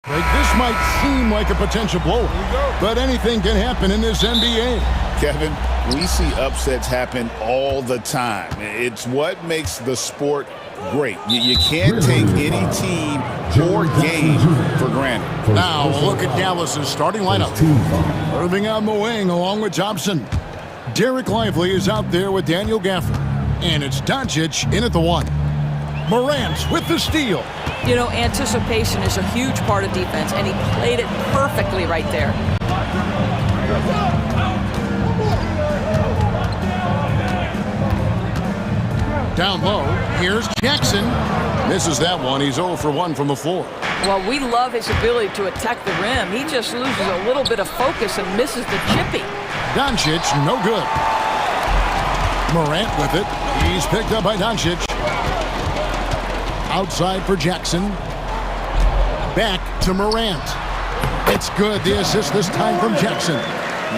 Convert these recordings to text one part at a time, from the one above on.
This might seem like a potential blow, but anything can happen in this NBA. Kevin, we see upsets happen all the time. It's what makes the sport great. You can't take any team or game for granted. Now, look at Dallas's starting lineup. Irving on the wing along with Thompson. Derek Lively is out there with Daniel Gafford. And it's Doncic in at the 1. Morant with the steal. You know, anticipation is a huge part of defense, and he played it perfectly right there. Down low, here's Jackson. Misses that one. He's 0 for 1 from the floor. Well, we love his ability to attack the rim. He just loses a little bit of focus and misses the chippy. Doncic, no good. Morant with it. He's picked up by Doncic. Outside for Jackson. Back to Morant. It's good. The assist this time from Jackson.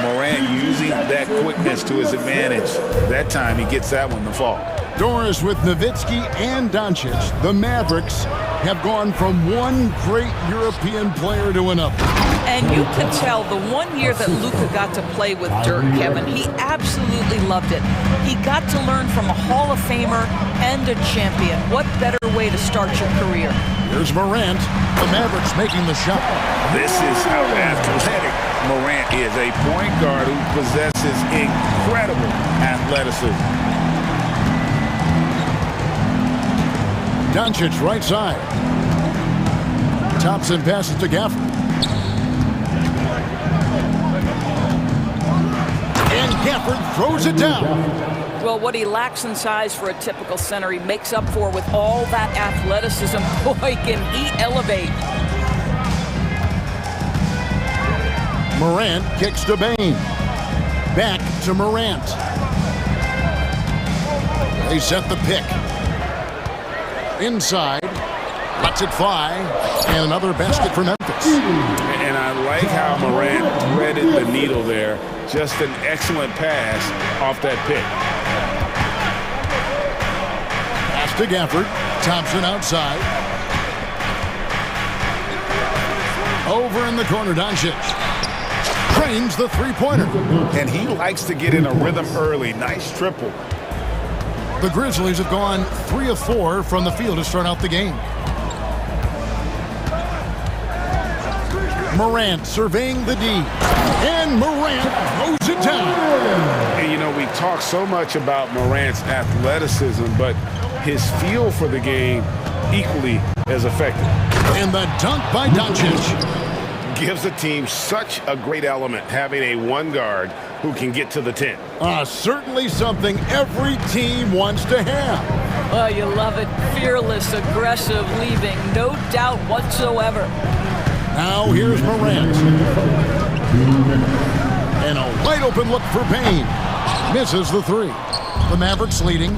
Morant using that quickness to his advantage. That time he gets that one to fall. Doris with Nowitzki and Doncic. The Mavericks have gone from one great European player to another. And you can tell the 1 year that Luka got to play with Dirk, Kevin, he absolutely loved it. He got to learn from a Hall of Famer and a champion. What better way to start your career? Here's Morant. The Mavericks making the shot. This is how athletic Morant is. A point guard who possesses incredible athleticism. Doncic right side. Thompson passes to Gafford. And Gafford throws it down. Well, what he lacks in size for a typical center, he makes up for with all that athleticism. Boy, can he elevate. Morant kicks to Bain. Back to Morant. They set the pick. Inside. Lets it fly. And another basket for Memphis. And I like how Morant threaded the needle there. Just an excellent pass off that pick. Pass to Gafford. Thompson outside. Over in the corner, Doncic. Trains the three-pointer. And he likes to get in a rhythm early. Nice triple. The Grizzlies have gone 3 of 4 from the field to start out the game. Morant surveying the D. And Morant throws it down. And you know, we talk so much about Morant's athleticism, but his feel for the game equally as effective. And the dunk by Doncic. Gives the team such a great element, having a one guard who can get to the 10. Certainly something every team wants to have. Oh, you love it. Fearless, aggressive, leaving. No doubt whatsoever. Now here's Morant. And a wide open look for Payne. Misses the 3. The Mavericks leading.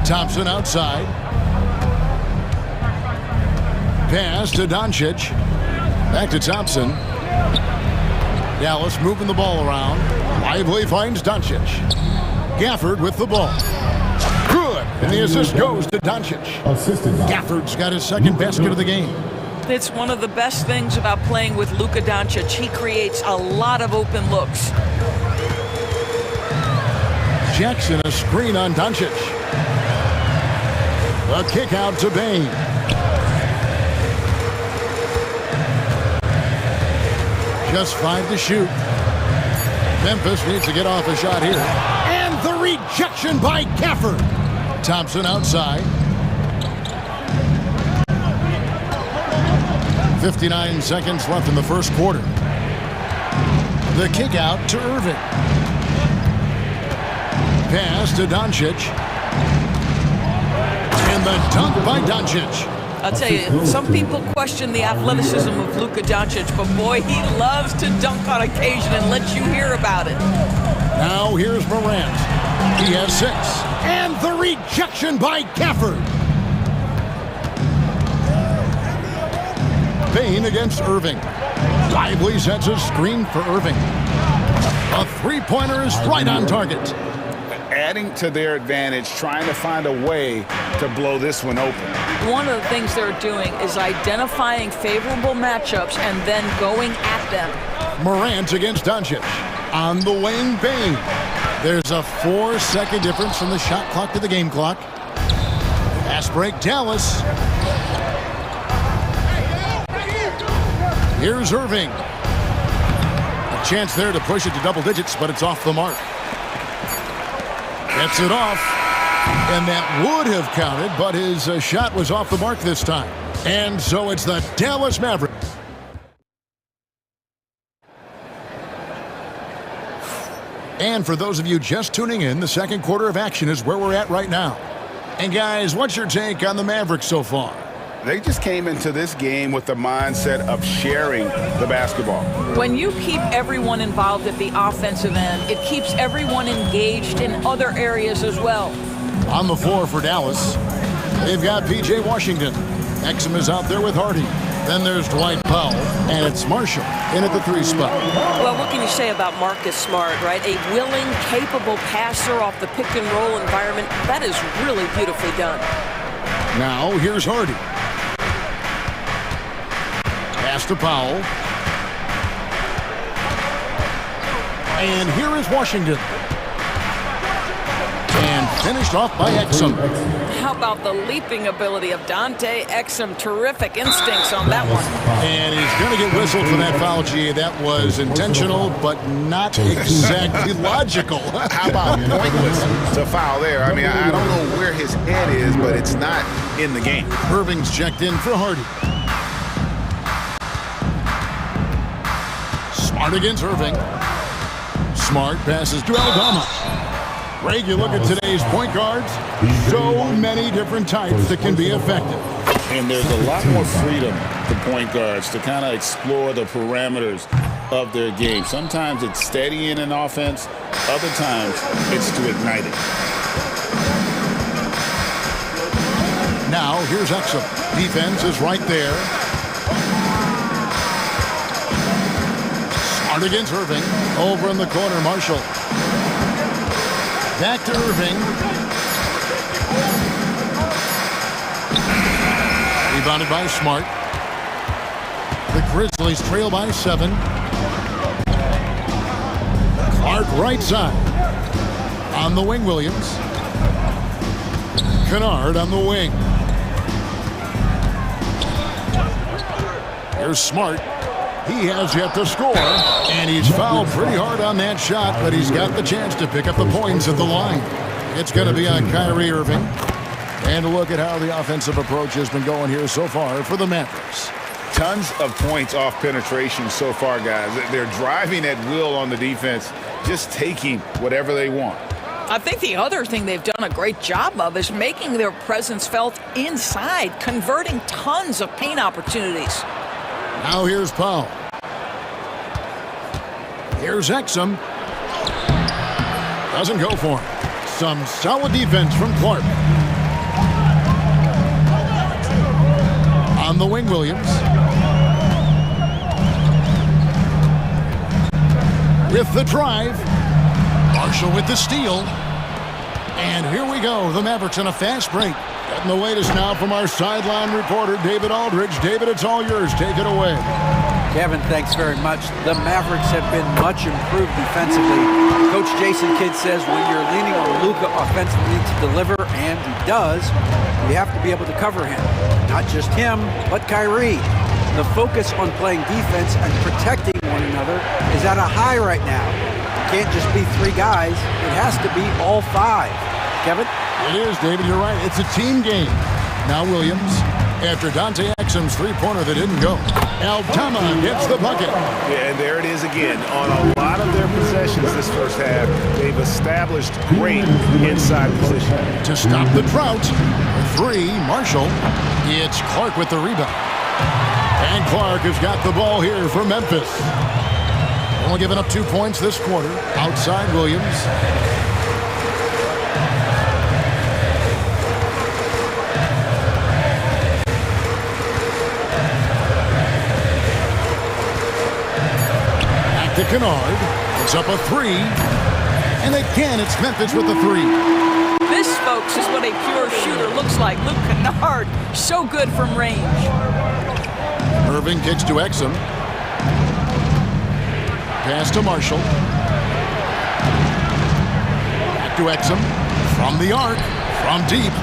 Thompson outside. Pass to Doncic. Back to Thompson. Dallas moving the ball around. Lively finds Doncic. Gafford with the ball. Good. And the assist goes to Doncic. Gafford's got his second basket of the game. It's one of the best things about playing with Luka Doncic. He creates a lot of open looks. Jackson, a screen on Doncic. A kick out to Bain. Just 5 to shoot. Memphis needs to get off a shot here. And the rejection by Gafford. Thompson outside. 59 seconds left in the first quarter. The kick out to Irving. Pass to Doncic. And the dunk by Doncic. I'll tell you, some people question the athleticism of Luka Doncic, but boy, he loves to dunk on occasion and let you hear about it. Now here's Morant. He has 6. And the rejection by Gafford. Payne against Irving. Lively sets a screen for Irving. A three-pointer is right on target. adding to their advantage, trying to find a way to blow this one open. One of the things they're doing is identifying favorable matchups and then going at them. Morant against Doncic. On the wing, Bain. There's a 4-second difference from the shot clock to the game clock. Fast break, Dallas. Here's Irving. A chance there to push it to double digits, but it's off the mark. Gets it off. And that would have counted, but his shot was off the mark this time. And so it's the Dallas Mavericks. And for those of you just tuning in, the second quarter of action is where we're at right now. And guys, what's your take on the Mavericks so far? They just came into this game with the mindset of sharing the basketball. When you keep everyone involved at the offensive end, it keeps everyone engaged in other areas as well. On the floor for Dallas, they've got P.J. Washington. Exum is out there with Hardy. Then there's Dwight Powell, and it's Marshall in at the 3 spot. Well, what can you say about Marcus Smart, right? A willing, capable passer off the pick-and-roll environment. That is really beautifully done. Now, here's Hardy. Pass to Powell. And here is Washington. And finished off by Exum. How about the leaping ability of Dante Exum? Terrific instincts on that one. And he's going to get whistled for that foul, G. That was intentional, but not exactly logical. How about pointless to foul there? I mean, I don't know where his head is, but it's not in the game. Irving's checked in for Hardy. Smart against Irving. Smart passes to Aldama. Greg, you look at today's point guards, so many different types that can be effective. And there's a lot more freedom to point guards to kind of explore the parameters of their game. Sometimes it's steadying an offense. Other times it's to ignite it. Now, here's Exum. Defense is right there. Smart against Irving. Over in the corner, Marshall. Back to Irving. Rebounded by Smart. The Grizzlies trail by 7. Clark right side. On the wing, Williams. Kennard on the wing. Here's Smart. He has yet to score, and he's fouled pretty hard on that shot, but he's got the chance to pick up the points at the line. It's going to be on Kyrie Irving. And a look at how the offensive approach has been going here so far for the Mavericks. Tons of points off penetration so far, guys. They're driving at will on the defense, just taking whatever they want. I think the other thing they've done a great job of is making their presence felt inside, converting tons of paint opportunities. Now here's Powell. Here's Exum. Doesn't go for him. Some solid defense from Clark. On the wing, Williams. With the drive. Marshall with the steal. And here we go. The Mavericks on a fast break. Getting the latest now from our sideline reporter, David Aldridge. David, it's all yours. Take it away. Kevin, thanks very much. The Mavericks have been much improved defensively. Coach Jason Kidd says when you're leaning on Luka offensively to deliver, and he does, you have to be able to cover him. Not just him, but Kyrie. The focus on playing defense and protecting one another is at a high right now. It can't just be 3 guys. It has to be all 5. Kevin? It is, David. You're right. It's a team game. Now Williams, after Dante Exum's three-pointer that didn't go. Aldama gets the bucket. Yeah, and there it is again. On a lot of their possessions this first half, they've established great inside position. To stop the drought, 3, Marshall. It's Clark with the rebound. And Clark has got the ball here for Memphis. Only giving up 2 points this quarter. Outside Williams. To Kennard. It's up a 3. And again, it's Memphis with the three. This, folks, is what a pure shooter looks like. Luke Kennard, so good from range. Irving kicks to Exum. Pass to Marshall. Back to Exum. From the arc. From deep.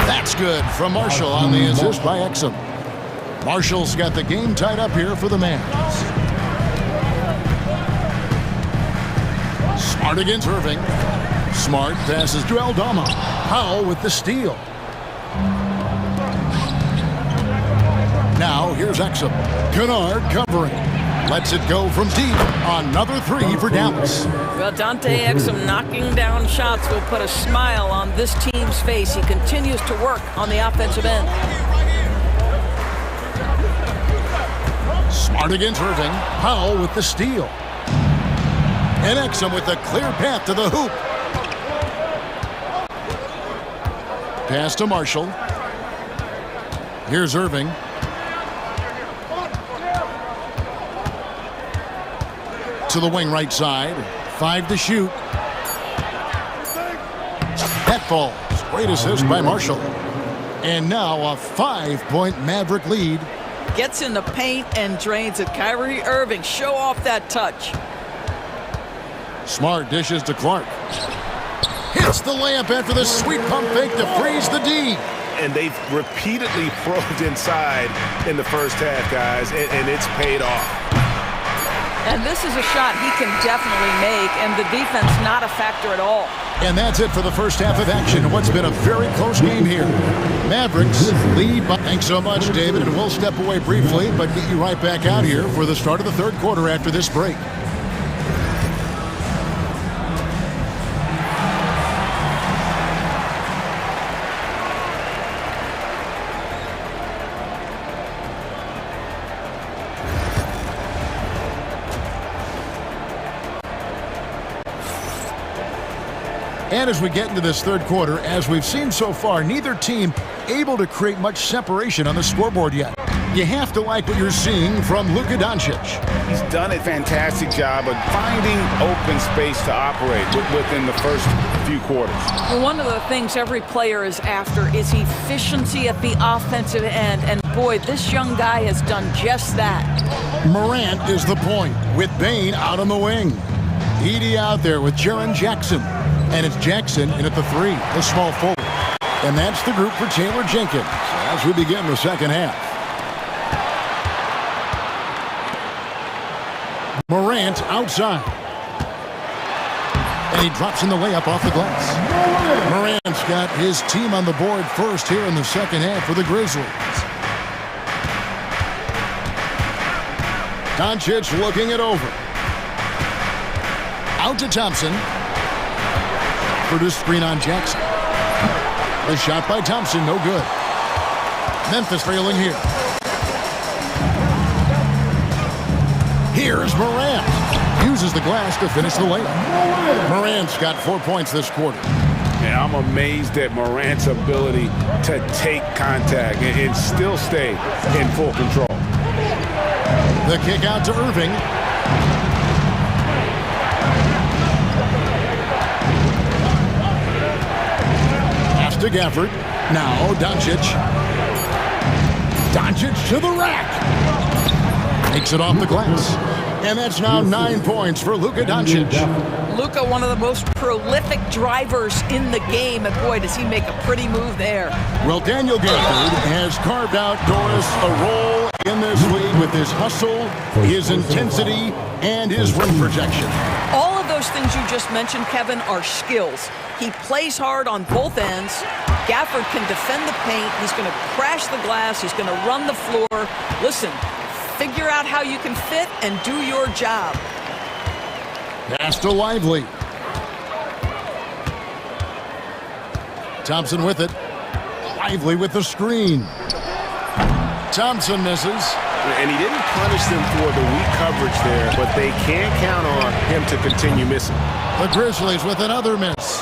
That's good from Marshall on the assist by Exum. Marshall's got the game tied up here for the Mavs. Smart against Irving. Smart passes to Aldama. Powell with the steal. Now here's Exum. Kennard covering. Lets it go from deep. Another three for Dallas. Well, Dante Exum knocking down shots will put a smile on this team's face. He continues to work on the offensive end. Smart against Irving. Powell with the steal. And Exum with a clear path to the hoop. Pass to Marshall. Here's Irving. To the wing right side. 5 to shoot. That falls. Great assist by Marshall. And now a 5-point Maverick lead. Gets in the paint and drains it. Kyrie Irving, show off that touch. Smart dishes to Clark. Hits the layup after the sweet pump fake to freeze the D. And they've repeatedly probed inside in the first half, guys, and it's paid off. And this is a shot he can definitely make, and the defense not a factor at all. And that's it for the first half of action in what's been a very close game here. Mavericks lead by... Thanks so much, David, and we'll step away briefly, but get you right back out here for the start of the third quarter after this break. And as we get into this third quarter, as we've seen so far, neither team able to create much separation on the scoreboard yet. You have to like what you're seeing from Luka Doncic. He's done a fantastic job of finding open space to operate within the first few quarters. Well, one of the things every player is after is efficiency at the offensive end. And boy, this young guy has done just that. Morant is the point with Bane out on the wing. Edey out there with Jaren Jackson. And it's Jackson in at the three, the small forward. And that's the group for Taylor Jenkins as we begin the second half. Morant outside. And he drops in the layup off the glass. Morant's got his team on the board first here in the second half for the Grizzlies. Doncic looking it over. Out to Thompson. Produced screen on Jackson. The shot by Thompson, no good. Memphis trailing here. Here's Morant. Uses the glass to finish the layup. Morant's got 4 points this quarter. Yeah, I'm amazed at Morant's ability to take contact and still stay in full control. The kick out to Irving. To Gafford. Now Doncic. Doncic to the rack. Takes it off the glass. And that's now 9 points for Luka Doncic. Luka, one of the most prolific drivers in the game. And boy, does he make a pretty move there. Well, Daniel Gafford has carved out Doris a role in this league with his hustle, his intensity, and his rim protection. All of those things you just mentioned, Kevin, are skills. He plays hard on both ends. Gafford can defend the paint. He's going to crash the glass. He's going to run the floor. Listen, figure out how you can fit and do your job. Pass to Lively. Thompson with it. Lively with the screen. Thompson misses. And he didn't punish them for the weak coverage there, but they can't count on him to continue missing. The Grizzlies with another miss.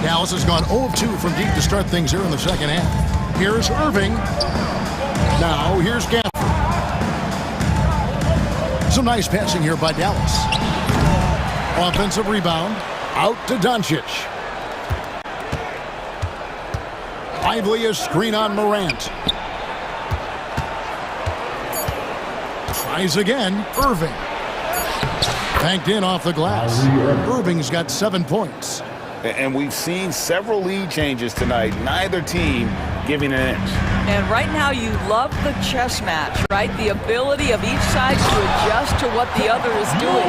Dallas has gone 0 of 2 from deep to start things here in the second half. Here's Irving. Now here's Gafford. Some nice passing here by Dallas. Offensive rebound. Out to Doncic. Lively a screen on Morant. Tries again. Irving. Banked in off the glass. Irving's got 7 points. And we've seen several lead changes tonight. Neither team giving an inch. And right now you love the chess match, right? The ability of each side to adjust to what the other is doing.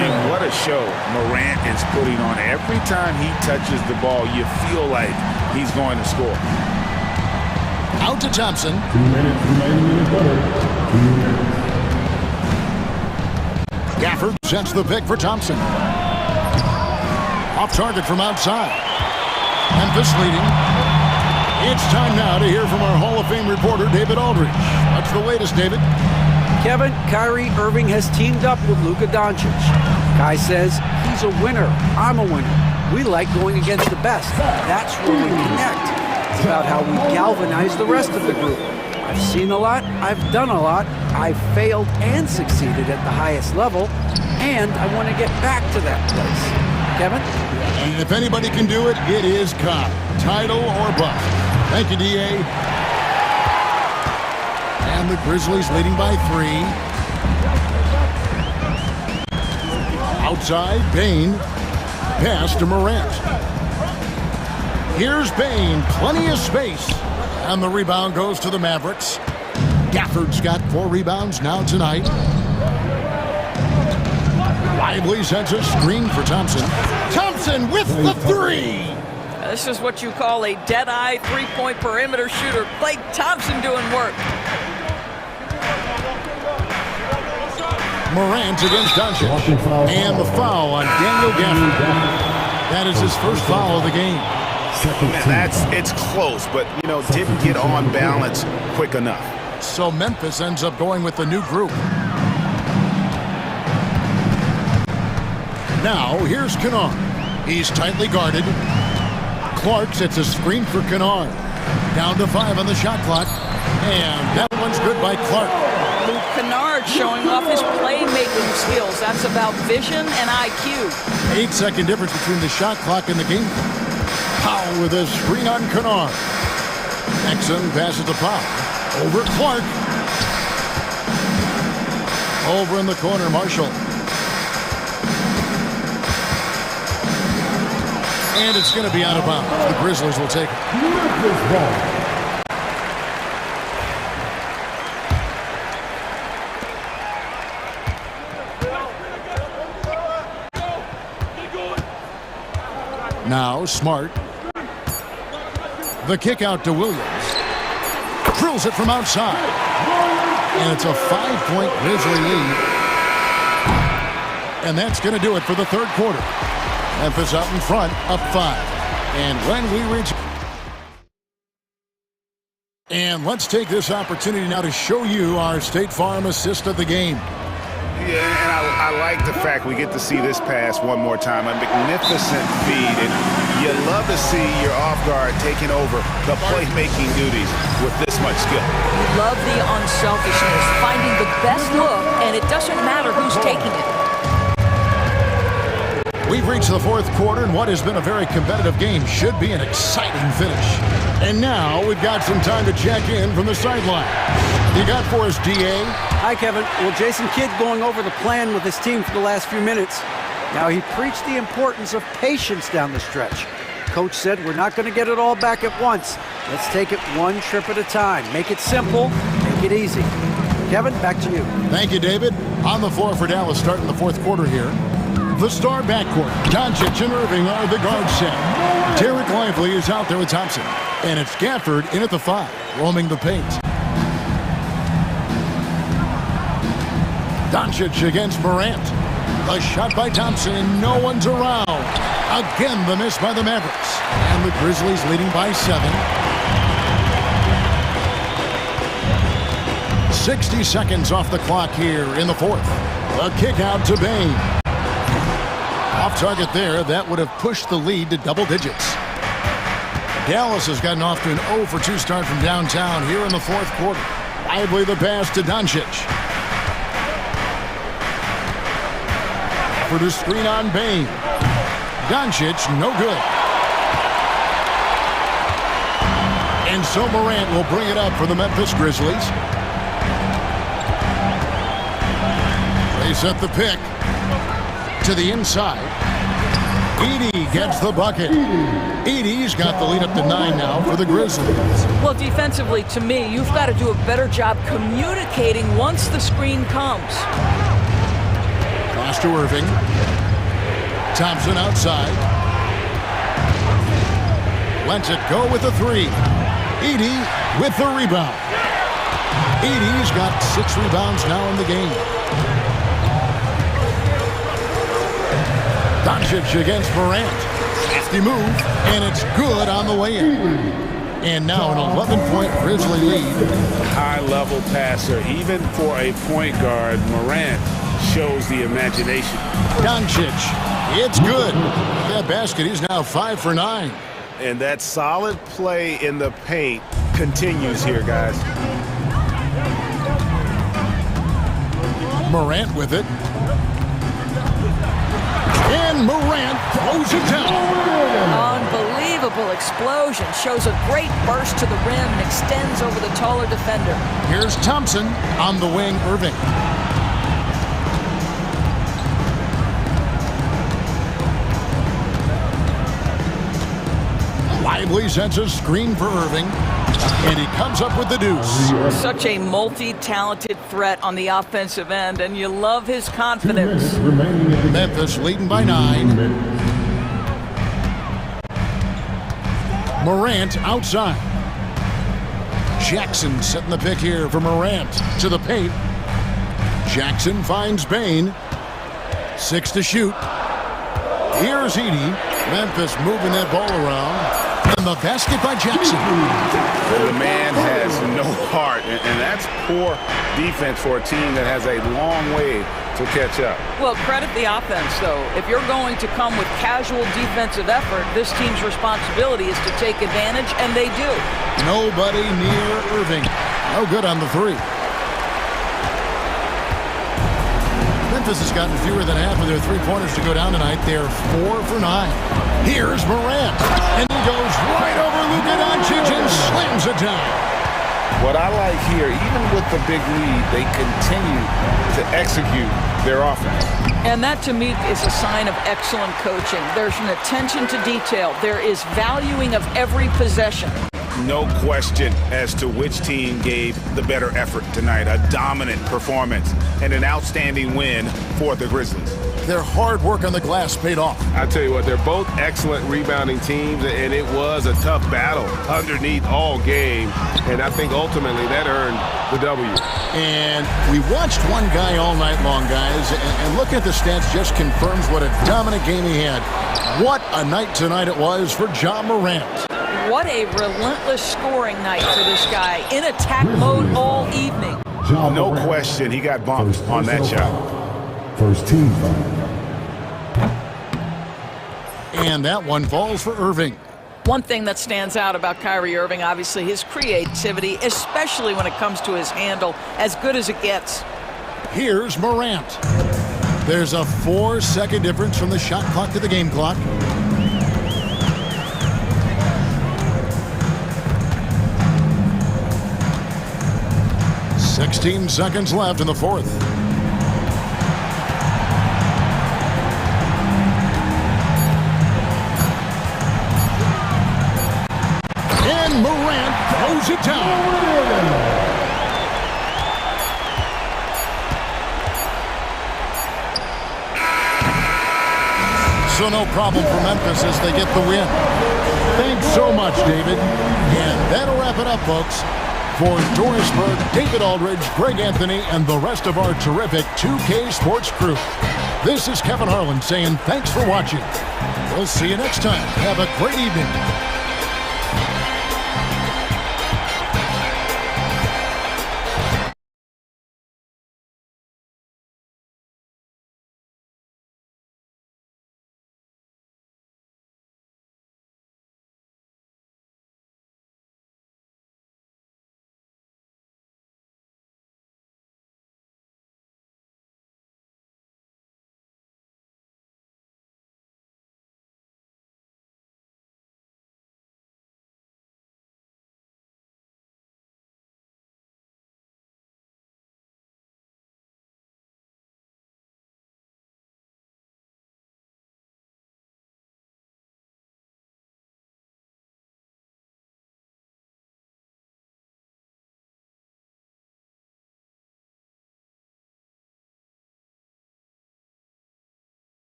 And what a show Morant is putting on. Every time he touches the ball, you feel like he's going to score. Out to Thompson. 2 minutes remaining in the quarter. 2 minutes. Gafford sets the pick for Thompson. Off target from outside. Memphis leading. It's time now to hear from our Hall of Fame reporter, David Aldridge. What's the latest, David? Kevin, Kyrie Irving has teamed up with Luka Doncic. Kai says he's a winner. I'm a winner. We like going against the best. That's where we connect. It's about how we galvanize the rest of the group. I've seen a lot. I've done a lot. I've failed and succeeded at the highest level. And I want to get back to that place. Kevin? And if anybody can do it, it is Kai. Title or bust. Thank you, D.A. And the Grizzlies leading by 3. Outside, Bane. Pass to Morant. Here's Bane. Plenty of space. And the rebound goes to the Mavericks. Gafford's got 4 rebounds now tonight. Lively sets a screen for Thompson. Thompson with the 3! This is what you call a dead-eye three-point perimeter shooter. Klay Thompson doing work. Morant against Doncic. And the foul on Daniel Gafford. That is his first foul of the game. It's close, but, didn't get on balance quick enough. So Memphis ends up going with the new group. Now, here's Kennard. He's tightly guarded. Clark sets a screen for Kennard. Down to 5 on the shot clock. And that one's good by Clark. Luke Kennard showing off his playmaking skills. That's about vision and IQ. 8-second difference between the shot clock and the game. Powell with a screen on Kennard. Exum passes to Powell. Over Clark. Over in the corner, Marshall. And it's going to be out of bounds. The Grizzlies will take it. Now, Smart. The kick out to Williams. Drills it from outside. And it's a 5-point Grizzly lead. And that's going to do it for the third quarter. Memphis out in front, up 5. And when we reach... And let's take this opportunity now to show you our State Farm assist of the game. Yeah, and I like the fact we get to see this pass one more time. A magnificent feed, and you love to see your off guard taking over the playmaking duties with this much skill. You love the unselfishness, finding the best look, and it doesn't matter who's taking it. We've reached the fourth quarter, and what has been a very competitive game should be an exciting finish. And now we've got some time to check in from the sideline. You got for us, D.A.? Hi, Kevin. Well, Jason Kidd going over the plan with his team for the last few minutes. Now, he preached the importance of patience down the stretch. Coach said we're not going to get it all back at once. Let's take it one trip at a time. Make it simple, make it easy. Kevin, back to you. Thank you, David. On the floor for Dallas starting the fourth quarter here. The star backcourt, Doncic and Irving are the guard set. Derek Lively is out there with Thompson. And it's Gafford in at the 5, roaming the paint. Doncic against Morant. The shot by Thompson, no one's around. Again, the miss by the Mavericks. And the Grizzlies leading by 7. 60 seconds off the clock here in the fourth. A kick out to Bane. Off target there, that would have pushed the lead to double digits. Dallas has gotten off to an 0 for 2 start from downtown here in the fourth quarter. Lively the pass to Doncic. effort to screen on Bane. Doncic, no good. And so Morant will bring it up for the Memphis Grizzlies. They set the pick to the inside. Edey gets the bucket. Edey's got the lead up to 9 now for the Grizzlies. Well, defensively, to me, you've got to do a better job communicating once the screen comes. Pass to Irving. Thompson outside. Lets it go with the 3. Edey with the rebound. Edey's got 6 rebounds now in the game. Doncic against Morant. Nasty move, and it's good on the way in. And now an 11-point Grizzly lead. High-level passer. Even for a point guard, Morant shows the imagination. Doncic, it's good. That basket, he's now 5 for 9. And that solid play in the paint continues here, guys. Morant with it. And Morant throws it down. Unbelievable explosion. Shows a great burst to the rim and extends over the taller defender. Here's Thompson on the wing, Irving. Lively sets a screen for Irving, and he comes up with the deuce. Such a multi-talented threat on the offensive end, and you love his confidence. Memphis leading by 9. Morant outside. Jackson setting the pick here for Morant to the paint. Jackson finds Bane. 6 to shoot. Here's Edey. Memphis moving that ball around. And the basket by Jackson. The man has no heart, and that's poor defense for a team that has a long way to catch up. Well, credit the offense, though. If you're going to come with casual defensive effort, this team's responsibility is to take advantage, and they do. Nobody near Irving. No good on the 3. Memphis has gotten fewer than half of their 3-pointers to go down tonight. They're 4 for 9. Here's Morant, and he goes right over Luka Doncic and slams it down. What I like here, even with the big lead, they continue to execute their offense. And that, to me, is a sign of excellent coaching. There's an attention to detail. There is valuing of every possession. No question as to which team gave the better effort tonight. A dominant performance and an outstanding win for the Grizzlies. Their hard work on the glass paid off. I tell you what, they're both excellent rebounding teams, and it was a tough battle underneath all game, and I think ultimately that earned the W. And we watched one guy all night long, guys, and looking at the stats just confirms what a dominant game he had. What a night tonight it was for Ja Morant. What a relentless scoring night for this guy. In attack mode all evening. No question, he got bumped on that shot. First team foul. And that one falls for Irving. One thing that stands out about Kyrie Irving, obviously, his creativity, especially when it comes to his handle, as good as it gets. Here's Morant. There's a 4-second difference from the shot clock to the game clock. "16 seconds left in the 4th. And Morant throws it down. So no problem for Memphis as they get the win. Thanks so much, David. And that'll wrap it up, folks. For Doris Berg, David Aldridge, Greg Anthony, and the rest of our terrific 2K Sports crew, this is Kevin Harlan saying thanks for watching. We'll see you next time. Have a great evening.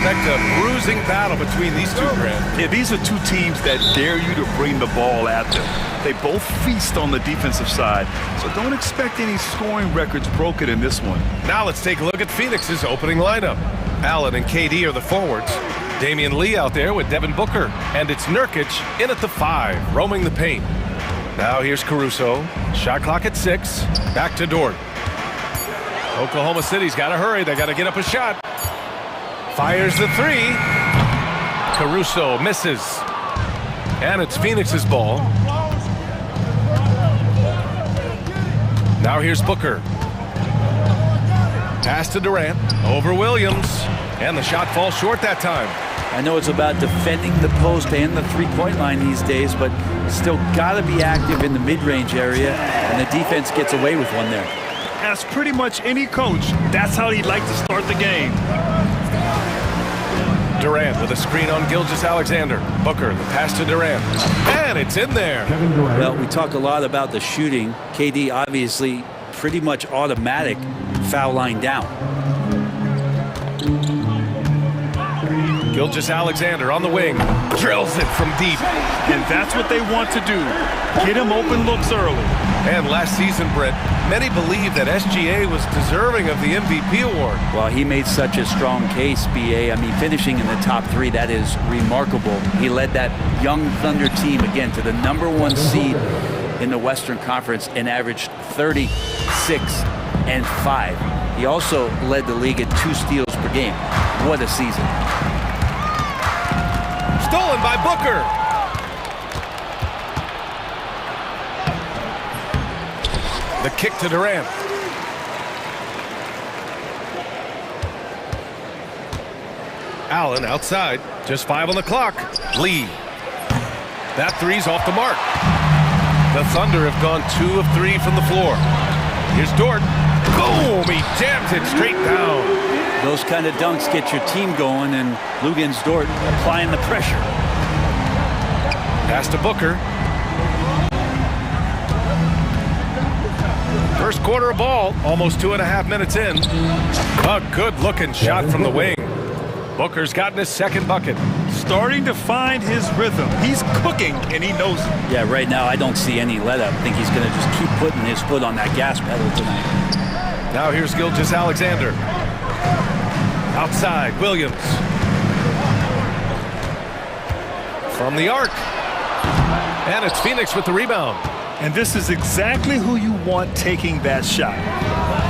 expect a bruising battle between these two, Grant. Yeah, these are two teams that dare you to bring the ball at them. They both feast on the defensive side, so don't expect any scoring records broken in this one. Now let's take a look at Phoenix's opening lineup. Allen and KD are the forwards. Damian Lee out there with Devin Booker. And it's Nurkic in at the 5, roaming the paint. Now here's Caruso. Shot clock at 6. Back to Dort. Oklahoma City's got to hurry. They got to get up a shot. Fires the 3. Caruso misses. And it's Phoenix's ball. Now here's Booker. Pass to Durant. Over Williams. And the shot falls short that time. I know it's about defending the post and the three-point line these days, but still got to be active in the mid-range area, and the defense gets away with one there. As pretty much any coach, that's how he'd like to start the game. Durant with a screen on Gilgeous-Alexander. Booker, the pass to Durant. And it's in there. Well, we talk a lot about the shooting. KD obviously pretty much automatic foul line down. Gilgeous-Alexander on the wing. Drills it from deep. And that's what they want to do. Get him open looks early. And last season, Brett, many believe that SGA was deserving of the MVP award. Well, he made such a strong case, BA. I mean, finishing in the top 3, that is remarkable. He led that young Thunder team, again, to the #1 seed in the Western Conference and averaged 36 and 5. He also led the league at 2 steals per game. What a season. Stolen by Booker. The kick to Durant. Allen outside. Just 5 on the clock. Lee. That 3's off the mark. The Thunder have gone 2 of 3 from the floor. Here's Dort. Boom! He jams it straight down. Those kind of dunks get your team going, and Luguentz Dort applying the pressure. Pass to Booker. First quarter of ball, almost 2.5 minutes in. A good-looking shot from the wing. Booker's gotten his second bucket. Starting to find his rhythm. He's cooking, and he knows it. Yeah, right now I don't see any let-up. I think he's going to just keep putting his foot on that gas pedal tonight. Now here's Gilgeous-Alexander. Outside, Williams. From the arc. And it's Phoenix with the rebound. And this is exactly who you want taking that shot.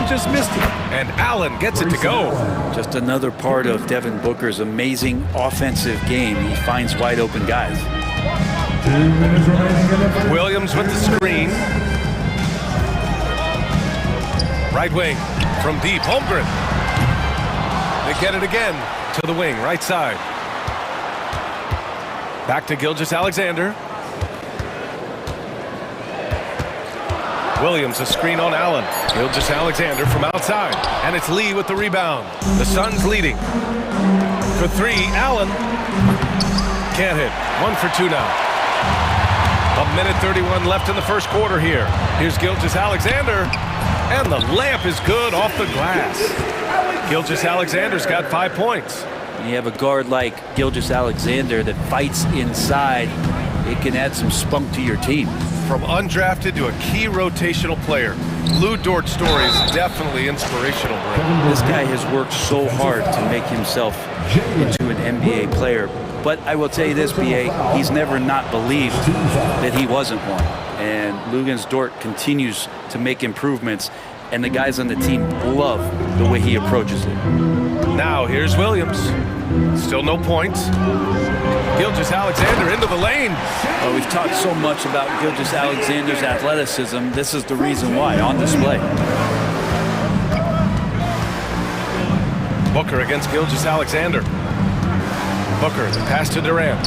He just missed it. And Allen gets it to go. Just another part of Devin Booker's amazing offensive game. He finds wide open guys. 2 minutes remaining in the first. Williams with the screen. Right wing from deep. Holmgren. They get it again to the wing, right side. Back to Gilgeous-Alexander. Williams, a screen on Allen. Gilgeous-Alexander from outside. And it's Lee with the rebound. The Suns leading. For 3, Allen. Can't hit. 1 for 2 now. 1:31 left in the first quarter here. Here's Gilgeous-Alexander. And the layup is good off the glass. Gilgeous-Alexander's got 5 points. When you have a guard like Gilgeous-Alexander that fights inside, it can add some spunk to your team. From undrafted to a key rotational player, Lou Dort's story is definitely inspirational, Brett. This guy has worked so hard to make himself into an NBA player. But I will tell you this, BA, he's never not believed that he wasn't one. And Luguentz Dort continues to make improvements, and the guys on the team love the way he approaches it. Now here's Williams. Still no points. Gilgeous-Alexander into the lane. Well, we've talked so much about Gilgeous-Alexander's athleticism. This is the reason why, on display. Booker against Gilgeous-Alexander. Booker, the pass to Durant.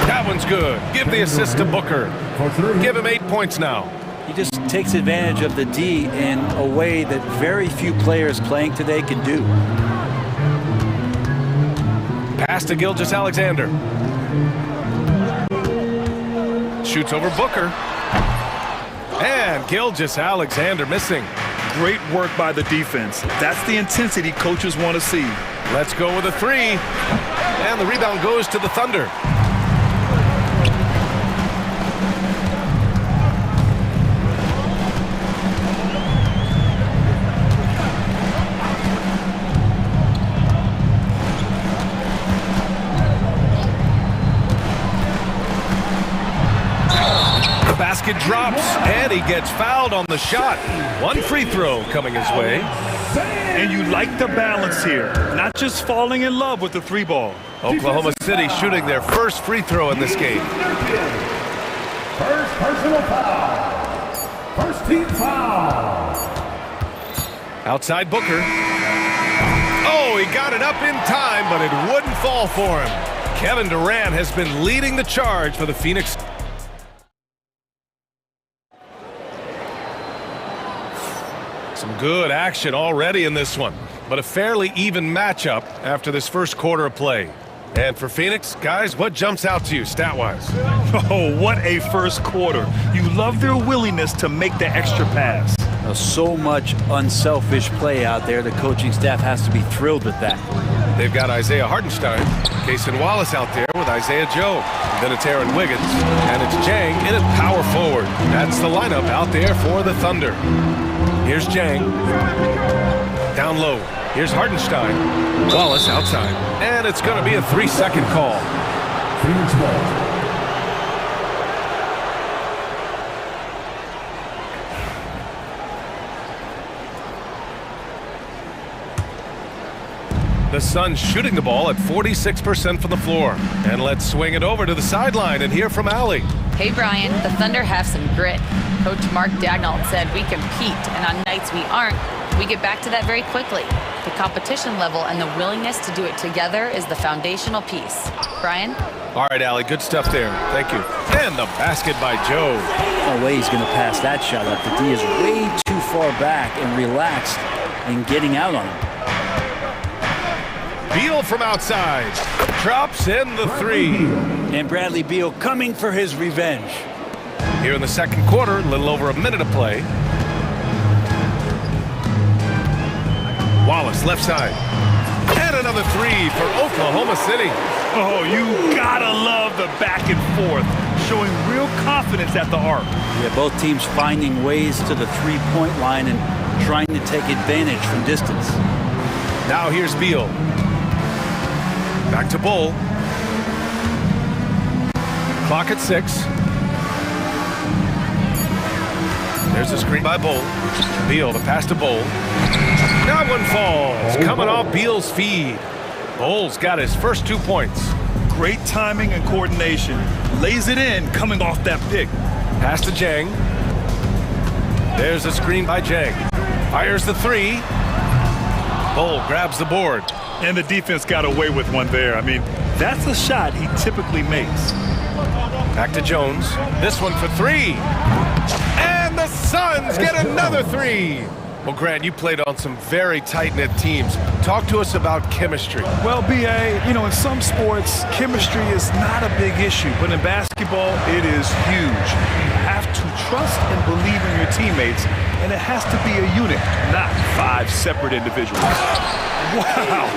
That one's good. Give the assist to Booker. Give him 8 points now. He just takes advantage of the D in a way that very few players playing today can do. Pass to Gilgeous-Alexander. Shoots over Booker. And Gilgeous-Alexander missing. Great work by the defense. That's the intensity coaches want to see. Let's go with a three. And the rebound goes to the Thunder. Basket drops, and he gets fouled on the shot. One free throw coming his way. And you like the balance here, not just falling in love with the three ball. Oklahoma City shooting their first free throw in this game. First personal foul. First team foul. Outside Booker. Oh, he got it up in time, but it wouldn't fall for him. Kevin Durant has been leading the charge for the Phoenix. Some good action already in this one, but a fairly even matchup after this first quarter of play. And for Phoenix, guys, what jumps out to you stat-wise? Oh, what a first quarter. You love their willingness to make the extra pass. So much unselfish play out there. The coaching staff has to be thrilled with that. They've got Isaiah Hartenstein, Cason Wallace out there with Isaiah Joe. Then it's Aaron Wiggins, and it's Jang in at power forward. That's the lineup out there for the Thunder. Here's Jang. Down low. Here's Hartenstein. Wallace outside. And it's going to be a 3-second call. Phoenix ball. The Suns shooting the ball at 46% from the floor. And let's swing it over to the sideline and hear from Allie. Hey, Brian, the Thunder have some grit. Coach Mark Dagnall said we compete, and on nights we aren't, we get back to that very quickly. The competition level and the willingness to do it together is the foundational piece. Brian? All right, Allie, good stuff there. Thank you. And the basket by Joe. No way he's going to pass that shot up. The D is way too far back and relaxed in getting out on him. Beal from outside. Drops in the three. And Bradley Beal coming for his revenge. Here in the second quarter, a little over a minute of play. Wallace left side. And another three for Oklahoma City. Oh, you gotta love the back and forth, showing real confidence at the arc. Yeah, both teams finding ways to the three-point line and trying to take advantage from distance. Now here's Beal. Back to Bull. Clock at 6. There's a screen by Bull. Beal, the pass to Bull. That one falls. Coming off Beal's feed. Bull's got his first 2 points. Great timing and coordination. Lays it in, coming off that pick. Pass to Jang. There's a screen by Jang. Fires the three. Bull grabs the board. And the defense got away with one there. I mean, that's a shot he typically makes. Back to Jones. This one for three. And the Suns get another three. Well, Grant, you played on some very tight-knit teams. Talk to us about chemistry. Well, B.A., you know, in some sports, chemistry is not a big issue. But in basketball, it is huge. You have to trust and believe in your teammates. And it has to be a unit, not 5 separate individuals. Wow.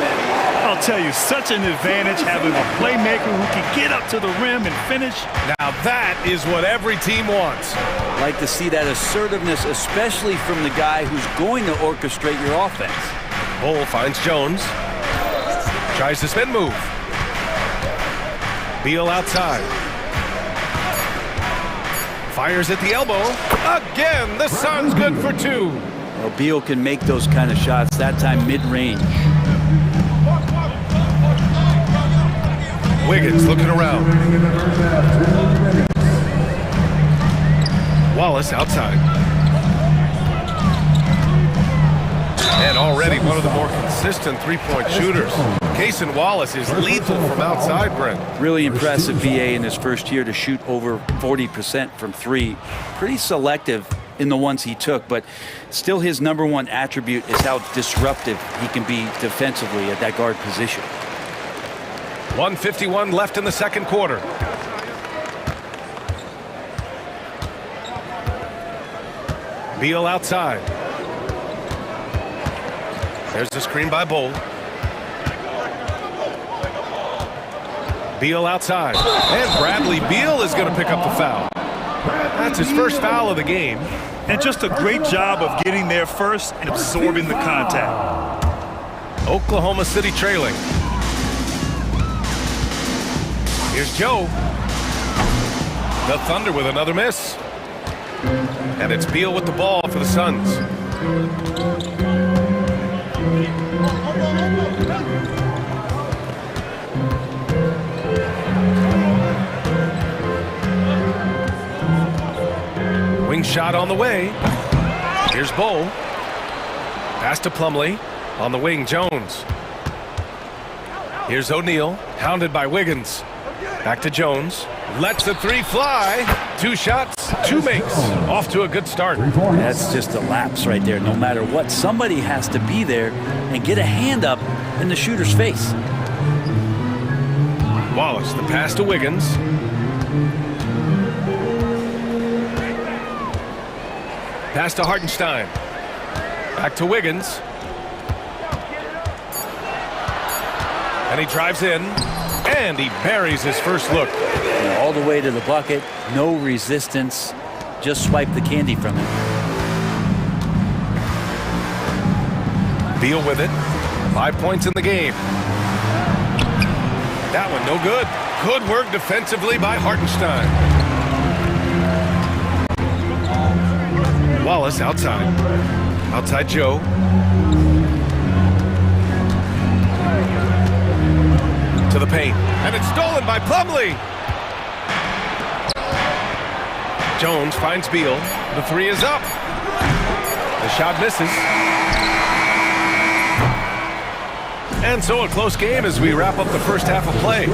I'll tell you, such an advantage having a playmaker who can get up to the rim and finish. Now that is what every team wants. Like to see that assertiveness, especially from the guy who's going to orchestrate your offense. Bull finds Jones. Tries the spin move. Beal outside. Fires at the elbow. Again, the Suns good for 2. Well, Beal can make those kind of shots, that time mid-range. Wiggins looking around. Wallace outside. And already one of the more consistent three-point shooters. Cason Wallace is lethal from outside, Brent. Really impressive BA in his first year to shoot over 40% from 3. Pretty selective in the ones he took, but still his #1 attribute is how disruptive he can be defensively at that guard position. 1:51 left in the second quarter. Beal outside. There's the screen by Bull. Beal outside. And Bradley Beal is going to pick up the foul. That's his first foul of the game. And just a great job of getting there first and absorbing the contact. Oklahoma City trailing. Here's Joe. The Thunder with another miss. And it's Beal with the ball for the Suns. Wing shot on the way. Here's Bowl. Pass to Plumlee. On the wing, Jones. Here's O'Neal, hounded by Wiggins. Back to Jones. Lets the three fly. 2 shots, 2 makes. Off to a good start. That's just a lapse right there. No matter what, somebody has to be there and get a hand up in the shooter's face. Wallace, the pass to Wiggins. Pass to Hartenstein. Back to Wiggins. And he drives in, and he buries his first look. All the way to the bucket, no resistance, just swipe the candy from him. Beal with it, 5 points in the game. That one no good. Good work defensively by Hartenstein. Wallace outside. Outside Joe. To the paint, and it's stolen by Plumlee. Jones finds Beal. The 3 is up. The shot misses. And so a close game as we wrap up the first half of play.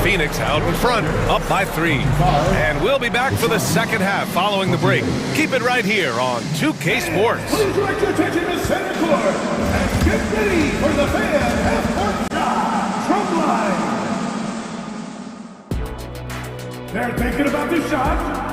Phoenix out in front, up by 3. And we'll be back for the second half following the break. Keep it right here on 2K Sports. Please direct your attention to center court and get ready for the fan half-court shot from line. They're thinking about the shot.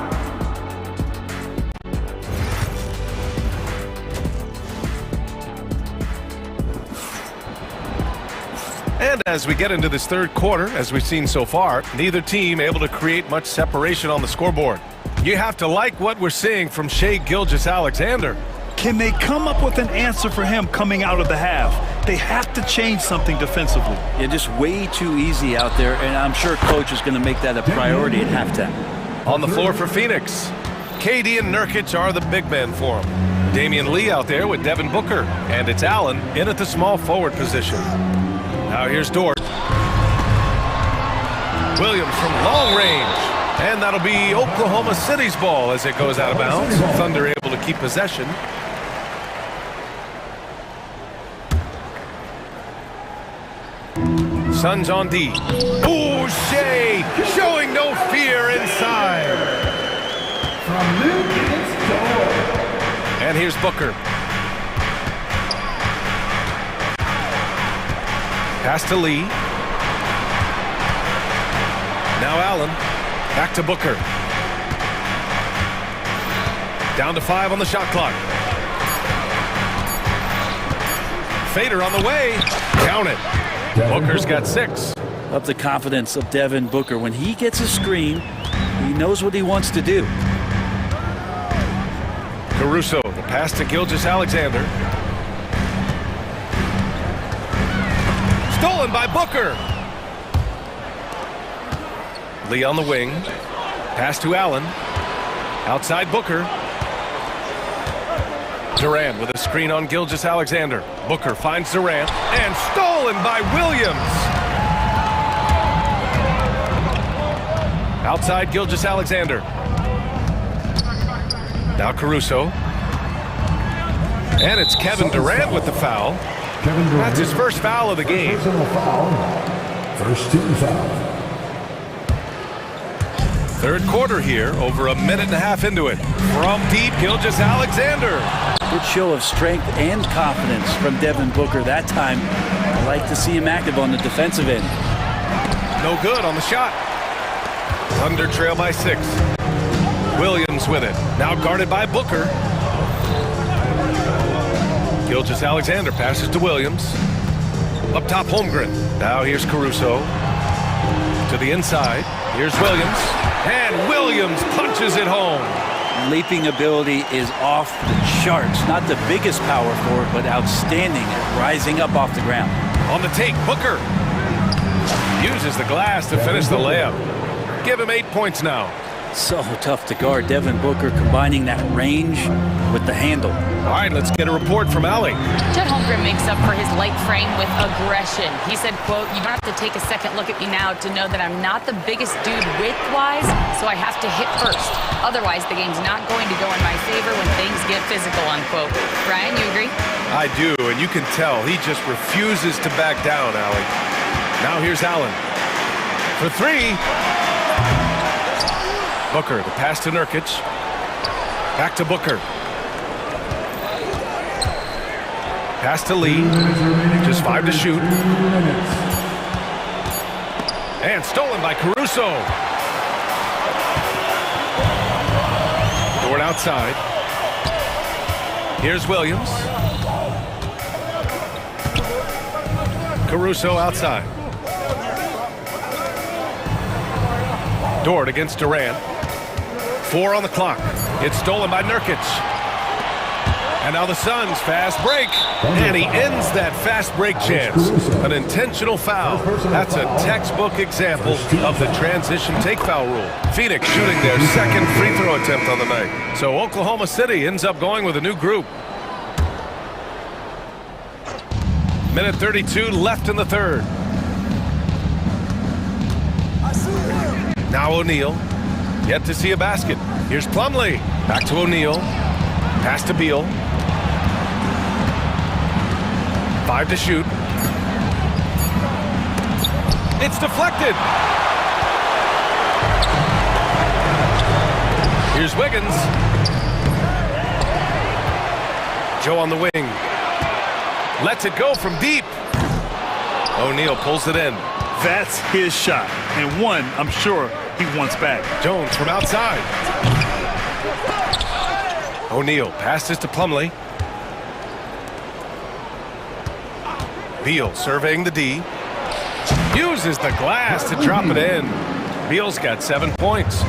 And as we get into this third quarter, as we've seen so far, neither team able to create much separation on the scoreboard. You have to like what we're seeing from Shai Gilgeous-Alexander. Can they come up with an answer for him coming out of the half? They have to change something defensively. Yeah, just way too easy out there, and I'm sure coach is going to make that a priority at halftime. On the floor for Phoenix, KD and Nurkic are the big men for him. Damian Lee out there with Devin Booker, and it's Allen in at the small forward position. Now here's Dort. Williams from long range. And that'll be Oklahoma City's ball as it goes out of bounds. Thunder able to keep possession. Suns on D. Ooh, Shai showing no fear inside. And here's Booker. Pass to Lee. Now Allen. Back to Booker. Down to 5 on the shot clock. Fader on the way. Count it. Booker's got 6. Up the confidence of Devin Booker. When he gets a screen, he knows what he wants to do. Caruso, the pass to Gilgeous-Alexander. Stolen by Booker. Lee on the wing. Pass to Allen. Outside Booker. Durant with a screen on Gilgeous-Alexander. Booker finds Durant. And stolen by Williams. Outside Gilgeous-Alexander. Now Caruso. And it's Kevin Durant with the foul. That's his first foul of the game. First team foul. Third quarter here, over a minute and a half into it. From deep, Gilgeous-Alexander. Good show of strength and confidence from Devin Booker that time. I like to see him active on the defensive end. No good on the shot. Thunder trail by 6. Williams with it. Now guarded by Booker. Gilgeous-Alexander passes to Williams. Up top, Holmgren. Now here's Caruso. To the inside. Here's Williams. And Williams punches it home. Leaping ability is off the charts. Not the biggest power forward, but outstanding at rising up off the ground. On the take, Booker uses the glass to finish the layup. Give him 8 points now. So tough to guard. Devin Booker combining that range with the handle. All right, let's get a report from Allie. Chet Holmgren makes up for his light frame with aggression. He said, quote, "You don't have to take a second look at me now to know that I'm not the biggest dude width-wise, so I have to hit first. Otherwise, the game's not going to go in my favor when things get physical," unquote. Ryan, you agree? I do, and you can tell he just refuses to back down, Allie. Now here's Allen. For three. Booker, the pass to Nurkic. Back to Booker. Pass to Lee. Just 5 to shoot. And stolen by Caruso. Dort outside. Here's Williams. Caruso outside. Dort against Durant. 4 on the clock. It's stolen by Nurkic. And now the Suns fast break. And he ends that fast break chance. An intentional foul. That's a textbook example of the transition take foul rule. Phoenix shooting their second free throw attempt on the night. So Oklahoma City ends up going with a new group. Minute 32 left in the third. Now O'Neal. Yet to see a basket. Here's Plumlee. Back to O'Neal. Pass to Beal. 5 to shoot. It's deflected. Here's Wiggins. Joe on the wing. Lets it go from deep. O'Neal pulls it in. That's his shot, and one I'm sure he wants back. Jones from outside. O'Neal passes to Plumlee. Beal surveying the D. Uses the glass to drop it in. Beal's got 7 points.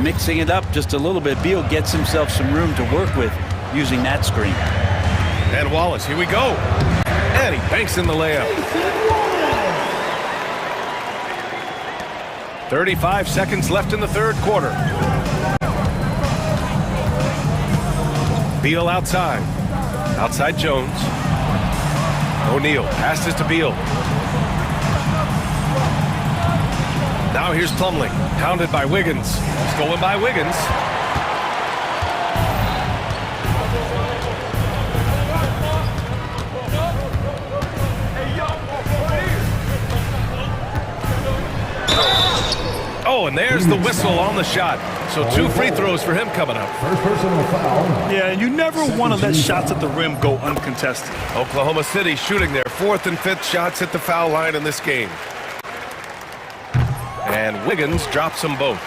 Mixing it up just a little bit, Beal gets himself some room to work with using that screen. And Wallace, here we go. And he banks in the layup. 35 seconds left in the third quarter. Beal outside. Outside Jones. O'Neal passes to Beal. Now here's Plumlee. Pounded by Wiggins. Stolen by Wiggins. Oh, and there's the whistle on the shot. So 2 free throws for him coming up. First personal foul. Yeah, you never want to let shots at the rim go uncontested. Oklahoma City shooting their 4th and 5th shots at the foul line in this game. And Wiggins drops them both.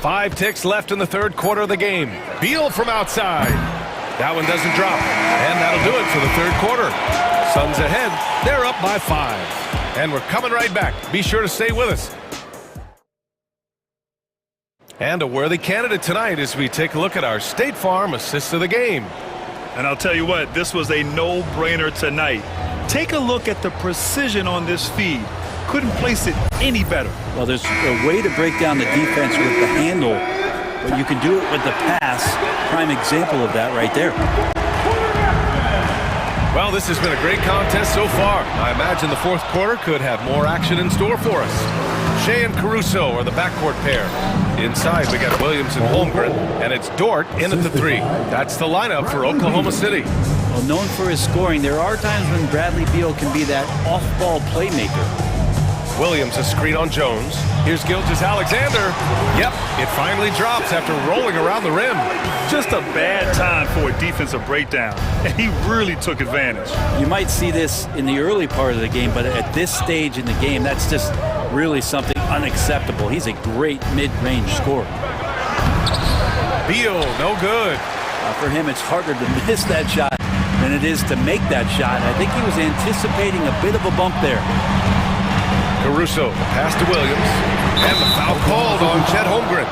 5 ticks left in the third quarter of the game. Beal from outside. That one doesn't drop. And that'll do it for the third quarter. Suns ahead. They're up by 5. And we're coming right back. Be sure to stay with us. And a worthy candidate tonight as we take a look at our State Farm assist of the game. And I'll tell you what, this was a no-brainer tonight. Take a look at the precision on this feed. Couldn't place it any better. Well, there's a way to break down the defense with the handle, but you can do it with the pass. Prime example of that right there. Well, this has been a great contest so far. I imagine the fourth quarter could have more action in store for us. Shea and Caruso are the backcourt pair. Inside, we got Williams and Holmgren, and it's Dort in at the 3. That's the lineup for Oklahoma City. Well, known for his scoring, there are times when Bradley Beal can be that off-ball playmaker. Williams a screen on Jones. Here's Gilgeous-Alexander. Yep, it finally drops after rolling around the rim. Just a bad time for a defensive breakdown, and he really took advantage. You might see this in the early part of the game, but at this stage in the game, that's just really something unacceptable. He's a great mid-range scorer. Beal, no good. For him, it's harder to miss that shot than it it is to make that shot. I think he was anticipating a bit of a bump there. Caruso, pass to Williams, and the foul called on Chet Holmgren.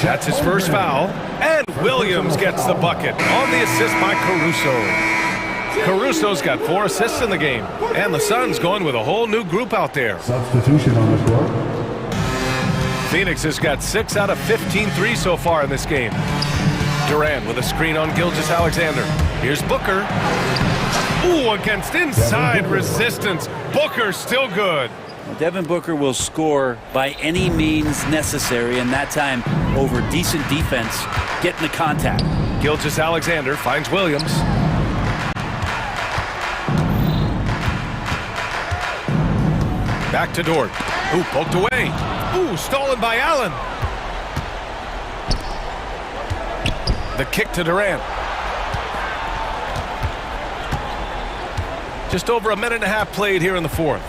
That's his first foul, and Williams gets the bucket on the assist by Caruso. Caruso's got 4 assists in the game, and the Suns going with a whole new group out there. Substitution on the court. Phoenix has got 6 out of 15 threes so far in this game. Durant with a screen on Gilgeous-Alexander. Here's Booker. Ooh, against inside resistance. Booker still good. Devin Booker will score by any means necessary, and that time over decent defense, getting the contact. Gilgeous-Alexander finds Williams. Back to Dort. Ooh, poked away. Ooh, stolen by Allen. The kick to Durant. Just over a minute and a half played here in the fourth.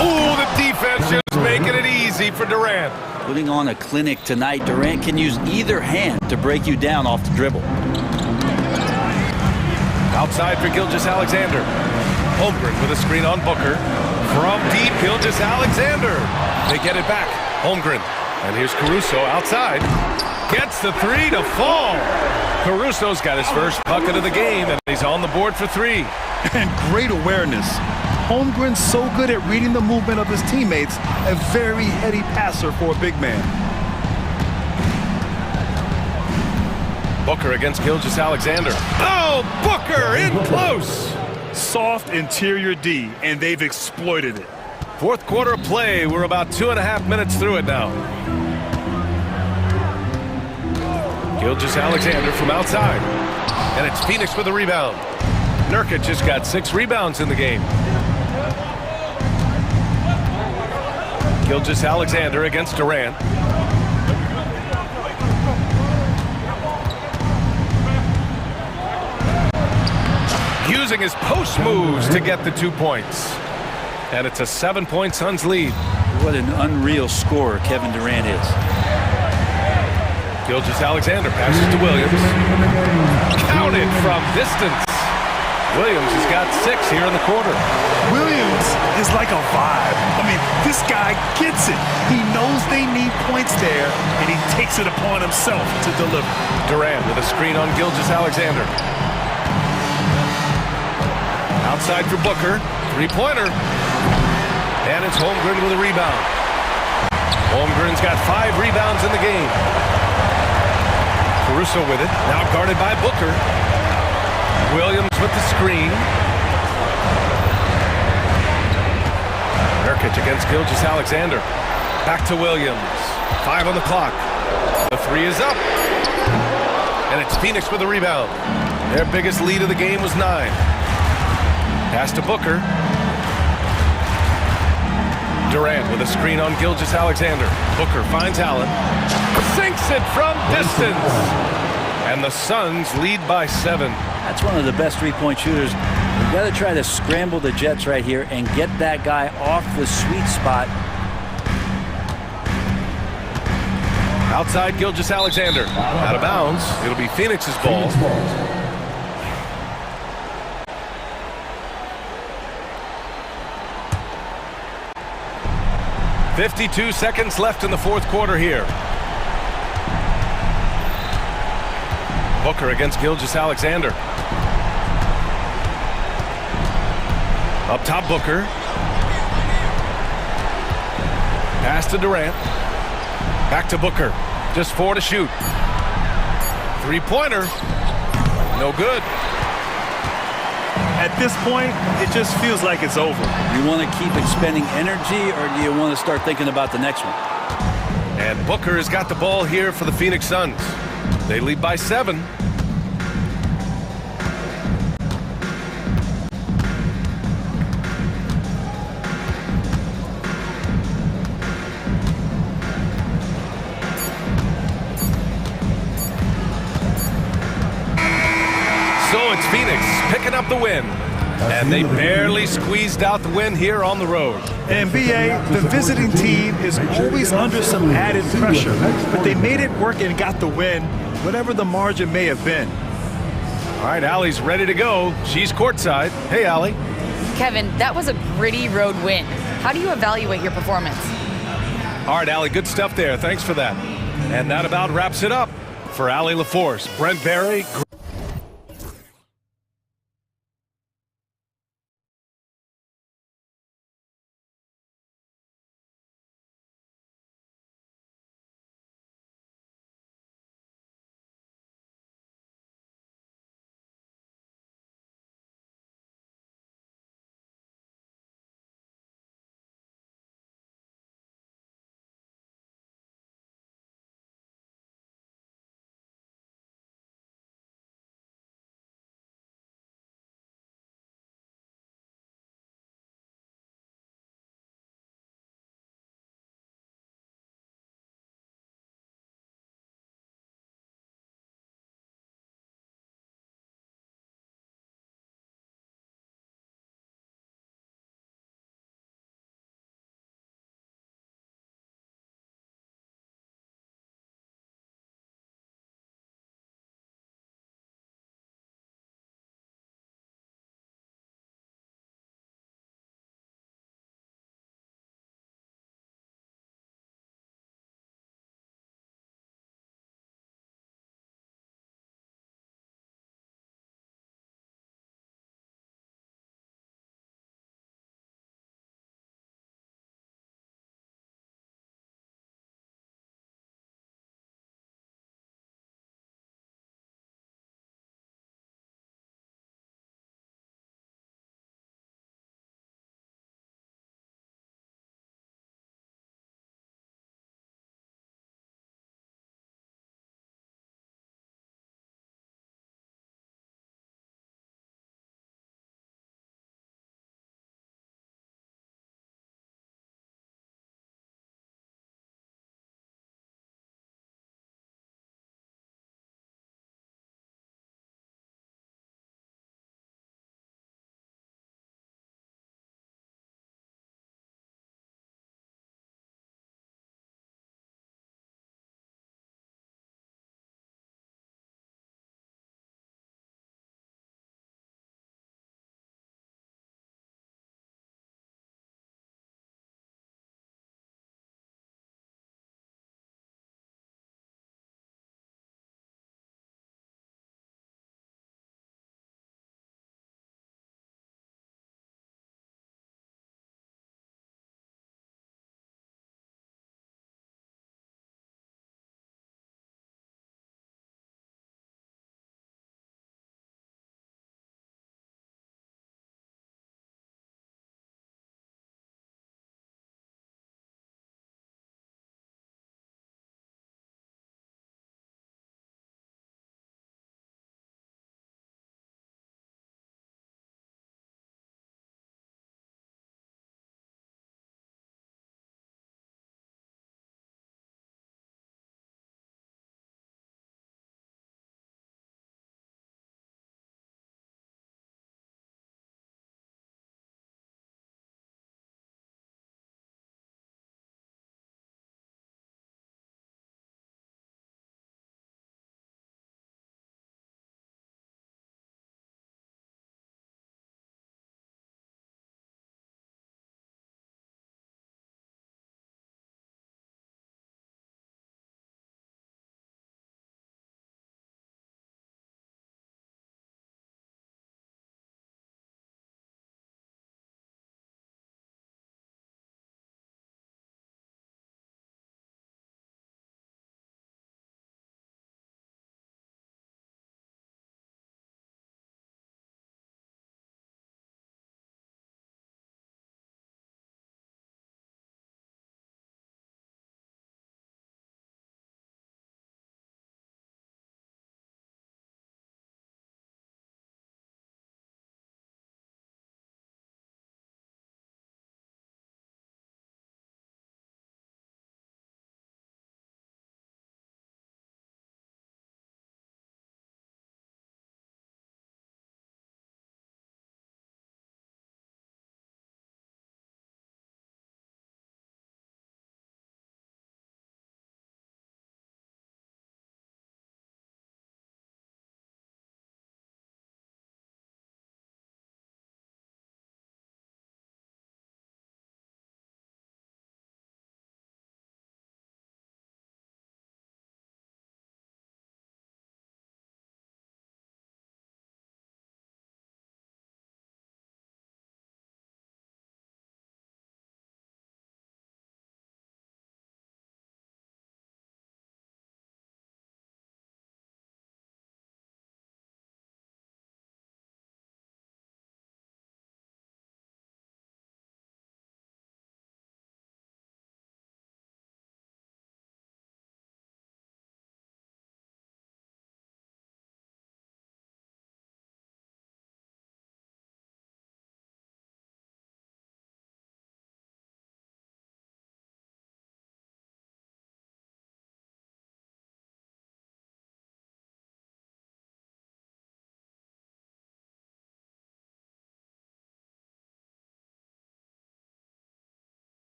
Ooh, the defense just making it easy for Durant. Putting on a clinic tonight. Durant can use either hand to break you down off the dribble. Outside for Gilgeous-Alexander. Holmgren with a screen on Booker. From deep, Gilgeous-Alexander. They get it back. Holmgren. And here's Caruso outside. Gets the 3 to fall. Caruso's got his first bucket of the game, and he's on the board for 3. And great awareness. Holmgren's so good at reading the movement of his teammates, a very heady passer for a big man. Booker against Gilgeous-Alexander. Oh, Booker in close. Soft interior D, and they've exploited it. Fourth quarter of play. We're about 2.5 minutes through it now. Gilgeous-Alexander from outside. And it's Phoenix with a rebound. Nurkic just got 6 rebounds in the game. Gilgeous-Alexander against Durant. Using his post moves to get the 2 points. And it's a 7-point Suns lead. What an unreal scorer Kevin Durant is. Gilgeous-Alexander passes to Williams. Counted from distance. Williams has got 6 here in the quarter. Williams is like a vibe. I mean, this guy gets it. He knows they need points there, and he takes it upon himself to deliver. Durant with a screen on Gilgeous-Alexander. Outside for Booker. 3-pointer. And it's Holmgren with a rebound. Holmgren's got 5 rebounds in the game. Caruso with it. Now guarded by Booker. Williams with the screen. Nurkic against Gilgeous-Alexander. Back to Williams. 5 on the clock. The 3 is up. And it's Phoenix with a rebound. Their biggest lead of the game was 9. Pass to Booker. Durant with a screen on Gilgeous-Alexander. Booker finds Allen. Sinks it from distance. And the Suns lead by 7. That's one of the best three-point shooters. You've got to try to scramble the Jets right here and get that guy off the sweet spot. Outside Gilgeous-Alexander. Out of bounds. It'll be Phoenix's ball. 52 seconds left in the fourth quarter here. Booker against Gilgeous-Alexander. Up top, Booker. Pass to Durant. Back to Booker. Just 4 to shoot. 3-pointer. No good. At this point, it just feels like it's over. You want to keep expending energy, or do you want to start thinking about the next one? And Booker has got the ball here for the Phoenix Suns. They lead by 7. So it's Phoenix picking up the win. And they barely squeezed out the win here on the road. And BA, the visiting team is always under some added pressure, but they made it work and got the win, whatever the margin may have been. All right, Allie's ready to go. She's courtside. Hey, Allie. Kevin, that was a gritty road win. How do you evaluate your performance? All right, Allie, good stuff there. Thanks for that. And that about wraps it up. For Allie LaForce, Brent Barry,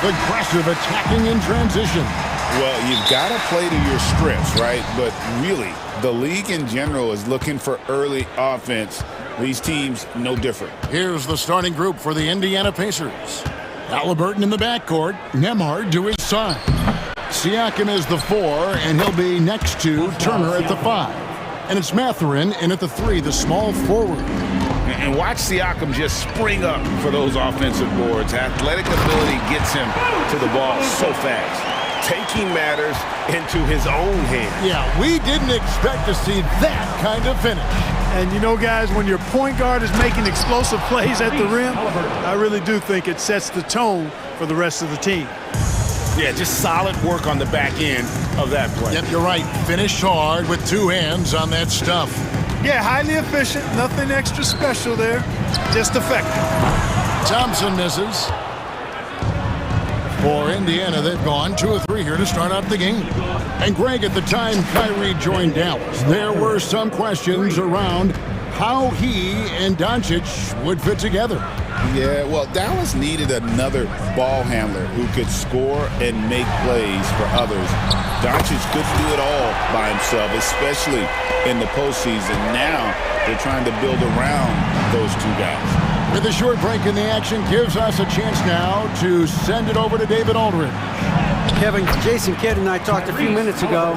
Aggressive attacking in transition. Well, you've got to play to your strengths, right? But really, the league in general is looking for early offense. These teams, no different. Here's the starting group for the Indiana Pacers. Halliburton in the backcourt, Nembhard to his side. Siakam is the 4, and he'll be next to Turner at the 5. And it's Mathurin in at the 3, the small forward. And watch Siakam just spring up for those offensive boards. Athletic ability gets him to the ball so fast. Taking matters into his own hands. Yeah, we didn't expect to see that kind of finish. And you know, guys, when your point guard is making explosive plays at the rim, I really do think it sets the tone for the rest of the team. Yeah, just solid work on the back end of that play. Yep, you're right. Finish hard with 2 hands on that stuff. Yeah, highly efficient. Nothing extra special there. Just effective. Thompson misses. For Indiana, they've gone 2 of 3 here to start out the game. And Greg, at the time Kyrie joined Dallas, there were some questions around how he and Doncic would fit together. Yeah, well, Dallas needed another ball handler who could score and make plays for others. Doncic couldn't do it all by himself, especially in the postseason. Now they're trying to build around those 2 guys. With a short break in the action, gives us a chance now to send it over to David Aldridge. Kevin, Jason Kidd and I talked a few minutes ago.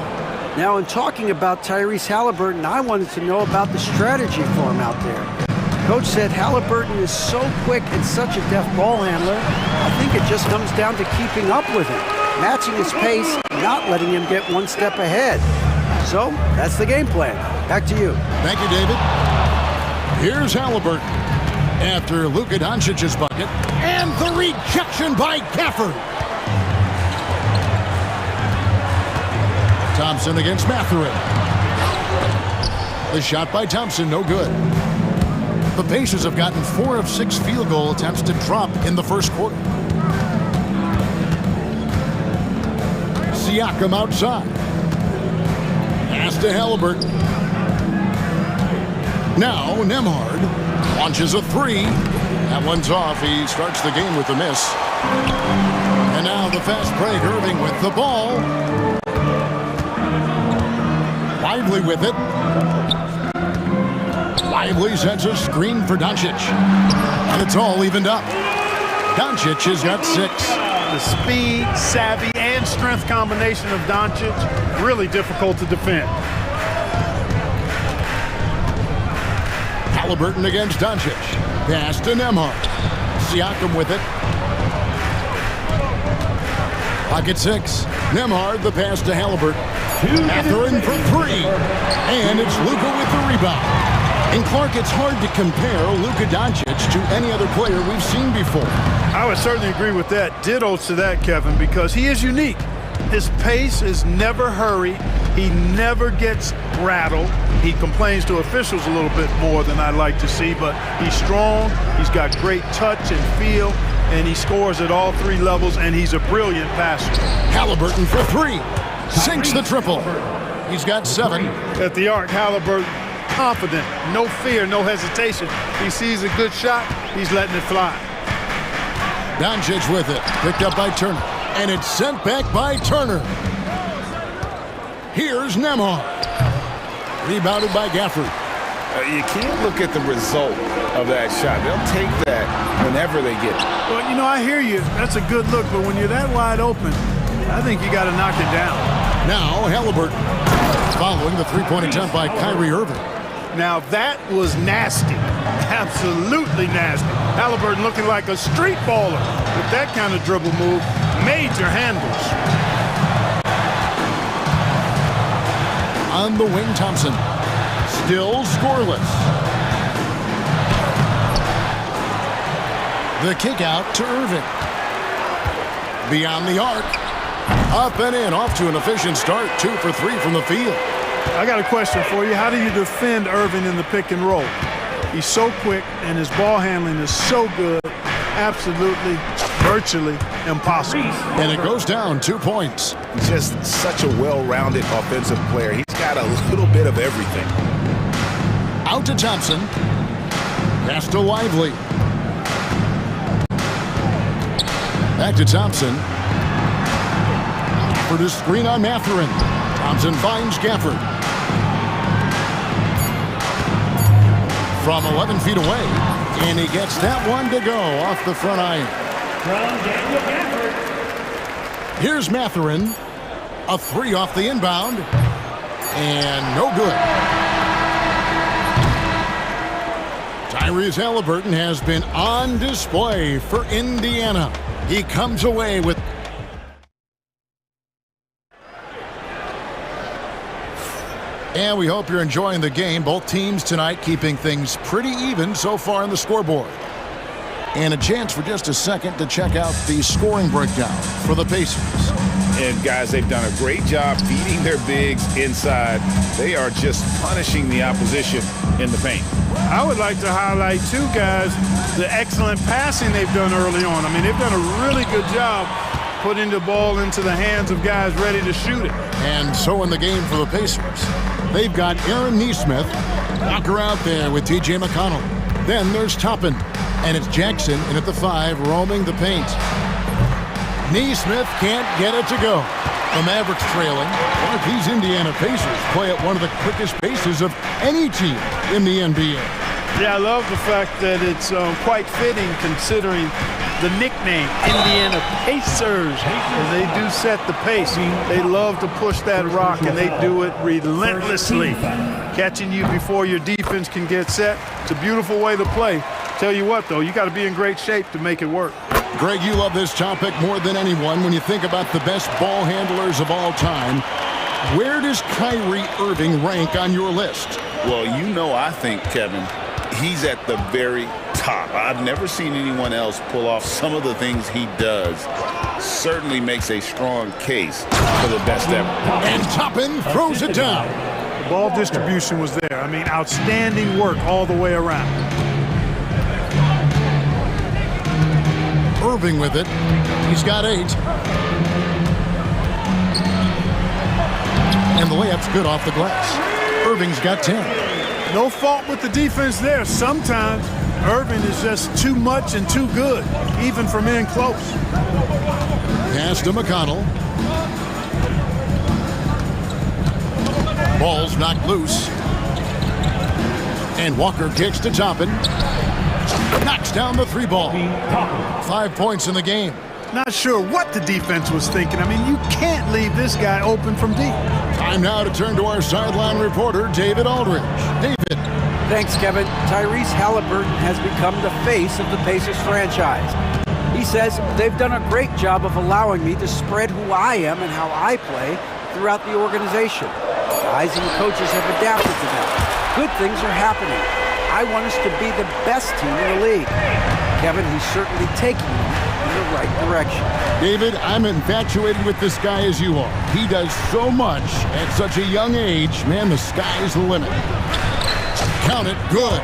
Now, in talking about Tyrese Halliburton, I wanted to know about the strategy for him out there. Coach said Halliburton is so quick and such a deft ball handler, I think it just comes down to keeping up with him, matching his pace, not letting him get 1 step ahead. So, that's the game plan. Back to you. Thank you, David. Here's Halliburton after Luka Doncic's bucket, and the rejection by Gafford. Thompson against Mathurin. The shot by Thompson, no good. The Pacers have gotten 4 of 6 field goal attempts to drop in the first quarter. Siakam outside. Pass to Halliburton. Now Nembhard launches a 3. That one's off. He starts the game with a miss. And now the fast break. Irving with the ball. Lively with it. Lively sets a screen for Doncic. And it's all evened up. Doncic has got 6. The speed, savvy, and strength combination of Doncic, really difficult to defend. Halliburton against Doncic. Pass to Nembhard. Siakam with it. Pocket 6. Nembhard, the pass to Halliburton. Mathurin for 3. And it's Luka with the rebound. And Clark, it's hard to compare Luka Doncic to any other player we've seen before. I would certainly agree with that. Ditto to that, Kevin, because he is unique. His pace is never hurried. He never gets rattled. He complains to officials a little bit more than I'd like to see, but he's strong. He's got great touch and feel, and he scores at all 3 levels, and he's a brilliant passer. Halliburton for 3. Sinks the triple. He's got 7. At the arc, Halliburton, confident, no fear, no hesitation. He sees a good shot, he's letting it fly. Doncic with it, picked up by Turner, and it's sent back by Turner. Here's Nembhard. Rebounded by Gafford. You can't look at the result of that shot. They'll take that whenever they get it. Well, you know, I hear you. That's a good look, but when you're that wide open, I think you got to knock it down. Now Halliburton, following the 3-point attempt by Kyrie Irving. Now that was nasty. Absolutely nasty. Halliburton looking like a street baller with that kind of dribble move. Major handles. On the wing, Thompson. Still scoreless. The kick out to Irving. Beyond the arc. Up and in, off to an efficient start. 2 for 3 from the field. I got a question for you. How do you defend Irving in the pick and roll? He's so quick, and his ball handling is so good. Absolutely, virtually impossible. And it goes down 2 points. Just such a well-rounded offensive player. He's got a little bit of everything. Out to Thompson. Pass to Lively. Back to Thompson. For the screen on Matherin. Thompson finds Gafford. From 11 feet away. And he gets that one to go off the front iron. Here's Matherin. A three off the inbound. And no good. Tyrese Halliburton has been on display for Indiana. He comes away with... And we hope you're enjoying the game. Both teams tonight keeping things pretty even so far on the scoreboard. And a chance for just a second to check out the scoring breakdown for the Pacers. And guys, they've done a great job feeding their bigs inside. They are just punishing the opposition in the paint. I would like to highlight, too, guys, the excellent passing they've done early on. I mean, they've done a really good job putting the ball into the hands of guys ready to shoot it. And so in the game for the Pacers, they've got Aaron Nesmith, Walker out there with T.J. McConnell. Then there's Toppin, and it's Jackson in at the 5, roaming the paint. Nesmith can't get it to go. The Mavericks trailing. One of these Indiana Pacers play at one of the quickest paces of any team in the NBA. Yeah, I love the fact that it's quite fitting considering the nickname, Indiana Pacers. And they do set the pace. They love to push that rock, and they do it relentlessly. Catching you before your defense can get set. It's a beautiful way to play. Tell you what, though, you got to be in great shape to make it work. Greg, you love this topic more than anyone when you think about the best ball handlers of all time. Where does Kyrie Irving rank on your list? Well, you know, I think, Kevin, he's at the very top. I've never seen anyone else pull off some of the things he does. Certainly makes a strong case for the best ever. And Toppin throws it down. The ball distribution was there. I mean, outstanding work all the way around. Irving with it. He's got 8. And the layup's good off the glass. Irving's got 10. No fault with the defense there. Sometimes Irving is just too much and too good, even from in close. Pass to McConnell. Ball's knocked loose. And Walker kicks to Toppin. Knocks down the 3 ball. 5 points in the game. Not sure what the defense was thinking. I mean, you can't leave this guy open from deep. Time now to turn to our sideline reporter, David Aldridge. David. Thanks, Kevin. Tyrese Halliburton has become the face of the Pacers franchise. He says they've done a great job of allowing me to spread who I am and how I play throughout the organization. Guys and coaches have adapted to that. Good things are happening. I want us to be the best team in the league. Kevin, he's certainly taking them in the right direction. David, I'm infatuated with this guy as you are. He does so much at such a young age. Man, the sky's the limit. Count it. Good.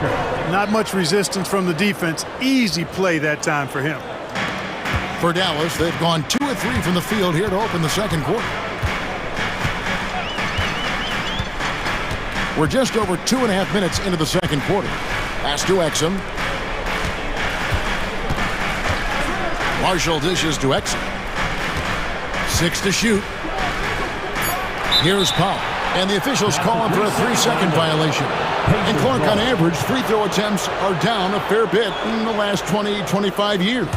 Not much resistance from the defense. Easy play that time for him. For Dallas, they've gone 2 of 3 from the field here to open the second quarter. We're just over 2.5 minutes into the second quarter. Pass to Exum. Marshall dishes to Exum. 6 to shoot. Here's Powell. And the officials call him for a 3-second violation. And Clark, on average, free throw attempts are down a fair bit in the last 20, 25 years.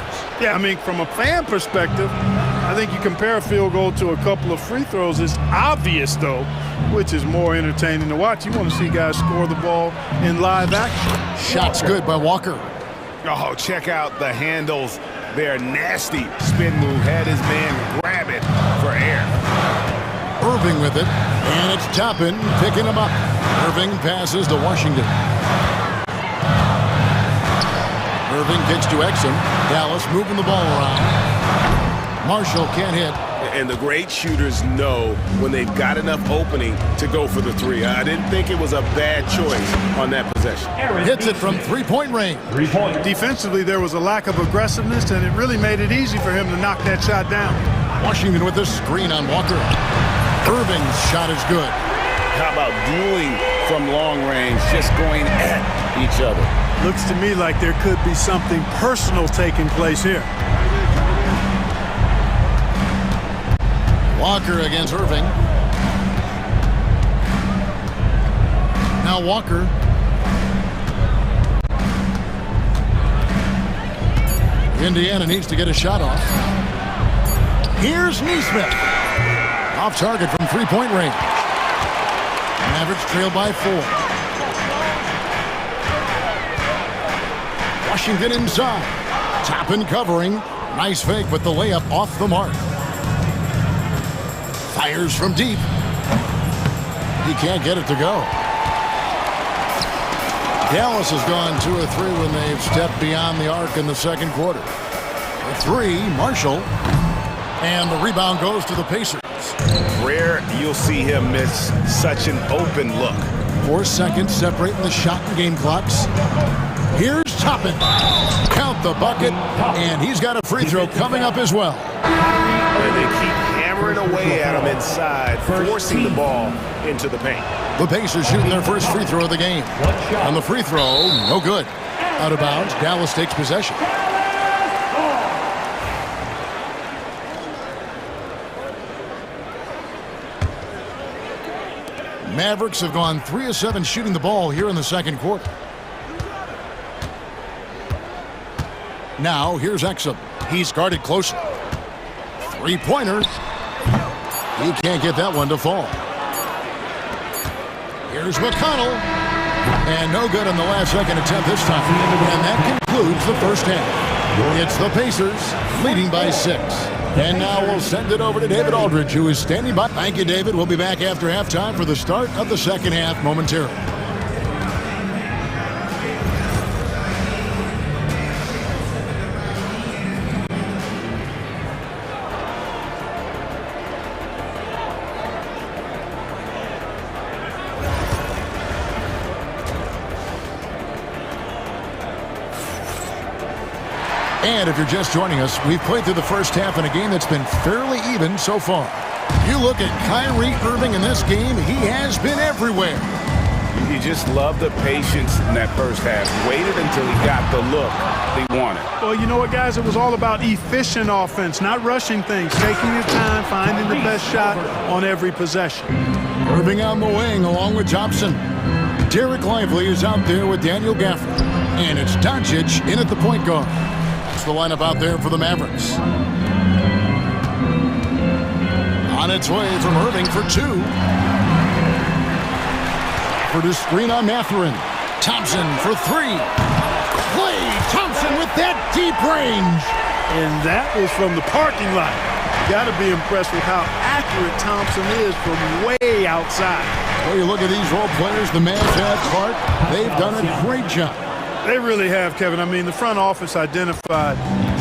Yeah, I mean, from a fan perspective, I think you compare a field goal to a couple of free throws. It's obvious, though, which is more entertaining to watch. You want to see guys score the ball in live action. Shot's good by Walker. Oh, check out the handles. They're nasty. Spin move. Had his man grab it for air. Irving with it. And it's Toppin picking him up. Irving passes to Washington. Irving kicks to Exum. Dallas moving the ball around. Marshall can't hit. And the great shooters know when they've got enough opening to go for the 3. I didn't think it was a bad choice on that possession. Hits it from 3-point range. Defensively, there was a lack of aggressiveness, and it really made it easy for him to knock that shot down. Washington with the screen on Walker. Irving's shot is good. How about dueling from long range, just going at each other? Looks to me like there could be something personal taking place here. Walker against Irving. Now Walker. Indiana needs to get a shot off. Here's Neesmith. Off target from three-point range. Mavericks trail by 4. Washington inside. Toppin covering. Nice fake with the layup off the mark. Fires from deep. He can't get it to go. Dallas has gone 2 of 3 when they've stepped beyond the arc in the second quarter. The 3, Marshall. And the rebound goes to the Pacers. Rare you'll see him miss such an open look. 4 seconds separating the shot and game clocks. Here's Toppin. Count the bucket, and he's got a free throw coming up as well. And they keep hammering away at him inside, forcing the ball into the paint. The Pacers shooting their first free throw of the game. On the free throw, no good. Out of bounds, Dallas takes possession. Mavericks have gone 3 of 7 shooting the ball here in the second quarter. Now, here's Exum. He's guarded closely. Three-pointer. He can't get that one to fall. Here's McConnell. And no good on the last second attempt this time. And that concludes the first half. It's the Pacers leading by 6. And now we'll send it over to David Aldridge, who is standing by. Thank you, David. We'll be back after halftime for the start of the second half momentarily. And if you're just joining us, we've played through the first half in a game that's been fairly even so far. You look at Kyrie Irving in this game, he has been everywhere. You just love the patience in that first half. Waited until he got the look he wanted. Well, you know what, guys? It was all about efficient offense, not rushing things, taking your time, finding the best shot on every possession. Irving on the wing along with Thompson. Derek Lively is out there with Daniel Gafford. And it's Doncic in at the point guard. The lineup out there for the Mavericks. On its way from Irving for 2. For the screen on Mathurin. Thompson for 3. Klay Thompson with that deep range. And that was from the parking lot. Got to be impressed with how accurate Thompson is from way outside. Well, you look at these role players, the Mavs have Clark. They've done a great job. They really have, Kevin. I mean, the front office identified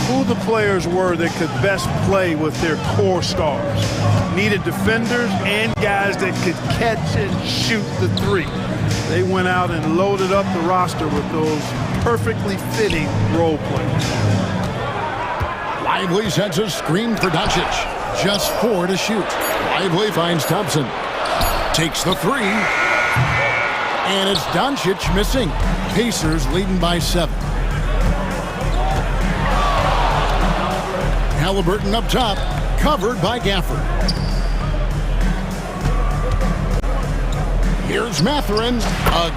who the players were that could best play with their core stars. Needed defenders and guys that could catch and shoot the 3. They went out and loaded up the roster with those perfectly fitting role players. Lively sets a screen for Doncic. Just 4 to shoot. Lively finds Thompson. Takes the 3. And it's Doncic missing. Pacers leading by 7. Halliburton up top, covered by Gafford. Here's Mathurin.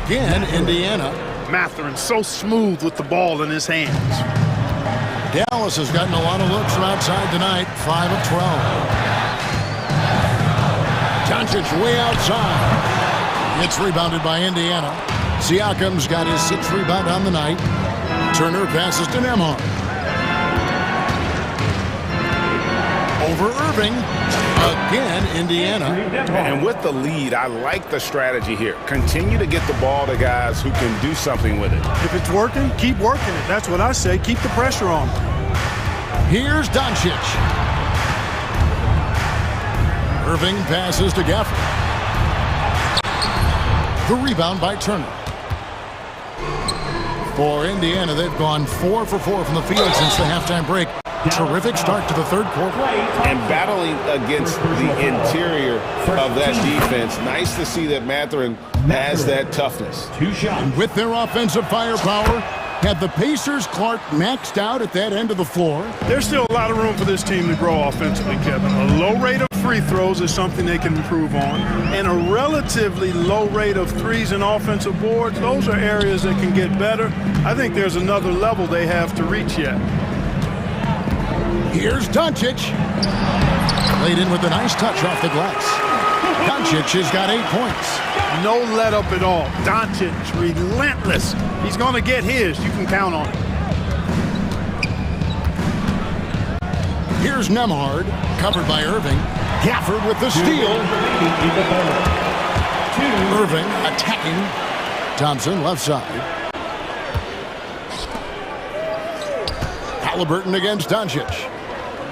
Again, Indiana. Mathurin so smooth with the ball in his hands. Dallas has gotten a lot of looks from outside tonight. 5 of 12. Doncic way outside. It's rebounded by Indiana. Siakam's got his 6th rebound on the night. Turner passes to Nembhard. Over Irving. Again, Indiana. And with the lead, I like the strategy here. Continue to get the ball to guys who can do something with it. If it's working, keep working it. That's what I say. Keep the pressure on. Here's Doncic. Irving passes to Gafford. The rebound by Turner. For Indiana, they've gone 4 for 4 from the field since the halftime break. Terrific start to the third quarter. And battling against the interior of that defense. Nice to see that Mathurin has that toughness. And with their offensive firepower, Had the Pacers' Clark maxed out at that end of the floor? There's still a lot of room for this team to grow offensively, Kevin. A low rate of free throws is something they can improve on, and a relatively low rate of threes and offensive boards. Those are areas that can get better. I think there's another level they have to reach yet. Here's Doncic. Laid in with a nice touch off the glass. Doncic has got 8 points. No let up at all. Doncic, relentless. He's going to get his. You can count on it. Here's Nemhard, covered by Irving. Gafford with the steal. Irving attacking. Thompson left side. Halliburton against Doncic.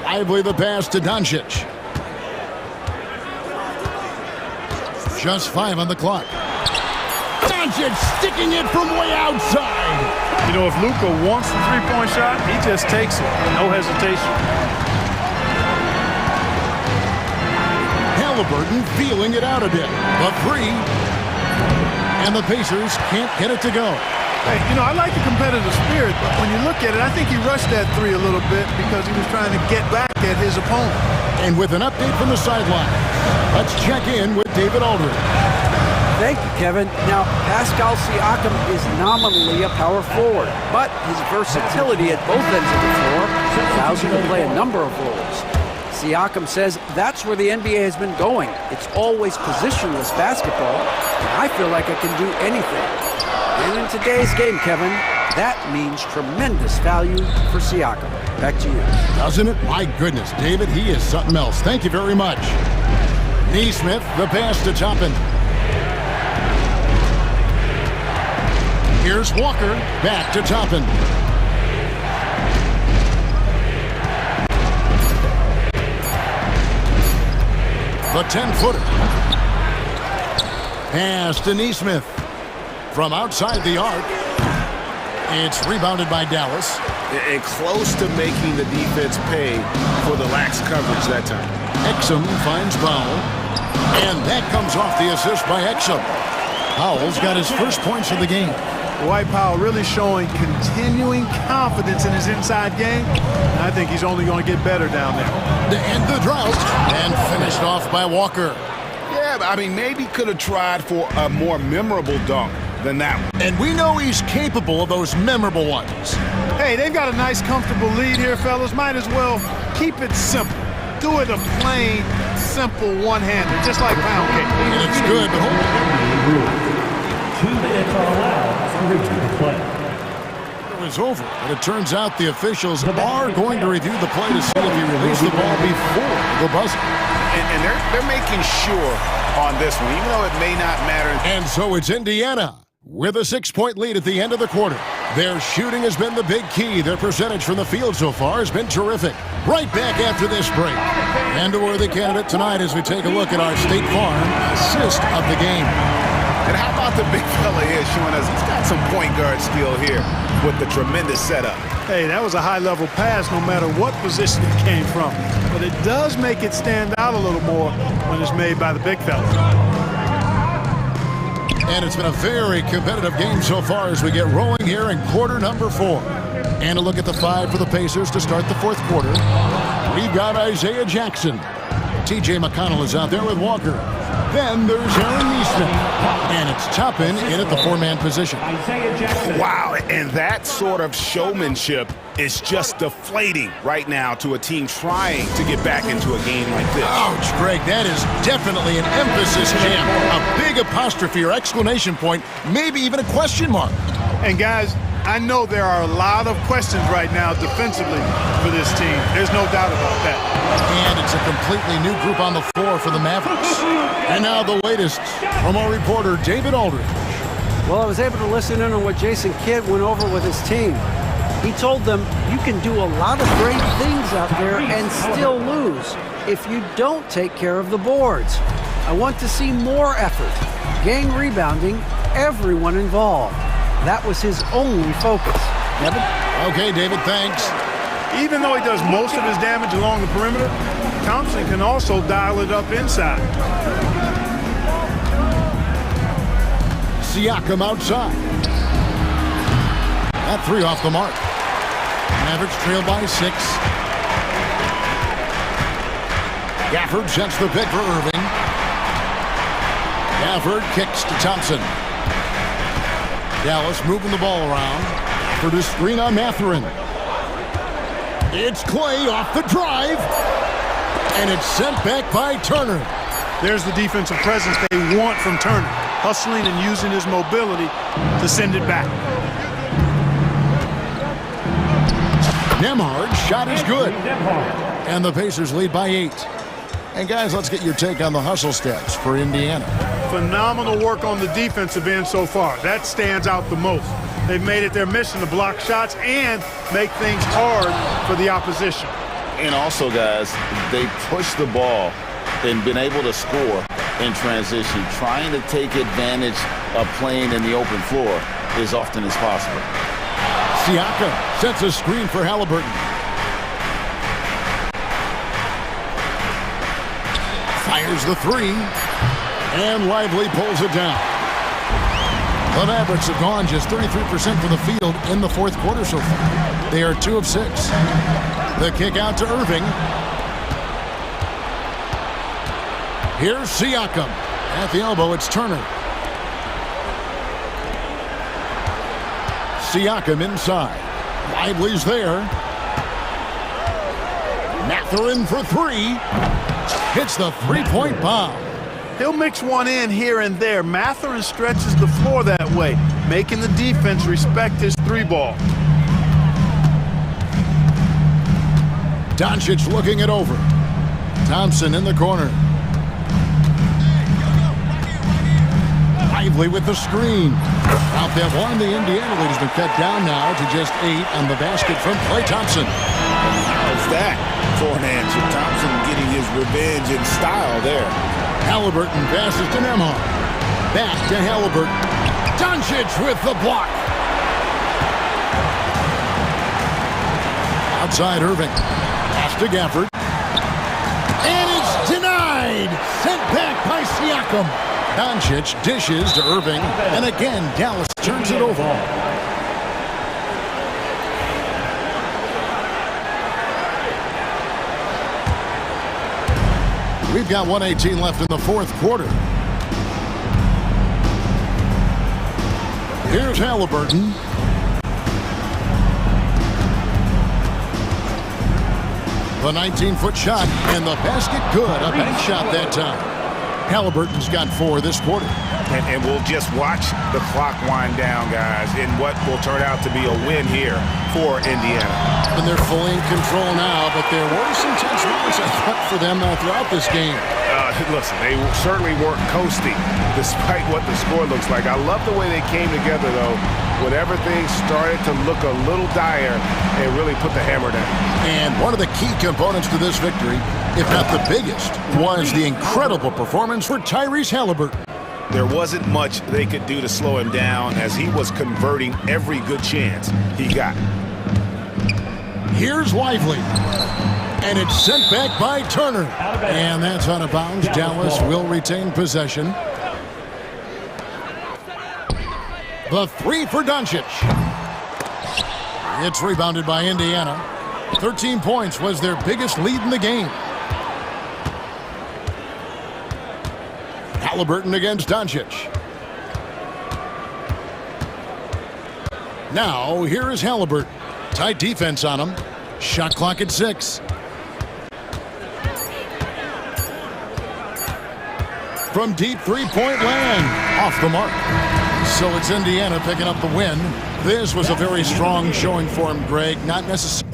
Lively the pass to Doncic. Just 5 on the clock. Doncic sticking it from way outside. You know, if Luka wants the three-point shot, he just takes it. No hesitation. Halliburton feeling it out a bit. The three. And the Pacers can't get it to go. Hey, you know, I like the competitive spirit, but when you look at it, I think he rushed that three a little bit because he was trying to get back at his opponent. And with an update from the sideline, let's check in with David Aldridge. Thank you, Kevin. Now, Pascal Siakam is nominally a power forward, but his versatility at both ends of the floor allows him to play a number of roles. Siakam says that's where the NBA has been going. It's always positionless basketball, and I feel like I can do anything. And in today's game, Kevin, that means tremendous value for Siakam. Back to you. Doesn't it? My goodness, David, he is something else. Thank you very much. Neesmith, the pass to Toppin. Here's Walker, back to Toppin. The 10-footer. Pass to Neesmith. From outside the arc. It's rebounded by Dallas. And close to making the defense pay for the lax coverage that time. Exum finds Powell. And that comes off the assist by Exum. Powell's got his first points of the game. Dwight Powell really showing continuing confidence in his inside game. And I think he's only going to get better down there. To end the drought. And finished off by Walker. Yeah, I mean, maybe could have tried for a more memorable dunk than that one. And we know he's capable of those memorable ones. Hey, they've got a nice, comfortable lead here, fellas. Might as well keep it simple. Do it a plain, simple one-hander, just like pound cake. And it's good. 2 minutes are allowed for return to play. It was over, but it turns out the officials are going to review the play to see if he released the ball before the buzzer. And they're making sure on this one, even though it may not matter. And so it's Indiana with a 6-point lead at the end of the quarter. Their shooting has been the big key. Their percentage from the field so far has been terrific. Right back after this break. And a worthy candidate tonight as we take a look at our State Farm assist of the game. And how about the big fella here showing us he's got some point guard skill here with the tremendous setup. Hey, that was a high-level pass no matter what position it came from. But it does make it stand out a little more when it's made by the big fella. And it's been a very competitive game so far as we get rolling here in quarter number 4. And a look at the 5 for the Pacers to start the 4th quarter. We've got Isaiah Jackson. T.J. McConnell is out there with Walker. Then there's Aaron Neesmith. And it's Toppin in at the 4-man position. Wow, and that sort of showmanship is just deflating right now to a team trying to get back into a game like this. Ouch, Greg, that is definitely an emphasis jam. A big apostrophe or exclamation point, maybe even a question mark. And guys, I know there are a lot of questions right now defensively for this team. There's no doubt about that. And it's a completely new group on the floor for the Mavericks. And now the latest from our reporter, David Aldridge. Well, I was able to listen in on what Jason Kidd went over with his team. He told them you can do a lot of great things out there and still lose if you don't take care of the boards. I want to see more effort, gang rebounding, everyone involved. That was his only focus. Devin? Okay, David, thanks. Even though he does most of his damage along the perimeter, Thompson can also dial it up inside. Siakam outside. That three off the mark. Mavericks trail by 6. Gafford sets the pick for Irving. Gafford kicks to Thompson. Dallas moving the ball around. For the screen on Mathurin. It's Clay off the drive. And it's sent back by Turner. There's the defensive presence they want from Turner. Hustling and using his mobility to send it back. Nembhard's shot is good. And the Pacers lead by 8. And guys, let's get your take on the hustle stats for Indiana. Phenomenal work on the defensive end so far. That stands out the most. They've made it their mission to block shots and make things hard for the opposition. And also, guys, they push the ball and been able to score in transition, trying to take advantage of playing in the open floor as often as possible. Siakam sets a screen for Halliburton. Fires the three. And Lively pulls it down. The Mavericks have gone just 33% from the field in the fourth quarter so far. They are 2 of 6. The kick out to Irving. Here's Siakam. At the elbow, it's Turner. Siakam inside. Lively's there. Mathurin for 3. Hits the three-point bomb. He'll mix one in here and there. Mathurin stretches the floor that way, making the defense respect his 3-ball. Doncic looking it over. Thompson in the corner. Lively with the screen. Out that one, the Indiana lead has been cut down now to just 8 on the basket from Klay Thompson. How's that for an answer? Thompson getting his revenge in style there. Halliburton passes to Nembhard. Back to Halliburton. Doncic with the block. Outside Irving. Pass to Gafford. And it's denied. Sent back by Siakam. Doncic dishes to Irving. And again, Dallas turns it over. We've got 1:18 left in the fourth quarter. Here's Halliburton. The 19-foot shot and the basket good. A bank shot that time. Halliburton's got 4 this quarter. And we'll just watch the clock wind down, guys, in what will turn out to be a win here for Indiana. And they're fully in control now, but there were some tense moments, I thought, for them throughout this game. Listen, they certainly weren't coasting despite what the score looks like. I love the way they came together, though. When everything started to look a little dire, they really put the hammer down. And one of the key components to this victory, if not the biggest, was the incredible performance for Tyrese Halliburton. There wasn't much they could do to slow him down as he was converting every good chance he got. Here's Lively. And it's sent back by Turner. And that's out of bounds. Dallas will retain possession. The 3 for Doncic. It's rebounded by Indiana. 13 points was their biggest lead in the game. Halliburton against Doncic. Now, here is Halliburton. Tight defense on him. Shot clock at 6. From deep three-point land. Off the mark. So it's Indiana picking up the win. This was a very strong showing for him, Greg. Not necessarily.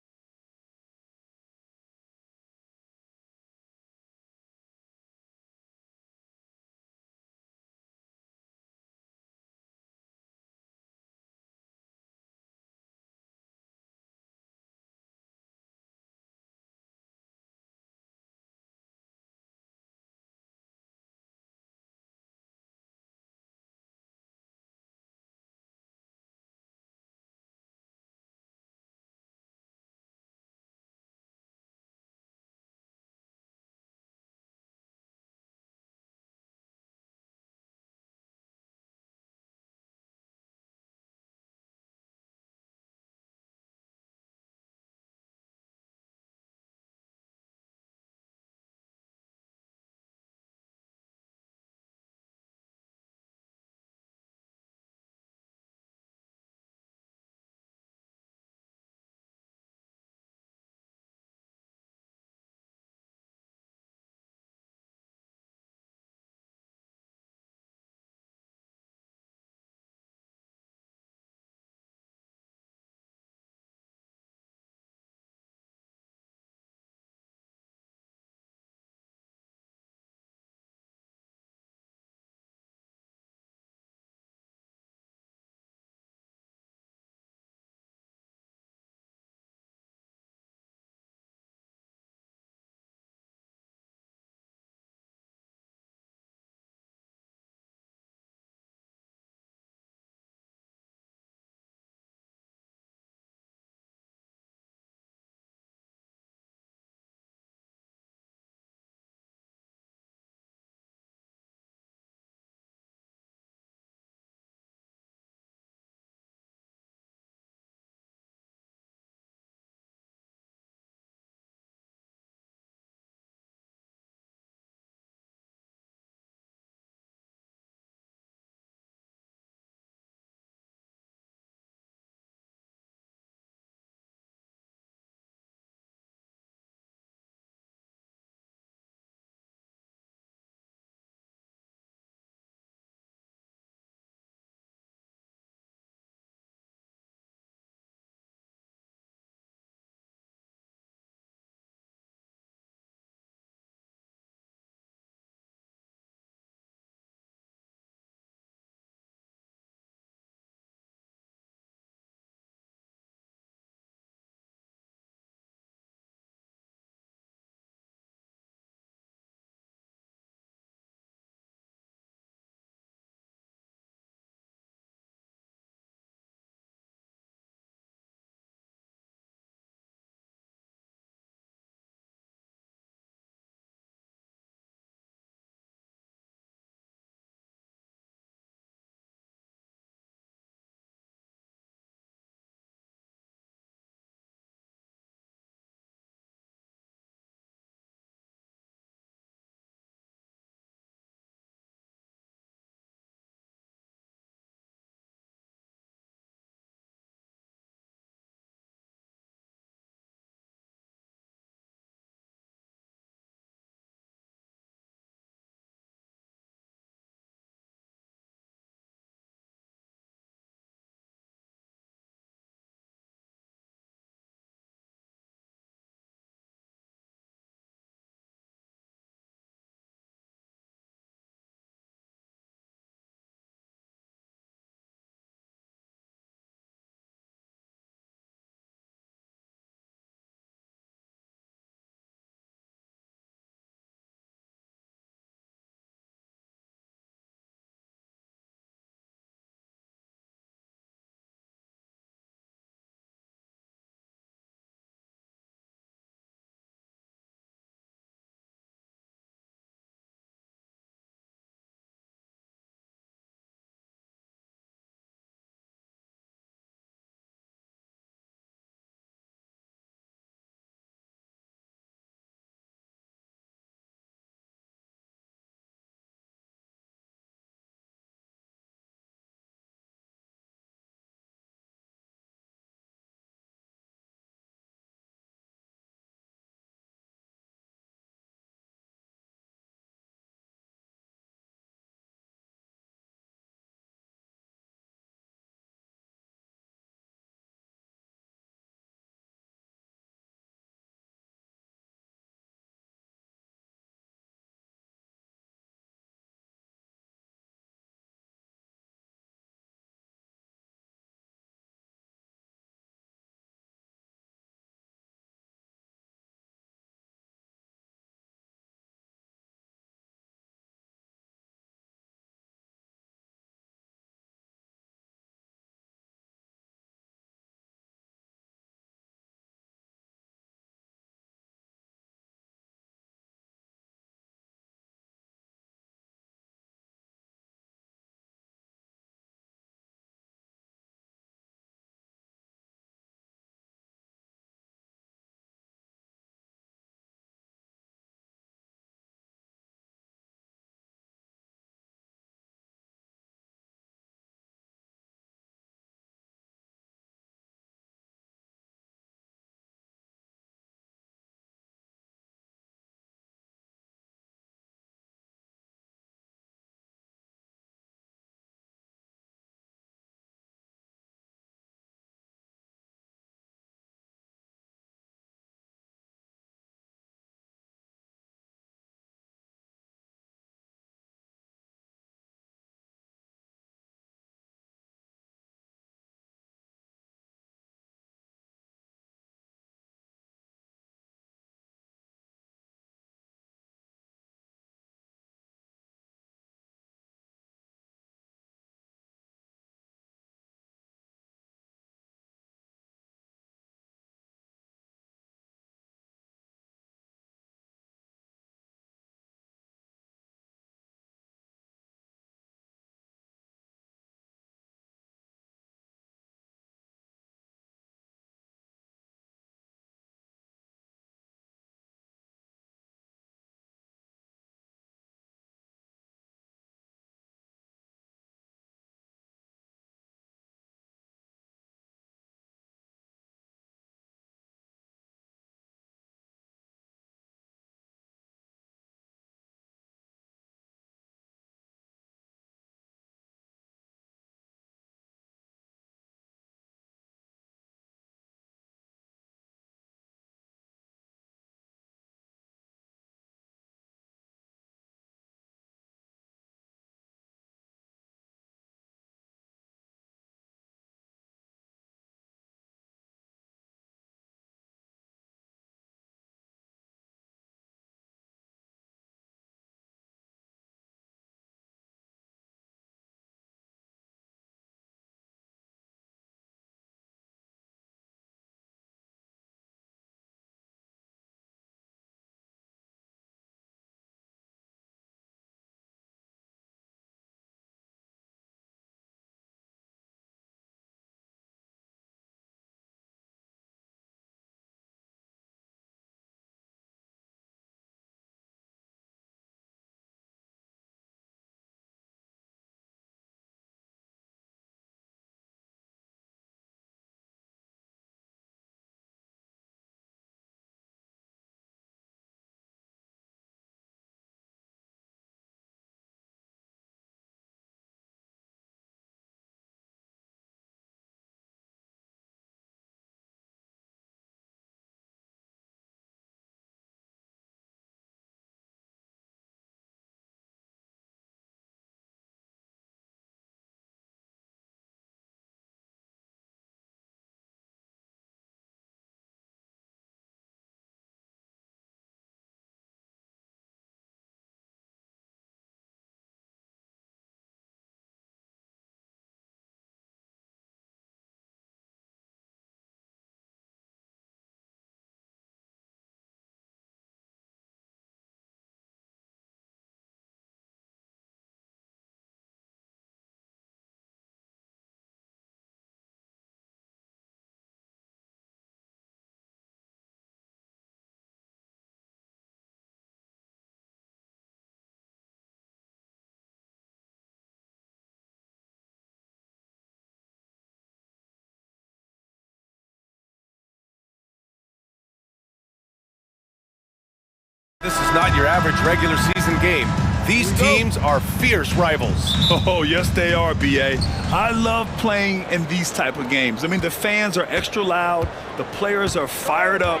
This is not your average regular season game. These teams are fierce rivals. Oh, yes, they are, B.A. I love playing in these type of games. I mean, the fans are extra loud. The players are fired up.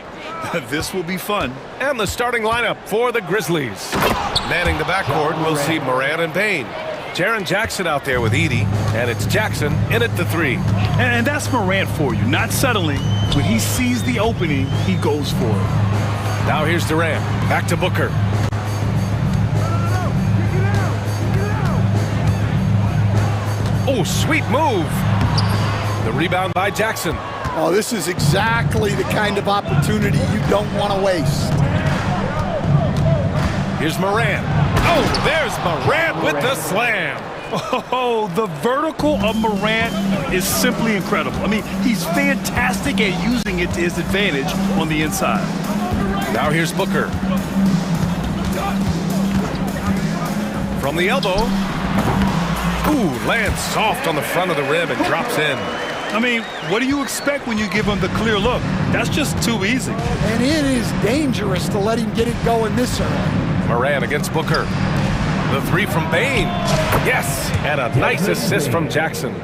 This will be fun. And the starting lineup for the Grizzlies. Manning the backcourt, we'll see Morant and Bain. Jaren Jackson out there with Edie, and it's Jackson in at the three. And that's Morant for you, not settling. When he sees the opening, he goes for it. Now here's Durant, back to Booker. Oh, sweet move. The rebound by Jackson. Oh, this is exactly the kind of opportunity you don't want to waste. Here's Morant. Oh, there's Morant with the slam. Oh, the vertical of Morant is simply incredible. I mean, he's fantastic at using it to his advantage on the inside. Now here's Booker. From the elbow. Ooh, lands soft on the front of the rim and drops in. I mean, what do you expect when you give him the clear look? That's just too easy. And it is dangerous to let him get it going this early. Morant against Booker. The three from Bain. Yes, and a nice assist from Jackson.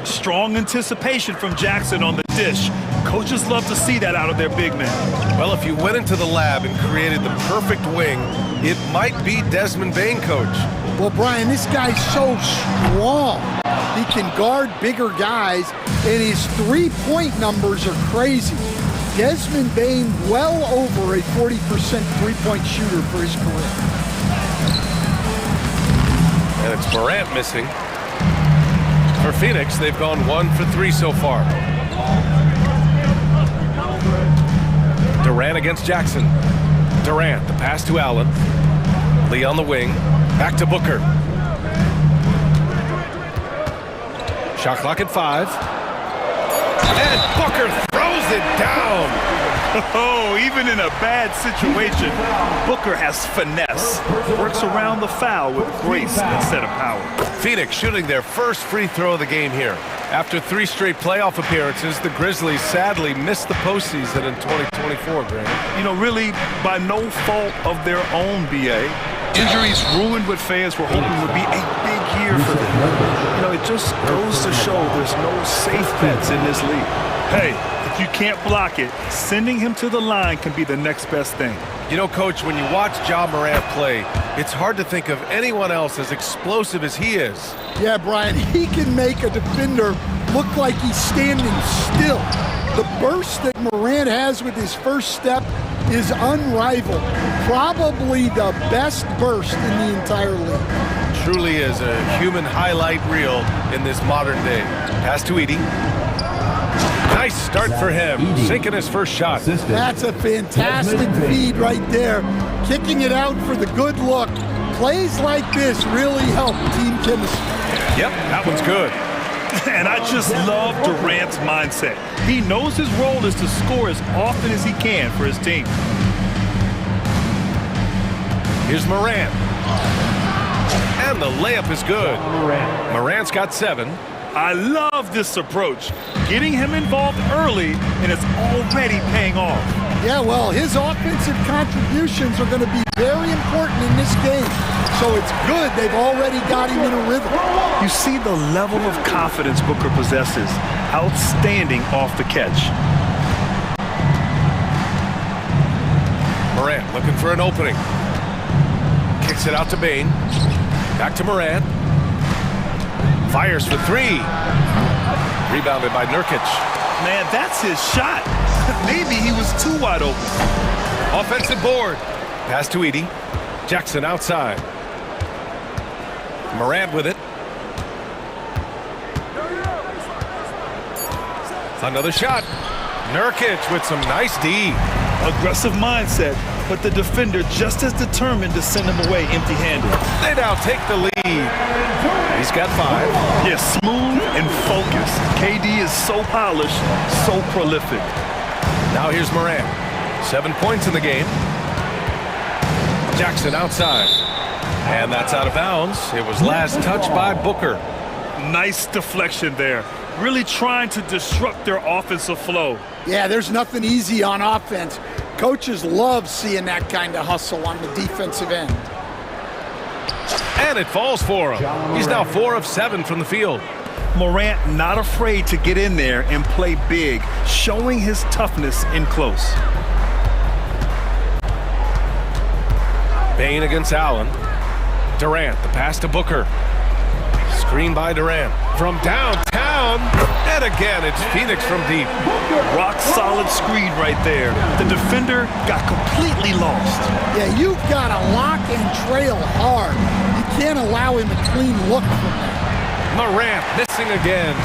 Strong anticipation from Jackson on the dish. Coaches love to see that out of their big men. Well, if you went into the lab and created the perfect wing, it might be Desmond Bain, Coach. Well, Brian, this guy's so strong. He can guard bigger guys, and his three-point numbers are crazy. Desmond Bain, well over a 40% three-point shooter for his career. And it's Morant missing. For Phoenix, they've gone 1 for 3 so far. Durant against Jackson. Durant, the pass to Allen. Lee on the wing. Back to Booker. Shot clock at 5. And Booker throws it down. Oh, even in a bad situation, Booker has finesse. Works around the foul with grace instead of power. Phoenix shooting their first free throw of the game here. After 3 straight playoff appearances, the Grizzlies sadly missed the postseason in 2024, Grant. You know, really by no fault of their own, B.A. Injuries ruined what fans were hoping would be a big year for them. You know, it just goes to show there's no safe bets in this league. Hey, if you can't block it, sending him to the line can be the next best thing. You know, Coach, when you watch Ja Morant play, it's hard to think of anyone else as explosive as he is. Yeah, Brian, he can make a defender look like he's standing still. The burst that Morant has with his first step is unrivaled. Probably the best burst in the entire league. Truly is a human highlight reel in this modern day. Pass to Edie. Nice start for him, sinking his first shot. That's a fantastic feed right there. Kicking it out for the good look. Plays like this really help team chemistry. Yep, that one's good. And I just love Durant's mindset. He knows his role is to score as often as he can for his team. Here's Morant. And the layup is good. Morant's got 7. I love this approach. Getting him involved early, and it's already paying off. Yeah, well, his offensive contributions are going to be very important in this game. So it's good they've already got him in a rhythm. You see the level of confidence Booker possesses. Outstanding off the catch. Morant looking for an opening. Kicks it out to Bain. Back to Morant. Fires for 3. Rebounded by Nurkic. Man, that's his shot. Maybe he was too wide open. Offensive board. Pass to Edie. Jackson outside. Morant with it. Another shot. Nurkic with some nice D. Aggressive mindset, but the defender just as determined to send him away empty-handed. They now take the lead. He's got 5. Yeah, smooth and focused. KD is so polished, so prolific. Now here's Morant. 7 points in the game. Jackson outside. And that's out of bounds. It was last touched by Booker. Nice deflection there. Really trying to disrupt their offensive flow. Yeah, there's nothing easy on offense. Coaches love seeing that kind of hustle on the defensive end. And it falls for him. He's now 4 of 7 from the field. Morant not afraid to get in there and play big, showing his toughness in close. Bain against Allen. Durant, the pass to Booker. Screen by Durant. From downtown, and again, it's Phoenix from deep. Rock solid screen right there. The defender got completely lost. Yeah, you've got to lock and trail hard. You can't allow him a clean look from that. Morant missing again.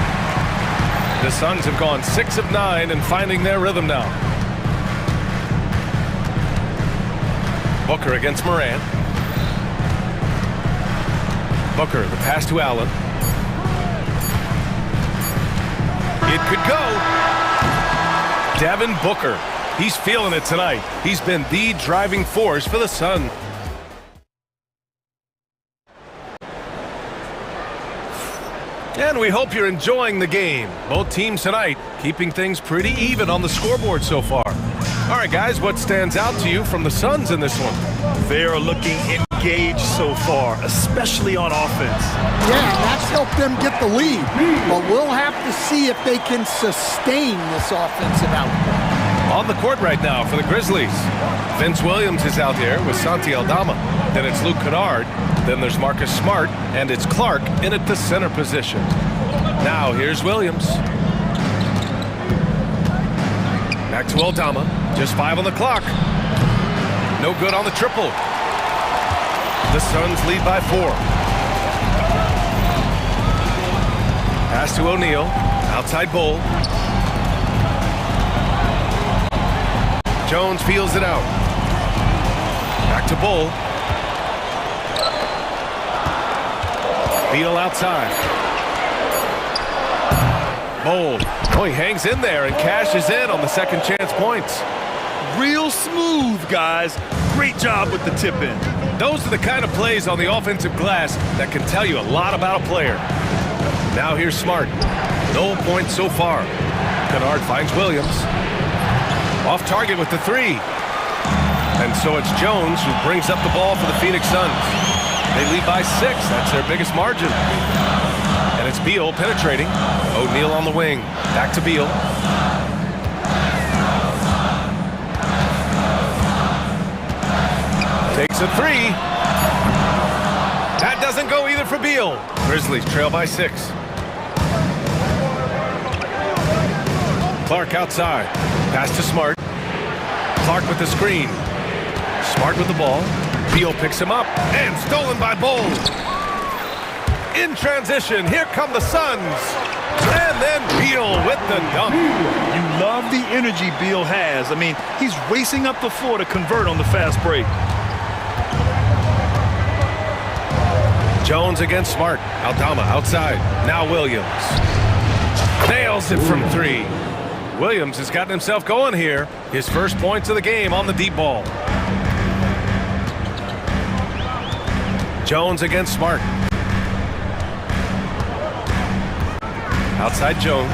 The Suns have gone 6 of 9 and finding their rhythm now. Booker against Morant. Booker, the pass to Allen. It could go. Devin Booker. He's feeling it tonight. He's been the driving force for the Suns. And we hope you're enjoying the game. Both teams tonight keeping things pretty even on the scoreboard so far. All right, guys, what stands out to you from the Suns in this one? They are looking engaged so far, especially on offense. Yeah, and that's helped them get the lead. But we'll have to see if they can sustain this offensive output. On the court right now for the Grizzlies. Vince Williams is out there with Santi Aldama. Then it's Luke Kennard. Then there's Marcus Smart. And it's Clark in at the center position. Now here's Williams. Back to Aldama. Just 5 on the clock. No good on the triple. The Suns lead by 4. Pass to O'Neal. Outside Bull. Jones feels it out. Back to Bull. Beal outside. Bull. Oh, he hangs in there and cashes in on the second chance points. Real smooth, guys. Great job with the tip in. Those are the kind of plays on the offensive glass that can tell you a lot about a player. Now here's Smart. No points so far. Kennard finds Williams. Off target with the 3. And so it's Jones who brings up the ball for the Phoenix Suns. They lead by 6. That's their biggest margin. And it's Beal penetrating. O'Neal on the wing. Back to Beal. Takes a 3. That doesn't go either for Beal. Grizzlies trail by 6. Clark outside. Pass to Smart. Clark with the screen. Smart with the ball. Beal picks him up. And stolen by Bull. In transition, here come the Suns. And then Beal with the dunk. You love the energy Beal has. I mean, he's racing up the floor to convert on the fast break. Jones against Smart. Aldama outside. Now Williams. Nails it from 3. Williams has gotten himself going here. His first points of the game on the deep ball. Jones against Smart. Outside Jones.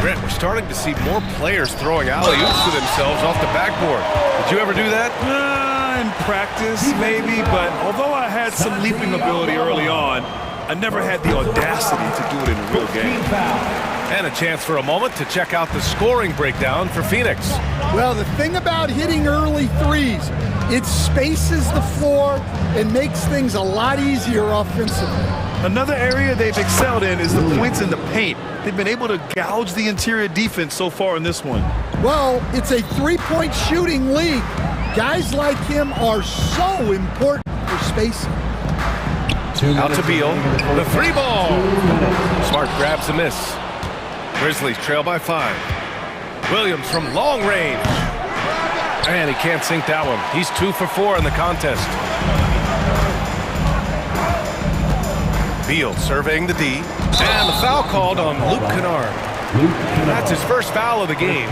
Brent, we're starting to see more players throwing alley-oops to themselves off the backboard. Did you ever do that? In practice, maybe, but although I had some leaping ability early on, I never had the audacity to do it in a real game. And a chance for a moment to check out the scoring breakdown for Phoenix. Well, the thing about hitting early threes, it spaces the floor and makes things a lot easier offensively. Another area they've excelled in is the points in the paint. They've been able to gouge the interior defense so far in this one. Well, it's a three-point shooting league. Guys like him are so important for spacing. Out to Beal. The 3 ball. Smart grabs a miss. Grizzlies trail by 5. Williams from long range. And he can't sink that one. He's 2 for 4 in the contest. Beal surveying the D. And the foul called on Luke Kennard. That's his first foul of the game.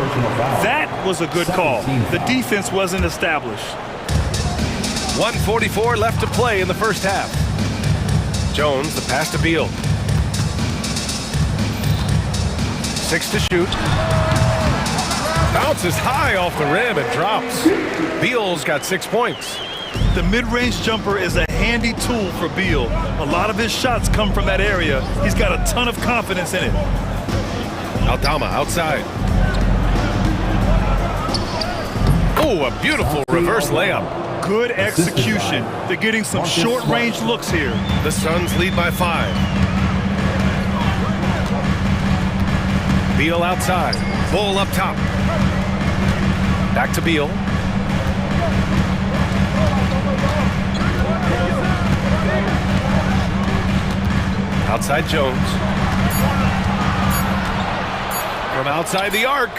That was a good call. The defense wasn't established. 1:44 left to play in the first half. Jones, the pass to Beal. 6 to shoot. Bounces high off the rim and drops. Beal's got 6 points. The mid-range jumper is a handy tool for Beal. A lot of his shots come from that area. He's got a ton of confidence in it. Aldama outside. Oh, a beautiful reverse layup. Good execution. They're getting some short-range looks here. The Suns lead by 5. Beal outside. Bull up top. Back to Beal. Outside Jones. From outside the arc.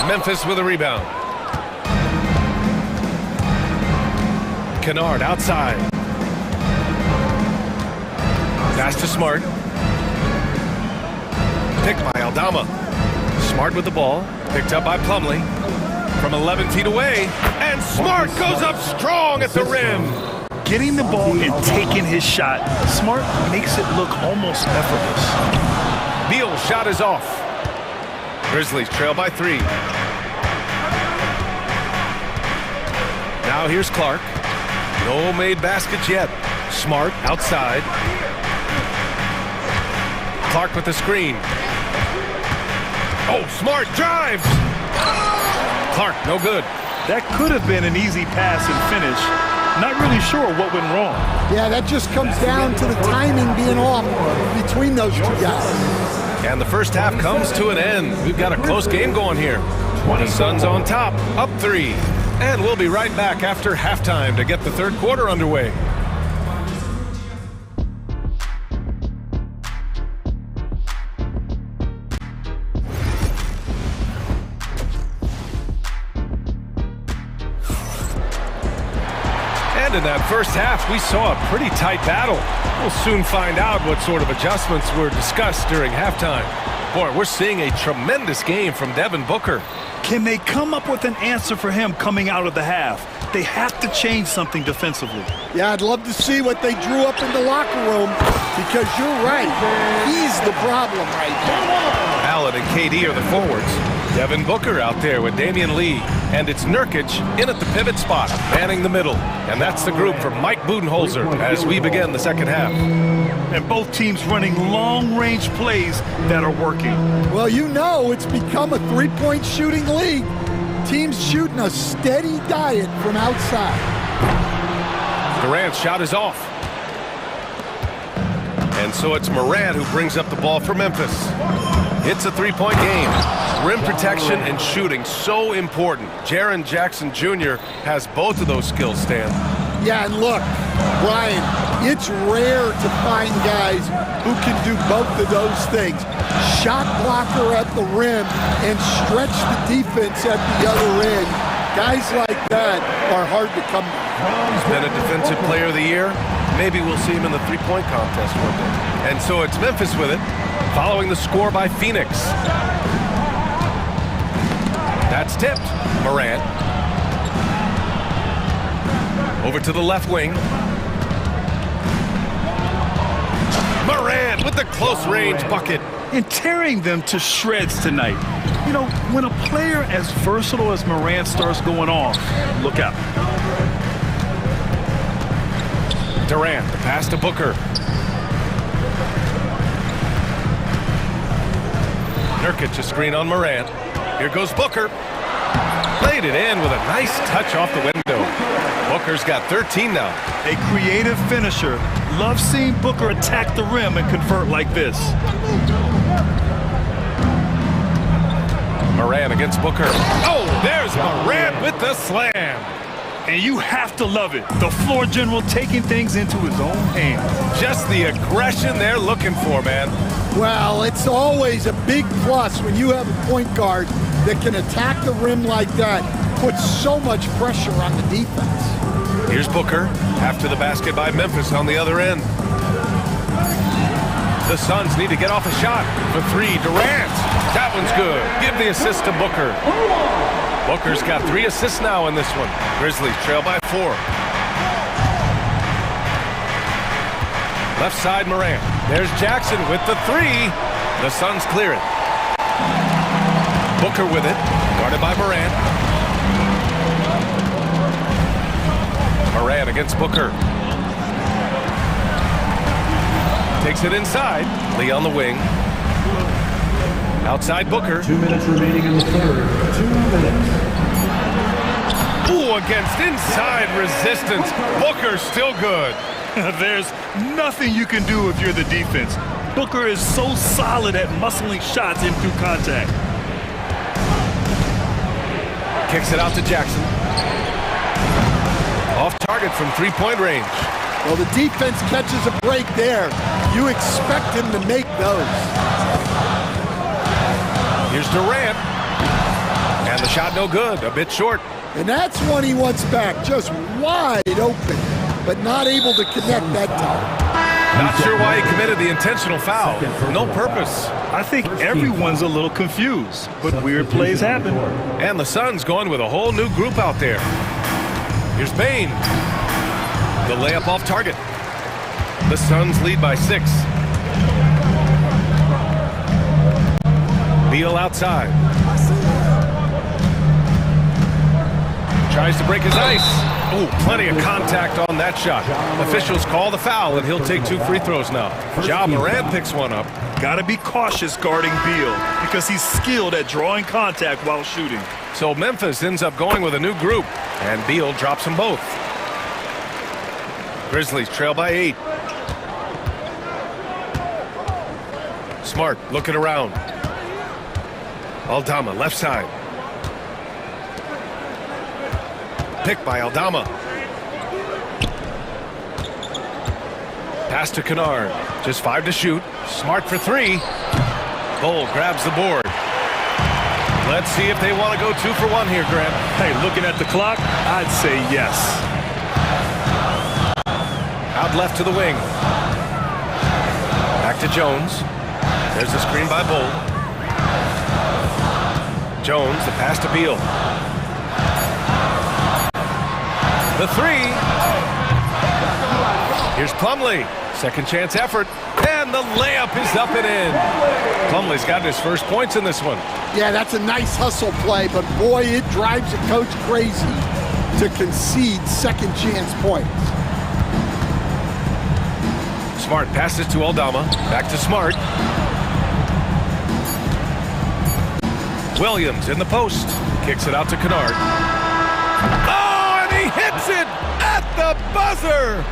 Memphis with a rebound. Kennard outside. Pass to Smart. Picked by Aldama. Smart with the ball. Picked up by Plumlee. From 11 feet away. And Smart goes up strong at the rim. Getting the ball and taking his shot, Smart makes it look almost effortless. Beal's shot is off. Grizzlies trail by 3. Now here's Clark. No made baskets yet. Smart outside. Clark with the screen. Oh, Smart drives. Clark, no good. That could have been an easy pass and finish. Not really sure what went wrong. Yeah, that just comes down to the timing being off between those two guys. And the first half comes to an end. We've got a close game going here. The Suns on top, up 3. And we'll be right back after halftime to get the third quarter underway. And in that first half, we saw a pretty tight battle. We'll soon find out what sort of adjustments were discussed during halftime. Boy, we're seeing a tremendous game from Devin Booker. Can they come up with an answer for him coming out of the half? They have to change something defensively. Yeah, I'd love to see what they drew up in the locker room, because you're right. He's the problem right now. Allen and KD are the forwards. Devin Booker out there with Damian Lee. And it's Nurkic in at the pivot spot, manning the middle. And that's the group for Mike Budenholzer as we begin the second half. And both teams running long-range plays that are working. Well, you know it's become a three-point shooting league. Teams shooting a steady diet from outside. Durant's shot is off. And so it's Morant who brings up the ball for Memphis. It's a three-point game. Rim protection and shooting, so important. Jaren Jackson Jr. has both of those skills, Stan. Yeah, and look, Brian, it's rare to find guys who can do both of those things. Shot blocker at the rim and stretch the defense at the other end. Guys like that are hard to come by. He's been a defensive player of the year. Maybe we'll see him in the three-point contest one day. And so it's Memphis with it, following the score by Phoenix. That's tipped. Morant. Over to the left wing. Morant with the close-range bucket. And tearing them to shreds tonight. You know, when a player as versatile as Morant starts going off, look out. Durant, the pass to Booker. Nurkic, a screen on Morant. Here goes Booker. Played it in with a nice touch off the window. Booker's got 13 now. A creative finisher. Love seeing Booker attack the rim and convert like this. Morant against Booker. Oh, there's Morant with the slam. And you have to love it. The floor general taking things into his own hands. Just the aggression they're looking for, man. Well, it's always a big plus when you have a point guard that can attack the rim like that, puts so much pressure on the defense. Here's Booker after the basket by Memphis on the other end. The Suns need to get off a shot for 3. Durant. That one's good. Give the assist to Booker. Booker's got 3 assists now in this one. Grizzlies trail by 4. Left side Morant. There's Jackson with the 3. The Suns clear it. Booker with it, guarded by Morant. Morant against Booker. Takes it inside. Lee on the wing. Outside Booker. 2 minutes remaining in the third. 2 minutes. Ooh, against inside resistance. Booker still good. There's nothing you can do if you're the defense. Booker is so solid at muscling shots in through contact. Kicks it out to Jackson. Off target from three-point range. Well, the defense catches a break there. You expect him to make those. Here's Durant. And the shot no good, a bit short. And that's one he wants back, just wide open, but not able to connect that time. Not sure why he committed the intentional foul. No purpose. I think everyone's a little confused, but weird plays happen. And the Suns going with a whole new group out there. Here's Bain. The layup off target. The Suns lead by 6. Beal outside. Tries to break his ice. Oh, plenty of contact on that shot. Officials call the foul, and he'll take 2 free throws now. Ja Morant picks one up. Gotta be cautious guarding Beal because he's skilled at drawing contact while shooting. So Memphis ends up going with a new group, and Beal drops them both. Grizzlies trail by 8. Smart looking around. Aldama left side. Picked by Aldama. Pass to Kennard. Just 5 to shoot. Smart for 3. Bull grabs the board. Let's see if they want to go 2 for 1 here, Grant. Hey, looking at the clock, I'd say yes. Out left to the wing. Back to Jones. There's the screen by Bull. Jones, the pass to Beal. The 3. Here's Plumlee. Second chance effort. And the layup is up and in. Plumlee's got his first points in this one. Yeah, that's a nice hustle play, but boy, it drives a coach crazy to concede second chance points. Smart passes to Aldama. Back to Smart. Williams in the post. Kicks it out to Kennard. Oh, and he hits it at the buzzer.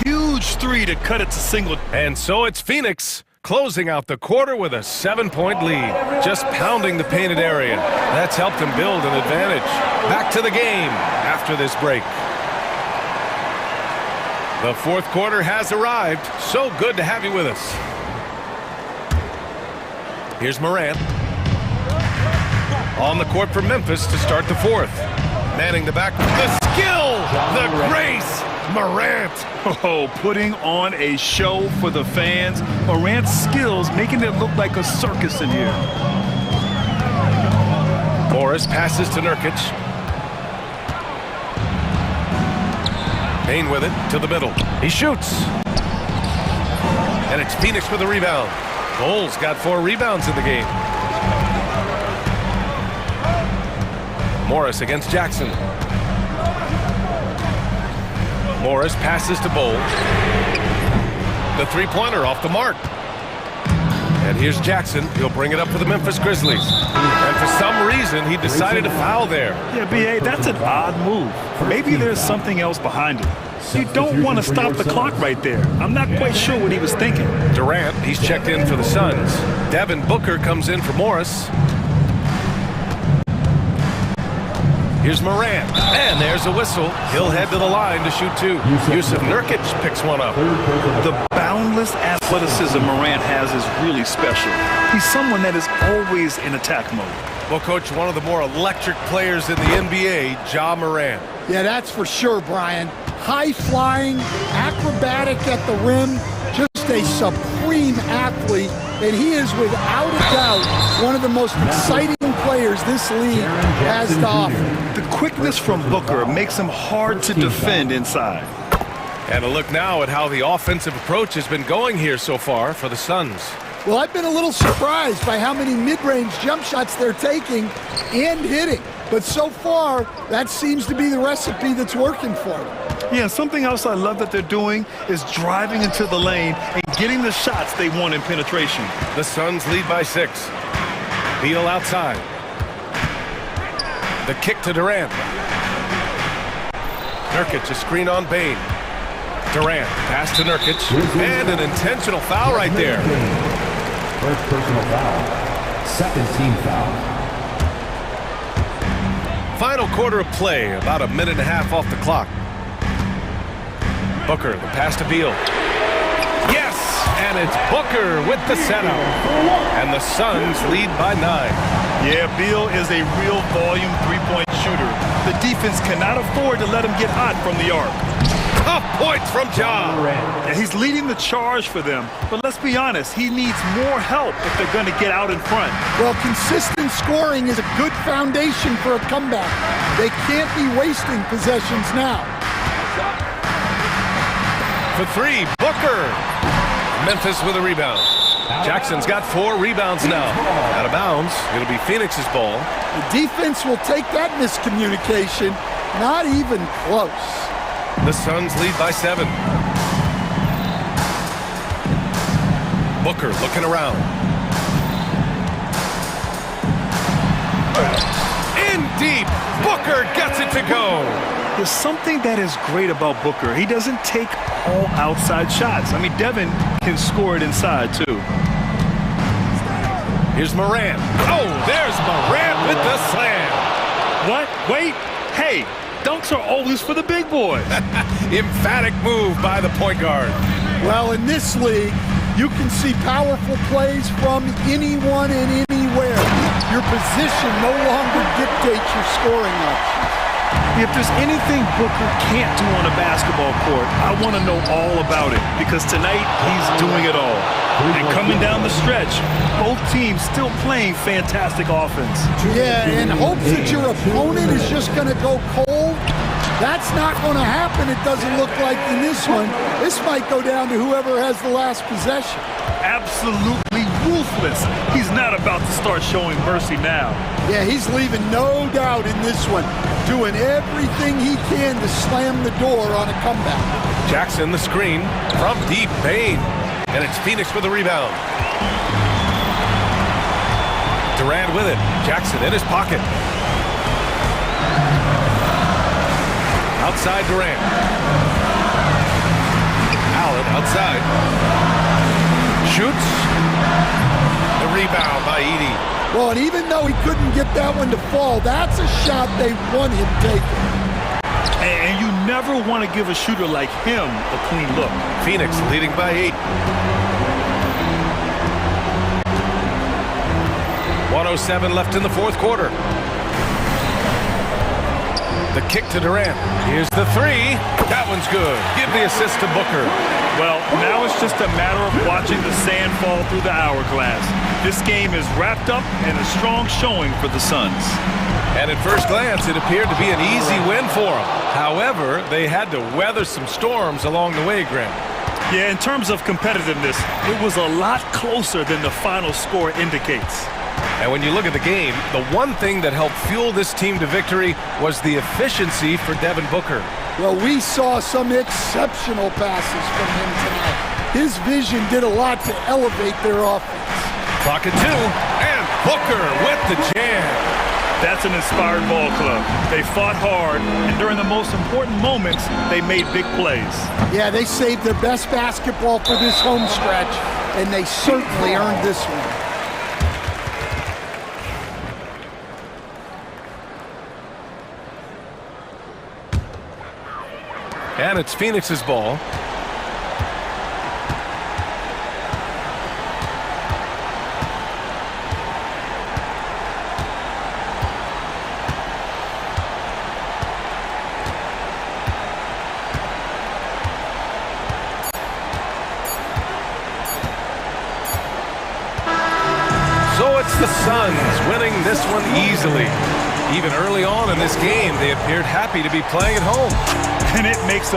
Huge 3 to cut it to single. And so it's Phoenix closing out the quarter with a 7-point lead. Just pounding the painted area. That's helped them build an advantage. Back to the game after this break. The fourth quarter has arrived. So good to have you with us. Here's Morant. On the court for Memphis to start the fourth. Manning the back. The skill, the grace, Morant. Oh, putting on a show for the fans. Morant's skills making it look like a circus in here. Morris passes to Nurkic. Payne with it to the middle. He shoots. And it's Phoenix with a rebound. Bulls got 4 rebounds in the game. Morris against Jackson. Morris passes to Bull. The 3-pointer off the mark. And here's Jackson. He'll bring it up for the Memphis Grizzlies. And for some reason, he decided to foul there. Yeah, B.A., that's an odd move. Maybe there's something else behind it. You don't want to stop the clock right there. I'm not quite sure what he was thinking. Durant, he's checked in for the Suns. Devin Booker comes in for Morris. Here's Morant, and there's a whistle. He'll head to the line to shoot 2. Yusuf Nurkic picks one up. The boundless athleticism Morant has is really special. He's someone that is always in attack mode. Well, Coach, one of the more electric players in the NBA, Ja Morant. Yeah, that's for sure, Brian. High-flying, acrobatic at the rim, just a supreme athlete, and he is without a doubt one of the most exciting players this league has to offer. The quickness from Booker makes him hard to defend inside. And a look now at how the offensive approach has been going here so far for the Suns. Well, I've been a little surprised by how many mid-range jump shots they're taking and hitting. But so far, that seems to be the recipe that's working for them. Yeah, something else I love that they're doing is driving into the lane and getting the shots they want in penetration. The Suns lead by 6. Beal outside. The kick to Durant. Nurkic, a screen on Bane. Durant, pass to Nurkic, and an intentional foul right there. First personal foul. Second team foul. Final quarter of play, about a minute and a half off the clock. Booker, the pass to Beal. Yes, and it's Booker with the setup. And the Suns lead by 9. Yeah, Beal is a real volume three-point shooter. The defense cannot afford to let him get hot from the arc. Tough points from Ja. Yeah, he's leading the charge for them, but let's be honest, he needs more help if they're going to get out in front. Well, consistent scoring is a good foundation for a comeback. They can't be wasting possessions now. For 3, Booker. Memphis with a rebound. Jackson's got 4 rebounds now. Out of bounds, it'll be Phoenix's ball. The defense will take that miscommunication. Not even close. The Suns lead by 7. Booker looking around. In deep. Booker gets it to go. There's something that is great about Booker. He doesn't take all outside shots. I mean, Devin can score it inside, too. Here's Morant. Oh, there's Morant with the slam. What? Wait. Hey, dunks are always for the big boy. Emphatic move by the point guard. Well, in this league, you can see powerful plays from anyone and anywhere. Your position no longer dictates your scoring options. If there's anything Booker can't do on a basketball court, I want to know all about it, because tonight he's doing it all. And coming down the stretch, both teams still playing fantastic offense. Yeah, and hopes that your opponent is just going to go cold. That's not going to happen, it doesn't look like in this one. This might go down to whoever has the last possession. Absolutely ruthless. He's not about to start showing mercy now. Yeah, he's leaving no doubt in this one, doing everything he can to slam the door on a comeback. Jackson the screen from deep. Bane. And it's Phoenix with the rebound. Durant with it. Jackson in his pocket. Outside Durant. Allen outside. Shoots. The rebound by Edey. Well, and even though he couldn't get that one to fall, that's a shot they want him taking. And you never want to give a shooter like him a clean look. Phoenix leading by 8. 1:07 left in the fourth quarter. The kick to Durant. Here's the 3. That one's good. Give the assist to Booker. Well, now it's just a matter of watching the sand fall through the hourglass. This game is wrapped up in a strong showing for the Suns. And at first glance, it appeared to be an easy win for them. However, they had to weather some storms along the way, Graham. Yeah, in terms of competitiveness, it was a lot closer than the final score indicates. And when you look at the game, the one thing that helped fuel this team to victory was the efficiency for Devin Booker. Well, we saw some exceptional passes from him tonight. His vision did a lot to elevate their offense. Clock at 2, and Booker with the jam. That's an inspired ball club. They fought hard, and during the most important moments, they made big plays. Yeah, they saved their best basketball for this home stretch, and they certainly earned this one. And it's Phoenix's ball. So it's the Suns winning this one easily. Even early on in this game, they appeared happy to be playing at home. And it makes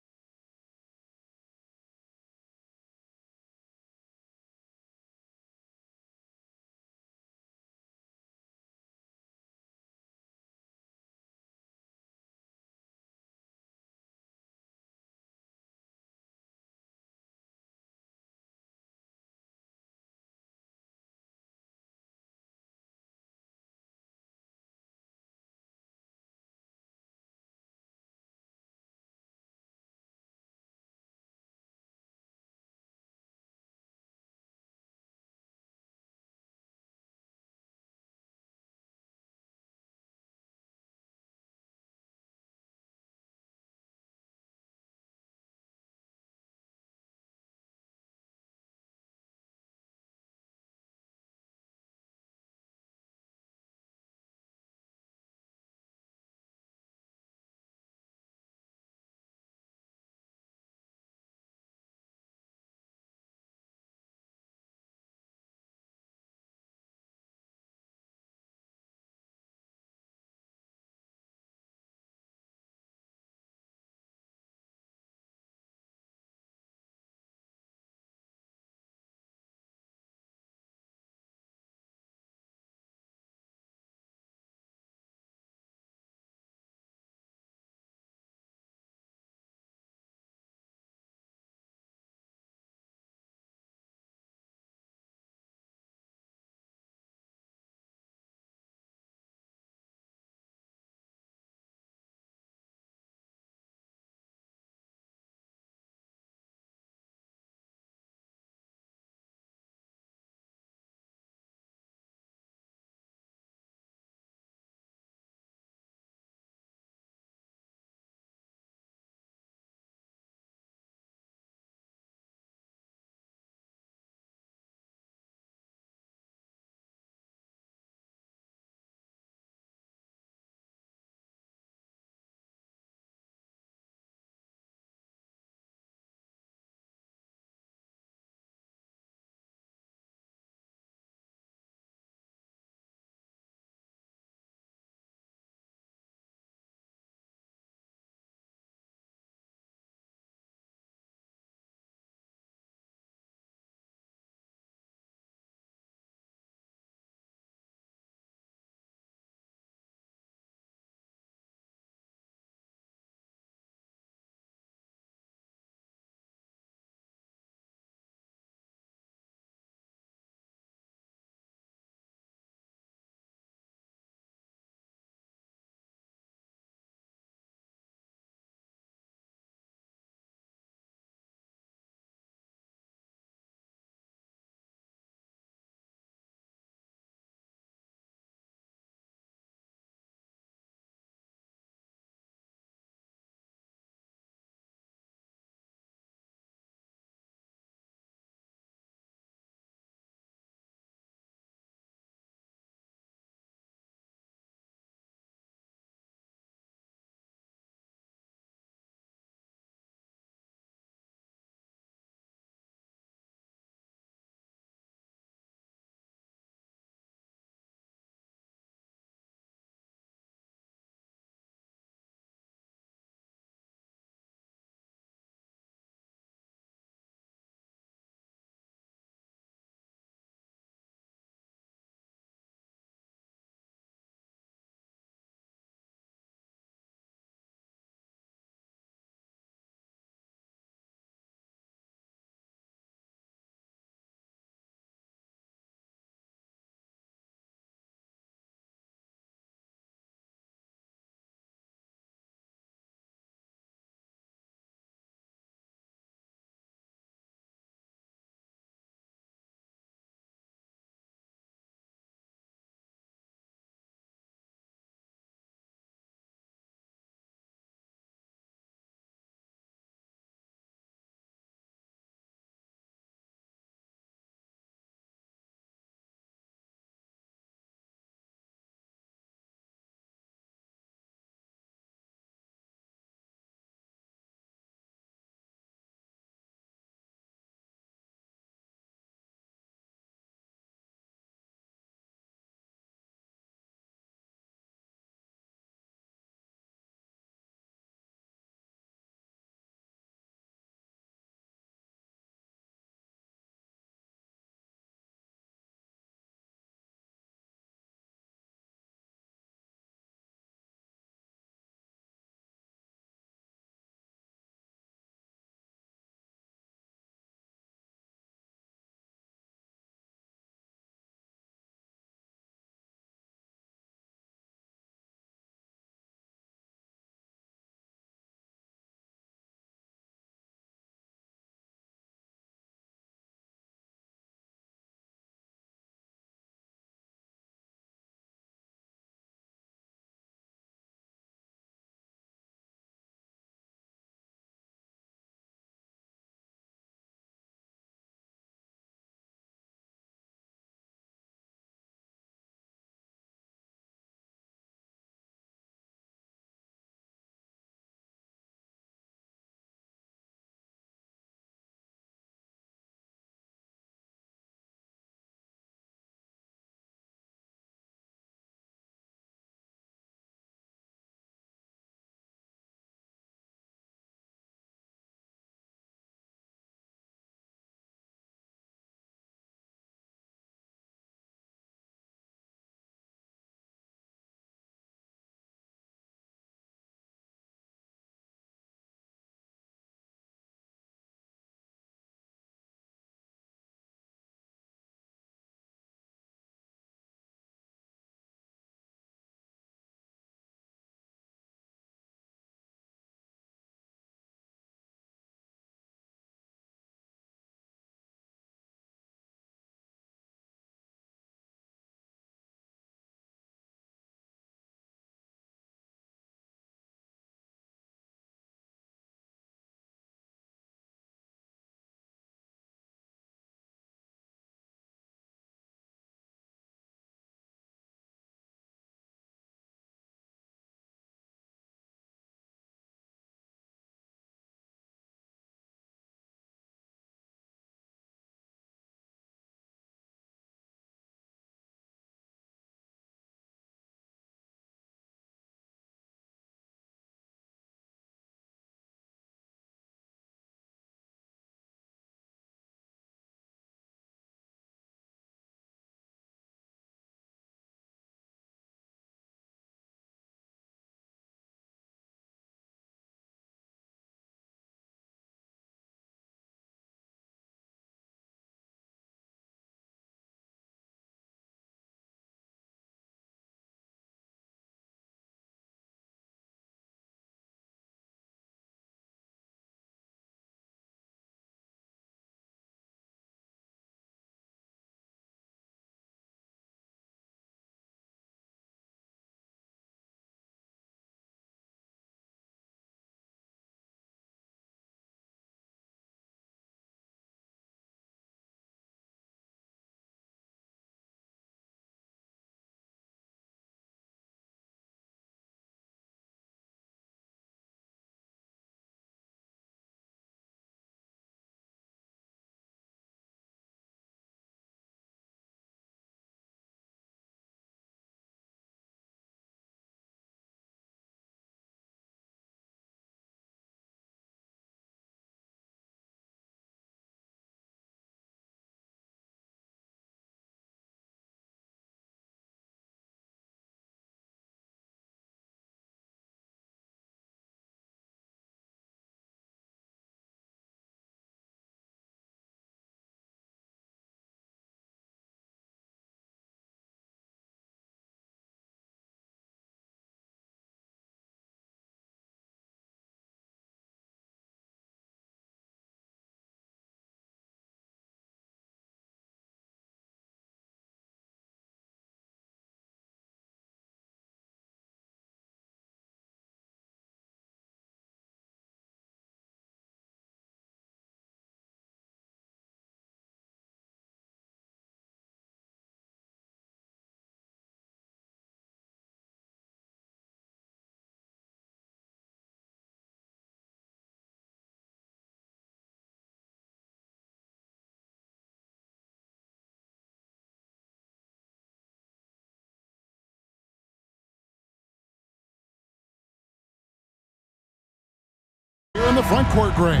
in the front court, Greg.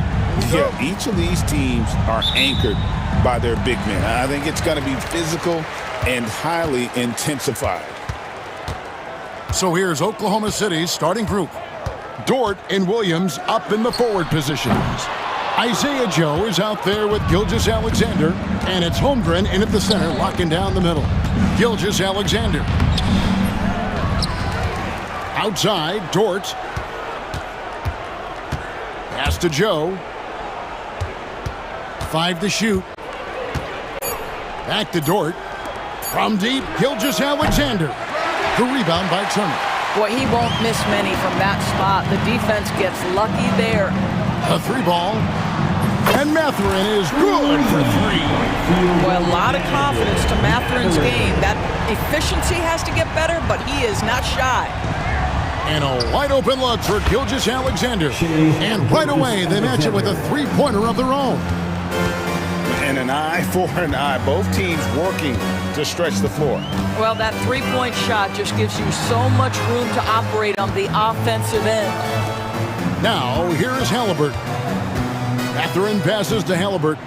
Yeah, each of these teams are anchored by their big men. I think it's going to be physical and highly intensified. So here's Oklahoma City's starting group. Dort and Williams up in the forward positions. Isaiah Joe is out there with Gilgeous-Alexander, and it's Holmgren in at the center, locking down the middle. Gilgeous-Alexander. Outside, Dort. Pass to Joe. 5 to shoot. Back to Dort. From deep, Gilgeous-Alexander. The rebound by Turner. Boy, he won't miss many from that spot. The defense gets lucky there. A 3-ball. And Mathurin is good for 3. Boy, a lot of confidence to Mathurin's game. That efficiency has to get better, but he is not shy. And a wide open look for Gilgeous-Alexander. And right away, they match it with a 3-pointer of their own. And an eye for an eye. Both teams working to stretch the floor. Well, that 3-point shot just gives you so much room to operate on the offensive end. Now, here is Halliburton. Mathurin passes to Halliburton.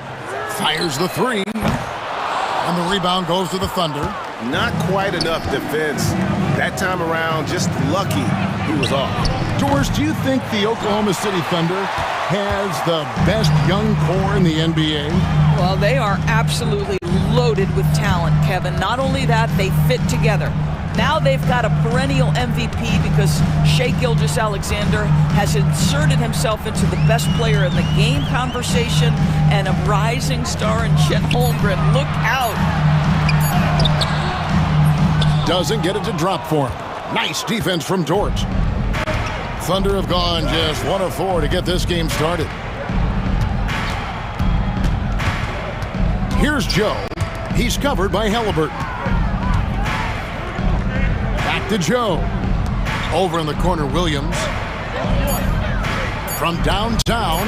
Fires the 3. And the rebound goes to the Thunder. Not quite enough defense. That time around, just lucky he was off. Doris, do you think the Oklahoma City Thunder has the best young core in the NBA? Well, they are absolutely loaded with talent, Kevin. Not only that, they fit together. Now they've got a perennial MVP because Shai Gilgeous-Alexander has inserted himself into the best player in the game conversation, and a rising star in Chet Holmgren. Look out. Doesn't get it to drop for him. Nice defense from Dort. Thunder have gone just 1 of 4 to get this game started. Here's Joe. He's covered by Halliburton. Back to Joe. Over in the corner, Williams. From downtown.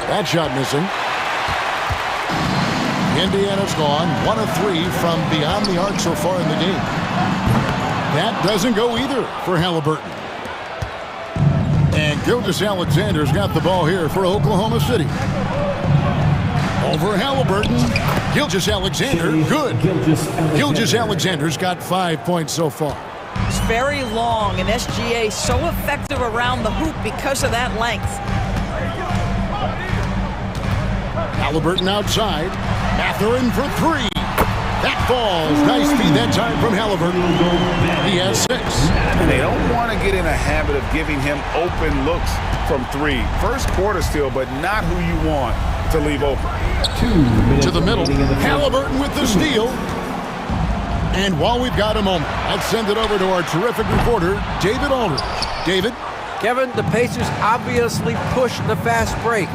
That shot missing. Indiana's gone 1 of 3 from beyond the arc so far in the game. That doesn't go either for Halliburton. And Gilgeous-Alexander's got the ball here for Oklahoma City. Over Halliburton. Gilgeous-Alexander, good. Gilgeous-Alexander's got 5 points so far. It's very long, and SGA so effective around the hoop because of that length. Halliburton outside. Mathurin for 3. That falls. Nice feed that time from Halliburton. He has 6. And they don't want to get in a habit of giving him open looks from 3. First quarter still, but not who you want to leave open. To the middle. Halliburton with the steal. And while we've got a moment, let's send it over to our terrific reporter, David Aldridge. David? Kevin, the Pacers obviously pushed the fast break.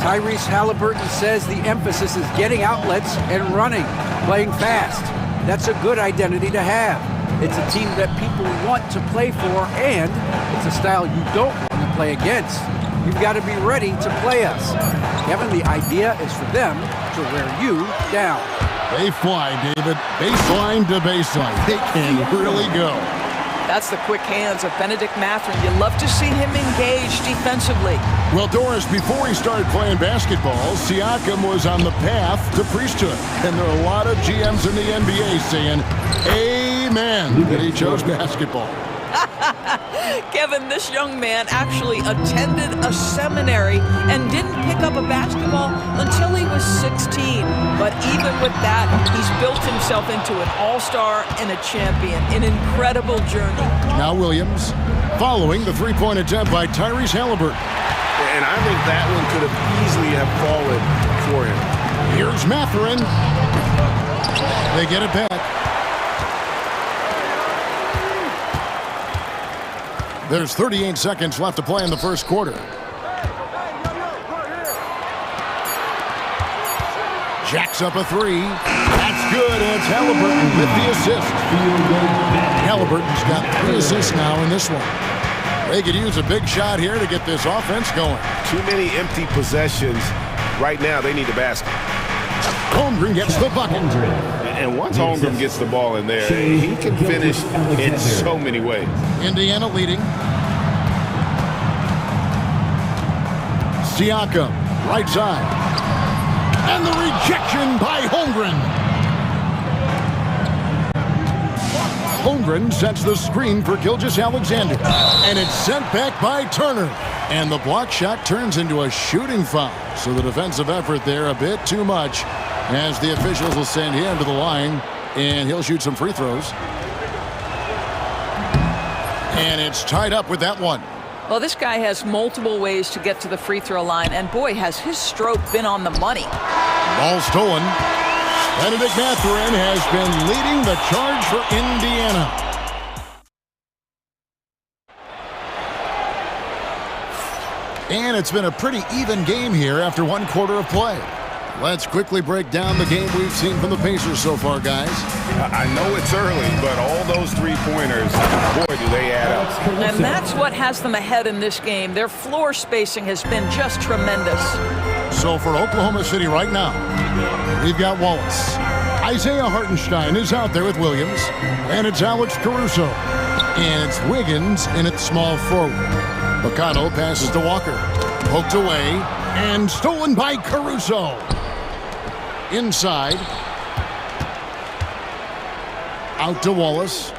Tyrese Halliburton says the emphasis is getting outlets and running, playing fast. That's a good identity to have. It's a team that people want to play for, and it's a style you don't want to play against. You've got to be ready to play us. Kevin, the idea is for them to wear you down. They fly, David. Baseline to baseline. They can really go. That's the quick hands of Benedict Mathurin. You love to see him engaged defensively. Well, Doris, before he started playing basketball, Siakam was on the path to priesthood. And there are a lot of GMs in the NBA saying, amen, that he chose basketball. Kevin, this young man actually attended a seminary and didn't pick up a basketball until he was 16. But even with that, he's built himself into an all-star and a champion. An incredible journey. Now Williams, following the 3-point attempt by Tyrese Halliburton. And I think that one could have easily have fallen for him. Here's Mathurin. They get it back. There's 38 seconds left to play in the first quarter. Jacks up a 3. That's good, and it's Halliburton with the assist. Halliburton's got 3 assists now in this one. They could use a big shot here to get this offense going. Too many empty possessions. Right now, they need a basket. Holmgren gets the bucket. And once Holmgren gets the ball in there, he can finish in so many ways. Indiana leading. Siakam, right side. And the rejection by Holmgren. Holmgren sets the screen for Gilgeous-Alexander. And it's sent back by Turner. And the block shot turns into a shooting foul. So the defensive effort there a bit too much, as the officials will send him to the line, and he'll shoot some free throws. And it's tied up with that one. Well, this guy has multiple ways to get to the free throw line, and boy, has his stroke been on the money. Ball stolen. Benedict Mathurin has been leading the charge for Indiana. And it's been a pretty even game here after one quarter of play. Let's quickly break down the game we've seen from the Pacers so far, guys. I know it's early, but all those three-pointers, boy, do they add up. And that's what has them ahead in this game. Their floor spacing has been just tremendous. So for Oklahoma City right now, we've got Wallace. Isaiah Hartenstein is out there with Williams. And it's Alex Caruso. And it's Wiggins in at small forward. McConnell passes to Walker. Poked away and stolen by Caruso. Inside. Out to Wallace.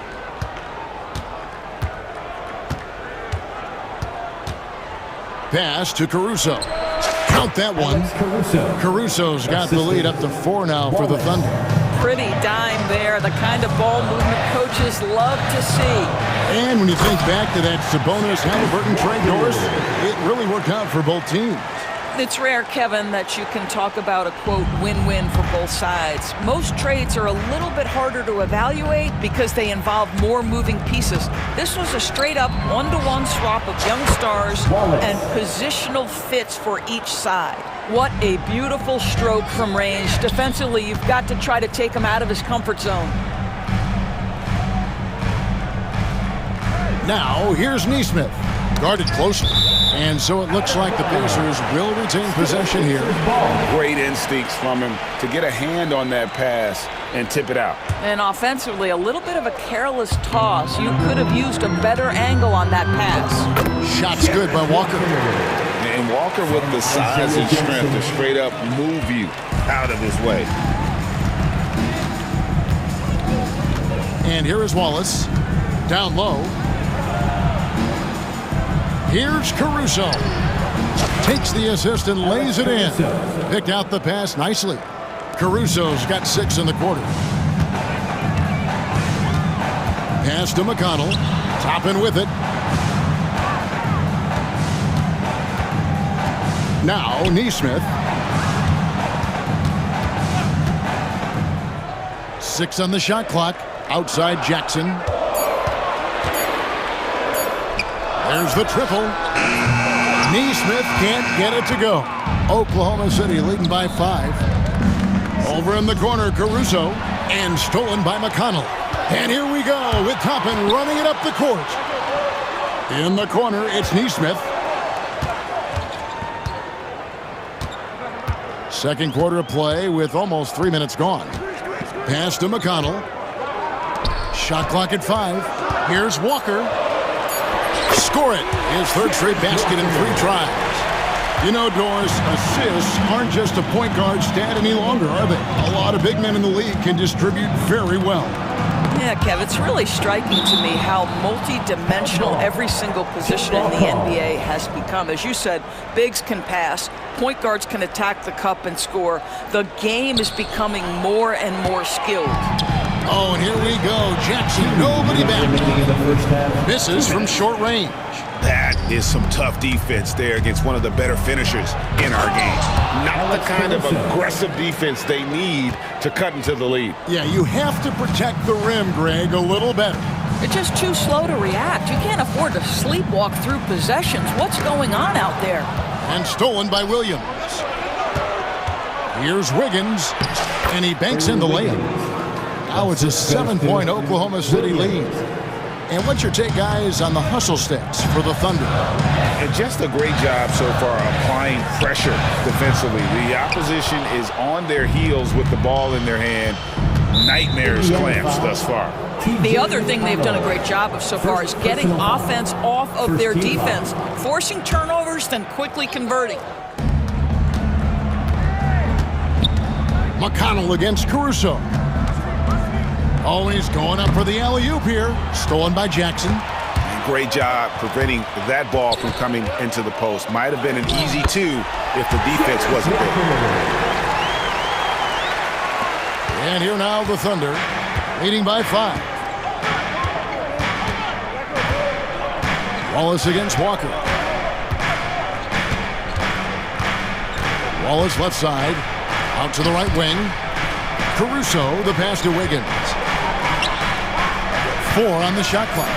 Pass to Caruso. Count that one. Caruso's got the lead up to 4 now for the Thunder. Pretty dime there, the kind of ball movement coaches love to see. And when you think back to that Sabonis-Halliburton trade, Norris, it really worked out for both teams. It's rare, Kevin, that you can talk about a, quote, win-win for both sides. Most trades are a little bit harder to evaluate because they involve more moving pieces. This was a straight-up one-to-one swap of young stars and positional fits for each side. What a beautiful stroke from range. Defensively, you've got to try to take him out of his comfort zone. Now, here's Nesmith. Guarded closely. And so it looks like the Pacers will retain possession here. Great instincts from him to get a hand on that pass and tip it out. And offensively, a little bit of a careless toss. You could have used a better angle on that pass. Shot's good by Walker. And Walker with the size and strength to straight up move you out of his way. And here is Wallace. Down low. Here's Caruso. Takes the assist and lays it in. Picked out the pass nicely. Caruso's got 6 in the quarter. Pass to McConnell. Topping with it. Now Nesmith. 6 on the shot clock. Outside Jackson. There's the triple. Nesmith can't get it to go. Oklahoma City leading by 5. Over in the corner, Caruso. And stolen by McConnell. And here we go with Toppin running it up the court. In the corner, it's Nesmith. Second quarter of play with almost 3 minutes gone. Pass to McConnell. Shot clock at 5. Here's Walker. Score it. His third straight basket in 3 tries. You know, Doris, assists aren't just a point guard stat any longer, are they? A lot of big men in the league can distribute very well. Yeah, Kev, it's really striking to me how multi-dimensional every single position in the NBA has become. As you said, bigs can pass, point guards can attack the cup and score. The game is becoming more and more skilled. Oh, and here we go. Jackson, nobody back. Misses from short range. That is some tough defense there against one of the better finishers in our game. Not the kind of aggressive defense they need to cut into the lead. Yeah, you have to protect the rim, Greg, a little better. You're just too slow to react. You can't afford to sleepwalk through possessions. What's going on out there? And stolen by Williams. Here's Wiggins, and he banks in the layup. Now it's a 7-point Oklahoma City lead. And what's your take, guys, on the hustle sticks for the Thunder? And just a great job so far applying pressure defensively. The opposition is on their heels with the ball in their hand. Nightmares clamps thus far. The other thing they've done a great job of so far is getting offense off of their defense, forcing turnovers, then quickly converting. McConnell against Caruso. Always going up for the alley-oop here. Stolen by Jackson. Great job preventing that ball from coming into the post. Might have been an easy two if the defense wasn't there. And here now the Thunder, leading by 5. Wallace against Walker. Wallace left side, out to the right wing. Caruso, the pass to Wiggins. 4 on the shot clock.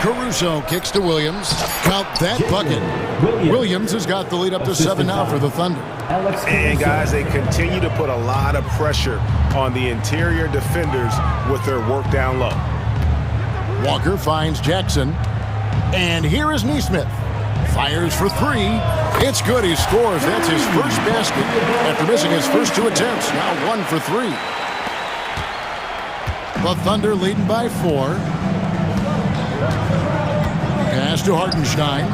Caruso kicks to Williams. Count that bucket. Williams has got the lead up to 7 now for the Thunder. And guys, they continue to put a lot of pressure on the interior defenders with their work down low. Walker finds Jackson. And here is Neesmith. Fires for 3. It's good. He scores. That's his first basket after missing his first 2 attempts. Now 1 for 3. The Thunder leading by 4. Pass to Hartenstein.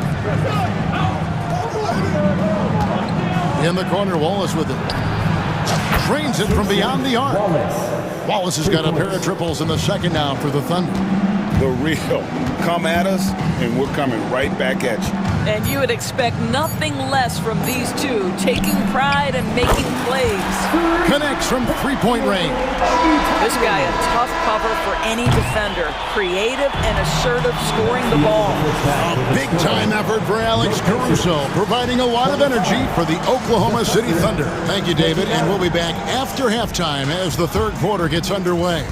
In the corner, Wallace with it. Drains it from beyond the arc. Wallace has got a pair of triples in the second now for the Thunder. The real. Come at us, and we're coming right back at you. And you would expect nothing less from these two, taking pride and making plays. Connects from three-point range. This guy a tough cover for any defender. Creative and assertive scoring the ball. A big-time effort for Alex Caruso, providing a lot of energy for the Oklahoma City Thunder. Thank you, David, and we'll be back after halftime as the third quarter gets underway.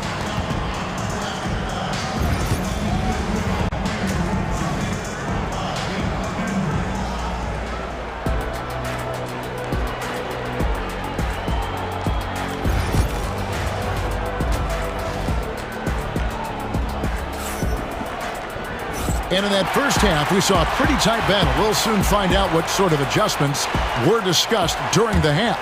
And in that first half, we saw a pretty tight battle. We'll soon find out what sort of adjustments were discussed during the half.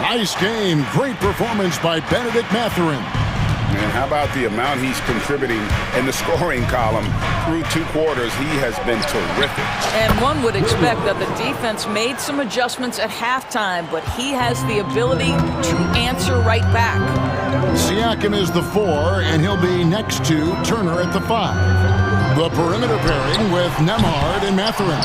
Nice game. Great performance by Benedict Mathurin. And how about the amount he's contributing in the scoring column through 2 quarters? He has been terrific. And one would expect that the defense made some adjustments at halftime, but he has the ability to answer right back. Siakam is the 4, and he'll be next to Turner at the 5. The perimeter pairing with Nembhard and Mathurin.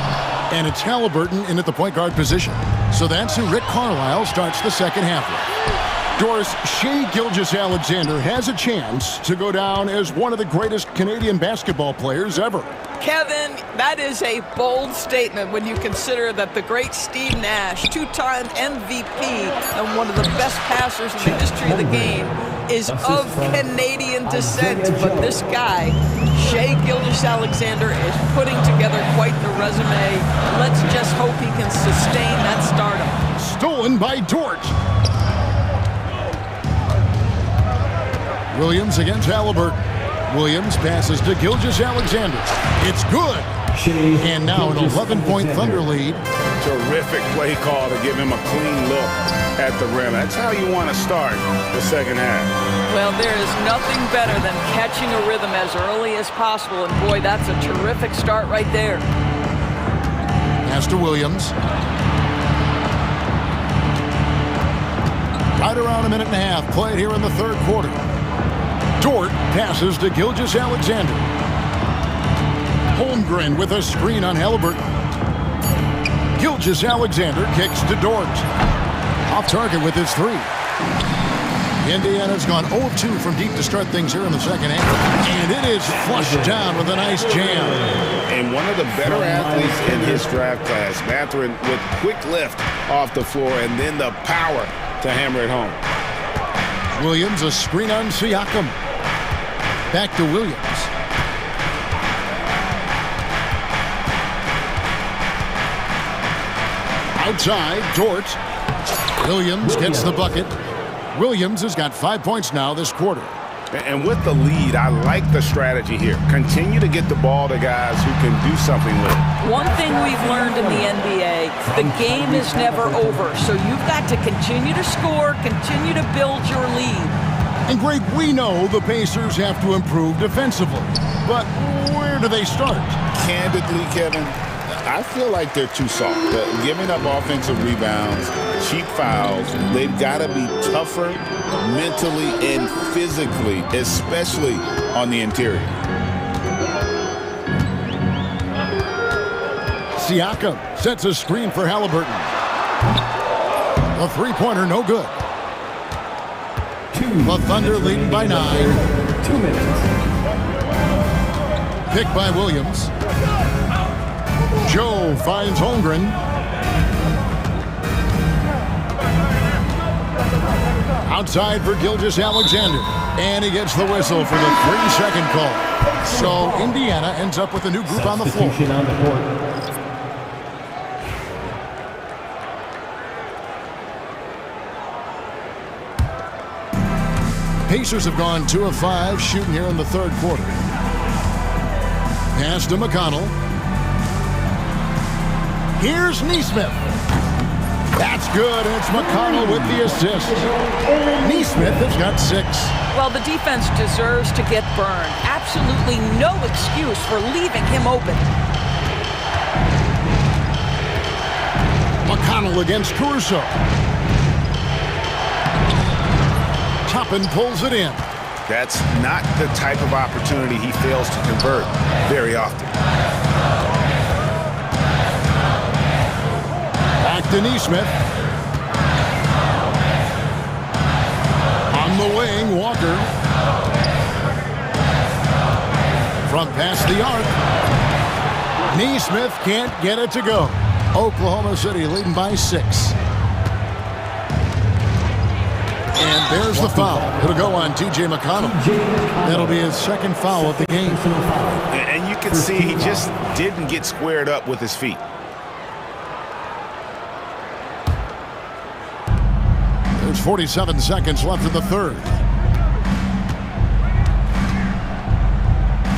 And it's Halliburton in at the point guard position. So that's who Rick Carlisle starts the second half with. Doris, Shai Gilgeous-Alexander has a chance to go down as one of the greatest Canadian basketball players ever. Kevin, that is a bold statement when you consider that the great Steve Nash, 2-time MVP and one of the best passers in the history of the game, is of Canadian descent. But this guy, Shai Gilgeous-Alexander, is putting together quite the resume. Let's just hope he can sustain that stardom. Stolen by Dort. Williams against Halliburton. Williams passes to Gilgeous-Alexander. It's good. And now an 11-point Thunder lead. Terrific play call to give him a clean look at the rim. That's how you want to start the second half. Well, there is nothing better than catching a rhythm as early as possible. And boy, that's a terrific start right there. Pass to Williams. Right around a minute and a half played here in the third quarter. Dort passes to Gilgeous-Alexander. Holmgren with a screen on Halliburton. Gilgeous-Alexander kicks to Dort. Off target with his 3. Indiana's gone 0-2 from deep to start things here in the second half. And it is flushed down with a nice jam. And one of the better athletes in his draft class, Mathurin, with quick lift off the floor and then the power to hammer it home. Williams, a screen on Siakam. Back to Williams. Outside, Dort. Williams gets the bucket. Williams has got 5 points now this quarter. And with the lead, I like the strategy here. Continue to get the ball to guys who can do something with it. One thing we've learned in the NBA, the game is never over. So you've got to continue to score, continue to build your lead. And Greg, we know the Pacers have to improve defensively. But where do they start? Candidly, Kevin, I feel like they're too soft. Giving up offensive rebounds, cheap fouls, they've got to be tougher mentally and physically, especially on the interior. Siakam sets a screen for Halliburton. A three-pointer, no good. The Thunder leading by 9. 2 minutes. Picked by Williams. Joe finds Holmgren. Outside for Gilgeous-Alexander. And he gets the whistle for the 3-second call. So Indiana ends up with a new group on the floor. Substitution on the court. Pacers have gone 2 of 5 shooting here in the third quarter. Pass to McConnell. Here's Nesmith. That's good, and it's McConnell with the assist. Nesmith has got 6. Well, the defense deserves to get burned. Absolutely no excuse for leaving him open. McConnell against Caruso. Toppin pulls it in. That's not the type of opportunity he fails to convert very often. Back to Nesmith. On the wing, Walker. Front past the arc. Nesmith can't get it to go. Oklahoma City leading by 6. And there's the foul. It'll go on T.J. McConnell. That'll be his second foul of the game. And you can see he just didn't get squared up with his feet. There's 47 seconds left in the third.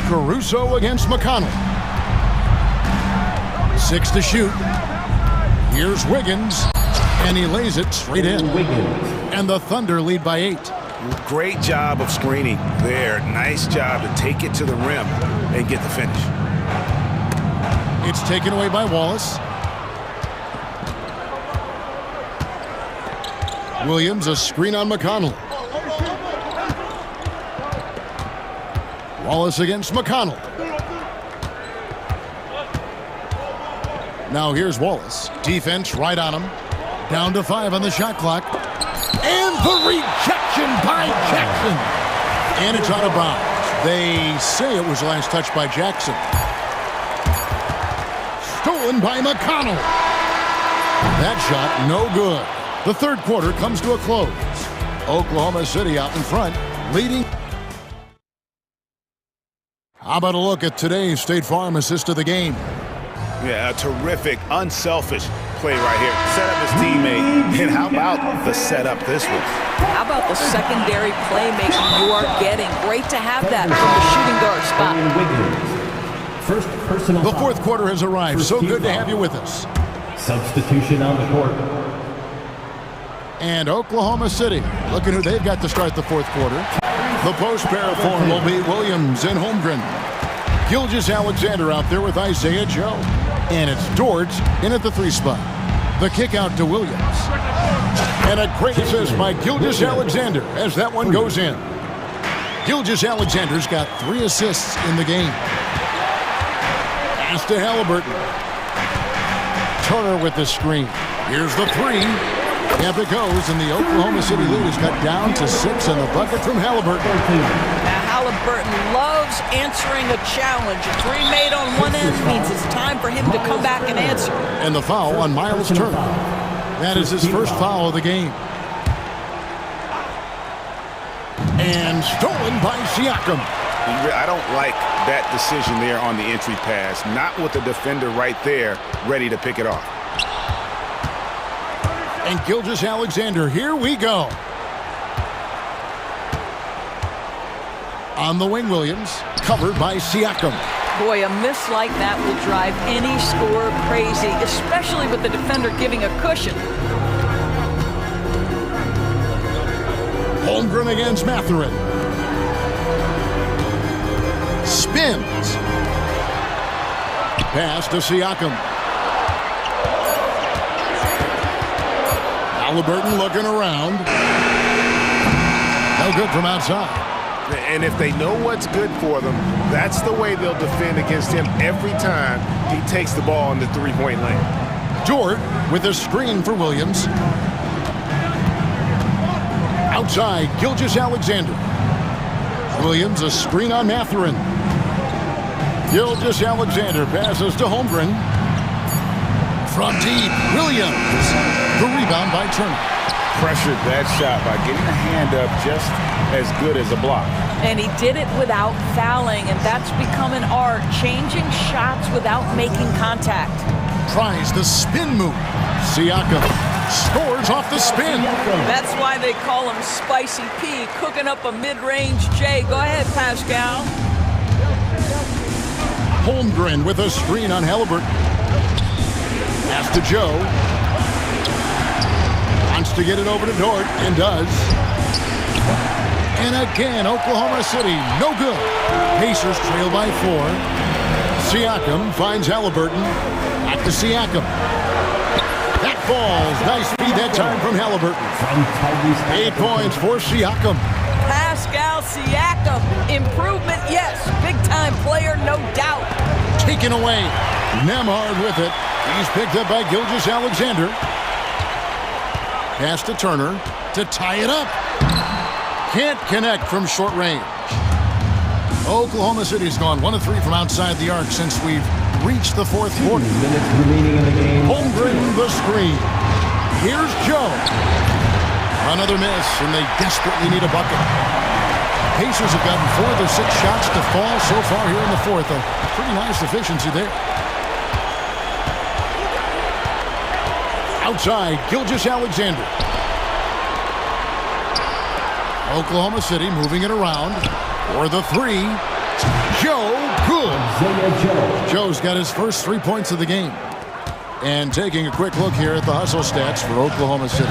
Caruso against McConnell. 6 to shoot. Here's Wiggins. And he lays it straight in. And the Thunder lead by 8. Great job of screening there. Nice job to take it to the rim and get the finish. It's taken away by Wallace. Williams, a screen on McConnell. Wallace against McConnell. Now here's Wallace. Defense right on him. Down to 5 on the shot clock. And the rejection by Jackson. And it's out of bounds. They say it was last touched by Jackson. Stolen by McConnell. That shot no good. The third quarter comes to a close. Oklahoma City out in front, leading. How about a look at today's State Farm assist of the game? Yeah, a terrific, unselfish play right here. Set up his teammate. And how about the setup this one? How about the secondary playmaking you are getting? Great to have that from the shooting guard spot. First personal The foul. fourth quarter has arrived. First So team good to foul. have you with us. Substitution on the court. And Oklahoma City, looking who they've got to start the fourth quarter. The post pair form will be Williams and Holmgren. Gilgeous-Alexander out there with Isaiah Joe. And it's Dort in at the 3 spot. The kick out to Williams. And a great assist by Gilgeous-Alexander as that one goes in. Gilgeous-Alexander's got 3 assists in the game. Pass to Halliburton. Turner with the screen. Here's the 3. Up it goes, and the Oklahoma City lead is cut down to 6 in the bucket from Halliburton. Now Halliburton loves answering a challenge. A 3 made on one end means it's time for him to come back and answer. And the foul on Miles Turner. That is his first foul of the game. And stolen by Siakam. I don't like that decision there on the entry pass. Not with the defender right there ready to pick it off. And Gilgeous-Alexander, here we go. On the wing, Williams, covered by Siakam. Boy, a miss like that will drive any scorer crazy, especially with the defender giving a cushion. Holmgren against Mathurin. Spins. Pass to Siakam. Halliburton looking around. No good from outside. And if they know what's good for them, that's the way they'll defend against him every time he takes the ball in the three-point lane. Dort with a screen for Williams. Outside, Gilgeous-Alexander. Williams, a screen on Mathurin. Gilgeous-Alexander passes to Holmgren. From deep, Williams. The rebound by Turner. Pressured that shot by getting a hand up just as good as a block. And he did it without fouling, and that's become an art, changing shots without making contact. Tries the spin move. Siakam scores off the spin. That's why they call him Spicy P, cooking up a mid-range J. Go ahead, Pascal. Holmgren with a screen on Halliburton. Pass to Joe. Wants to get it over to Dort, and does. And again, Oklahoma City, no good. Pacers trail by 4. Siakam finds Halliburton. Back to Siakam. That falls. Nice feed that time from Halliburton. 8 points for Siakam. Pascal Siakam. Improvement, yes. Big-time player, no doubt. Taken away. Nemhard with it. He's picked up by Gilgeous-Alexander. Pass to Turner to tie it up. Can't connect from short range. Oklahoma City's gone 1 of 3 from outside the arc since we've reached the fourth quarter. Holmgren the screen. Here's Joe. Another miss, and they desperately need a bucket. Pacers have gotten 4 of their 6 shots to fall so far here in the fourth. A pretty nice efficiency there. Outside, Gilgeous-Alexander. Oklahoma City moving it around for the 3. Joe, good. Joe's got his first 3 points of the game. And taking a quick look here at the hustle stats for Oklahoma City.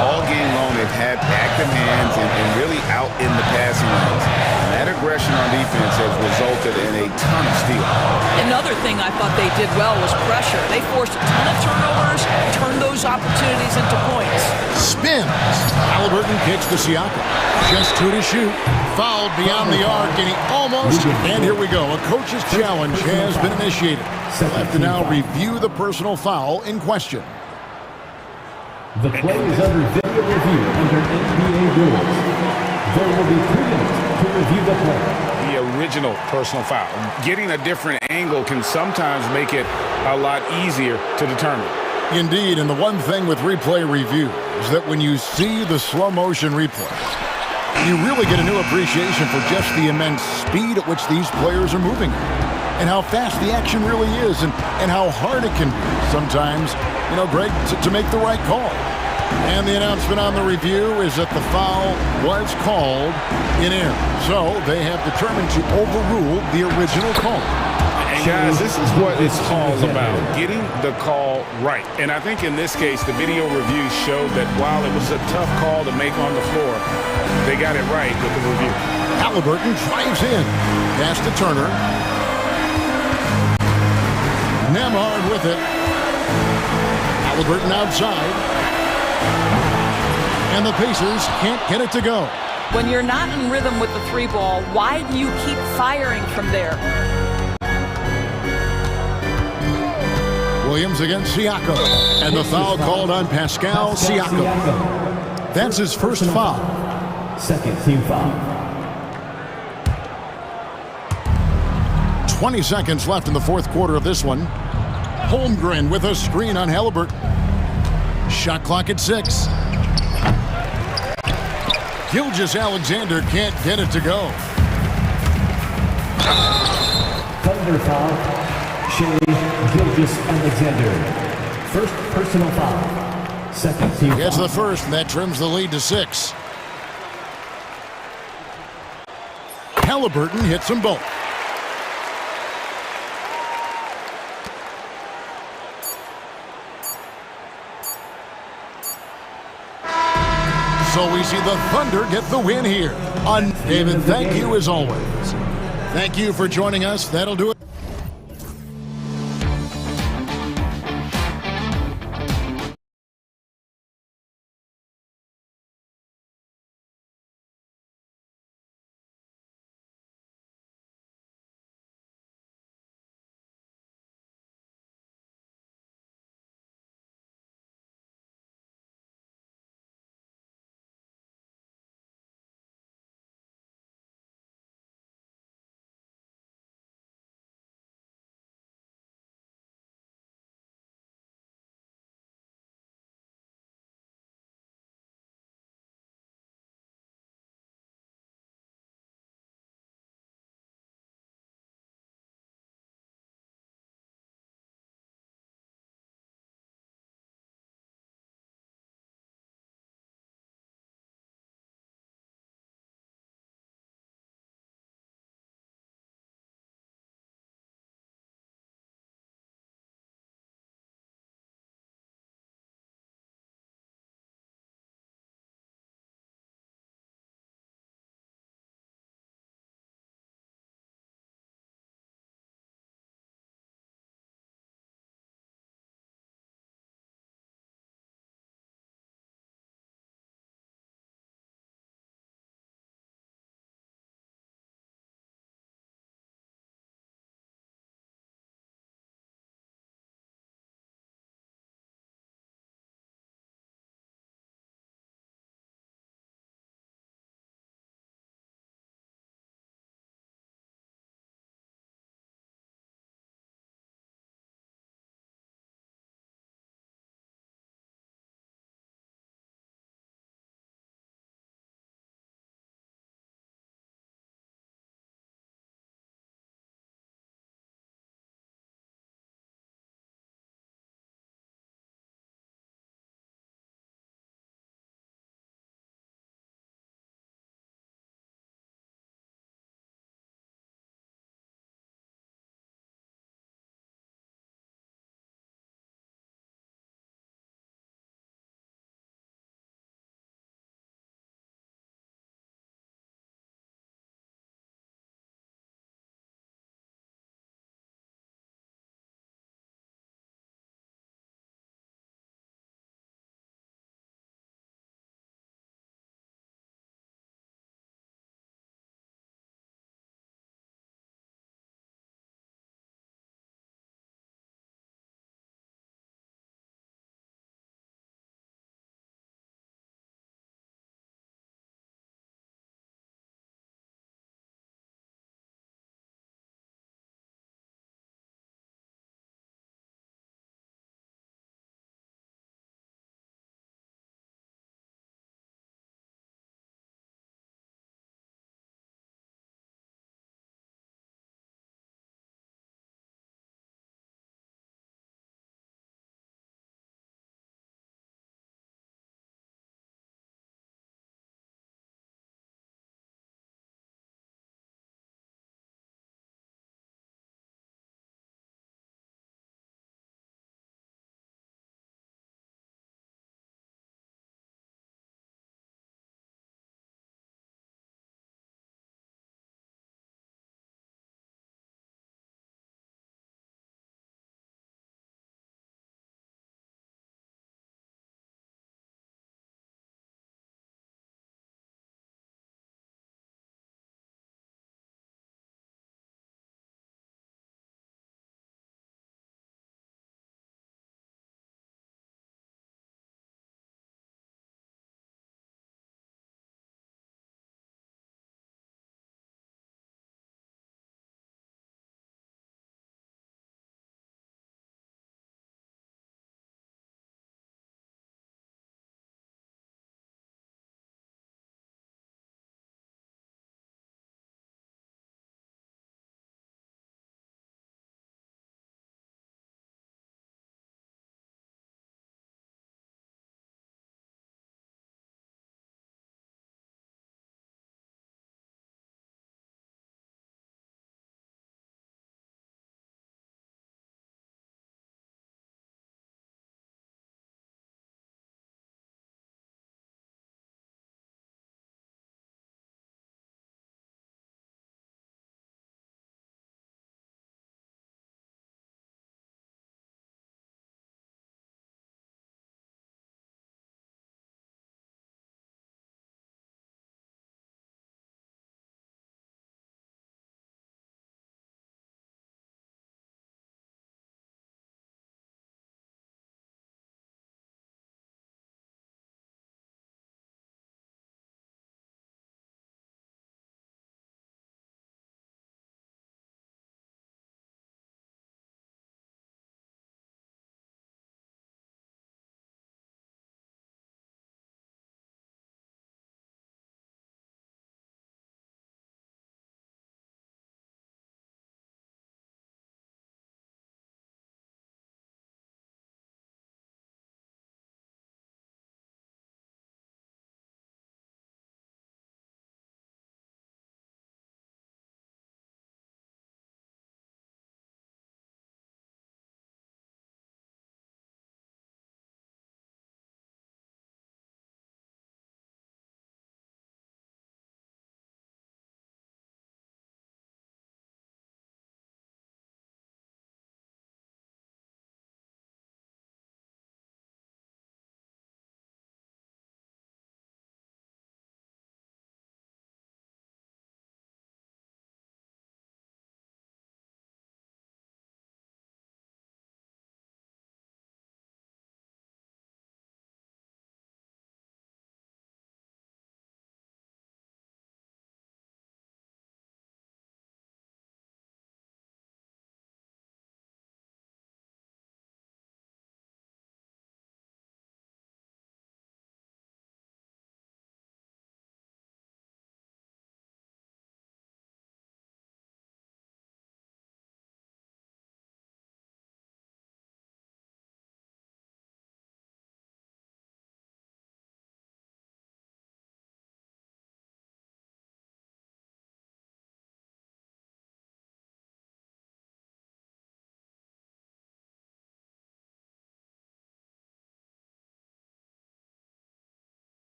All game long, they've had active hands and really out in the passing lanes. And that aggression on defense has resulted in a ton of steals. Another thing I thought they did well was pressure. They forced a ton of turnovers, turned those opportunities into points. Spins. Halliburton kicks to Siakam. Just 2 to shoot. Fouled beyond the arc, and he almost... And here we go. A coach's challenge has been initiated. We'll have to now review the personal foul in question. The play is under video review under NBA rules. There will be 3 minutes to review the play. The original personal foul. Getting a different angle can sometimes make it a lot easier to determine. Indeed, and the one thing with replay review is that when you see the slow motion replay, you really get a new appreciation for just the immense speed at which these players are moving and how fast the action really is and how hard it can be sometimes, you know, Greg, to make the right call. And the announcement on the review is that the foul was called in error. So they have determined to overrule the original call. And guys, this is what it's all about, getting the call right. And I think in this case, the video review showed that while it was a tough call to make on the floor, they got it right with the review. Halliburton drives in. Pass to Turner. Nemhard with it. Halliburton outside. And the Pacers can't get it to go. When you're not in rhythm with the 3 ball, why do you keep firing from there? Williams against Siakam. And the foul called on Pascal Siakam. That's his first foul. Second team foul. 20 seconds left in the fourth quarter of this one. Holmgren with a screen on Halliburton. Shot clock at 6. Gilgeous-Alexander can't get it to go. Thunder foul. Gilgeous-Alexander. First personal foul. Second team foul. Gets the first, and that trims the lead to 6. Halliburton hits them both. So we see the Thunder get the win here. David, thank you as always. Thank you for joining us. That'll do it.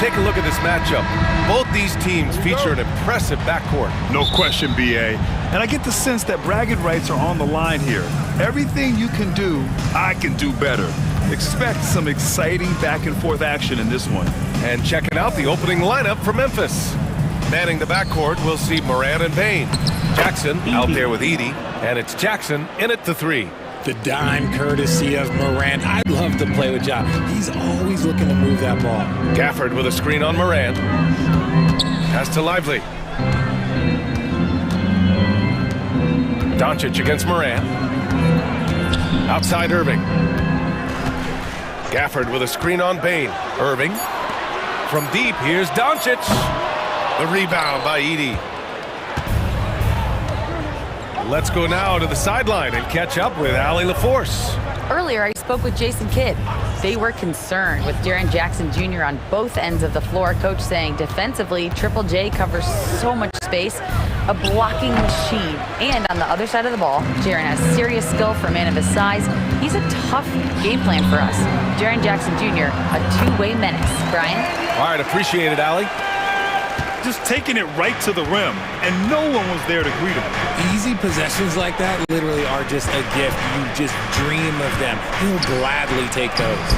take a look at this matchup. Both these teams feature an impressive backcourt. No question, BA. And I get the sense that bragging rights are on the line here. Everything you can do, I can do better. Expect some exciting back-and-forth action in this one. And checking out the opening lineup for Memphis. Manning the backcourt, we'll see Moran and Bain. Jackson out there with Edey, and it's Jackson in at the 3. The dime courtesy of Moran. I'd love to play with John. He's always looking to move that ball. Gafford with a screen on Moran. Pass to Lively. Doncic against Moran. Outside Irving. Gafford with a screen on Bain. Irving. From deep, here's Doncic. The rebound by Edey. Let's go now to the sideline and catch up with Allie LaForce. Earlier, I spoke with Jason Kidd. They were concerned with Jaren Jackson Jr. on both ends of the floor. Coach saying defensively, Triple J covers so much space, a blocking machine. And on the other side of the ball, Jaren has serious skill for a man of his size. He's a tough game plan for us. Jaren Jackson Jr., a two-way menace. Brian? All right, appreciate it, Allie. Just taking it right to the rim, and no one was there to greet him. Easy possessions like that literally are just a gift. You just dream of them. He'll gladly take those.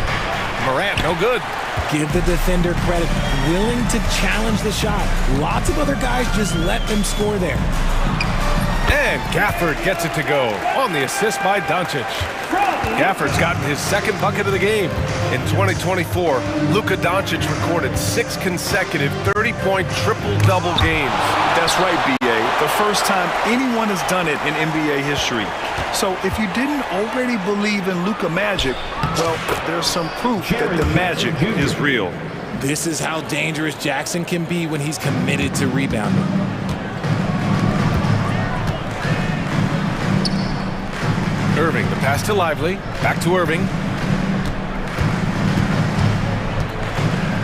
Morant, no good. Give the defender credit. Willing to challenge the shot. Lots of other guys just let them score there. And Gafford gets it to go on the assist by Doncic. Gafford's gotten his second bucket of the game. In 2024, Luka Doncic recorded 6 consecutive 30-point triple-double games. That's right, B.A. The first time anyone has done it in NBA history. So if you didn't already believe in Luka magic, well, there's some proof that the magic is real. This is how dangerous Jackson can be when he's committed to rebounding. Irving, the pass to Lively. Back to Irving.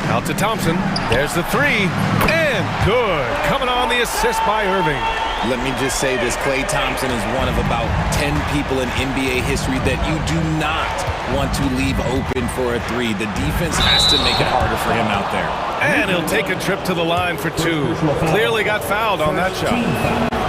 Out to Thompson. There's the 3. And good. Coming on the assist by Irving. Let me just say this. Klay Thompson is one of about 10 people in NBA history that you do not want to leave open for a 3. The defense has to make it harder for him out there. And he'll take a trip to the line for 2. Clearly got fouled on that shot.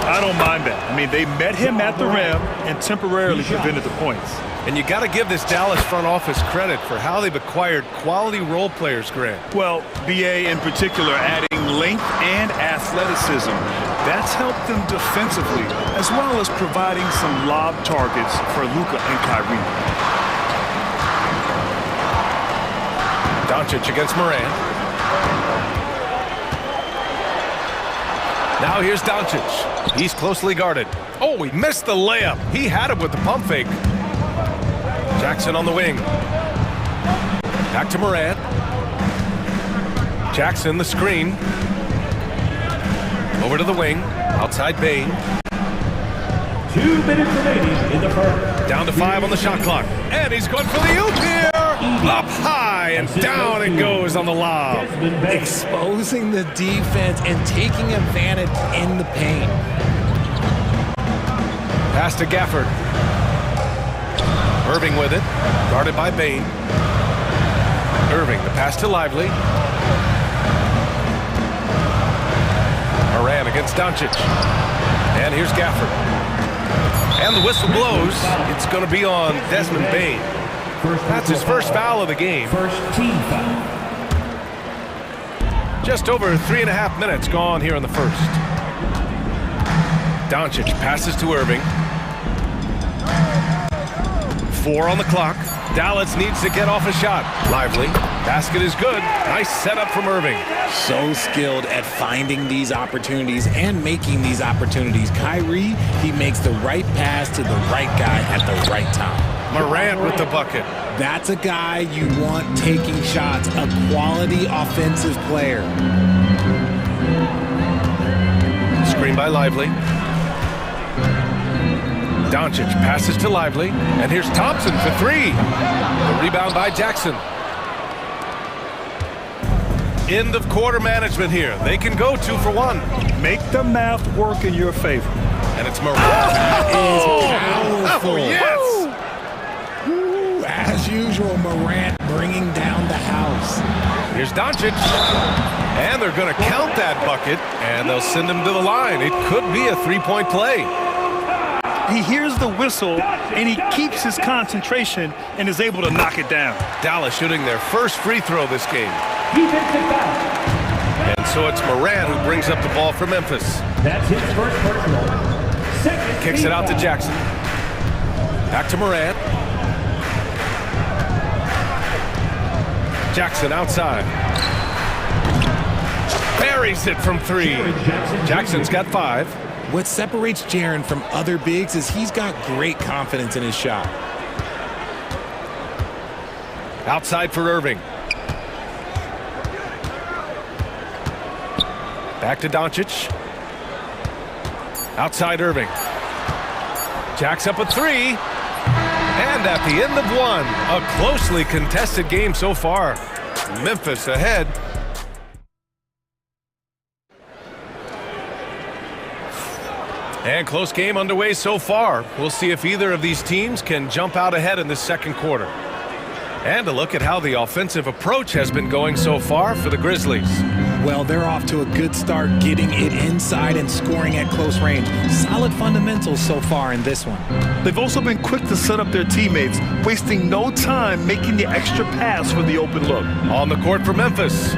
I don't mind that. I mean, they met him at the rim and temporarily prevented the points. And you got to give this Dallas front office credit for how they've acquired quality role players, Grant. Well, BA in particular adding length and athleticism. That's helped them defensively, as well as providing some lob targets for Luka and Kyrie. Doncic against Moran. Now here's Doncic. He's closely guarded. Oh, he missed the layup. He had him with the pump fake. Jackson on the wing. Back to Moran. Jackson the screen. Over to the wing. Outside Bain. 2 minutes remaining in the first. Down to 5 on the shot clock. And he's going for the oop here. Up high and down it goes on the lob. Exposing the defense and taking advantage in the paint. Pass to Gafford. Irving with it. Guarded by Bain. Irving, the pass to Lively. Moran against Doncic. And here's Gafford. And the whistle blows. It's going to be on Desmond Bain. That's his first foul of the game. First team foul. Just over 3.5 minutes gone here in the first. Doncic passes to Irving. 4 on the clock. Dallas needs to get off a shot. Lively. Basket is good. Nice setup from Irving. So skilled at finding these opportunities and making these opportunities. Kyrie, he makes the right pass to the right guy at the right time. Morant with the bucket. That's a guy you want taking shots, a quality offensive player. Screen by Lively. Doncic passes to Lively, and here's Thompson for 3. The rebound by Jackson. End of quarter management here. They can go 2 for 1. Make the math work in your favor. And it's Morant. That is powerful. Oh, yes. As usual, Morant bringing down the house. Here's Doncic. And they're going to count that bucket, and they'll send him to the line. It could be a three-point play. He hears the whistle, and he keeps his concentration and is able to knock it down. Dallas shooting their first free throw this game. And so it's Moran who brings up the ball for Memphis. That's his first personal. Kicks it out to Jackson. Back to Moran. Jackson outside. Buries it from three. Jackson's got 5. What separates Jaren from other bigs is he's got great confidence in his shot. Outside for Irving. Back to Doncic. Outside Irving. Jacks up a 3. And at the end of 1, a closely contested game so far. Memphis ahead. And close game underway so far. We'll see if either of these teams can jump out ahead in the second quarter. And a look at how the offensive approach has been going so far for the Grizzlies. Well, they're off to a good start getting it inside and scoring at close range. Solid fundamentals so far in this one. They've also been quick to set up their teammates, wasting no time making the extra pass for the open look. On the court for Memphis,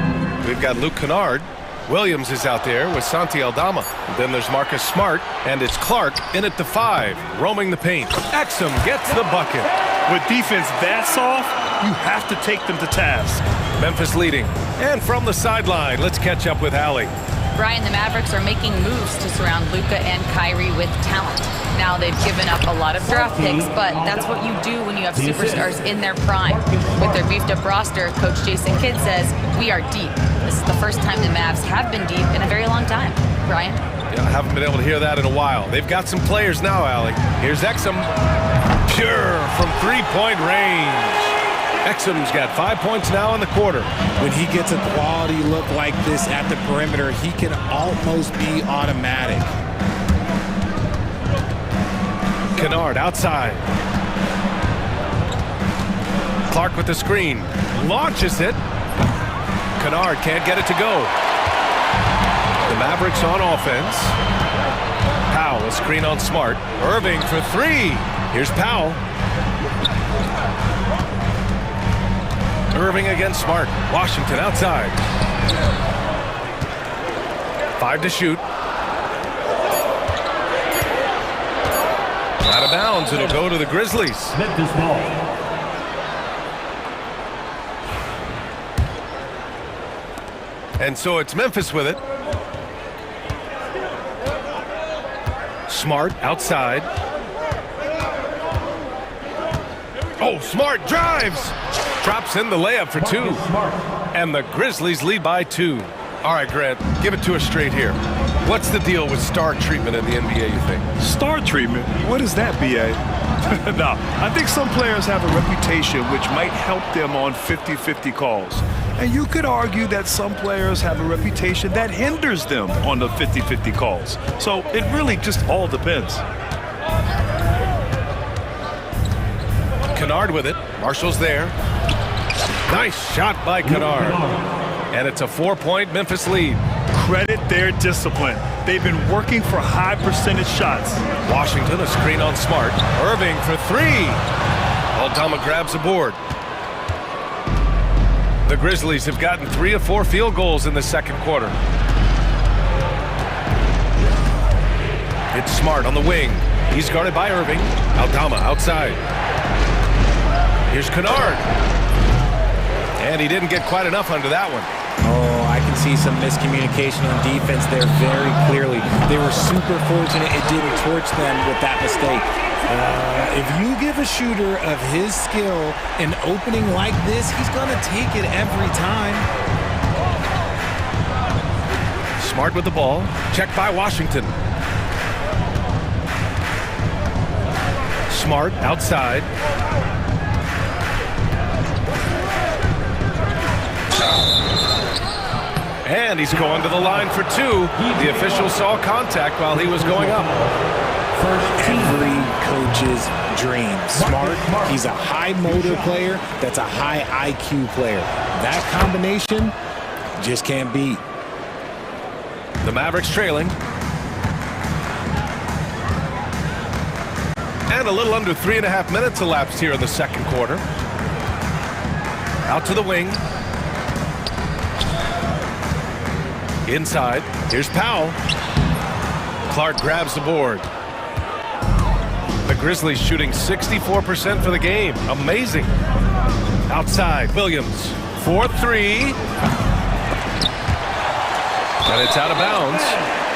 we've got Luke Kennard. Williams is out there with Santi Aldama. Then there's Marcus Smart, and it's Clark in at the 5, roaming the paint. Exum gets the bucket. With defense that soft, you have to take them to task. Memphis leading. And from the sideline, let's catch up with Allie. Brian, the Mavericks are making moves to surround Luka and Kyrie with talent. Now they've given up a lot of draft picks, but that's what you do when you have superstars in their prime. With their beefed up roster, Coach Jason Kidd says, we are deep. This is the first time the Mavs have been deep in a very long time. Brian? Yeah, I haven't been able to hear that in a while. They've got some players now, Allie. Here's Exum. Pure from three-point range. Exum's got 5 points now in the quarter. When he gets a quality look like this at the perimeter, he can almost be automatic. Kennard outside. Clark with the screen. Launches it. Kennard can't get it to go. The Mavericks on offense. Powell, a screen on Smart. Irving for 3. Here's Powell. Irving against Smart. Washington outside. 5 to shoot. Out of bounds. It'll go to the Grizzlies. Memphis ball. And so it's Memphis with it. Smart outside. Oh, Smart drives. Drops in the layup for 2. And the Grizzlies lead by 2. All right, Grant, give it to us straight here. What's the deal with star treatment in the NBA, you think? Star treatment? What is that, B.A.? No, I think some players have a reputation which might help them on 50-50 calls. And you could argue that some players have a reputation that hinders them on the 50-50 calls. So it really just all depends. Kennard with it. Marshall's there. Nice shot by Kennard. And it's a 4-point Memphis lead. Credit their discipline. They've been working for high percentage shots. Washington, a screen on Smart. Irving for 3. Aldama grabs the board. The Grizzlies have gotten 3 of 4 field goals in the second quarter. It's Smart on the wing. He's guarded by Irving. Aldama outside. Here's Kennard. And he didn't get quite enough under that one. Oh, I can see some miscommunication on defense there very clearly. They were super fortunate it didn't torch them with that mistake. If you give a shooter of his skill an opening like this, he's going to take it every time. Smart with the ball. Checked by Washington. Smart outside. And he's going to the line for 2. The official saw contact while he was going up. Every coach coach's dream. Smart, he's a high motor player that's a high IQ player. That combination just can't beat. The Mavericks trailing. And a little under 3.5 minutes elapsed here in the second quarter. Out to the wing. Inside. Here's Powell. Clark grabs the board. The Grizzlies shooting 64% for the game. Amazing. Outside, Williams. 4-3. And it's out of bounds.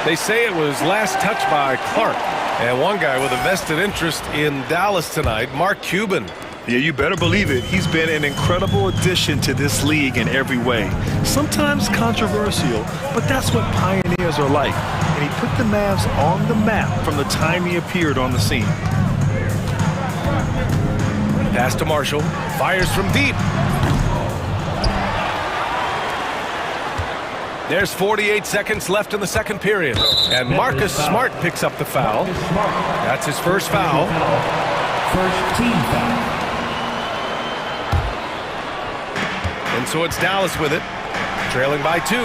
They say it was last touched by Clark. And one guy with a vested interest in Dallas tonight, Mark Cuban. Yeah, you better believe it. He's been an incredible addition to this league in every way. Sometimes controversial, but that's what pioneers are like. And he put the Mavs on the map from the time he appeared on the scene. Pass to Marshall. Fires from deep. There's 48 seconds left in the second period. And Marcus Smart picks up the foul. That's his first foul. First team foul. And so it's Dallas with it, trailing by 2.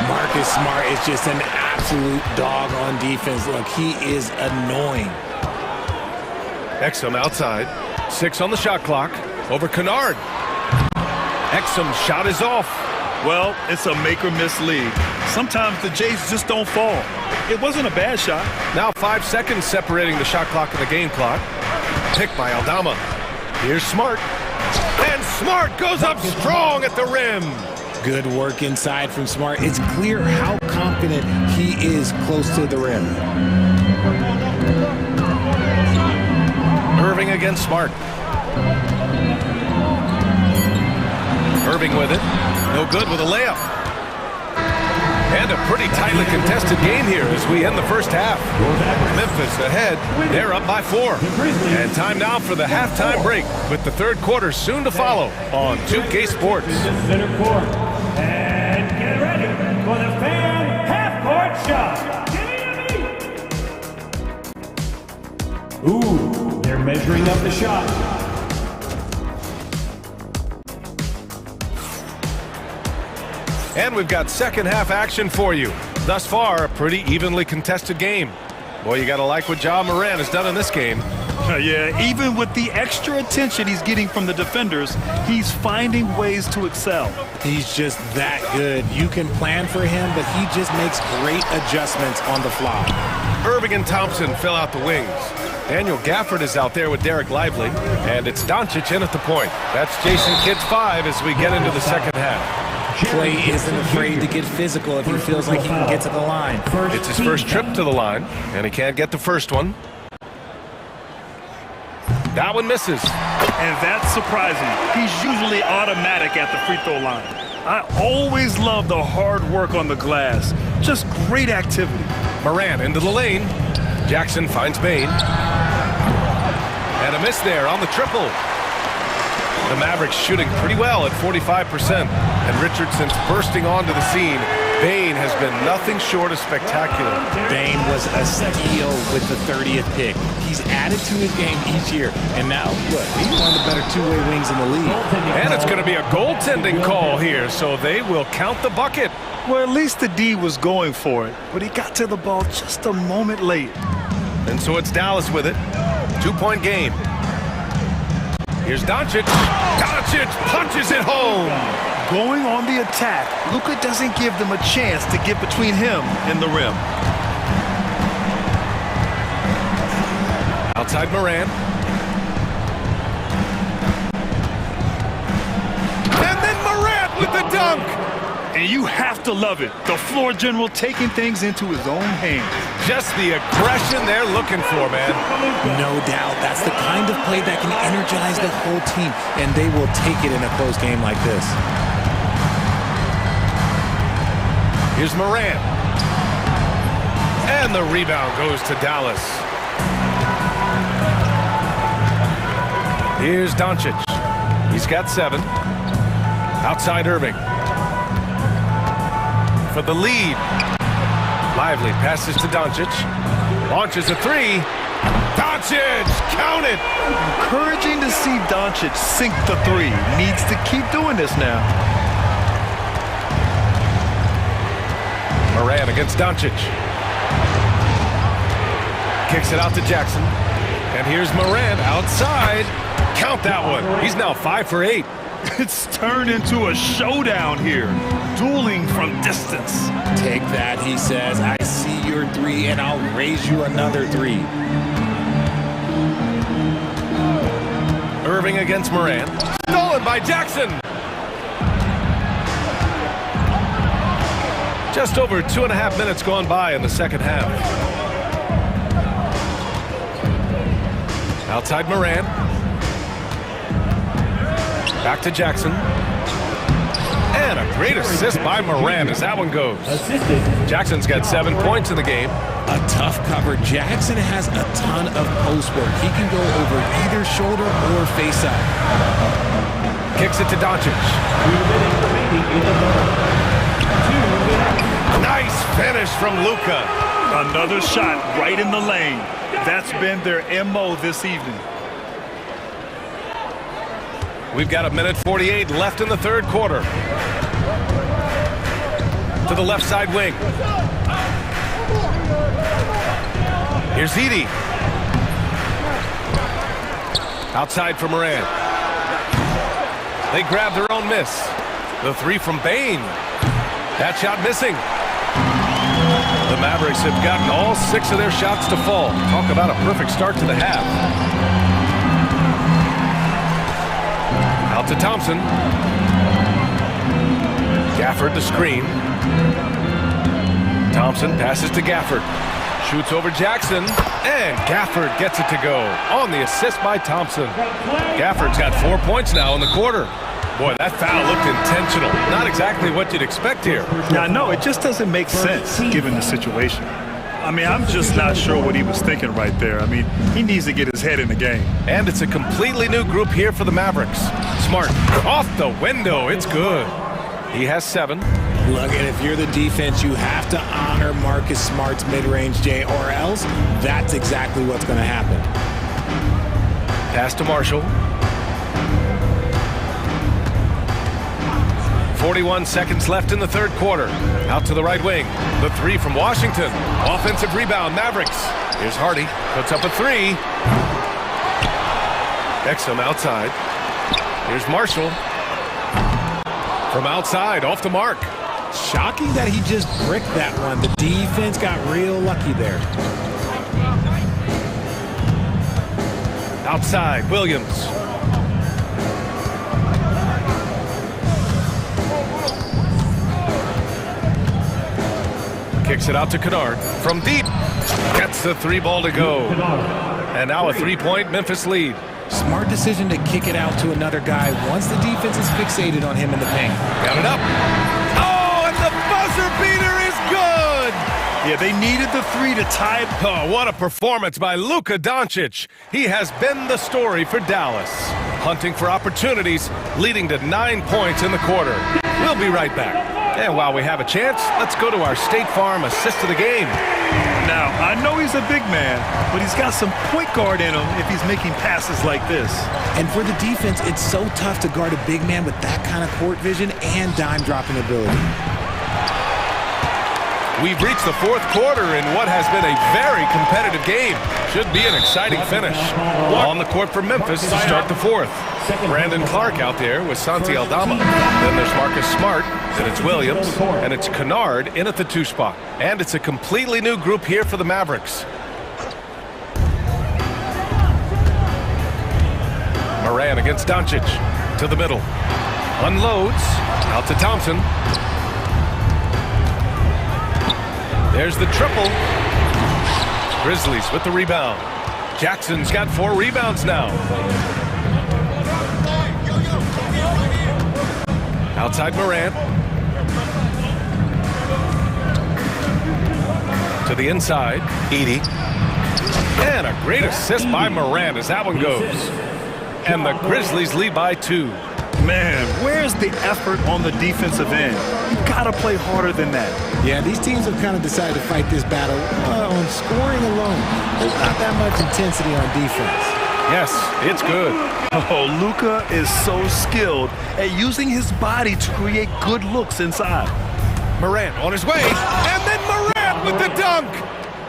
Marcus Smart is just an absolute dog on defense. Look, he is annoying. Exum outside. 6 on the shot clock. Over Kennard. Exum's shot is off. Well, it's a make-or-miss league. Sometimes the Jays just don't fall. It wasn't a bad shot. Now 5 seconds separating the shot clock and the game clock. Picked by Aldama. Here's Smart. And Smart goes up strong at the rim. Good work inside from Smart. It's clear how confident he is close to the rim. Irving against Smart. Irving with it. No good with a layup. And a pretty tightly contested game here as we end the first half. Memphis ahead. They're up by 4. And time now for the halftime break with the third quarter soon to follow on 2K Sports. Center court. And get ready for the fan half-court shot. Ooh, they're measuring up the shot. And we've got second half action for you. Thus far, a pretty evenly contested game. Boy, you got to like what Ja Morant has done in this game. Yeah, even with the extra attention he's getting from the defenders, he's finding ways to excel. He's just that good. You can plan for him, but he just makes great adjustments on the fly. Irving and Thompson fill out the wings. Daniel Gafford is out there with Derek Lively. And it's Doncic in at the point. That's Jason Kidd's 5 as we get into the second half. Clay isn't afraid to get physical if he feels like he can get to the line. It's his first trip to the line, and he can't get the first one. That one misses. And that's surprising. He's usually automatic at the free throw line. I always love the hard work on the glass. Just great activity. Morant into the lane. Jackson finds Bain. And a miss there on the triple. The Mavericks shooting pretty well at 45%. And Richardson's bursting onto the scene. Bain has been nothing short of spectacular. Bain was a steal with the 30th pick. He's added to his game each year. And now, look, he's one of the better two-way wings in the league. And it's going to be a goaltending call here, so they will count the bucket. Well, at least the D was going for it, but he got to the ball just a moment late. And so it's Dallas with it. 2-point game. Here's Doncic. Doncic punches it home. Going on the attack, Luka doesn't give them a chance to get between him and the rim. Outside Morant. And then Morant with the dunk. And you have to love it. The floor general taking things into his own hands. Just the aggression they're looking for, man. No doubt. That's the kind of play that can energize the whole team. And they will take it in a close game like this. Here's Morant. And the rebound goes to Dallas. Here's Doncic. He's got 7. Outside Irving. For the lead. Lively passes to Doncic. Launches a 3. Doncic, count it. Encouraging to see Doncic sink the three. Needs to keep doing this now. Moran against Doncic. Kicks it out to Jackson. And here's Moran outside. Count that one. He's now 5 for 8. It's turned into a showdown here. Dueling from distance. Take that, he says. I see your three, and I'll raise you another three. Irving against Moran. Stolen by Jackson. Just over 2.5 minutes gone by in the second half. Outside Moran. Back to Jackson. And a great assist by Moran as that one goes. Jackson's got 7 points in the game. A tough cover. Jackson has a ton of post work. He can go over either shoulder or face up. Kicks it to Doncic. Nice finish from Luka. Another shot right in the lane. That's been their MO this evening. We've got 1:48 left in the third quarter. To the left side wing. Here's Edey. Outside for Moran. They grab their own miss. The three from Bain. That shot missing. The Mavericks have gotten all 6 of their shots to fall. Talk about a perfect start to the half. Out to Thompson. Gafford the screen. Thompson passes to Gafford. Shoots over Jackson. And Gafford gets it to go on the assist by Thompson. Gafford's got 4 points now in the quarter. Boy, that foul looked intentional. Not exactly what you'd expect here. Now, no, it just doesn't make sense given the situation. I mean, I'm just not sure what he was thinking right there. I mean, he needs to get his head in the game. And it's a completely new group here for the Mavericks. Smart off the window. It's good. He has 7. Look, and if you're the defense, you have to honor Marcus Smart's mid-range, Jay, or else that's exactly what's going to happen. Pass to Marshall. 41 seconds left in the third quarter. Out to the right wing. The three from Washington. Offensive rebound, Mavericks. Here's Hardy. Puts up a 3. Exum outside. Here's Marshall. From outside, off the mark. Shocking that he just bricked that one. The defense got real lucky there. Outside, Williams. Kicks it out to Kennard. From deep. Gets the 3 ball to go. And now a 3-point Memphis lead. Smart decision to kick it out to another guy once the defense is fixated on him in the paint. Got it up. Oh, and the buzzer beater is good. Yeah, they needed the 3 to tie it. Oh, what a performance by Luka Doncic. He has been the story for Dallas. Hunting for opportunities, leading to 9 points in the quarter. We'll be right back. And while we have a chance, let's go to our State Farm assist of the game. Now, I know he's a big man, but he's got some point guard in him if he's making passes like this. And for the defense, it's so tough to guard a big man with that kind of court vision and dime dropping ability. We've reached the fourth quarter in what has been a very competitive game. Should be an exciting finish. On the court for Memphis to start the fourth. Brandon Clark out there with Santi Aldama. Then there's Marcus Smart. Then it's Williams. And it's Kennard in at the 2 spot. And it's a completely new group here for the Mavericks. Moran against Doncic. To the middle. Unloads. Out to Thompson. There's the triple. Grizzlies with the rebound. Jackson's got 4 rebounds now. Outside Moran. To the inside. Edey. And a great assist by Moran as that one goes. And the Grizzlies lead by 2. Man, where's the effort on the defensive end? You gotta play harder than that. Yeah, these teams have kind of decided to fight this battle on scoring alone. There's not that much intensity on defense. Yes, it's good. Oh, Luka is so skilled at using his body to create good looks inside. Morant on his way, and then Morant with the dunk!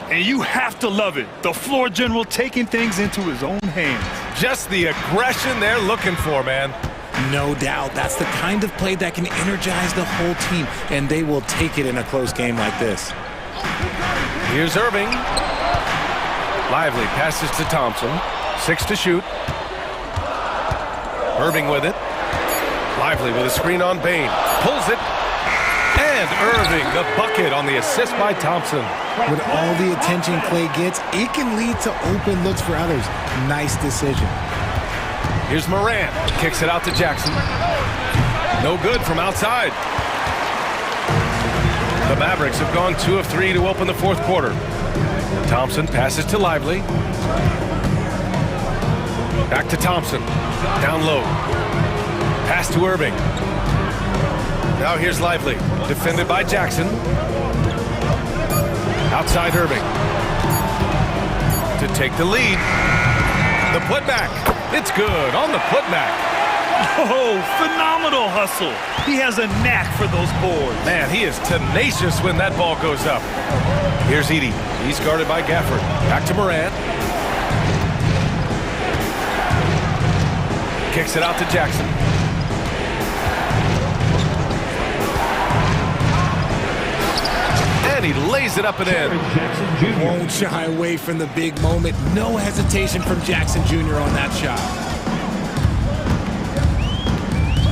And you have to love it. The floor general taking things into his own hands. Just the aggression they're looking for, man. No doubt. That's the kind of play that can energize the whole team, and they will take it in a close game like this. Here's Irving. Lively passes to Thompson. 6 to shoot. Irving with it. Lively with a screen on Bain. Pulls it. And Irving, the bucket on the assist by Thompson. With all the attention Clay gets, it can lead to open looks for others. Nice decision. Here's Morant. Kicks it out to Jackson. No good from outside. The Mavericks have gone 2 of 3 to open the fourth quarter. Thompson passes to Lively. Back to Thompson. Down low. Pass to Irving. Now here's Lively. Defended by Jackson. Outside Irving. To take the lead. The putback. It's good on the putback. Oh, phenomenal hustle. He has a knack for those boards. Man, he is tenacious when that ball goes up. Here's Edey. He's guarded by Gafford. Back to Morant. Kicks it out to Jackson. And he lays it up and in. Won't shy away from the big moment. No hesitation from Jackson Jr. on that shot.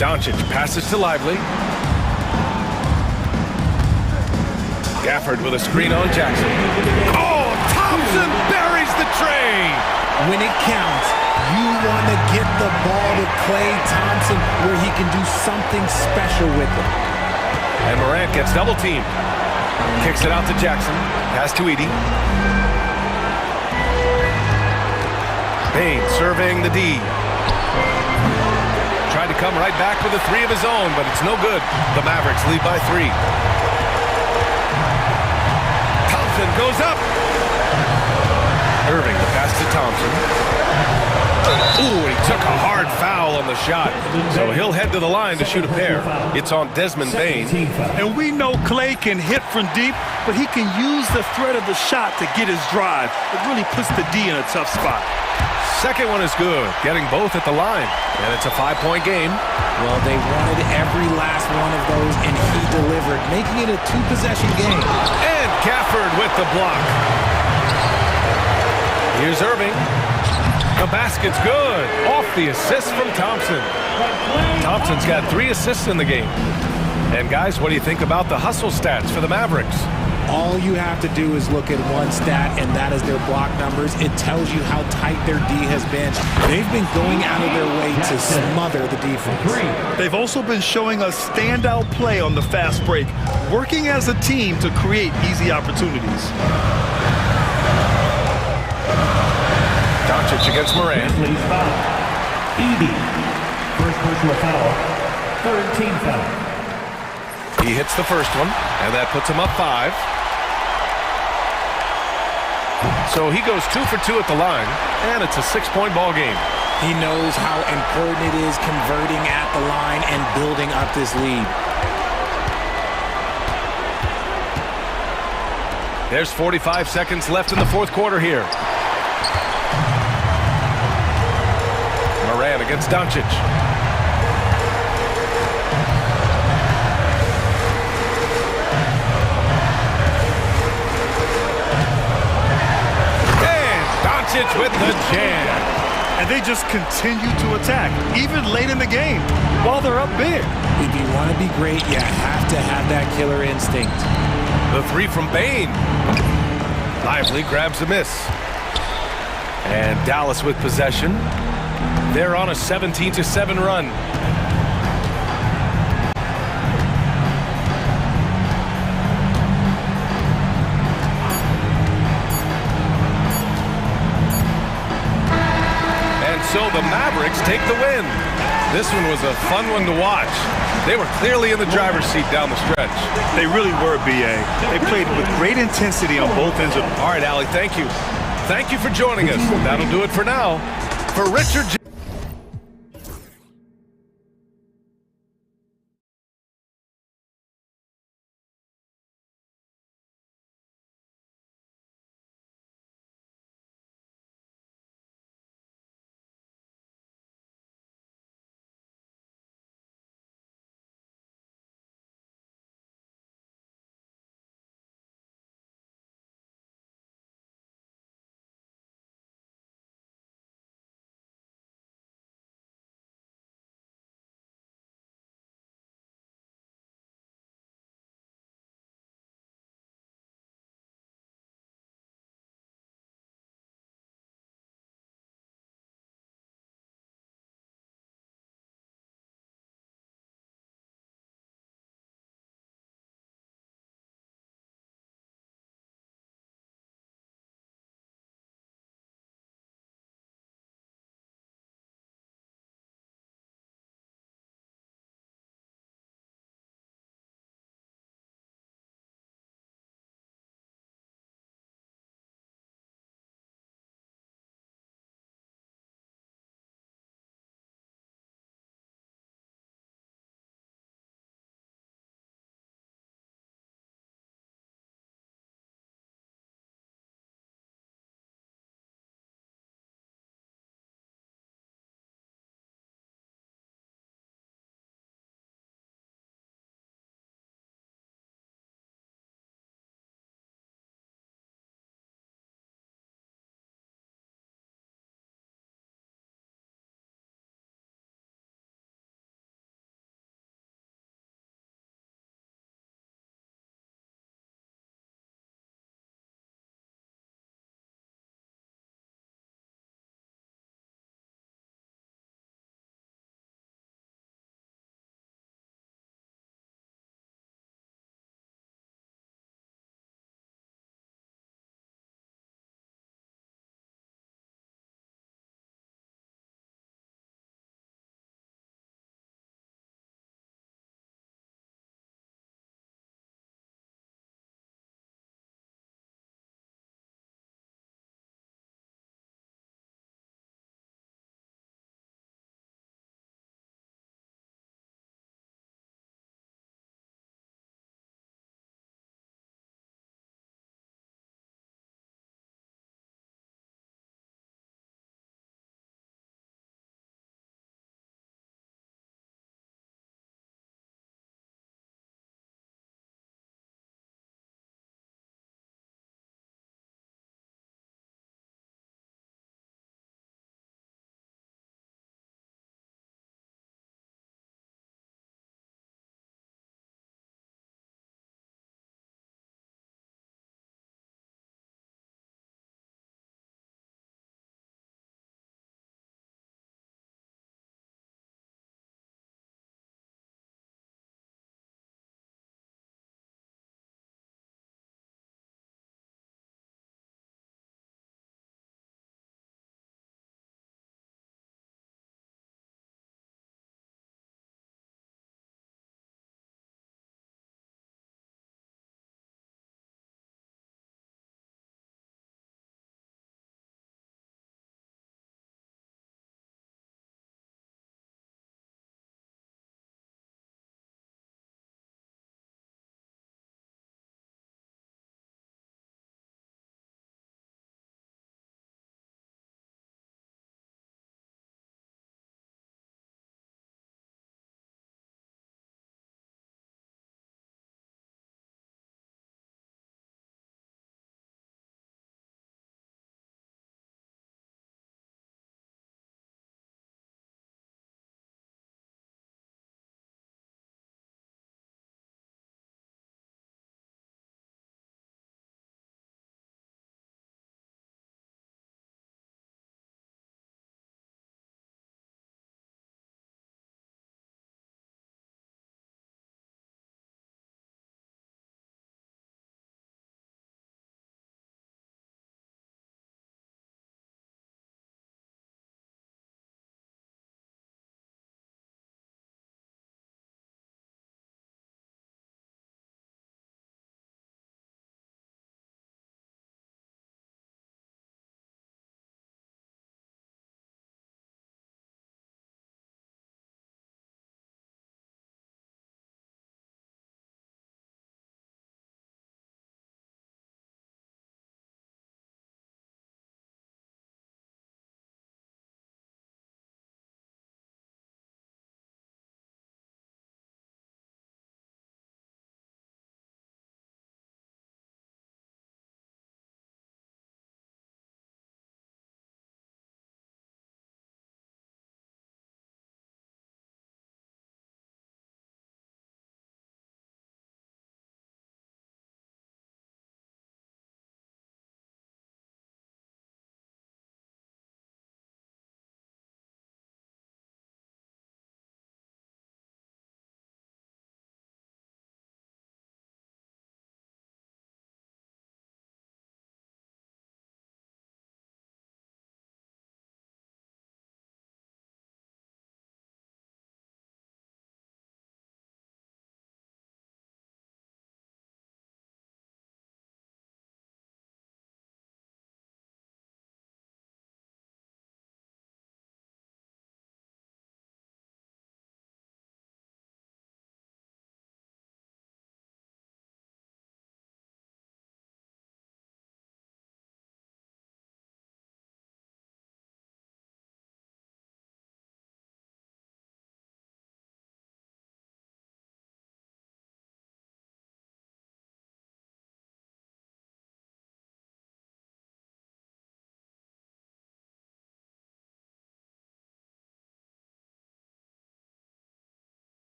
Doncic passes to Lively. Gafford with a screen on Jackson. Oh, Thompson buries the tray. When it counts, you want to get the ball to Klay Thompson where he can do something special with it. And Morant gets double teamed. Kicks it out to Jackson. Pass to Edey. Bain serving the D. Tried to come right back with a three of his own, but it's no good. The Mavericks lead by 3. Thompson goes up. Irving, the pass to Thompson. Ooh, he took a hard foul on the shot. So he'll head to the line to shoot a pair. It's on Desmond Bain. And we know Klay can hit from deep, but he can use the threat of the shot to get his drive. It really puts the D in a tough spot. Second one is good, getting both at the line. And it's a 5-point game. Well, they wanted every last one of those, and he delivered, making it a 2-possession game. And Gafford with the block. Here's Irving. The basket's good. Off the assist from Thompson. Thompson's got 3 assists in the game. And guys, what do you think about the hustle stats for the Mavericks? All you have to do is look at one stat, and that is their block numbers. It tells you how tight their D has been. They've been going out of their way to smother the defense. They've also been showing us standout play on the fast break, working as a team to create easy opportunities. Doncic against Morant. Edey. First personal foul. Third team foul. He hits the first one, and that puts him up 5. So he goes 2 for 2 at the line, and it's a 6-point ball game. He knows how important it is converting at the line and building up this lead. There's 45 seconds left in the fourth quarter here. Morant against Doncic. Doncic with the jam. And they just continue to attack, even late in the game, while they're up big. If you want to be great, you have to have that killer instinct. The 3 from Bain. Lively grabs a miss. And Dallas with possession. They're on a 17-7 run. So the Mavericks take the win. This one was a fun one to watch. They were clearly in the driver's seat down the stretch. They really were, B.A. They played with great intensity on both ends of the... All right, Allie, thank you. Thank you for joining us. That'll do it for now. For Richard...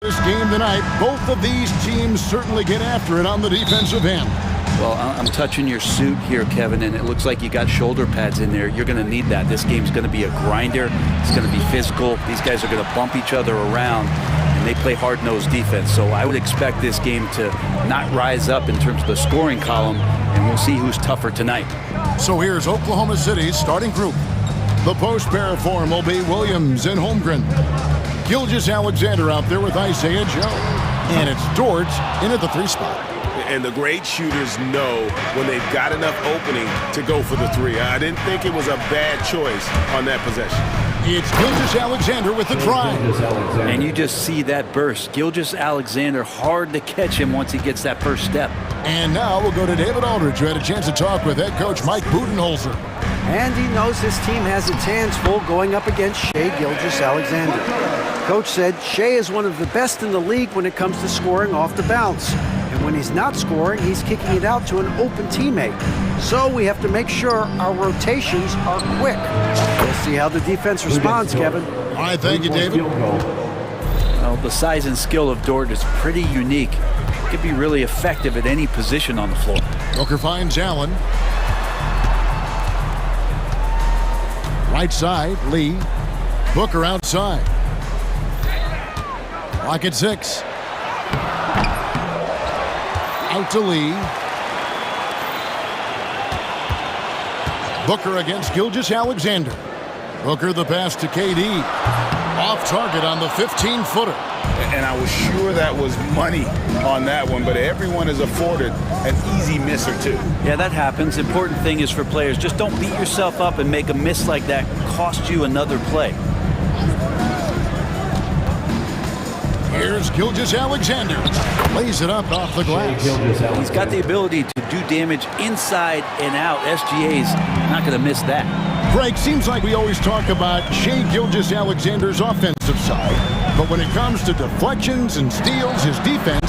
this game tonight. Both of these teams certainly get after it on the defensive end. Well, I'm touching your suit here, Kevin, and it looks like you got shoulder pads in there. You're going to need that. This game's going to be a grinder. It's going to be physical. These guys are going to bump each other around, and they play hard-nosed defense. So I would expect this game to not rise up in terms of the scoring column, and we'll see who's tougher tonight. So here's Oklahoma City's starting group. The post pair form will be Williams and Holmgren. Gilgeous-Alexander out there with Isaiah Joe. And it's Dort in at the 3 spot. And the great shooters know when they've got enough opening to go for the 3. I didn't think it was a bad choice on that possession. It's Gilgeous-Alexander with the try. And you just see that burst. Gilgeous-Alexander, hard to catch him once he gets that first step. And now we'll go to David Aldridge, who had a chance to talk with head coach Mike Budenholzer. And he knows his team has its hands full going up against Shai Gilgeous-Alexander. Coach said Shai is one of the best in the league when it comes to scoring off the bounce. And when he's not scoring, he's kicking it out to an open teammate. So we have to make sure our rotations are quick. We'll see how the defense responds, Kevin. All right, thank you, David. Well, the size and skill of Dort is pretty unique. He could be really effective at any position on the floor. Booker finds Allen. Right side, Lee. Booker outside. Clock at 6. Out to Lee. Booker against Gilgeous-Alexander. Booker the pass to KD. Off target on the 15-footer. And I was sure that was money on that one, but everyone is afforded an easy miss or 2. Yeah, that happens. Important thing is for players, just don't beat yourself up and make a miss like that cost you another play. Here's Gilgeous-Alexander. Lays it up off the glass. He's got the ability to do damage inside and out. SGA's not going to miss that. Greg, seems like we always talk about Shai Gilgeous-Alexander's offensive side, but when it comes to deflections and steals, his defense,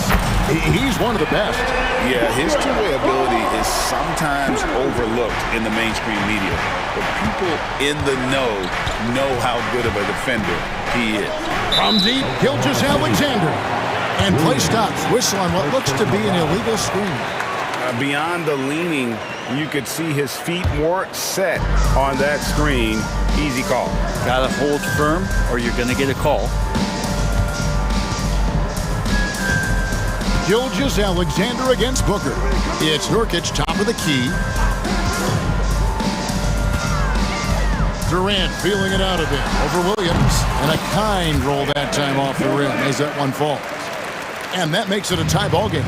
he's one of the best. Yeah, his two-way ability is sometimes overlooked in the mainstream media, but people in the know how good of a defender he is. From deep, Gilgeous-Alexander. And play stops. Whistle on what looks to be an illegal screen. Beyond the leaning, you could see his feet weren't set on that screen. Easy call. Gotta hold firm or you're gonna get a call. Gilgeous-Alexander against Booker. It's Nurkic, top of the key. Durant feeling it out of it over Williams. And a kind roll that time off the rim as that one falls. And that makes it a tie ball game.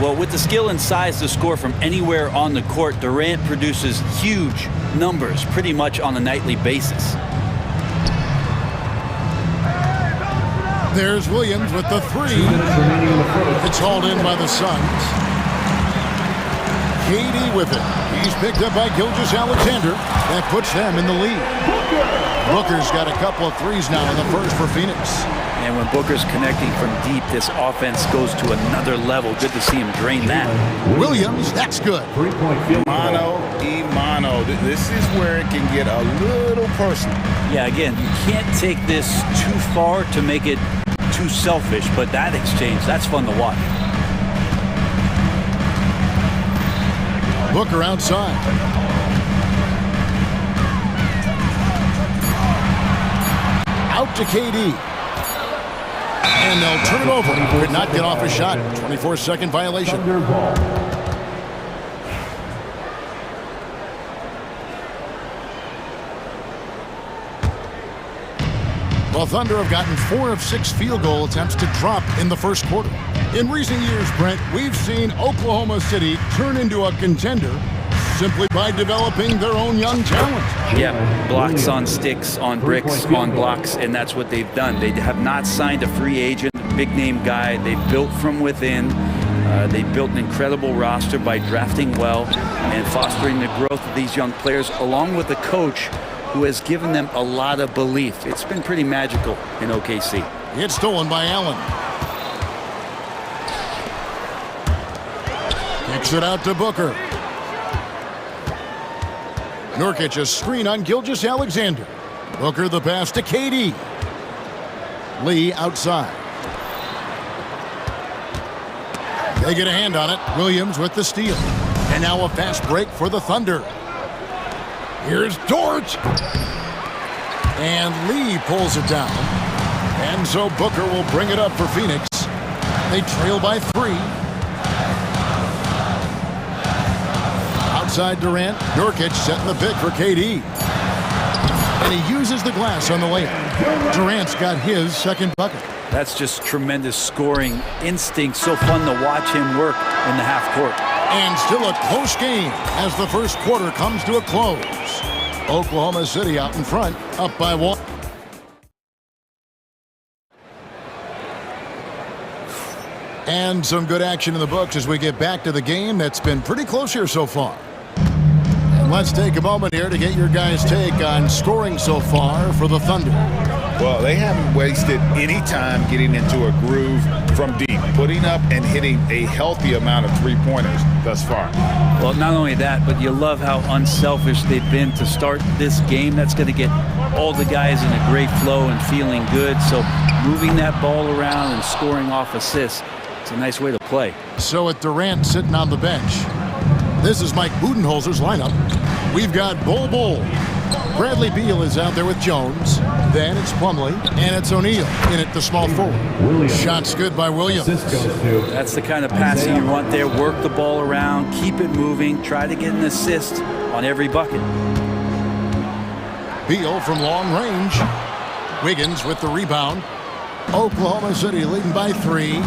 Well, with the skill and size to score from anywhere on the court, Durant produces huge numbers pretty much on a nightly basis. There's Williams with the 3. It's hauled in by the Suns. KD with it. He's picked up by Gilgeous-Alexander. That puts them in the lead. Booker's got a couple of 3s now in the first for Phoenix. And when Booker's connecting from deep, this offense goes to another level. Good to see him drain that. Williams, that's good. Mano. This is where it can get a little personal. Yeah, again, you can't take this too far to make it too selfish, but that exchange, that's fun to watch. Booker outside. Out to KD. And they'll turn it over. Could not get off a shot. 24-second violation. The Thunder have gotten 4 of 6 field goal attempts to drop in the first quarter. In recent years, Brent, we've seen Oklahoma City turn into a contender simply by developing their own young talent. Yeah, blocks on sticks, on bricks, on blocks, and that's what they've done. They have not signed a free agent, big-name guy. They built from within. They built an incredible roster by drafting well and fostering the growth of these young players, along with a coach who has given them a lot of belief. It's been pretty magical in OKC. It's stolen by Allen. Kicks it out to Booker. Nurkic a screen on They get a hand on it. Williams with the steal. And now a fast break for the Thunder. Here's Dort. And Lee pulls it down. And so Booker will bring it up for Phoenix. They trail by 3. Outside Durant. Nurkic setting the pick for KD. And he uses the glass on the layup. Durant's got his second bucket. That's just tremendous scoring instinct. So fun to watch him work in the half court. And still a close game as the first quarter comes to a close. Oklahoma City out in front, up by 1. And some good action in the books as we get back to the game that's been pretty close here so far. And let's take a moment here to get your guys' take on scoring so far for the Thunder. Well, they haven't wasted any time getting into a groove from deep, putting up and hitting a healthy amount of three-pointers thus far. Well, not only that, but you love how unselfish they've been to start this game. That's going to get all the guys in a great flow and feeling good. So moving that ball around and scoring off assists, it's a nice way to play. So with Durant sitting on the bench, this is Mike Budenholzer's lineup. We've got Bol. Bradley Beal is out there with Jones. Then it's Plumlee, and it's O'Neal in at the small forward. Shots good by Williams. That's the kind of passing you want there. Work the ball around, keep it moving, try to get an assist on every bucket. Beal from long range. Wiggins with the rebound. Oklahoma City leading by 3.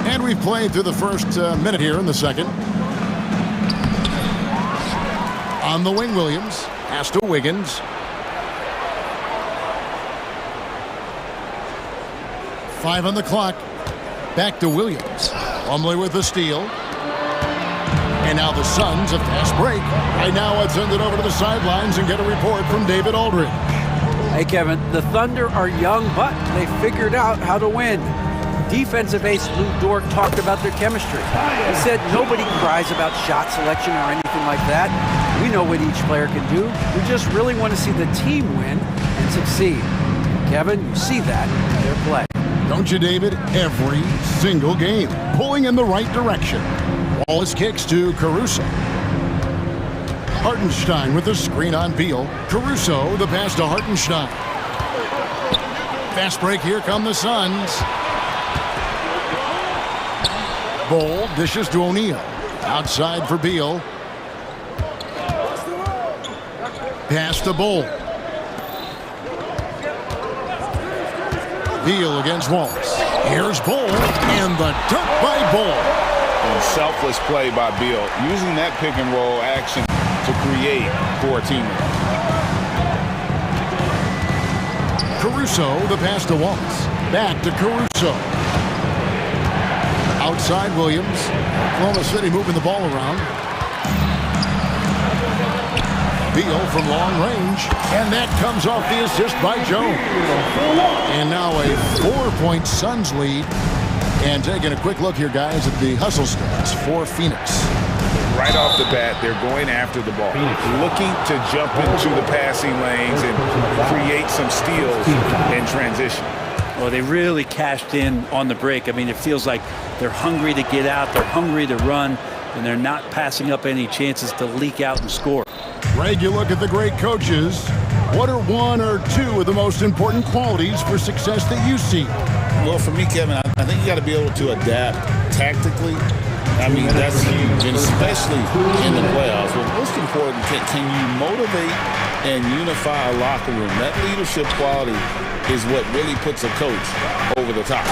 And we've played through the first minute here in the second. On the wing, Williams. Pass to Wiggins. 5 on the clock. Back to Williams. Plumlee with the steal. And now the Suns, a fast break. Right now, let's send it over to the sidelines and get a report from David Aldridge. Hey, Kevin, the Thunder are young, but they figured out how to win. Defensive ace Lou Dort talked about their chemistry. He said nobody cries about shot selection or anything like that. We know what each player can do. We just really want to see the team win and succeed. Kevin, you see that in their play. Don't you, David? Every single game, pulling in the right direction. Wallace kicks to Caruso. Hartenstein with the screen on Beal. Caruso, the pass to Hartenstein. Fast break, here come the Suns. Bol dishes to O'Neal. Outside for Beal. Pass to Bol. Beal against Wallace. Here's Bol, and the dunk by Bol. And selfless play by Beal, using that pick and roll action to create for a teammate. Caruso, the pass to Wallace. Back to Caruso. Outside Williams. Oklahoma City moving the ball around. Beal from long range. And that comes off the assist by Jones. And now a 4-point Suns lead. And taking a quick look here, guys, at the hustle stats for Phoenix. Right off the bat, they're going after the ball, looking to jump into the passing lanes and create some steals in transition. Well, they really cashed in on the break. I mean, it feels like they're hungry to get out, they're hungry to run, and they're not passing up any chances to leak out and score. Greg, you look at the great coaches. What are 1 or 2 of the most important qualities for success that you see? Well, for me, Kevin, I think you got to be able to adapt tactically. I mean, that's huge, and especially in the playoffs. But most important, can you motivate and unify a locker room? That leadership quality is what really puts a coach over the top.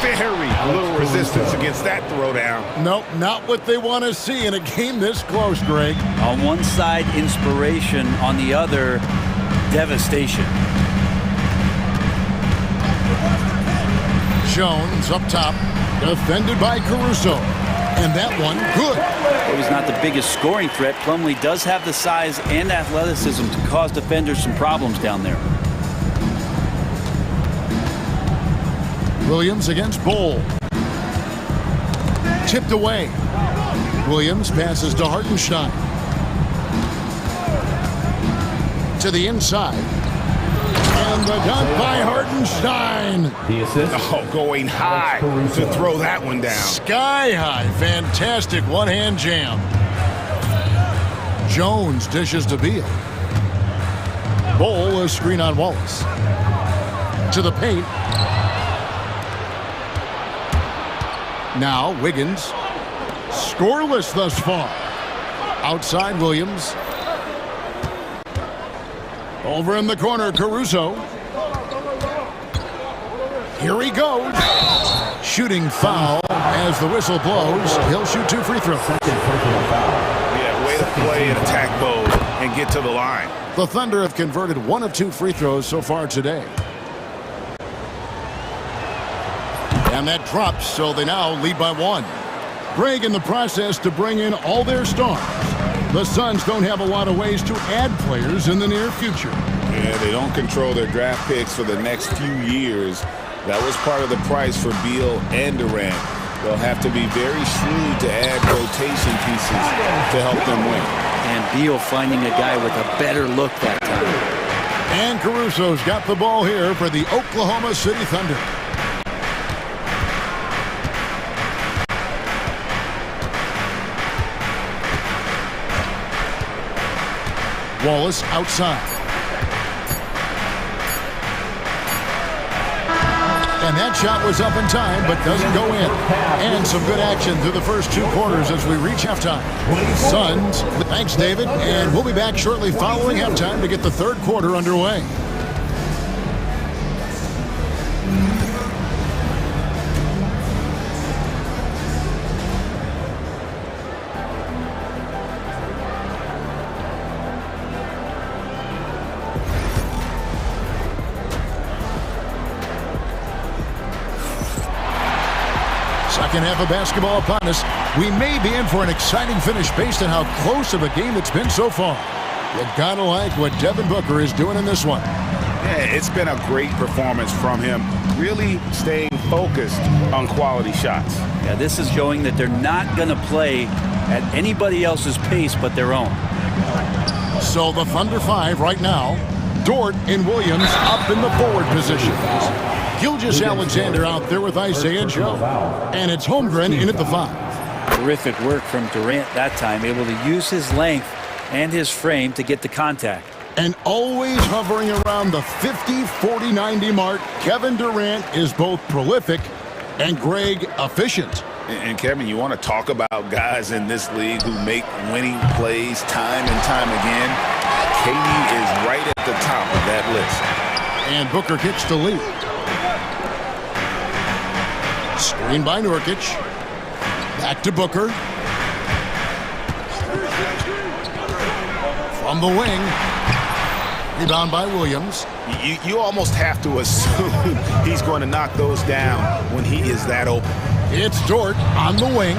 Very little resistance against that throwdown. Nope, not what they want to see in a game this close, Greg. On one side, inspiration. On the other, devastation. Jones up top, defended by Caruso. And that one, good. It was not the biggest scoring threat. Plumlee does have the size and athleticism to cause defenders some problems down there. Williams against Bol. Tipped away. Williams passes to Hartenstein. To the inside. And the dunk by Hartenstein. The assist. Oh, going high to throw that one down. Sky high. Fantastic one-hand jam. Jones dishes to Beal. Bowl, a screen on Wallace. To the paint. Now Wiggins. Scoreless thus far. Outside Williams. Over in the corner, Caruso. Here he goes. Shooting foul as the whistle blows. He'll shoot 2 free throws. Yeah, way to play and attack mode and get to the line. The Thunder have converted 1 of 2 free throws so far today. And that drops, so they now lead by 1. Greg in the process to bring in all their stars. The Suns don't have a lot of ways to add players in the near future. Yeah, they don't control their draft picks for the next few years. That was part of the price for Beal and Durant. They'll have to be very shrewd to add rotation pieces to help them win. And Beal finding a guy with a better look that time. And Caruso's got the ball here for the Oklahoma City Thunder. Wallace outside. And that shot was up in time, but doesn't go in. And some good action through the first 2 quarters as we reach halftime. Suns, thanks, David. And we'll be back shortly following halftime to get the 3rd quarter underway. Second half of basketball upon us. We may be in for an exciting finish based on how close of a game it's been so far. You gotta like what Devin Booker is doing in this one. Yeah, it's been a great performance from him. Really staying focused on quality shots. Yeah, this is showing that they're not going to play at anybody else's pace but their own. So the Thunder 5 right now. Dort and Williams up in the forward positions. Gilgeous-Alexander out there with Isaiah Joe. And it's Holmgren in at the 5. Terrific work from Durant that time, able to use his length and his frame to get the contact. And always hovering around the 50, 40, 90 mark, Kevin Durant is both prolific and Greg efficient. And Kevin, you want to talk about guys in this league who make winning plays time and time again. KD is right at the top of that list. And Booker kicks to lead. Screen by Nurkic. Back to Booker. From the wing. Rebound by Williams. You almost have to assume he's going to knock those down when he is that open. It's Dort on the wing.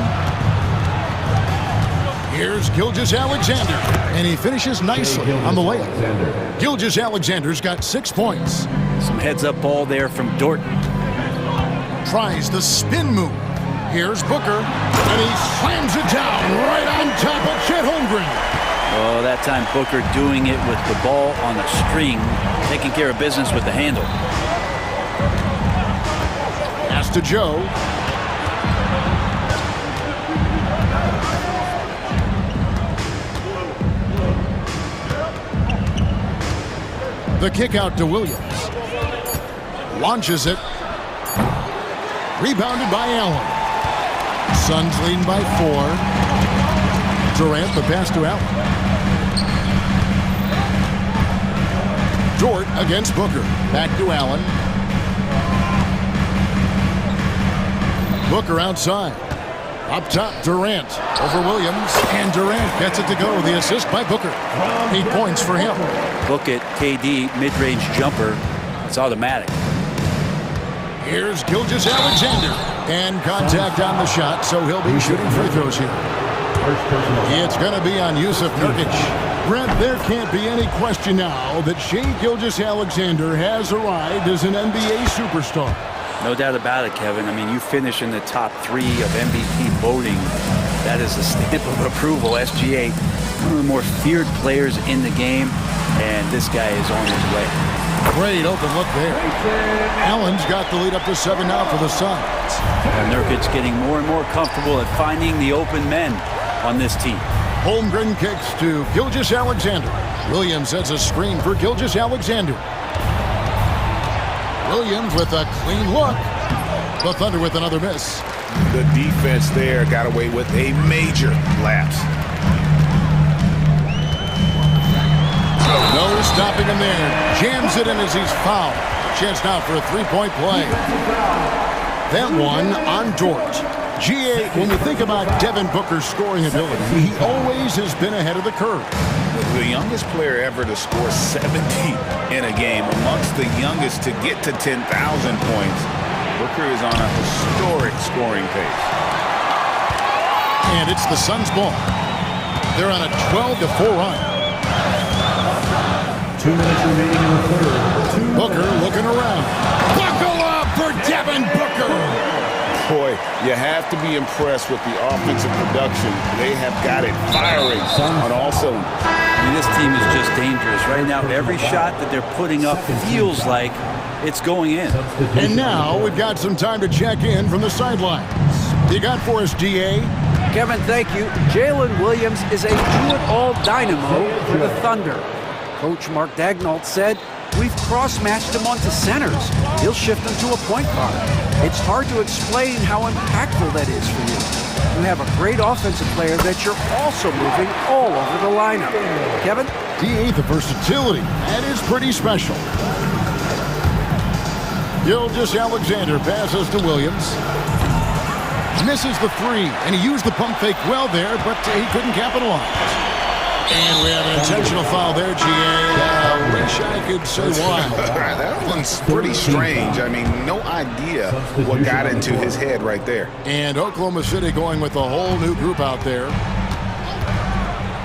Here's Gilgeous-Alexander, and he finishes nicely on the layup. Gilgeous-Alexander's got 6 points. Some heads-up ball there from Dort. Tries the spin move. Here's Booker, and he slams it down right on top of Chet Holmgren. Oh, that time Booker doing it with the ball on a string, taking care of business with the handle. Pass to Joe. The kick out to Williams. Launches it. Rebounded by Allen. Suns leading by 4. Durant, the pass to Allen. Dort against Booker. Back to Allen. Booker outside. Up top, Durant over Williams. And Durant gets it to go. The assist by Booker. 8 points for him. Look at KD, mid-range jumper. It's automatic. Here's Gilgeous-Alexander. And contact on the shot, so he'll be shooting free throws here. It's going to be on Yusuf Nurkic. Brent, there can't be any question now that Shai Gilgeous-Alexander has arrived as an NBA superstar. No doubt about it, Kevin. I mean, you finish in the top 3 of MVP voting. That is a stamp of approval. SGA, one of the more feared players in the game, and this guy is on his way. Great open look there. Allen's got the lead up to 7 now for the Suns. And Nurkic getting more and more comfortable at finding the open men on this team. Holmgren kicks to Gilgeous-Alexander. Williams sets a screen for Gilgeous-Alexander. Williams with a clean look. The Thunder with another miss. The defense there got away with a major lapse. No stopping him there. Jams it in as he's fouled. Chance now for a three-point play. That one on Dort. GA, when you think about Devin Booker's scoring ability, he always has been ahead of the curve. The youngest player ever to score 70 in a game, amongst the youngest to get to 10,000 points. Booker is on a historic scoring pace. And it's the Suns' ball. They're on a 12-4 run. 2 minutes remaining in the third. Booker looking around. Buckle up for Devin Booker! Boy, you have to be impressed with the offensive production. They have got it firing on all cylinders. I mean, this team is just dangerous. Right now, every shot that they're putting up feels like it's going in. And now we've got some time to check in from the sidelines. You got for us, GA? Kevin, thank you. Jalen Williams is a do-it-all dynamo for the Thunder. Coach Mark Daignault said, "We've cross-matched him onto centers. He'll shift him to a point guard. It's hard to explain how impactful that is for you. You have a great offensive player that you're also moving all over the lineup." Kevin? DA, the versatility. That is pretty special. Gilgeous-Alexander passes to Williams. Misses the three, and he used the pump fake well there, but he couldn't capitalize. And we have an intentional foul there, GA. I wish I could say why. That one's pretty strange. I mean, no idea what got into his head right there. And Oklahoma City going with a whole new group out there.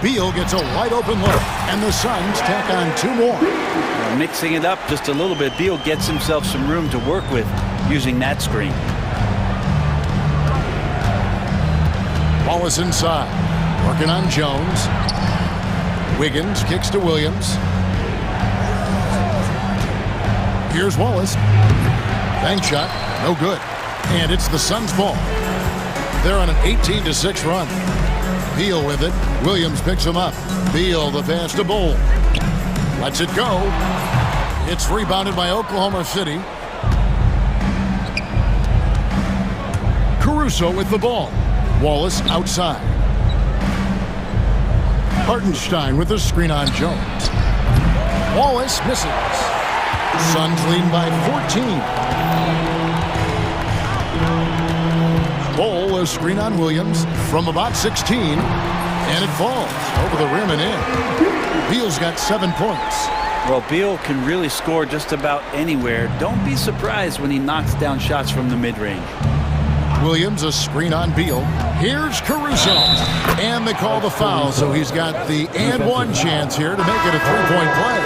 Beal gets a wide open look, and the Suns tack on 2 more. Mixing it up just a little bit, Beal gets himself some room to work with using that screen. Wallace inside, working on Jones. Wiggins kicks to Williams. Here's Wallace. Bank shot, no good. And it's the Suns' ball. They're on an 18-6 run. Beal with it. Williams picks him up. Beal the pass to Bowl. Lets it go. It's rebounded by Oklahoma City. Caruso with the ball. Wallace outside. Hartenstein with a screen on Jones. Wallace misses. Suns lead by 14. Bowl a screen on Williams from about 16. And it falls over the rim and in. Beal's got 7 points. Well, Beal can really score just about anywhere. Don't be surprised when he knocks down shots from the mid-range. Williams a screen on Beal. Here's Caruso. And they call the foul, so he's got the and one chance here to make it a 3-point play.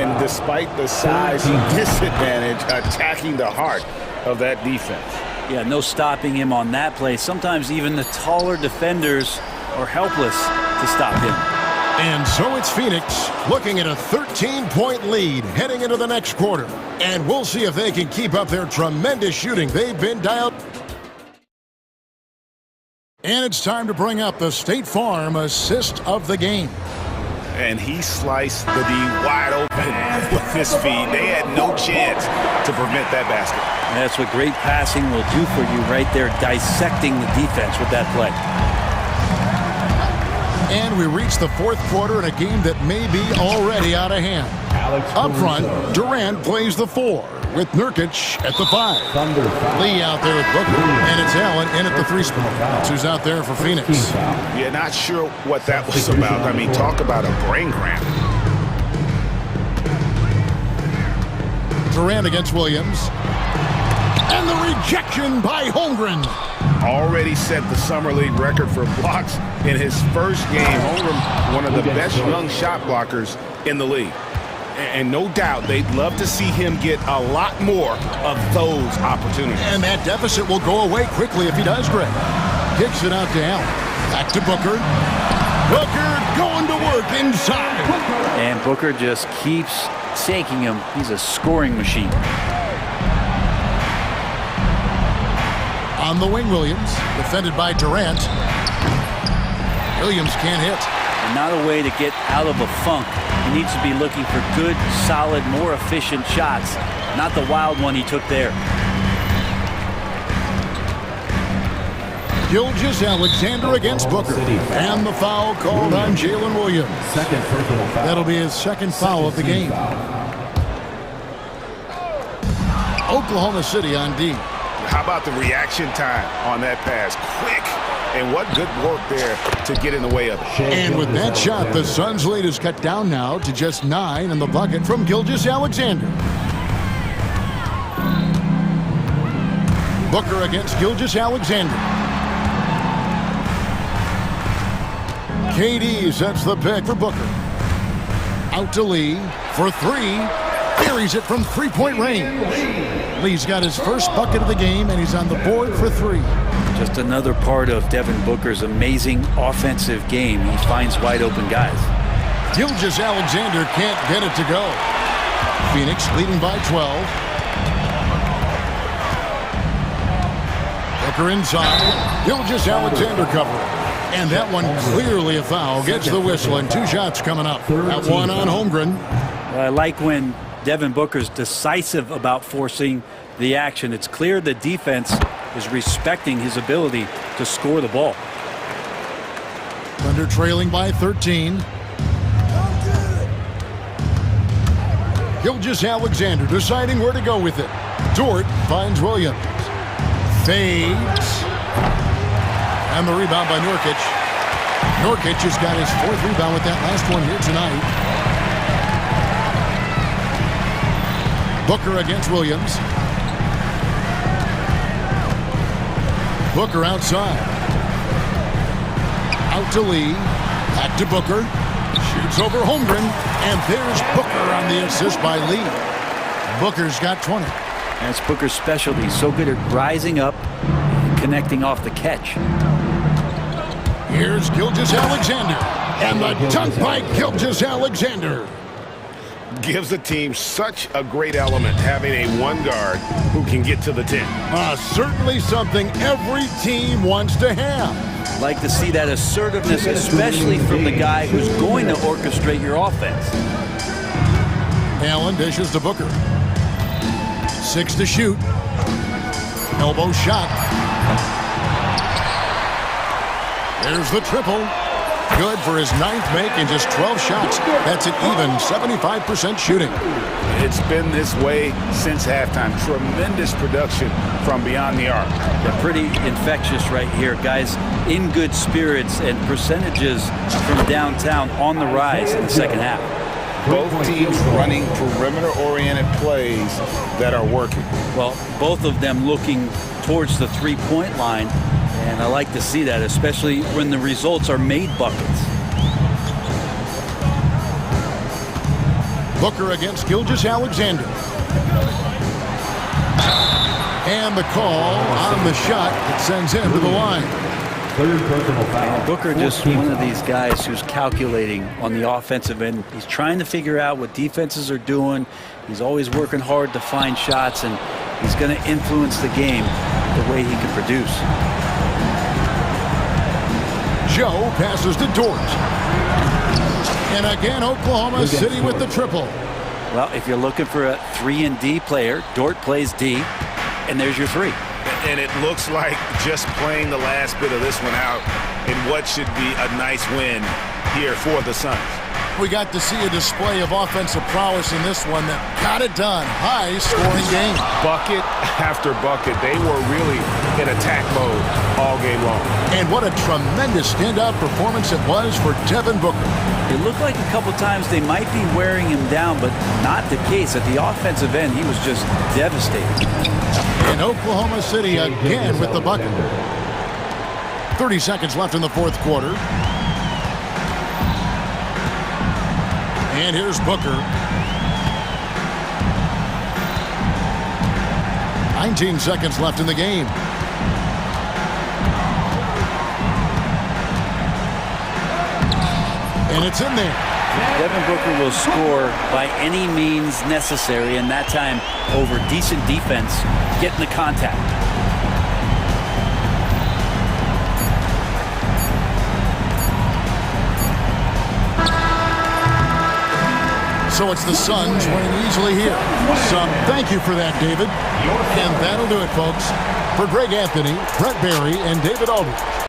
And despite the size disadvantage, attacking the heart of that defense. Yeah, no stopping him on that play. Sometimes even the taller defenders are helpless to stop him. And so it's Phoenix looking at a 13-point lead heading into the next quarter. And we'll see if they can keep up their tremendous shooting. They've been dialed. And it's time to bring up the State Farm assist of the game. And he sliced the D wide open with his feet. They had no chance to prevent that basket. And that's what great passing will do for you right there, dissecting the defense with that play. And we reach the 4th quarter in a game that may be already out of hand. Up front, Durant plays the 4 with Nurkic at the 5. Lee out there with Booker, and it's Allen in at the 3 spot. Who's out there for Phoenix? Yeah, not sure what that was about. I mean, talk about a brain cramp. Durant against Williams. And the rejection by Holmgren. Already set the Summer League record for blocks in his first game. Holmgren, one of the best young shot blockers in the league. And no doubt they'd love to see him get a lot more of those opportunities. And that deficit will go away quickly if he does, Greg. Kicks it out to Allen. Back to Booker. Booker going to work inside. And Booker just keeps taking him. He's a scoring machine. On the wing, Williams, defended by Durant. Williams can't hit. And not a way to get out of a funk. He needs to be looking for good, solid, more efficient shots, not the wild one he took there. Gilgeous-Alexander against Booker. And the foul called on Jalen Williams. Second personal foul. That'll be his second foul of the game. Oklahoma City on D. How about the reaction time on that pass? Quick. And what good work there to get in the way of it. And with that shot, the Suns' lead is cut down now to just 9 in the bucket from Gilgeous-Alexander. Booker against Gilgeous-Alexander. KD sets the pick for Booker. Out to Lee for 3. Buries it from three-point range. Lee's got his first bucket of the game, and he's on the board for 3. Just another part of Devin Booker's amazing offensive game. He finds wide-open guys. Gilgeous-Alexander can't get it to go. Phoenix leading by 12. Booker inside. Gilgeous-Alexander covering. And that one clearly a foul. Gets the whistle, and 2 shots coming up. That one on Holmgren. I like when Devin Booker's decisive about forcing the action. It's clear the defense is respecting his ability to score the ball. Thunder trailing by 13. Gilgeous-Alexander deciding where to go with it. Dort finds Williams. Fades. And the rebound by Nurkic. Nurkic has got his 4th rebound with that last one here tonight. Booker against Williams. Booker outside. Out to Lee. Back to Booker. Shoots over Holmgren. And there's Booker on the assist by Lee. Booker's got 20. That's Booker's specialty. So good at rising up and connecting off the catch. Here's Gilgeous-Alexander. And the dunk by Gilgeous-Alexander. Gives the team such a great element having a one guard who can get to the 10. Certainly something every team wants to have. Like to see that assertiveness, especially from the guy who's going to orchestrate your offense. Allen dishes to Booker. 6 to shoot. Elbow shot. There's the triple. Good for his 9th make in just 12 shots. That's an even 75% shooting. It's been this way since halftime. Tremendous production from beyond the arc. They're pretty infectious right here. Guys in good spirits and percentages from downtown on the rise in the second half. Both teams running perimeter-oriented plays that are working. Well, both of them looking towards the three-point line. And I like to see that, especially when the results are made buckets. Booker against Gilgeous-Alexander. And the call on the shot that sends him to the line. Third personal foul. Booker just one of these guys who's calculating on the offensive end. He's trying to figure out what defenses are doing. He's always working hard to find shots, and he's going to influence the game the way he can produce. Joe passes to Dort. And again, Oklahoma City with the triple. Well, if you're looking for a 3-and-D player, Dort plays D, and there's your 3. And it looks like just playing the last bit of this one out in what should be a nice win here for the Suns. We got to see a display of offensive prowess in this one that got it done. High-scoring game. Bucket after bucket. They were really in attack mode all game long. And what a tremendous standout performance it was for Devin Booker. It looked like a couple times they might be wearing him down, but not the case. At the offensive end, he was just devastating. And Oklahoma City again with the bucket. 30 seconds left in the 4th quarter. And here's Booker. 19 seconds left in the game. And it's in there. Devin Booker will score by any means necessary, and that time over decent defense, getting the contact. So it's the Suns winning easily here. Thank you for that, David. And that'll do it, folks. For Greg Anthony, Brett Barry, and David Aldridge.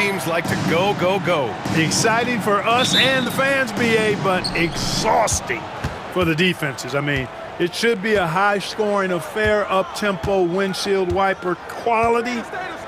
teams like to go, go, go. Exciting for us and the fans, BA, but exhausting for the defenses. I mean, it should be a high-scoring affair, up-tempo, windshield wiper quality.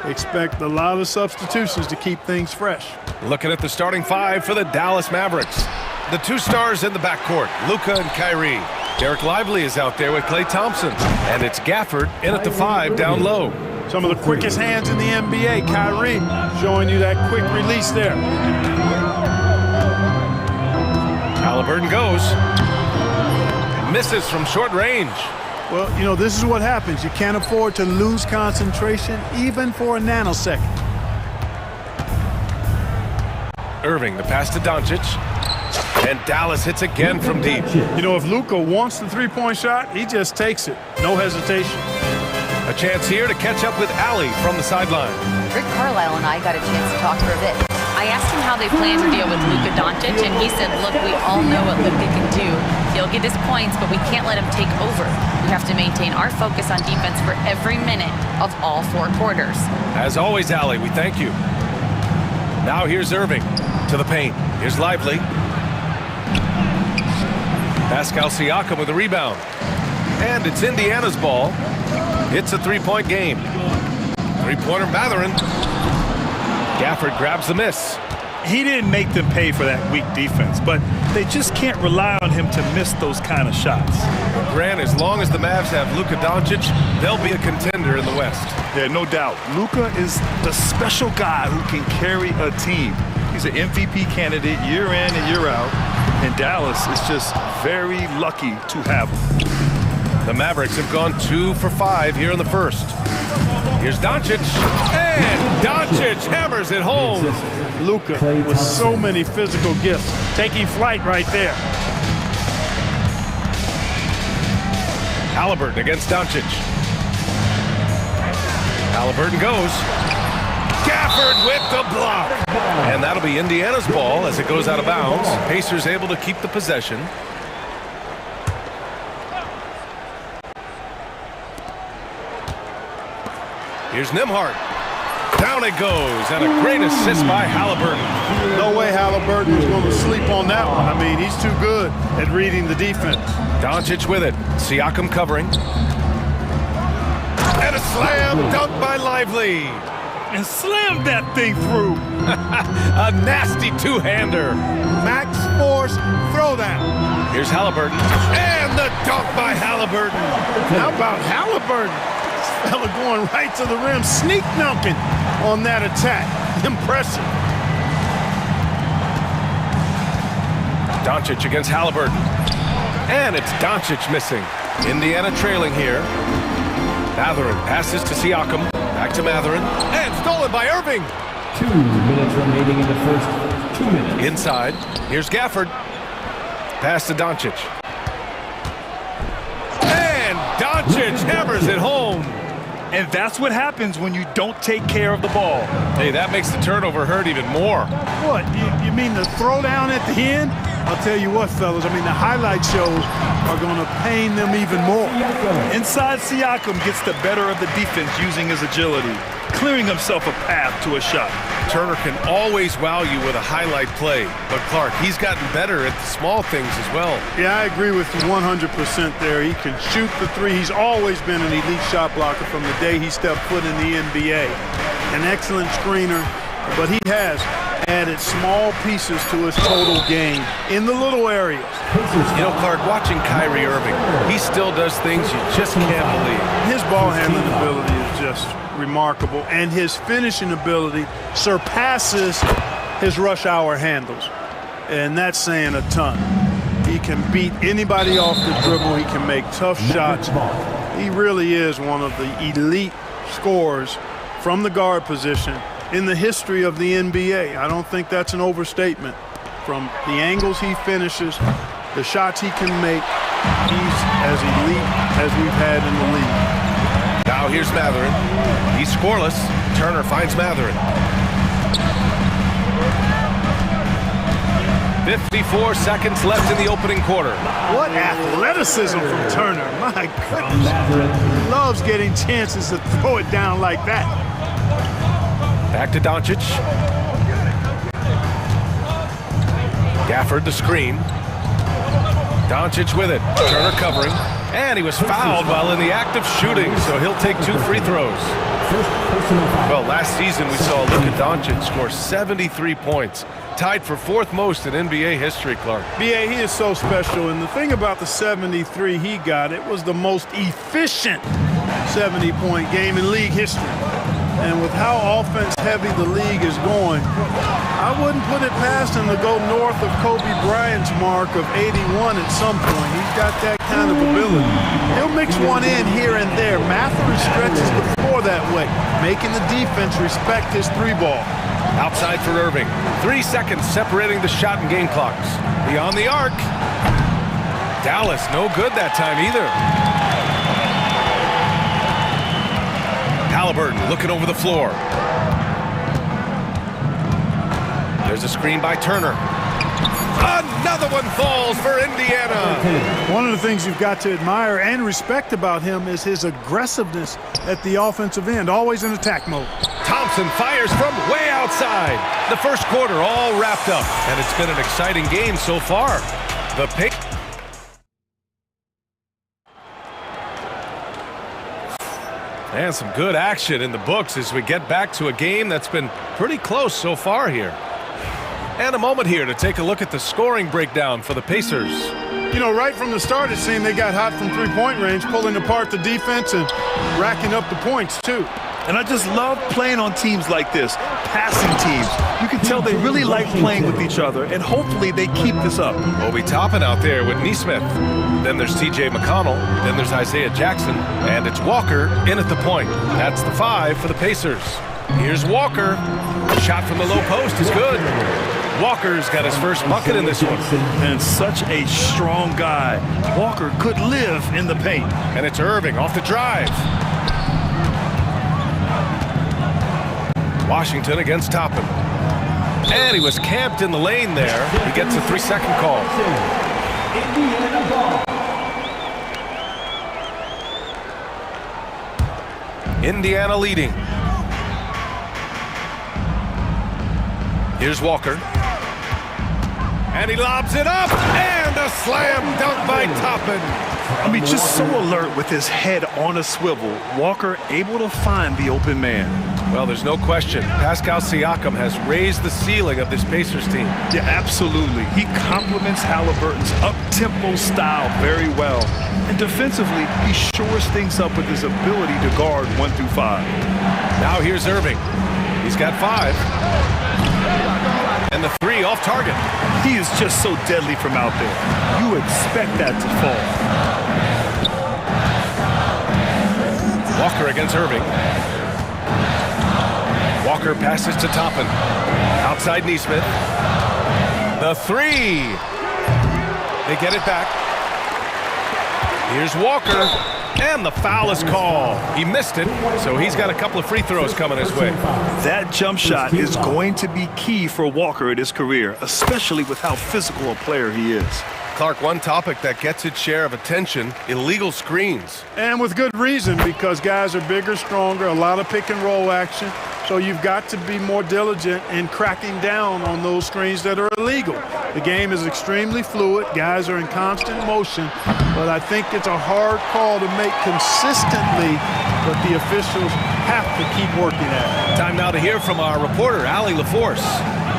Expect a lot of substitutions to keep things fresh. Looking at the starting five for the Dallas Mavericks. The two stars in the backcourt, Luka and Kyrie. Derek Lively is out there with Klay Thompson. And it's Gafford in at the 5 down low. Some of the quickest hands in the NBA. Kyrie showing you that quick release there. Halliburton goes. Misses from short range. Well, you know, this is what happens. You can't afford to lose concentration even for a nanosecond. Irving, the pass to Doncic. And Dallas hits again from deep. You know, if Luka wants the three-point shot, he just takes it. No hesitation. A chance here to catch up with Allie from the sideline. Rick Carlisle and I got a chance to talk for a bit. I asked him how they plan to deal with Luka Doncic, and he said, look, we all know what Luka can do. He'll get his points, but we can't let him take over. We have to maintain our focus on defense for every minute of all 4 quarters. As always, Allie, we thank you. Now here's Irving to the paint. Here's Lively. Pascal Siakam with a rebound. And it's Indiana's ball. It's a 3-point game. Three-pointer Mathurin. Gafford grabs the miss. He didn't make them pay for that weak defense, but they just can't rely on him to miss those kind of shots. Grant, as long as the Mavs have Luka Doncic, they'll be a contender in the West. Yeah, no doubt. Luka is the special guy who can carry a team. He's an MVP candidate year in and year out, and Dallas is just very lucky to have him. The Mavericks have gone 2 for 5 here in the first. Here's Doncic, and Doncic hammers it home. Luka with so many physical gifts, taking flight right there. Halliburton against Doncic. Halliburton goes. Gafford with the block. And that'll be Indiana's ball as it goes out of bounds. Pacers able to keep the possession. Here's Nembhard. Down it goes, and a great assist by Halliburton. No way Halliburton was going to sleep on that one. I mean, he's too good at reading the defense. Doncic with it. Siakam covering. And a slam dunk by Lively. And slammed that thing through. A nasty two-hander. Max force throwdown. Here's Halliburton. And the dunk by Halliburton. How about Halliburton? This fella going right to the rim, sneak dunking on that attack. Impressive. Doncic against Halliburton. And it's Doncic missing. Indiana trailing here. Mathurin passes to Siakam. Back to Mathurin. And stolen by Irving. 2 minutes remaining in the first 2 minutes. Inside. Here's Gafford. Pass to Doncic. And Doncic hammers it home. And that's what happens when you don't take care of the ball. Hey, that makes the turnover hurt even more. What, you mean the throwdown at the end? I'll tell you what, fellas, I mean, the highlight shows are going to pain them even more. Inside Siakam gets the better of the defense using his agility, clearing himself a path to a shot. Turner can always wow you with a highlight play, but Clark, he's gotten better at the small things as well. Yeah, I agree with you 100% there. He can shoot the three. He's always been an elite shot blocker from the day he stepped foot in the NBA. An excellent screener, but he has added small pieces to his total game in the little areas. You know, Clark, watching Kyrie Irving, he still does things you just can't believe. His ball handling ability is just remarkable, and his finishing ability surpasses his rush hour handles, and that's saying a ton. He can beat anybody off the dribble. He can make tough shots. He really is one of the elite scorers from the guard position in the history of the NBA. I don't think that's an overstatement. From the angles he finishes, the shots he can make, he's as elite as we've had in the league. Now here's Mathurin. He's scoreless. Turner finds Mathurin. 54 seconds left in the opening quarter. What athleticism from Turner. My goodness. He loves getting chances to throw it down like that. Back to Doncic. Gafford the screen. Doncic with it. Turner covering. And he was fouled while in the act of shooting, so he'll take 2 free throws. Well, last season we saw Luka Doncic score 73 points. Tied for 4th most in NBA history, Clark. B.A., he is so special, and the thing about the 73 he got, it was the most efficient 70-point game in league history. And with how offense-heavy the league is going, I wouldn't put it past him to go north of Kobe Bryant's mark of 81 at some point. He's got that kind of ability. He'll mix one in here and there. Matherin stretches the floor that way, making the defense respect his 3-ball. Outside for Irving. 3 seconds separating the shot and game clocks. Beyond the arc. Dallas no good that time either. Halliburton looking over the floor. There's a screen by Turner. Another one falls for Indiana. One of the things you've got to admire and respect about him is his aggressiveness at the offensive end, always in attack mode. Thompson fires from way outside. The first quarter all wrapped up, and it's been an exciting game so far. The pick. And some good action in the books as we get back to a game that's been pretty close so far here. And a moment here to take a look at the scoring breakdown for the Pacers. You know, right from the start, it seemed they got hot from 3-point range, pulling apart the defense and racking up the points, too. And I just love playing on teams like this, passing teams. You can tell they really like playing with each other, and hopefully they keep this up. Obi Toppin out there with Nesmith. Then there's T.J. McConnell. Then there's Isaiah Jackson. And it's Walker in at the point. That's the 5 for the Pacers. Here's Walker. Shot from the low post is good. Walker's got his first bucket in this one. And such a strong guy. Walker could live in the paint. And it's Irving off the drive. Washington against Toppin. And he was camped in the lane there. He gets a 3-second call. Indiana leading. Here's Walker. And he lobs it up. And a slam dunk by Toppin. I mean, just so alert with his head on a swivel. Walker able to find the open man. Well, there's no question. Pascal Siakam has raised the ceiling of this Pacers team. Yeah, absolutely. He complements Halliburton's up-tempo style very well. And defensively, he shores things up with his ability to guard 1 through 5. Now here's Irving. He's got 5. And the 3 off target. He is just so deadly from out there. You expect that to fall. Walker against Irving. Walker passes to Toppin. Outside Nesmith. The 3. They get it back. Here's Walker. And the foul is called. He missed it, so he's got a couple of free throws coming his way. That jump shot is going to be key for Walker in his career, especially with how physical a player he is. Clark, one topic that gets its share of attention, illegal screens. And with good reason, because guys are bigger, stronger, a lot of pick-and-roll action. So you've got to be more diligent in cracking down on those screens that are illegal. The game is extremely fluid. Guys are in constant motion. But I think it's a hard call to make consistently, but the officials have to keep working at it. Time now to hear from our reporter, Allie LaForce.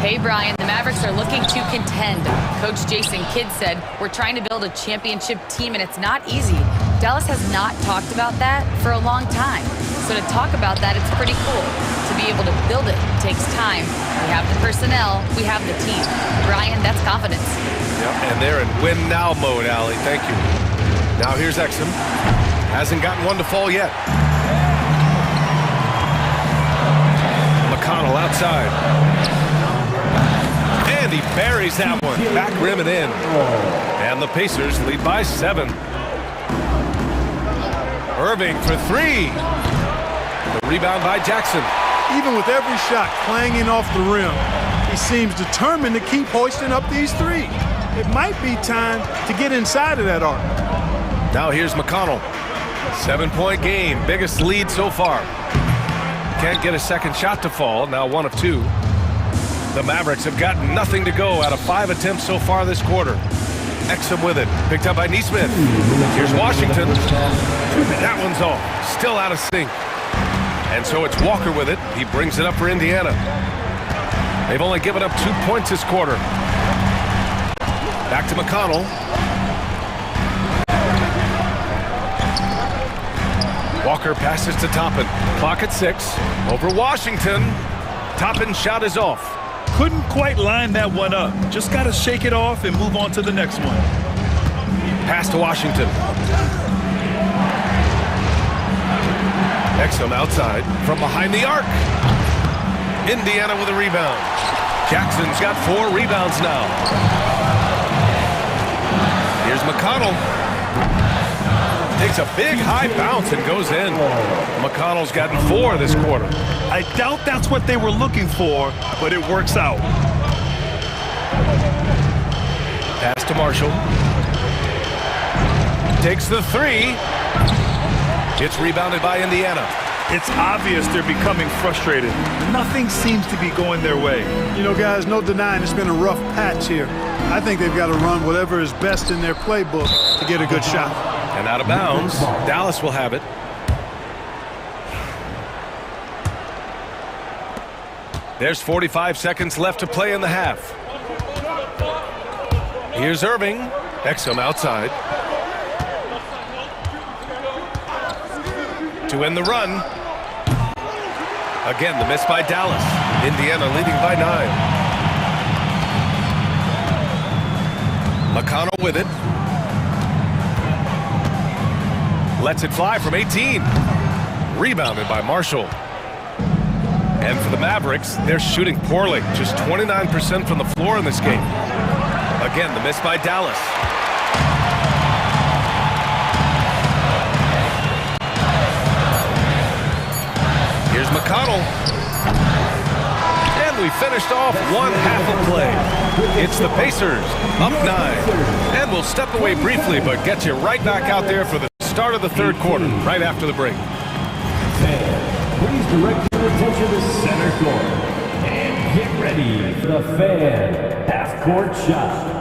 Hey, Brian, the Mavericks are looking to contend. Coach Jason Kidd said, we're trying to build a championship team, and it's not easy. Dallas has not talked about that for a long time. So to talk about that, it's pretty cool. To be able to build it takes time. We have the personnel, we have the team. Brian, that's confidence. Yep, and they're in win-now mode, Allie. Thank you. Now here's Exum. Hasn't gotten one to fall yet. McConnell outside. And he buries that one. Back rim and in. And the Pacers lead by 7. Irving for 3. The rebound by Jackson. Even with every shot clanging off the rim, he seems determined to keep hoisting up these 3. It might be time to get inside of that arc. Now here's McConnell. 7-point game, biggest lead so far. Can't get a second shot to fall, now 1 of 2. The Mavericks have gotten nothing to go out of 5 attempts so far this quarter. Exum with it. Picked up by Neesmith. Here's Washington. That one's off. Still out of sync. And so it's Walker with it. He brings it up for Indiana. They've only given up 2 points this quarter. Back to McConnell. Walker passes to Toppin. Clock at 6. Over Washington. Toppin's shot is off. Couldn't quite line that one up. Just got to shake it off and move on to the next one. Pass to Washington. Exum outside from behind the arc. Indiana with a rebound. Jackson's got 4 rebounds now. Here's McConnell. Takes a big high bounce and goes in. McConnell's gotten 4 this quarter. I doubt that's what they were looking for, but it works out. Pass to Marshall. Takes the 3. It's rebounded by Indiana. It's obvious they're becoming frustrated. Nothing seems to be going their way. You know, guys, no denying it's been a rough patch here. I think they've got to run whatever is best in their playbook to get a good shot. And out of bounds, Dallas will have it. There's 45 seconds left to play in the half. Here's Irving. Exum outside. To end the run. Again, the miss by Dallas. Indiana leading by 9. McConnell with it. Lets it fly from 18. Rebounded by Marshall. And for the Mavericks, they're shooting poorly. Just 29% from the floor in this game. Again, the miss by Dallas. Here's McConnell. And we finished off one half of play. It's the Pacers, up 9. And we'll step away briefly, but get you right back out there for the start of the third quarter, right after the break. Please direct your attention to center court. And get ready for the Fan half-court shot.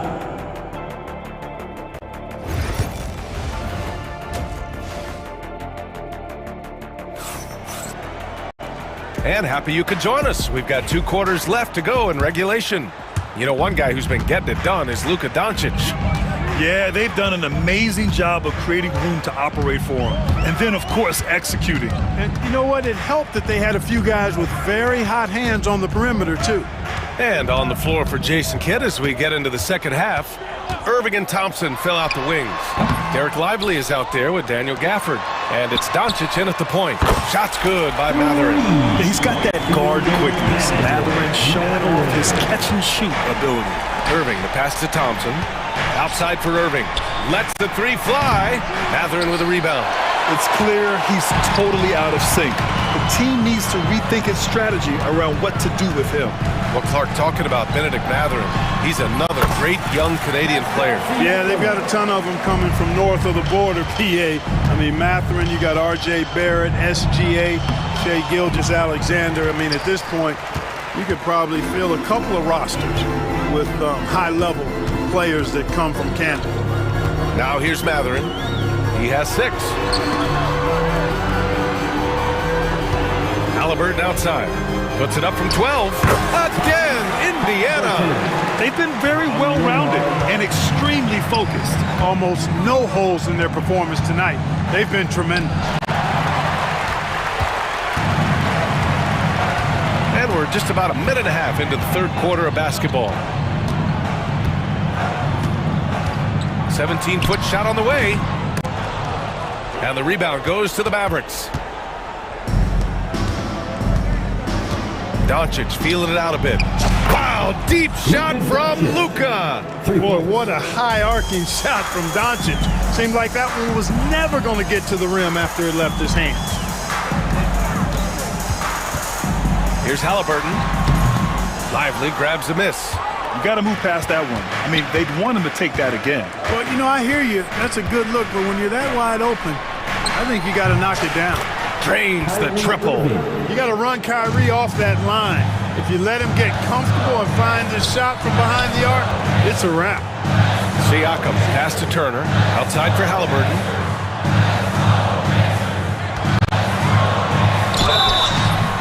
And happy you could join us. We've got 2 quarters left to go in regulation. You know, one guy who's been getting it done is Luka Doncic. Yeah, they've done an amazing job of creating room to operate for him. And then, of course, executing. And you know what? It helped that they had a few guys with very hot hands on the perimeter, too. And on the floor for Jason Kidd as we get into the second half, Irving and Thompson fill out the wings. Derek Lively is out there with Daniel Gafford. And it's Doncic in at the point. Shot's good by Mathurin. He's got that guard quickness. Mathurin showing off his catch-and-shoot ability. Irving, the pass to Thompson. Outside for Irving. Lets the 3 fly. Mathurin with a rebound. It's clear he's totally out of sync. The team needs to rethink its strategy around what to do with him. Well, Clark, talking about Benedict Mathurin, he's another great young Canadian player. Yeah, they've got a ton of them coming from north of the border, PA. I mean, Mathurin, you got R.J. Barrett, SGA, Shai Gilgeous-Alexander. I mean, at this point, you could probably fill a couple of rosters with high-level players that come from Canada. Now here's Mathurin. He has 6. Halliburton outside. Puts it up from 12. Again, Indiana. They've been very well-rounded and extremely focused. Almost no holes in their performance tonight. They've been tremendous. And we're just about a minute and a half into the third quarter of basketball. 17-foot shot on the way. And the rebound goes to the Mavericks. Doncic feeling it out a bit. Wow, deep shot from Luka. Boy, what a high-arcing shot from Doncic. Seemed like that one was never going to get to the rim after it left his hands. Here's Halliburton. Lively grabs the miss. You got to move past that one. I mean, they'd want him to take that again. Well, you know, I hear you. That's a good look, but when you're that wide open, I think you got to knock it down. Drains the triple. You got to run Kyrie off that line. If you let him get comfortable and find his shot from behind the arc, it's a wrap. Siakam pass to Turner. Outside for Halliburton.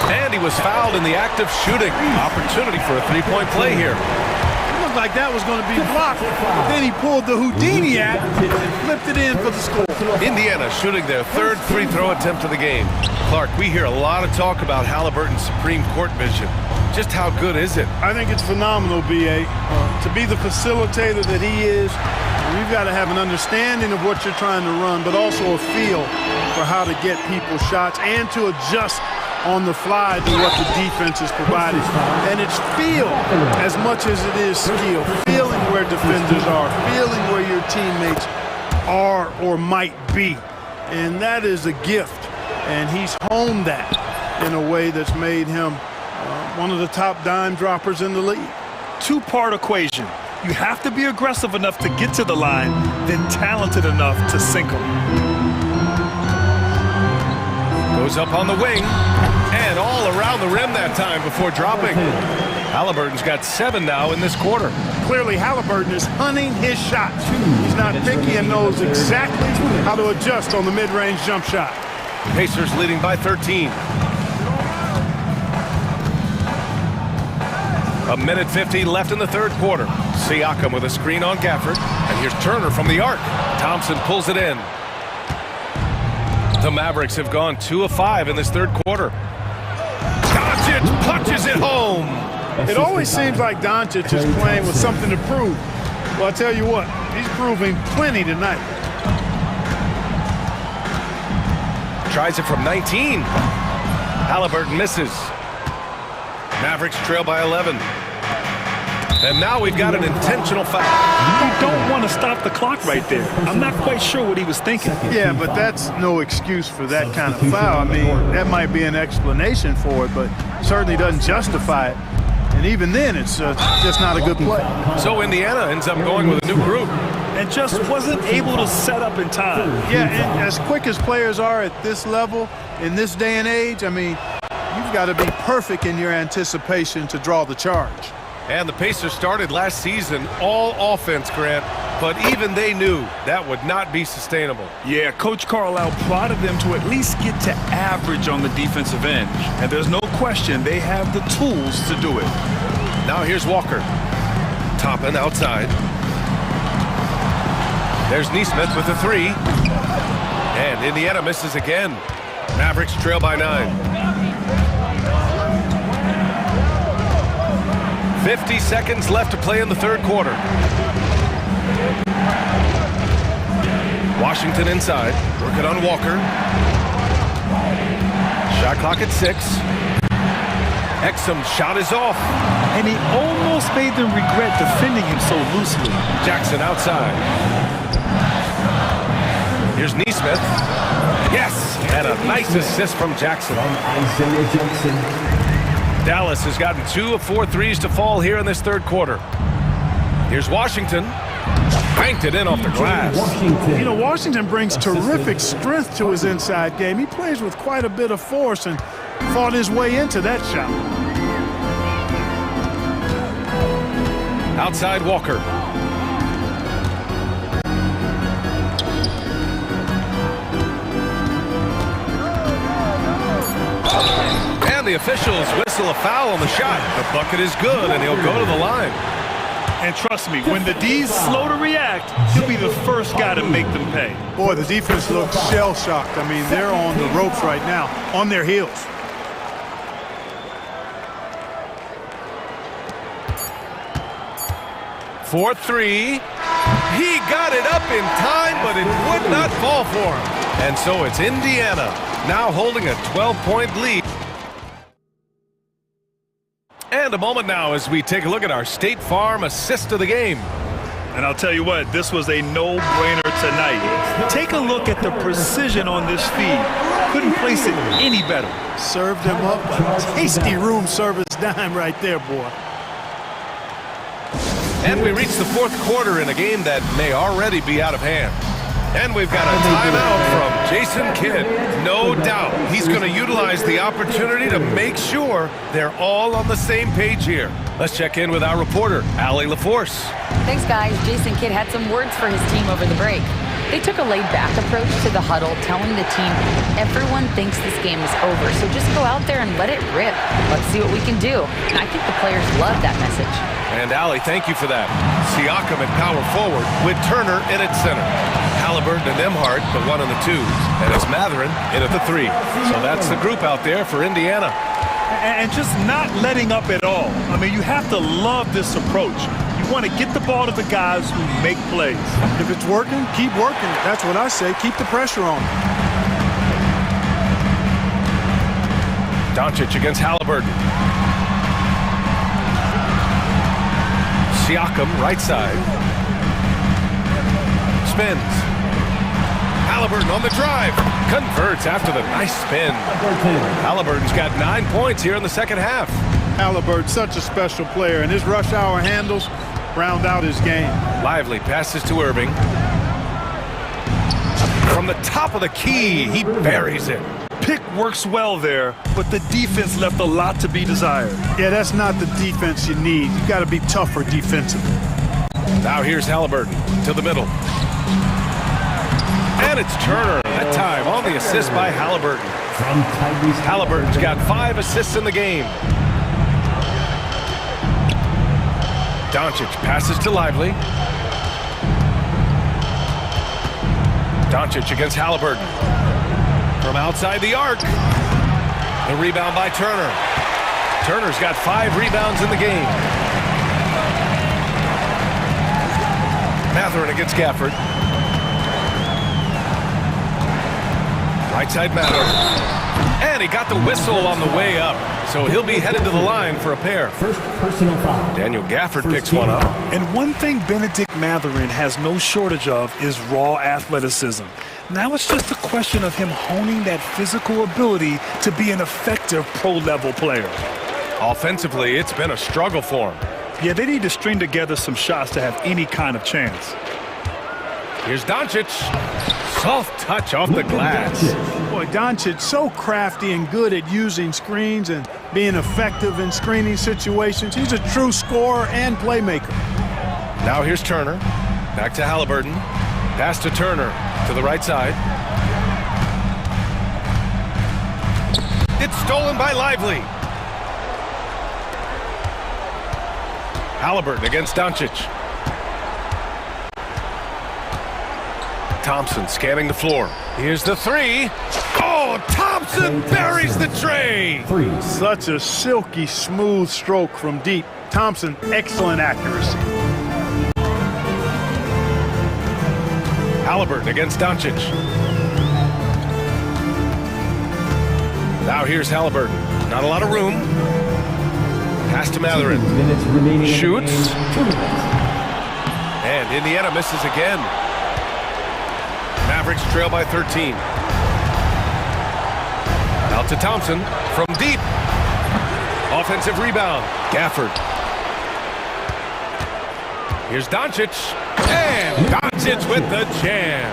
And he was fouled in the act of shooting. Opportunity for a three-point play here. It looked like that was going to be blocked, but then he pulled the Houdini act and flipped it in for the score. Indiana shooting their third free throw attempt of the game. Clark, we hear a lot of talk about Halliburton's supreme court vision. Just how good is it? I think it's phenomenal, B.A. To be the facilitator that he is, you've got to have an understanding of what you're trying to run, but also a feel for how to get people shots and to adjust on the fly to what the defense is providing. And it's feel as much as it is skill. Feeling where defenders are, feeling where your teammates are or might be. And that is a gift. And he's honed that in a way that's made him one of the top dime droppers in the league. Two-part equation. You have to be aggressive enough to get to the line, then talented enough to sink them. Goes up on the wing, and all around the rim that time before dropping. Halliburton's got 7 now in this quarter. Clearly, Halliburton is hunting his shots. He's not picky and knows exactly how to adjust on the mid-range jump shot. Pacers leading by 13. A minute 50 left in the third quarter. Siakam with a screen on Gafford. And here's Turner from the arc. Thompson pulls it in. The Mavericks have gone 2 of 5 in this third quarter. Doncic punches it home. It always seems like Doncic is playing with something to prove. Well, I tell you what, he's proving plenty tonight. Tries it from 19. Halliburton misses. Mavericks trail by 11. And now we've got an intentional foul. You don't want to stop the clock right there. I'm not quite sure what he was thinking. Yeah, but that's no excuse for that kind of foul. I mean, that might be an explanation for it, but certainly doesn't justify it. And even then, it's just not a good play. So Indiana ends up going with a new group. And just wasn't able to set up in time. Yeah, and as quick as players are at this level, in this day and age, I mean, you've got to be perfect in your anticipation to draw the charge. And the Pacers started last season all offense, Grant, but even they knew that would not be sustainable. Yeah, Coach Carlisle prodded them to at least get to average on the defensive end. And there's no question they have the tools to do it. Now here's Walker. Toppin outside. There's Neesmith with the 3. And Indiana misses again. Mavericks trail by 9. 50 seconds left to play in the third quarter. Washington inside. Working on Walker. Shot clock at 6. Exum's shot is off. And he almost made them regret defending him so loosely. Jackson outside. Here's Neesmith. Yes! And a nice assist from Jackson. Dallas has gotten 2 of 4 threes to fall here in this third quarter. Here's Washington. Banked it in off the glass. You know, Washington brings terrific strength to his inside game. He plays with quite a bit of force and fought his way into that shot. Outside Walker. And the officials whistle a foul on the shot. The bucket is good, and he'll go to the line. And trust me, when the D's slow to react, he'll be the first guy to make them pay. Boy, the defense looks shell-shocked. I mean, they're on the ropes right now, on their heels. For 3. He got it up in time, but it would not fall for him. And so it's Indiana now holding a 12-point lead. And a moment now as we take a look at our State Farm assist of the game. And I'll tell you what, this was a no-brainer tonight. Take a look at the precision on this feed. Couldn't place it any better. Served him up a tasty room service dime right there, boy. And we reach the fourth quarter in a game that may already be out of hand. And we've got a timeout from Jason Kidd. No doubt he's going to utilize the opportunity to make sure they're all on the same page here. Let's check in with our reporter, Allie LaForce. Thanks, guys. Jason Kidd had some words for his team over the break. They took a laid-back approach to the huddle, telling the team, everyone thinks this game is over, so just go out there and let it rip. Let's see what we can do. And I think the players love that message. And Allie, thank you for that. Siakam at power forward with Turner in at center. Halliburton and Emhart, the 1 and the 2. And it's Matherin in at the 3. So that's the group out there for Indiana. And just not letting up at all. I mean, you have to love this approach. You want to get the ball to the guys who make plays. If it's working, keep working. That's what I say. Keep the pressure on. Doncic against Halliburton. Siakam, right side. Spins. Halliburton on the drive. Converts after the nice spin. Halliburton's got 9 points here in the second half. Halliburton, such a special player, and his rush hour handles round out his game. Lively passes to Irving. From the top of the key, he buries it. Pick works well there, but the defense left a lot to be desired. Yeah, that's not the defense you need. You got to be tougher defensively. Now here's Halliburton to the middle. And it's Turner, that time on the assist by Halliburton. Halliburton's got 5 assists in the game. Doncic passes to Lively. Doncic against Halliburton. From outside the arc. The rebound by Turner. Turner's got 5 rebounds in the game. Matherin against Gafford. Right side Matherin. And he got the whistle on the way up. So he'll be headed to the line for a pair. First personal foul. Daniel Gafford picks one up. And one thing Benedict Matherin has no shortage of is raw athleticism. Now it's just a question of him honing that physical ability to be an effective pro-level player. Offensively, it's been a struggle for him. Yeah, they need to string together some shots to have any kind of chance. Here's Doncic. Soft touch off the glass. Boy, Doncic so crafty and good at using screens and being effective in screening situations. He's a true scorer and playmaker. Now here's Turner. Back to Halliburton. Pass to Turner to the right side. It's stolen by Lively. Halliburton against Doncic. Thompson scanning the floor. Here's the 3. Oh, Thompson buries the tray. Such a silky, smooth stroke from deep. Thompson, excellent accuracy. Halliburton against Doncic. Now here's Halliburton. Not a lot of room. Pass to Matherin. Shoots. And Indiana misses again. Mavericks trail by 13. Out to Thompson from deep. Offensive rebound. Gafford. Here's Doncic. And Doncic with the jam.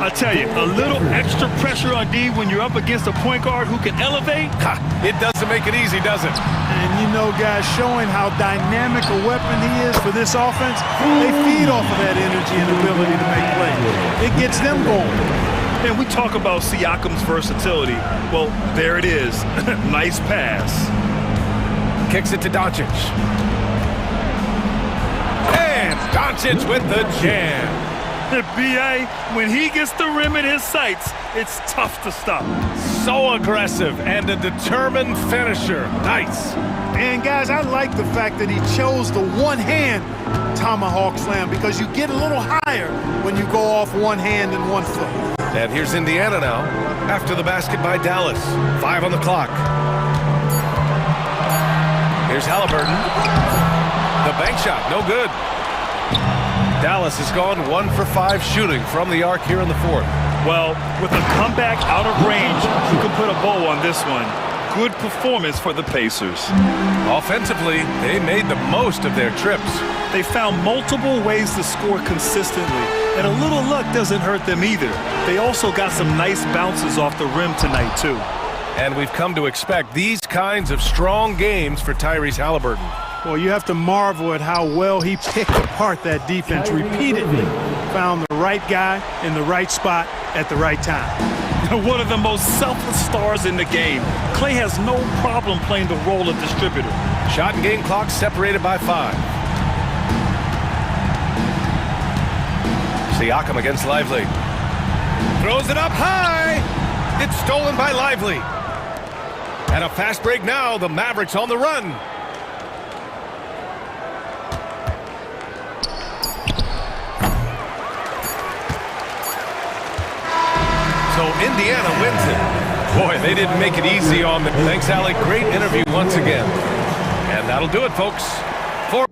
I tell you, a little extra pressure on D when you're up against a point guard who can elevate. Ha, it doesn't make it easy, does it? And you know, guys, showing how dynamic a weapon he is for this offense, they feed off of that energy and ability to make plays. It gets them going. And we talk about Siakam's versatility. Well, there it is. Nice pass. Kicks it to Doncic. And Doncic with the jam. B.A., when he gets the rim in his sights, it's tough to stop. So aggressive and a determined finisher. Nice. And, guys, I like the fact that he chose the one-hand tomahawk slam because you get a little higher when you go off one hand and one foot. And here's Indiana now after the basket by Dallas. 5 on the clock. Here's Halliburton. The bank shot, no good. Dallas has gone 1 for 5 shooting from the arc here in the 4th. Well, with a comeback out of range, you can put a bow on this one. Good performance for the Pacers. Offensively, they made the most of their trips. They found multiple ways to score consistently, and a little luck doesn't hurt them either. They also got some nice bounces off the rim tonight, too. And we've come to expect these kinds of strong games for Tyrese Halliburton. Well, you have to marvel at how well he picked apart that defense repeatedly. Found the right guy in the right spot at the right time. One of the most selfless stars in the game. Klay has no problem playing the role of distributor. Shot and game clock separated by 5. Siakam against Lively. Throws it up high. It's stolen by Lively. And a fast break now. The Mavericks on the run. So Indiana wins it. Boy, they didn't make it easy on them. Thanks, Alec. Great interview once again. And that'll do it, folks. For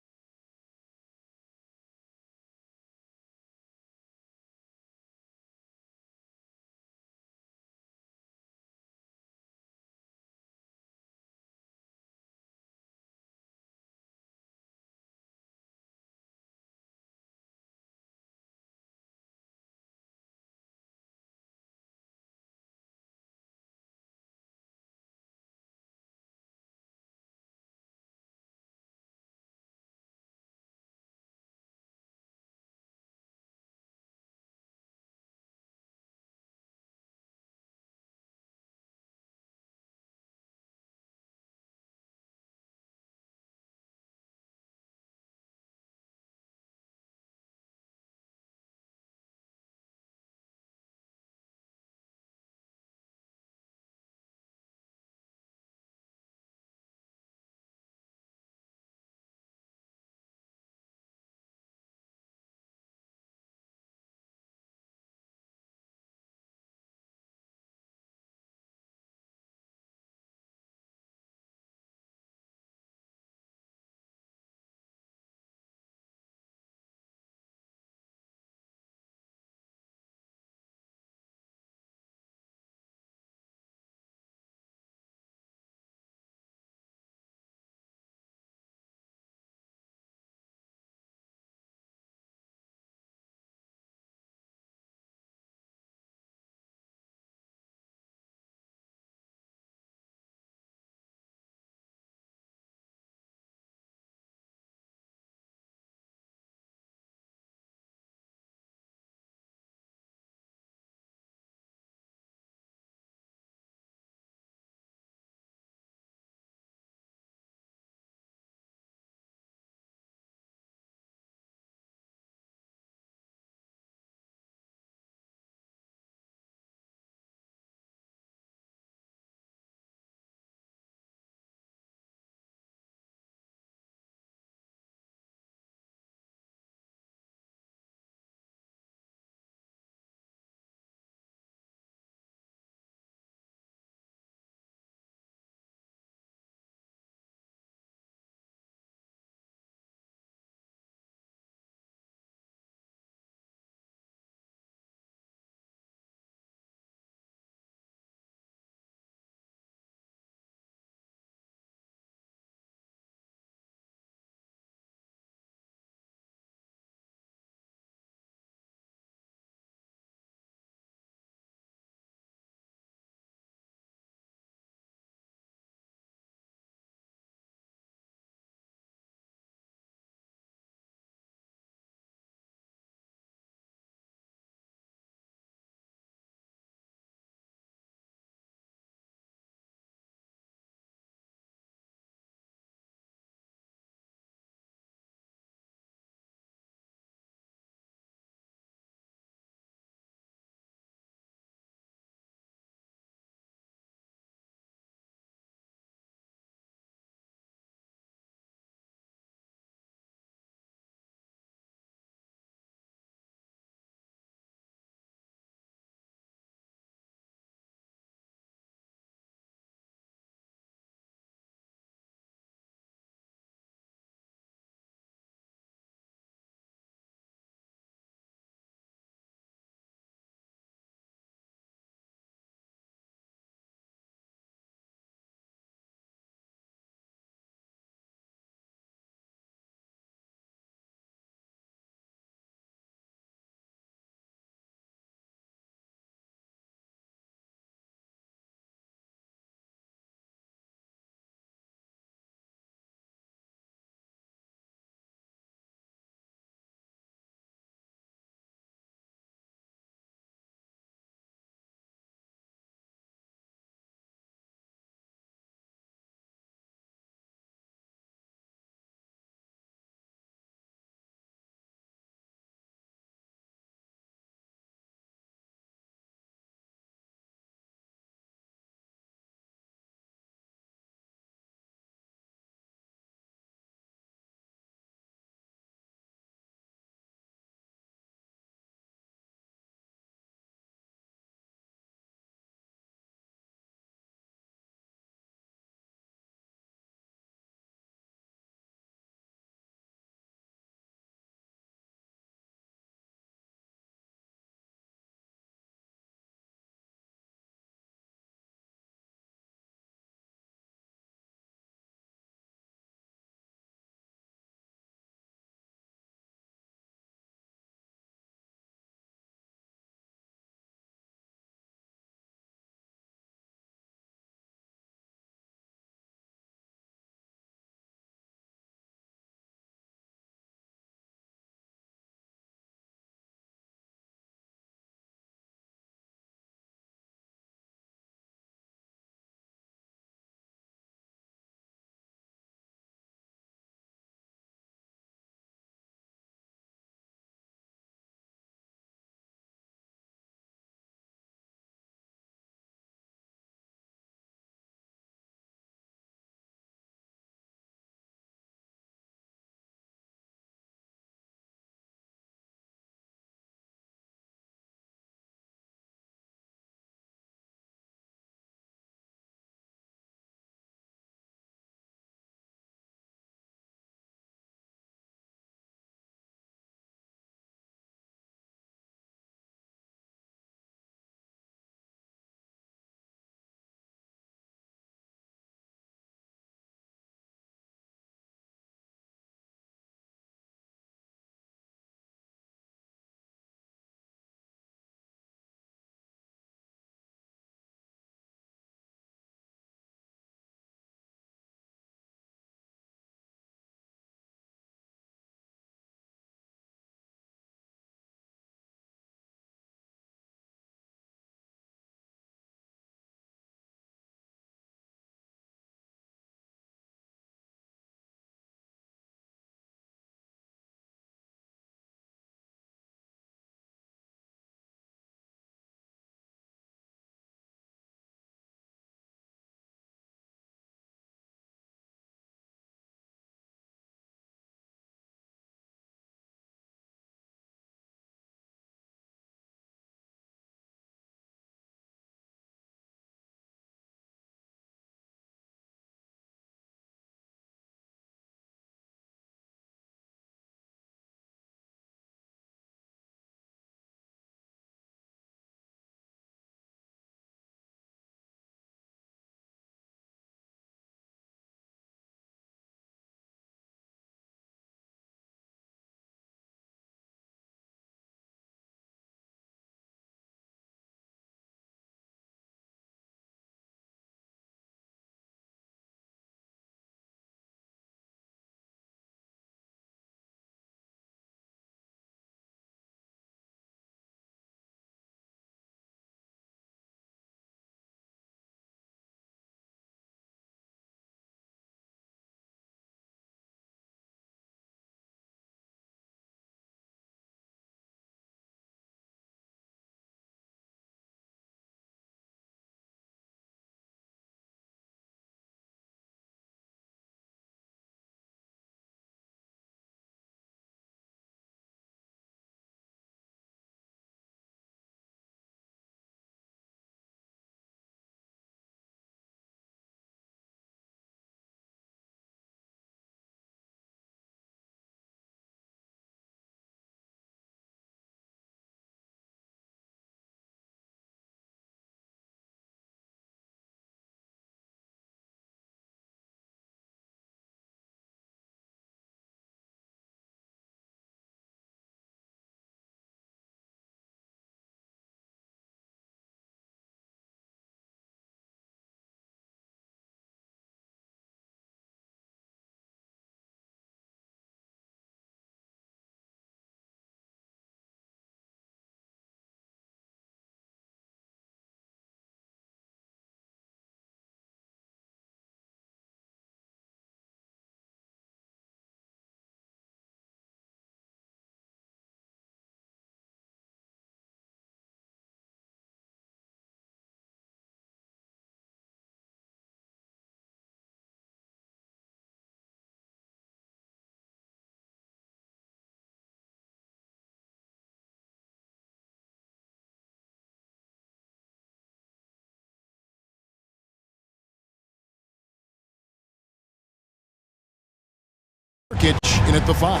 Nurkic in at the 5.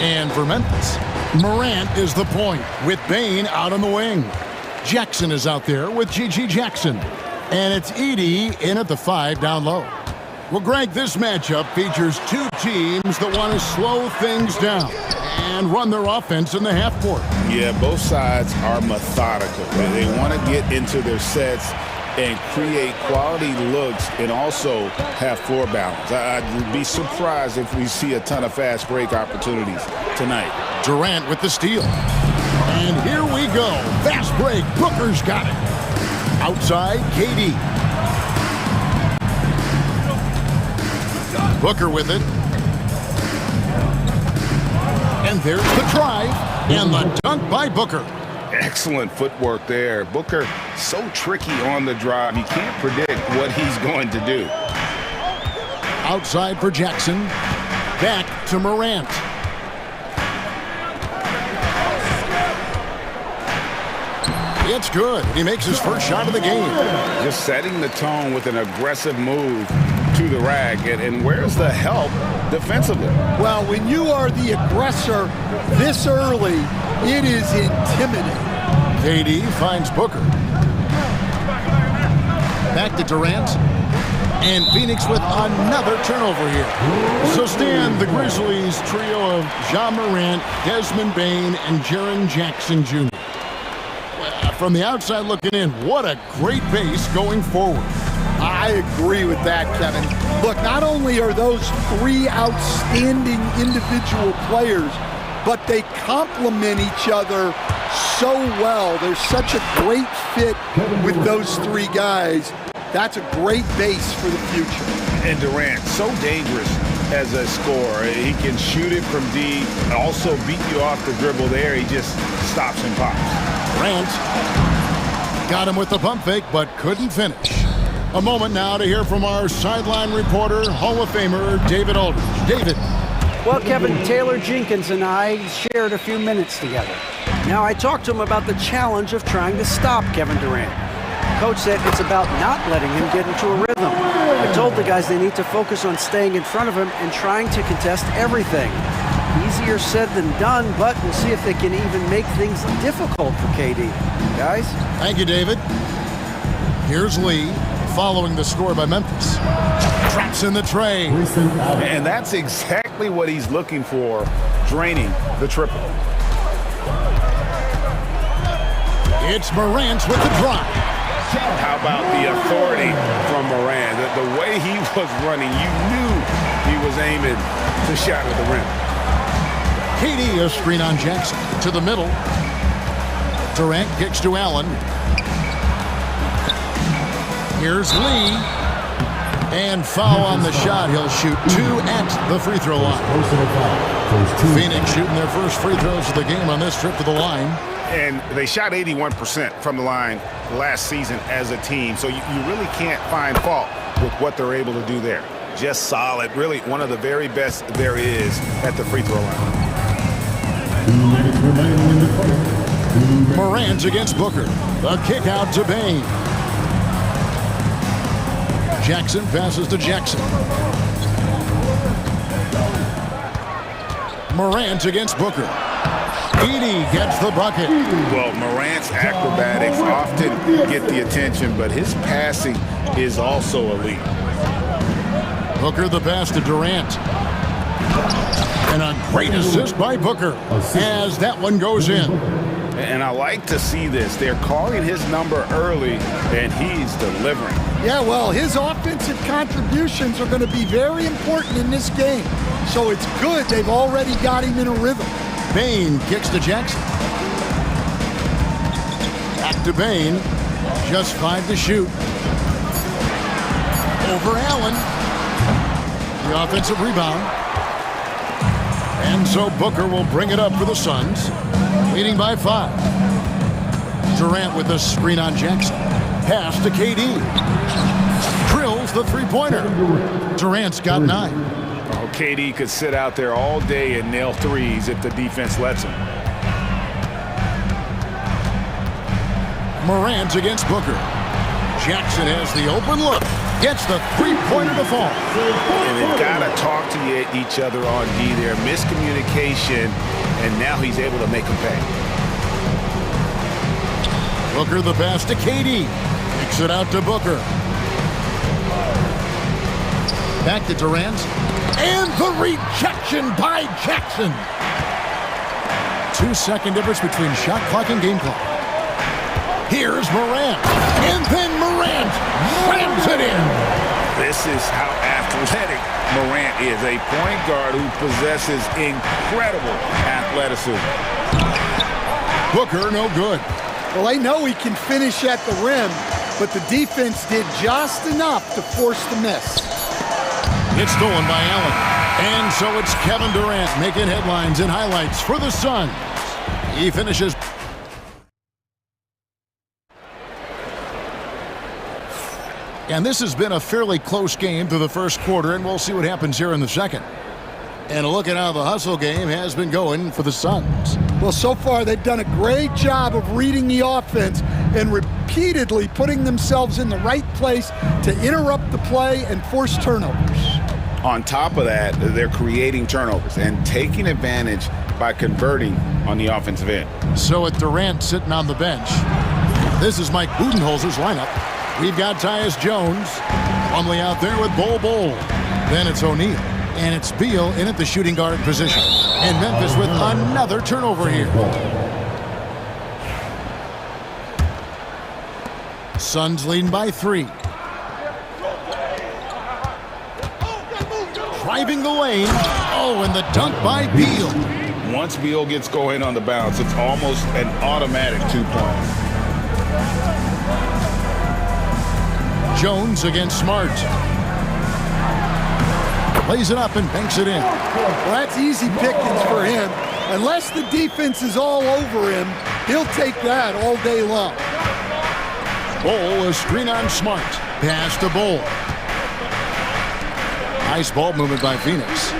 And for Memphis, Morant is the point with Bane out on the wing. Jackson is out there with G.G. Jackson. And it's Edey in at the 5 down low. Well, Greg, this matchup features two teams that want to slow things down and run their offense in the half court. Yeah, both sides are methodical. They want to get into their sets and create quality looks and also have floor balance. I'd be surprised if we see a ton of fast break opportunities tonight. Durant with the steal. And here we go. Fast break. Booker's got it. Outside, KD. Booker with it. And there's the drive. And the dunk by Booker. Excellent footwork there. Booker so tricky on the drive. You can't predict what he's going to do. Outside for Jackson. Back to Morant. It's good. He makes his first shot of the game. Just setting the tone with an aggressive move to the rack. And where's the help defensively? Well, when you are the aggressor this early, it is intimidating. KD finds Booker. Back to Durant. And Phoenix with another turnover here. So stand the Grizzlies trio of Ja Morant, Desmond Bane, and Jaren Jackson Jr. From the outside looking in, what a great base going forward. I agree with that, Kevin. Look, not only are those three outstanding individual players, but they complement each other so well. There's such a great fit with those three guys. That's a great base for the future. And Durant, so dangerous as a scorer. He can shoot it from deep, also beat you off the dribble there. He just stops and pops. Durant got him with the pump fake, but couldn't finish. A moment now to hear from our sideline reporter, Hall of Famer David Aldridge. David. Well, Kevin, Taylor Jenkins and I shared a few minutes together. Now, I talked to him about the challenge of trying to stop Kevin Durant. Coach said it's about not letting him get into a rhythm. I told the guys they need to focus on staying in front of him and trying to contest everything. Easier said than done, but we'll see if they can even make things difficult for KD. Guys? Thank you, David. Here's Lee following the score by Memphis. Traps in the tray. And that's exactly what he's looking for, draining the triple. It's Morant with the drive. How about the authority from Morant? The way he was running, you knew he was aiming to shatter the rim. KD a screen on Jackson to the middle. Durant kicks to Allen. Here's Lee. And foul on the shot. He'll shoot 2 at the free throw line. Phoenix shooting their first free throws of the game on this trip to the line. And they shot 81% from the line last season as a team. So you really can't find fault with what they're able to do there. Just solid. Really one of the very best there is at the free throw line. Morant against Booker. The kick out to Bane. Jackson passes to Jackson. Morant against Booker. Edey gets the bucket. Well, Morant's acrobatics often get the attention, but his passing is also elite. Booker the pass to Durant. And a great assist by Booker as that one goes in. And I like to see this. They're calling his number early, and he's delivering. Yeah, well, his offensive contributions are going to be very important in this game. So it's good they've already got him in a rhythm. Bane kicks to Jackson. Back to Bane. Just 5 to shoot. Over Allen. The offensive rebound. And so Booker will bring it up for the Suns, leading by 5. Durant with a screen on Jackson. Pass to KD. Drills the three-pointer. Durant's got 9. Oh, KD could sit out there all day and nail threes if the defense lets him. Morant against Booker. Jackson has the open look. Gets the three-pointer to fall. And they've got to talk to each other on D there. Miscommunication, and now he's able to make them pay. Booker the pass to KD. Kicks it out to Booker. Back to Durant. And the rejection by Jackson. 2-second difference between shot clock and game clock. Here's Morant. And then Morant slams it in. This is how athletic Morant is. A point guard who possesses incredible athleticism. Booker no good. Well, I know he can finish at the rim, but the defense did just enough to force the miss. It's stolen by Allen. And so it's Kevin Durant making headlines and highlights for the Suns. He finishes. And this has been a fairly close game through the first quarter, and we'll see what happens here in the second. And a look at how the hustle game has been going for the Suns. Well, so far they've done a great job of reading the offense and repeatedly putting themselves in the right place to interrupt the play and force turnovers. On top of that, they're creating turnovers and taking advantage by converting on the offensive end. So with Durant sitting on the bench, this is Mike Budenholzer's lineup. We've got Tyus Jones, Plumlee out there with Bol. Then it's O'Neal, and it's Beal in at the shooting guard position. And Memphis with another turnover here. Suns leading by 3. Driving the lane. Oh, and the dunk by Beal. Once Beal gets going on the bounce, it's almost an automatic 2 points. Jones against Smart. Lays it up and banks it in. Well, that's easy pickings for him. Unless the defense is all over him, he'll take that all day long. Bol, a screen on Smart. Pass to Bol. Nice ball movement by Phoenix.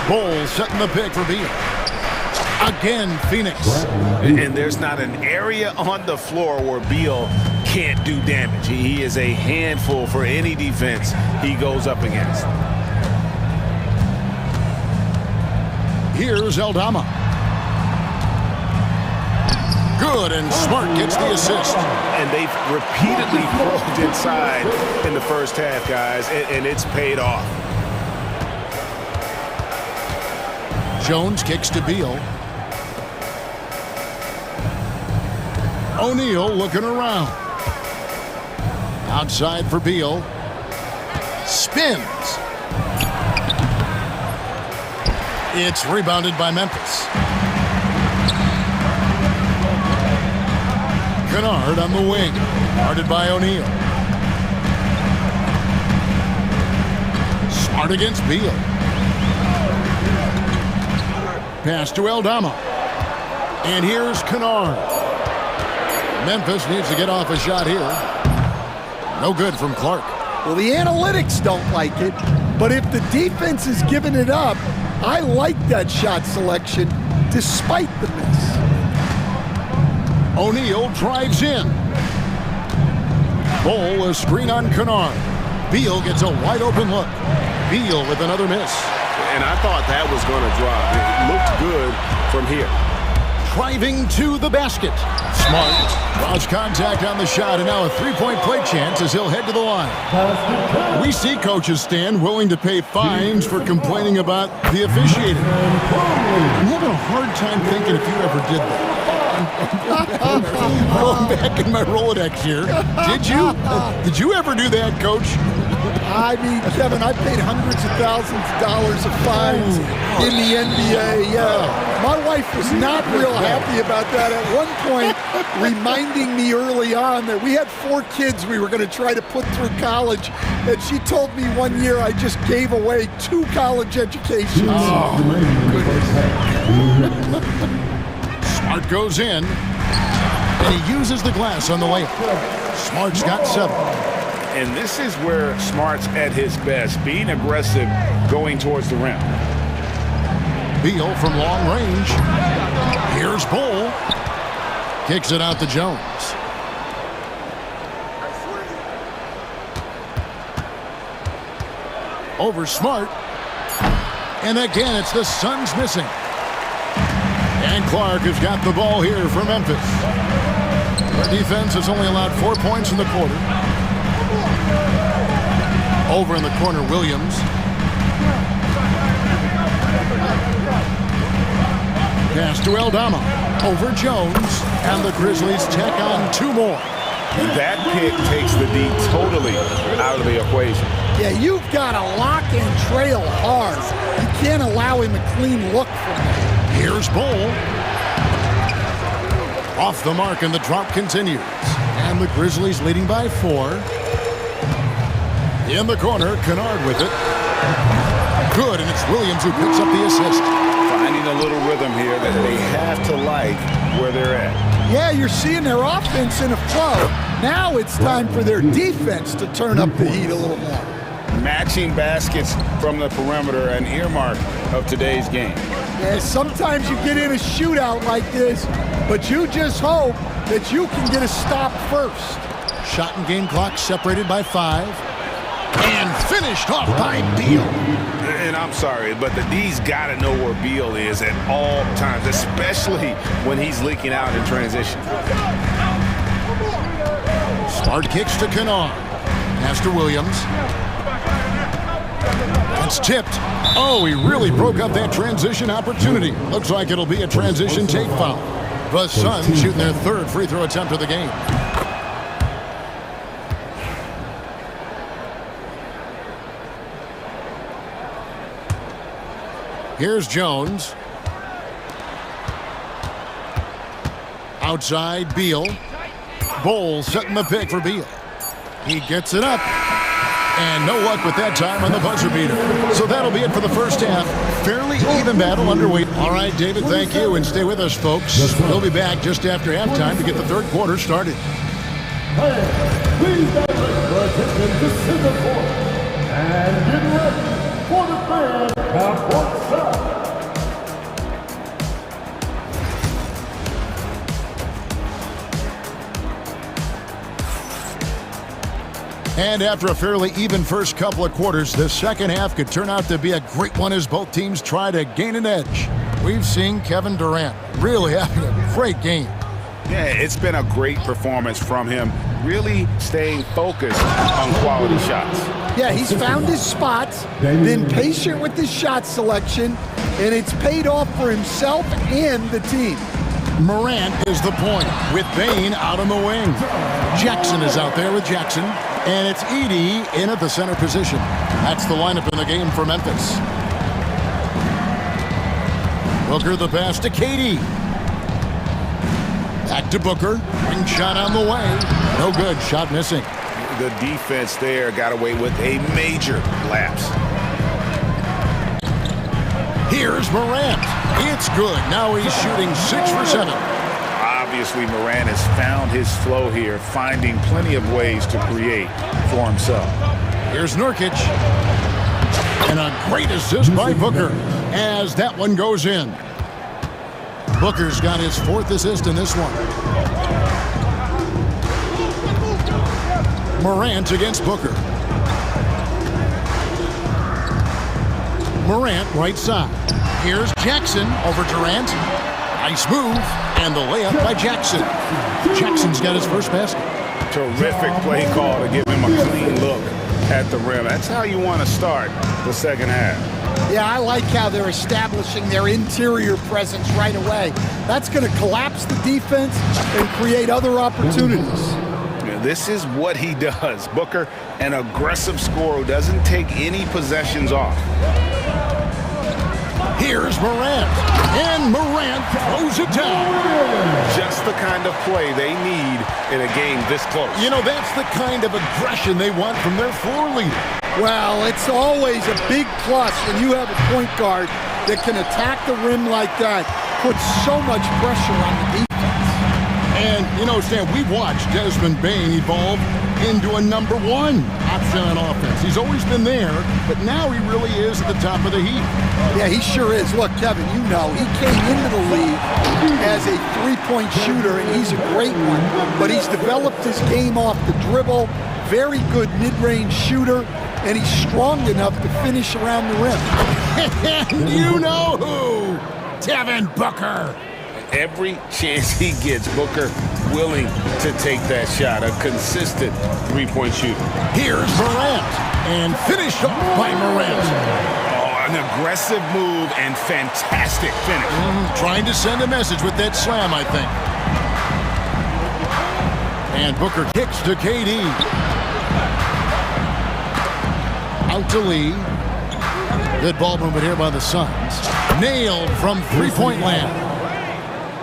Bol setting the pick for Beal. Again, Phoenix. And there's not an area on the floor where Beal can't do damage. He is a handful for any defense he goes up against. Here's Aldama. Good, and Smart gets the assist. And they've repeatedly broke inside in the first half, guys, and it's paid off. Jones kicks to Beal. O'Neal looking around. Outside for Beal. Spins. It's rebounded by Memphis. Kennard on the wing. Guarded by O'Neal. Smart against Beal. Pass to Aldama. And here's Kennard. Memphis needs to get off a shot here. No good from Clark. Well, the analytics don't like it, but if the defense is giving it up, I like that shot selection despite the miss. O'Neal drives in. Bol, a screen on Kennard. Beal gets a wide open look. Beal with another miss. And I thought that was going to drop. It looked good from here. Driving to the basket. Smart lost contact on the shot, and now a three-point play chance as he'll head to the line. We see coaches stand willing to pay fines for complaining about the officiating. I'm having a hard time thinking if you ever did that. Going back in my Rolodex here. Did you ever do that, Coach? I mean, Kevin, I paid hundreds of thousands of dollars of fines in the NBA, yeah. My wife was not real happy about that at one point, reminding me early on that we had 4 kids we were going to try to put through college, and she told me one year I just gave away 2 college educations. Oh, Smart goes in, and he uses the glass on the layup. Smart's got 7. And this is where Smart's at his best, being aggressive, going towards the rim. Beal from long range. Here's Bol. Kicks it out to Jones. over Smart. And again, it's the Suns missing. And Clark has got the ball here for Memphis. Their defense has only allowed 4 points in the quarter. Over in the corner, Williams. Pass to Aldama. Over Jones. And the Grizzlies tack on 2 more. That pick takes the D totally out of the equation. Yeah, you've got to lock and trail hard. You can't allow him a clean look from there. Here's Bull. Off the mark, and the drop continues. And the Grizzlies leading by 4. In the corner, Kennard with it. Good, and it's Williams who picks up the assist. Finding a little rhythm here that they have to like where they're at. Yeah, you're seeing their offense in a flow. Now it's time for their defense to turn up the heat a little more. Matching baskets from the perimeter, an earmark of today's game. Yeah, sometimes you get in a shootout like this, but you just hope that you can get a stop first. Shot and game clock separated by 5. And finished off by Beal. And I'm sorry, but the D's got to know where Beal is at all times, especially when he's leaking out in transition. Smart kicks to Kennard. Pass to Williams. It's tipped. Oh, he really broke up that transition opportunity. Looks like it'll be a transition take foul. The Suns shooting their 3rd free throw attempt of the game. Here's Jones. Outside, Beal. Bull setting the pick for Beal. He gets it up. And no luck with that time on the buzzer beater. So that'll be it for the first half. Fairly even battle underway. All right, David, thank you. And stay with us, folks. We'll be back just after halftime to get the 3rd quarter started. Please gather for attention to center court. And get ready for the fan half-court shot. And after a fairly even first couple of quarters, the second half could turn out to be a great one as both teams try to gain an edge. We've seen Kevin Durant really having a great game. Yeah, it's been a great performance from him, really staying focused on quality shots. Yeah, he's found his spots, been patient with his shot selection, and it's paid off for himself and the team. Morant is the point with Bain out on the wing. Jackson is out there with Jackson. And it's Edey in at the center position. That's the lineup in the game for Memphis. Booker the pass to KD. Back to Booker. Ring shot on the way. No good. Shot missing. The defense there got away with a major lapse. Here's Morant. It's good. Now he's shooting 6 for 7. Obviously, Morant has found his flow here, finding plenty of ways to create for himself. Here's Nurkic. And a great assist by Booker as that one goes in. Booker's got his 4th assist in this one. Morant against Booker. Morant right side. Here's Jackson over Durant. Nice move. And the layup by Jackson. Jackson's got his first basket. Terrific play call to give him a clean look at the rim. That's how you want to start the second half. Yeah, I like how they're establishing their interior presence right away. That's going to collapse the defense and create other opportunities. Yeah, this is what he does. Booker, an aggressive scorer who doesn't take any possessions off. Here's Morant. And Morant throws it down. Just the kind of play they need in a game this close. You know, that's the kind of aggression they want from their floor leader. Well, it's always a big plus when you have a point guard that can attack the rim like that, put so much pressure on the defense. And, you know, Stan, we've watched Desmond Bain evolve into a number 1 option on offense. He's always been there, but now he really is at the top of the heap. Yeah, he sure is. Look, Kevin, you know, he came into the league as a 3-point shooter, and he's a great one. But he's developed his game off the dribble, very good mid-range shooter, and he's strong enough to finish around the rim. You know who? Devin Booker. Every chance he gets, Booker willing to take that shot. A consistent three-point shooter. Here's Morant, and finished off by Morant. Oh, an aggressive move and fantastic finish. Trying to send a message with that slam, I think. And Booker kicks to KD. Out to Lee. Good ball movement here by the Suns. Nailed from three-point land.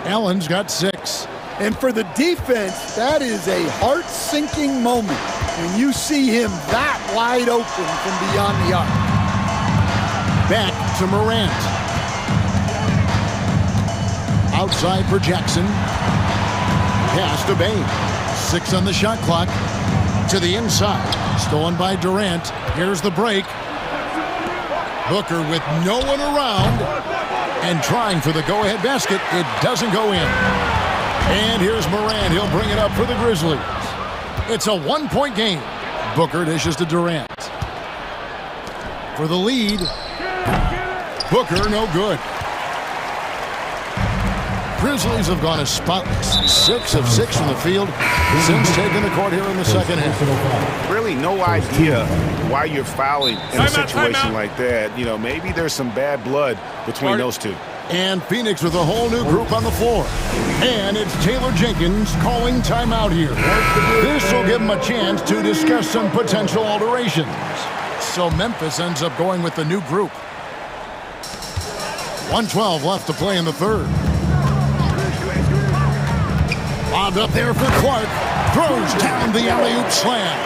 Allen's got 6. And for the defense, that is a heart-sinking moment when you see him that wide open from beyond the arc. Back to Morant. Outside for Jackson. Pass to Bain. 6 on the shot clock. To the inside. Stolen by Durant. Here's the break. Booker with no one around and trying for the go-ahead basket. It doesn't go in. And here's Morant. He'll bring it up for the Grizzlies. It's a one-point game. Booker dishes to Durant. For the lead. Booker, no good. Grizzlies have gone as spotless. 6 of 6 from the field since taking the court here in the second half. Really no idea why you're fouling in a situation like that. You know, maybe there's some bad blood between those two. And Phoenix with a whole new group on the floor. And it's Taylor Jenkins calling timeout here. This will give him a chance to discuss some potential alterations. So Memphis ends up going with the new group. 1:12 left to play in the third. Lobbed up there for Clark. Throws down the alley-oop slam.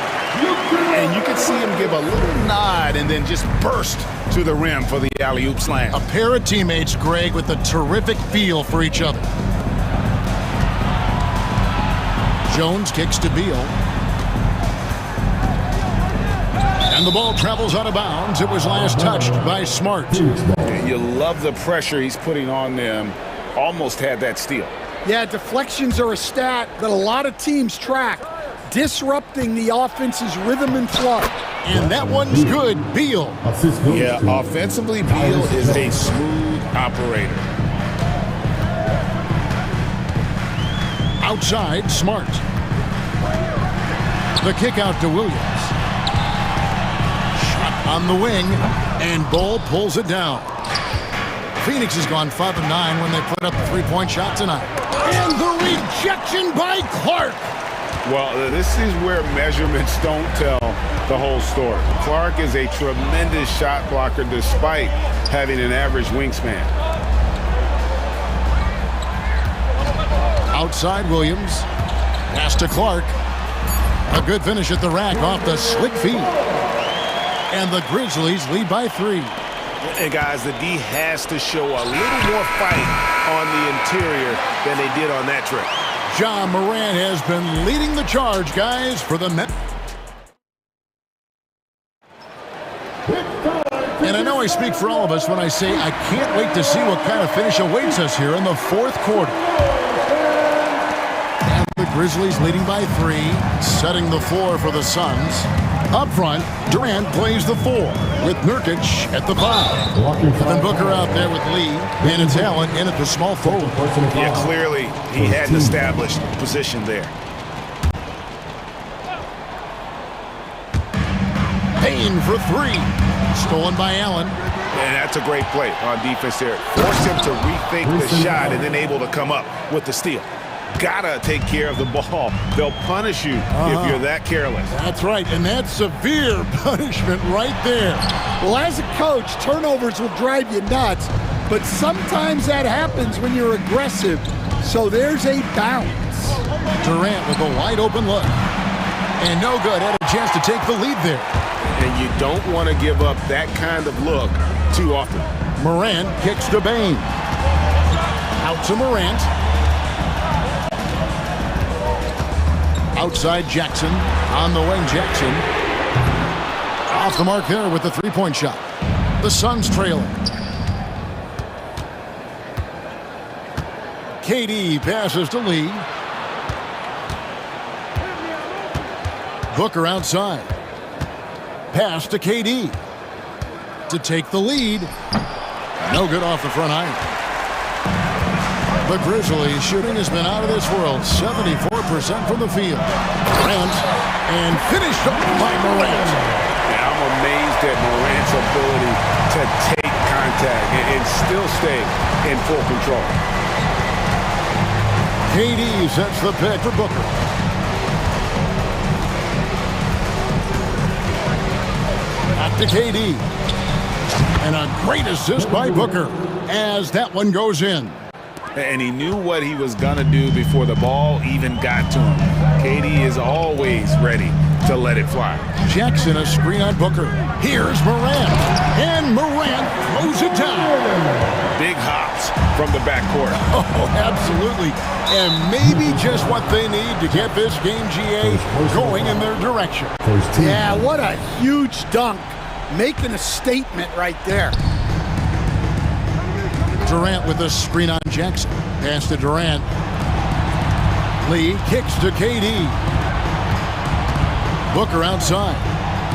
And you can see him give a little nod and then just burst to the rim for the alley-oop slam. A pair of teammates, Greg, with a terrific feel for each other. Jones kicks to Beal. And the ball travels out of bounds. It was last touched by Smart. And you love the pressure he's putting on them. Almost had that steal. Yeah, deflections are a stat that a lot of teams track, disrupting the offense's rhythm and flow. And that one's good. Beal. Yeah, offensively, Beal is a smooth operator. Outside, Smart. The kick out to Williams. Shot on the wing, and Bull pulls it down. Phoenix has gone 5 of 9 when they put up a three-point shot tonight. And the rejection by Clark. Well, this is where measurements don't tell the whole story. Clark is a tremendous shot blocker despite having an average wingspan. Outside Williams. Pass to Clark. A good finish at the rack off the slick feed. And the Grizzlies lead by 3. And guys, the D has to show a little more fight on the interior than they did on that trip. Ja Morant has been leading the charge, guys, for the Met. And I know I speak for all of us when I say I can't wait to see what kind of finish awaits us here in the fourth quarter. And the Grizzlies leading by 3, setting the floor for the Suns. Up front, Durant plays the 4 with Nurkic at the 5. Devin Booker out there with Lee, and it's Allen in at the small forward. Yeah, clearly he had an established position there. Payne for 3. Stolen by Allen. And that's a great play on defense there. Forced him to rethink the shot and then able to come up with the steal. Gotta take care of the ball. They'll punish you if you're that careless. That's right, and that's severe punishment right there. Well, as a coach, turnovers will drive you nuts, but sometimes that happens when you're aggressive. So there's a bounce. Durant with a wide open look. And no good. Had a chance to take the lead there. And you don't want to give up that kind of look too often. Morant kicks to Bain. Out to Morant. Outside Jackson. On the wing, Jackson. Off the mark there with the three-point shot. The Suns trailing. KD passes to Lee. Booker outside. Pass to KD. To take the lead. No good off the front iron. The Grizzlies shooting has been out of this world. 74% from the field. Morant, and finished off by Morant. Yeah, I'm amazed at Morant's ability to take contact and still stay in full control. KD sets the pick for Booker. Back to KD. And a great assist by Booker as that one goes in. And he knew what he was going to do before the ball even got to him. KD is always ready to let it fly. Jackson, a screen on Booker. Here's Morant. And Morant throws it down. Big hops from the backcourt. Oh, absolutely. And maybe just what they need to get this game, GA, going in their direction. Yeah, what a huge dunk. Making a statement right there. Durant with a screen on Jackson. Pass to Durant. Lee kicks to KD. Booker outside.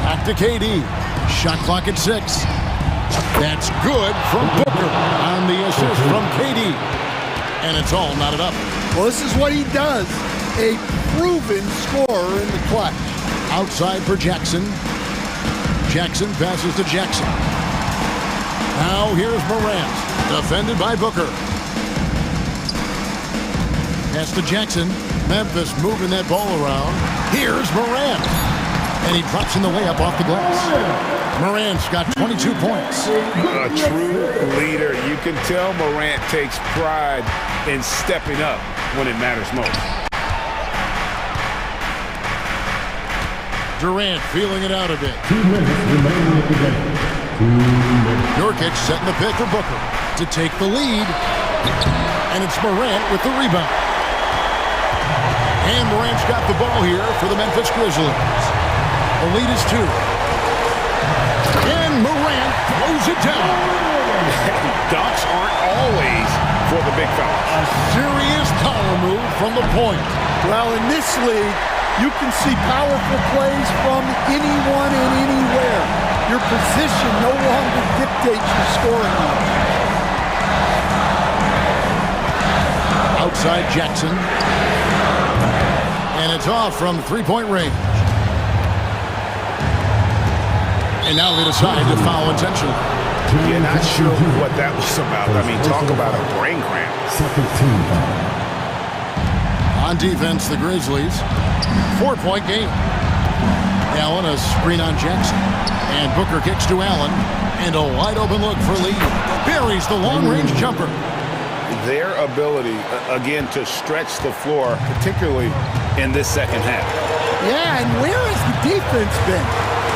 Back to KD. Shot clock at 6. That's good from Booker on the assist from KD. And it's all knotted up. Well, this is what he does. A proven scorer in the clutch. Outside for Jackson. Jackson passes to Jackson. Now here's Morant. Defended by Booker. Pass to Jackson. Memphis moving that ball around. Here's Morant. And he drops in the layup off the glass. Morant's got 22 points. A true leader. You can tell Morant takes pride in stepping up when it matters most. Durant feeling it out a bit. 2 minutes remaining in the game. 2 minutes. Nurkic setting the pick for Booker to take the lead. And it's Morant with the rebound. And Morant's got the ball here for the Memphis Grizzlies. The lead is 2. And Morant throws it down. Dunks aren't always for the big fellas. A serious power move from the point. Well, in this league, you can see powerful plays from anyone and anywhere. Your position no longer dictates your scoring. Outside Jackson. And it's off from three-point range. And now they decide to foul intentionally. Yeah, not sure what that was about. I mean, talk about a brain cramp. Second team foul. On defense, the Grizzlies. 4-point game. Allen, a screen on Jackson. And Booker kicks to Allen. And a wide open look for Lee. Buries the long-range jumper. Their ability, again, to stretch the floor, particularly in this second half. Yeah, and where has the defense been?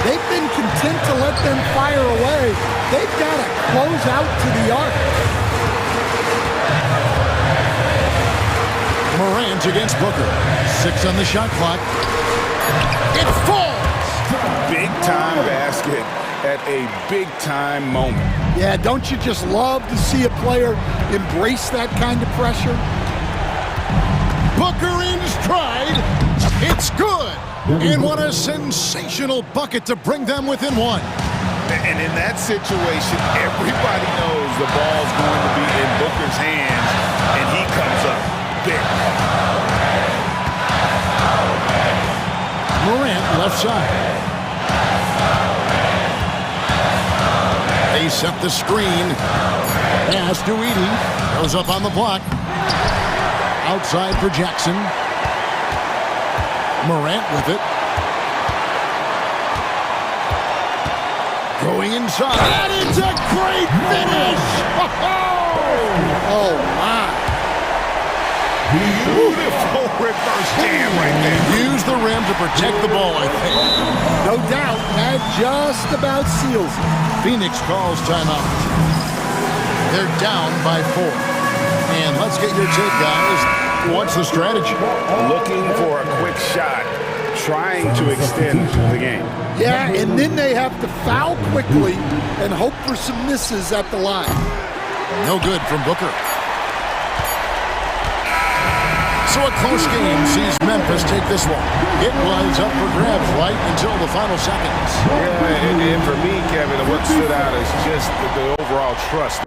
They've been content to let them fire away. They've got to close out to the arc. Morant against Booker. 6 on the shot clock. It falls! Big-time basket at a big-time moment. Yeah, don't you just love to see a player embrace that kind of pressure? Booker in stride. It's good. And what a sensational bucket to bring them within 1. And in that situation, everybody knows the ball's going to be in Booker's hands, and he comes up big. Morant left side. They set the screen. Pass to Edey. Goes up on the block. Outside for Jackson. Morant with it. Going inside. And it's a great finish! Oh, my. Beautiful reverse jam right there. Use the rim to protect the ball, I think. No doubt. That just about seals it. Phoenix calls timeout. They're down by 4. And let's get your take, guys. What's the strategy? Looking for a quick shot, trying to extend the game. Yeah, and then they have to foul quickly and hope for some misses at the line. No good from Booker. So a close game sees Memphis take this one. It was up for grabs right until the final seconds. Yeah, and for me, Kevin, what stood out is just the overall trust.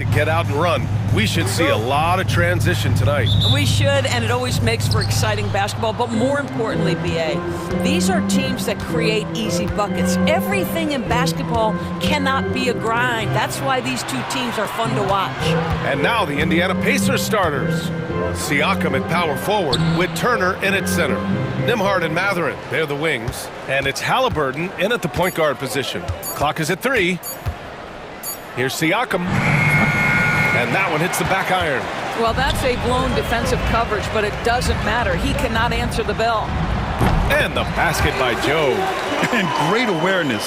to get out and run. We should see a lot of transition tonight. We should, and it always makes for exciting basketball. But more importantly, BA, these are teams that create easy buckets. Everything in basketball cannot be a grind. That's why these two teams are fun to watch. And now the Indiana Pacers starters. Siakam at power forward with Turner in at center. Nembhard and Mathurin, they're the wings. And it's Halliburton in at the point guard position. Clock is at 3. Here's Siakam. And that one hits the back iron. Well, that's a blown defensive coverage, but it doesn't matter. He cannot answer the bell. And the basket by Joe. And great awareness.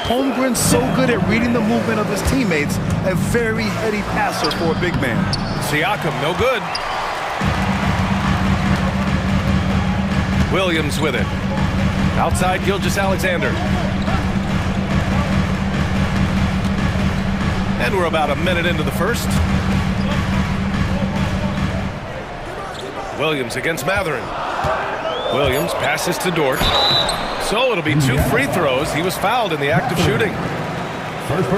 Holmgren's so good at reading the movement of his teammates. A very heady passer for a big man. Siakam, no good. Williams with it. Outside Gilgeous-Alexander. And we're about a minute into the first. Williams against Mathurin. Williams passes to Dort. So it'll be 2 free throws. He was fouled in the act of shooting.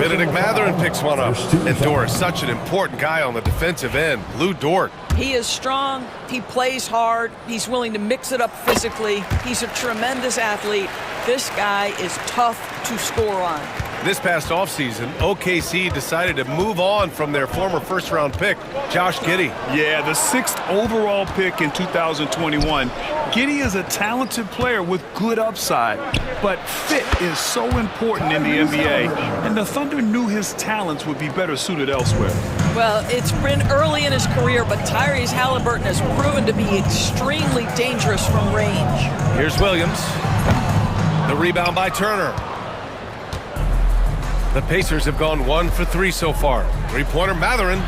Benedict Mathurin picks one up. And Dort is such an important guy on the defensive end. Lou Dort. He is strong. He plays hard. He's willing to mix it up physically. He's a tremendous athlete. This guy is tough to score on. This past offseason, OKC decided to move on from their former first-round pick, Josh Giddey. Yeah, the 6th overall pick in 2021. Giddey is a talented player with good upside, but fit is so important in the NBA, and the Thunder knew his talents would be better suited elsewhere. Well, it's been early in his career, but Tyrese Halliburton has proven to be extremely dangerous from range. Here's Williams. The rebound by Turner. The Pacers have gone 1 for 3 so far. Three-pointer Mathurin.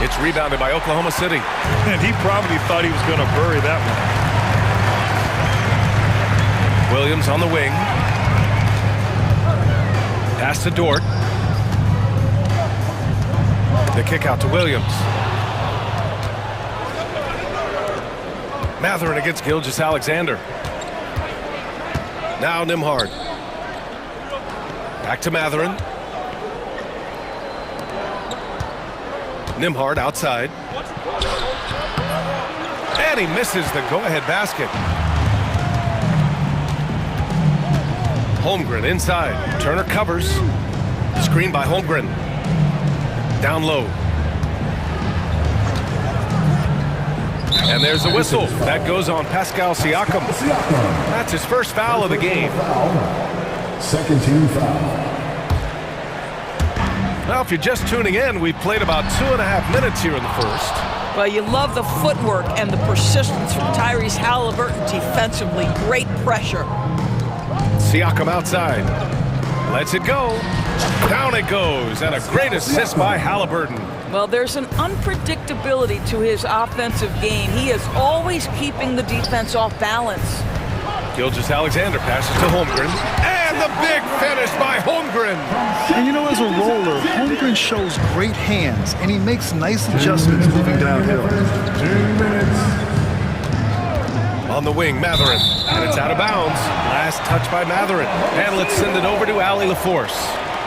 It's rebounded by Oklahoma City. And he probably thought he was going to bury that one. Williams on the wing. Pass to Dort. The kick out to Williams. Mathurin against Gilgeous-Alexander. Now Nembhard. Back to Mathurin. Nembhard outside. And he misses the go-ahead basket. Holmgren inside. Turner covers. Screen by Holmgren. Down low. And there's a whistle. That goes on Pascal Siakam. That's his first foul of the game. Second team foul. Well, if you're just tuning in, we've played about 2.5 minutes here in the first. Well, you love the footwork and the persistence from Tyrese Halliburton defensively. Great pressure. Siakam outside. Lets it go. Down it goes. And a great assist by Halliburton. Well, there's an unpredictability to his offensive game. He is always keeping the defense off balance. Gilgeous-Alexander passes to Holmgren. And the big finish by Holmgren. And you know, as a roller, Holmgren shows great hands, and he makes nice adjustments moving downhill. 2 minutes. On the wing, Mathurin. And it's out of bounds. Last touch by Mathurin. And let's send it over to Ali LaForce.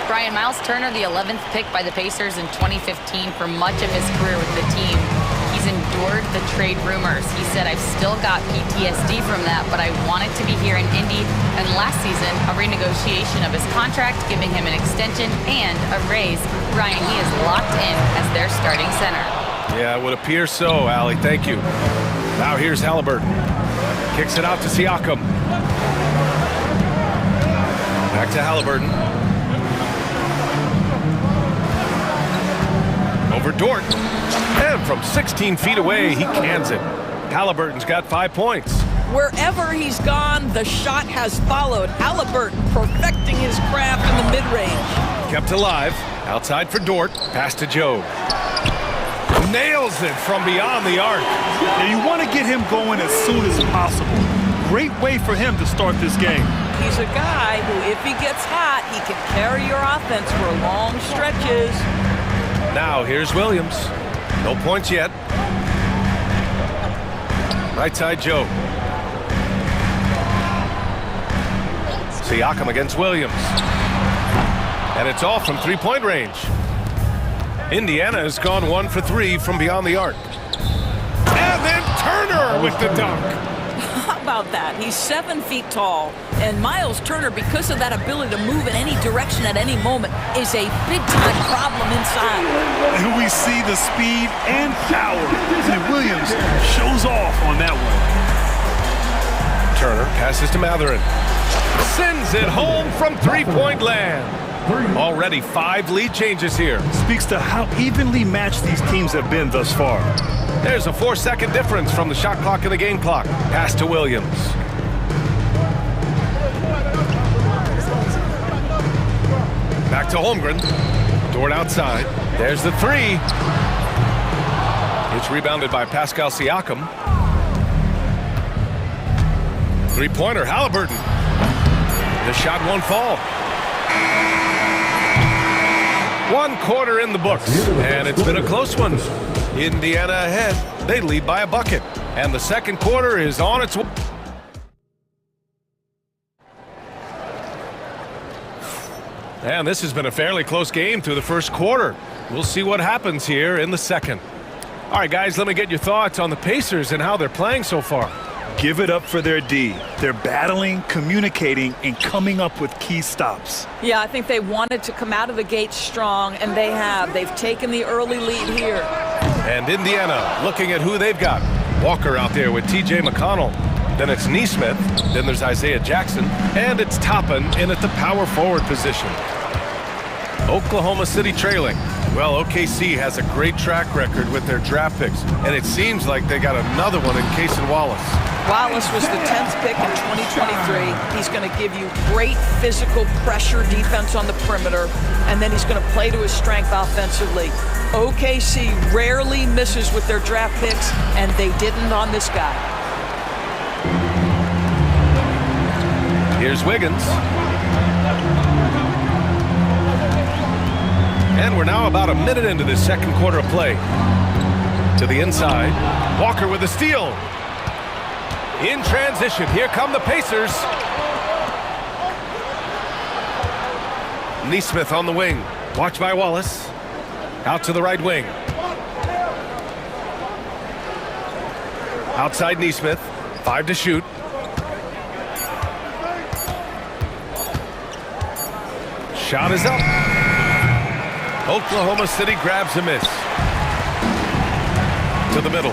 Brian, Miles Turner, the 11th pick by the Pacers in 2015 for much of his career with the team. He's endured the trade rumors. He said, I've still got PTSD from that, but I wanted to be here in Indy. And last season, a renegotiation of his contract, giving him an extension and a raise. Brian, he is locked in as their starting center. Yeah, it would appear so, Ali. Thank you. Now here's Halliburton. Kicks it out to Siakam. Back to Halliburton. Over Dort. And from 16 feet away, he cans it. Halliburton's got 5 points. Wherever he's gone, the shot has followed. Halliburton perfecting his craft in the mid-range. Kept alive. Outside for Dort. Pass to Joe. Nails it from beyond the arc. And you want to get him going as soon as possible. Great way for him to start this game. He's a guy who, if he gets hot, he can carry your offense for long stretches. Now here's Williams. No points yet. Right side Joe. Siakam against Williams. And it's off from three-point range. Indiana has gone 1 for 3 from beyond the arc. And then Turner with the dunk. How about that? He's 7 feet tall, and Miles Turner, because of that ability to move in any direction at any moment, is a big-time problem inside. And we see the speed and power. And Williams shows off on that one. Turner passes to Matherin. Sends it home from three-point land. Already 5 lead changes here. Speaks to how evenly matched these teams have been thus far. There's a 4-second difference from the shot clock and the game clock. Pass to Williams. Back to Holmgren. Dort outside. There's the 3. It's rebounded by Pascal Siakam. Three-pointer, Halliburton. The shot won't fall. 1 quarter in the books, and it's been a close one. Indiana ahead. They lead by a bucket, and the second quarter is on its way. And this has been a fairly close game through the first quarter. We'll see what happens here in the second. All right, guys, let me get your thoughts on the Pacers and how they're playing so far. Give it up for their D. They're battling, communicating, and coming up with key stops. Yeah, I think they wanted to come out of the gate strong, and they have. They've taken the early lead here. And Indiana looking at who they've got. Walker out there with T.J. McConnell. Then it's Neesmith. Then there's Isaiah Jackson. And it's Toppin in at the power forward position. Oklahoma City trailing. Well, OKC has a great track record with their draft picks, and it seems like they got another one in Cason Wallace. Wallace was the 10th pick in 2023. He's going to give you great physical pressure defense on the perimeter, and then he's going to play to his strength offensively. OKC rarely misses with their draft picks, and they didn't on this guy. Here's Wiggins. And we're now about a minute into this second quarter of play. To the inside. Walker with a steal. In transition, here come the Pacers. Neesmith on the wing. Watched by Wallace. Out to the right wing. Outside Neesmith. 5 to shoot. Shot is up. Oklahoma City grabs a miss. To the middle.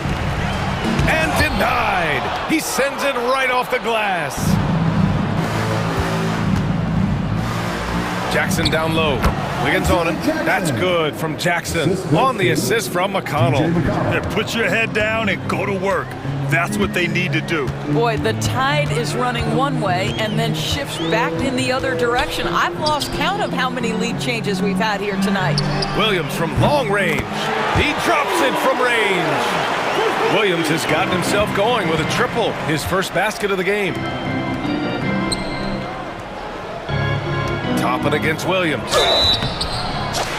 And denied. He sends it right off the glass. Jackson down low. Wiggins on it. That's good from Jackson. On the assist from McConnell. Put your head down and go to work. That's what they need to do. Boy, the tide is running one way and then shifts back in the other direction. I've lost count of how many lead changes we've had here tonight. Williams from long range. He drops it from range. Williams has gotten himself going with a triple, his first basket of the game. Toppin against Williams.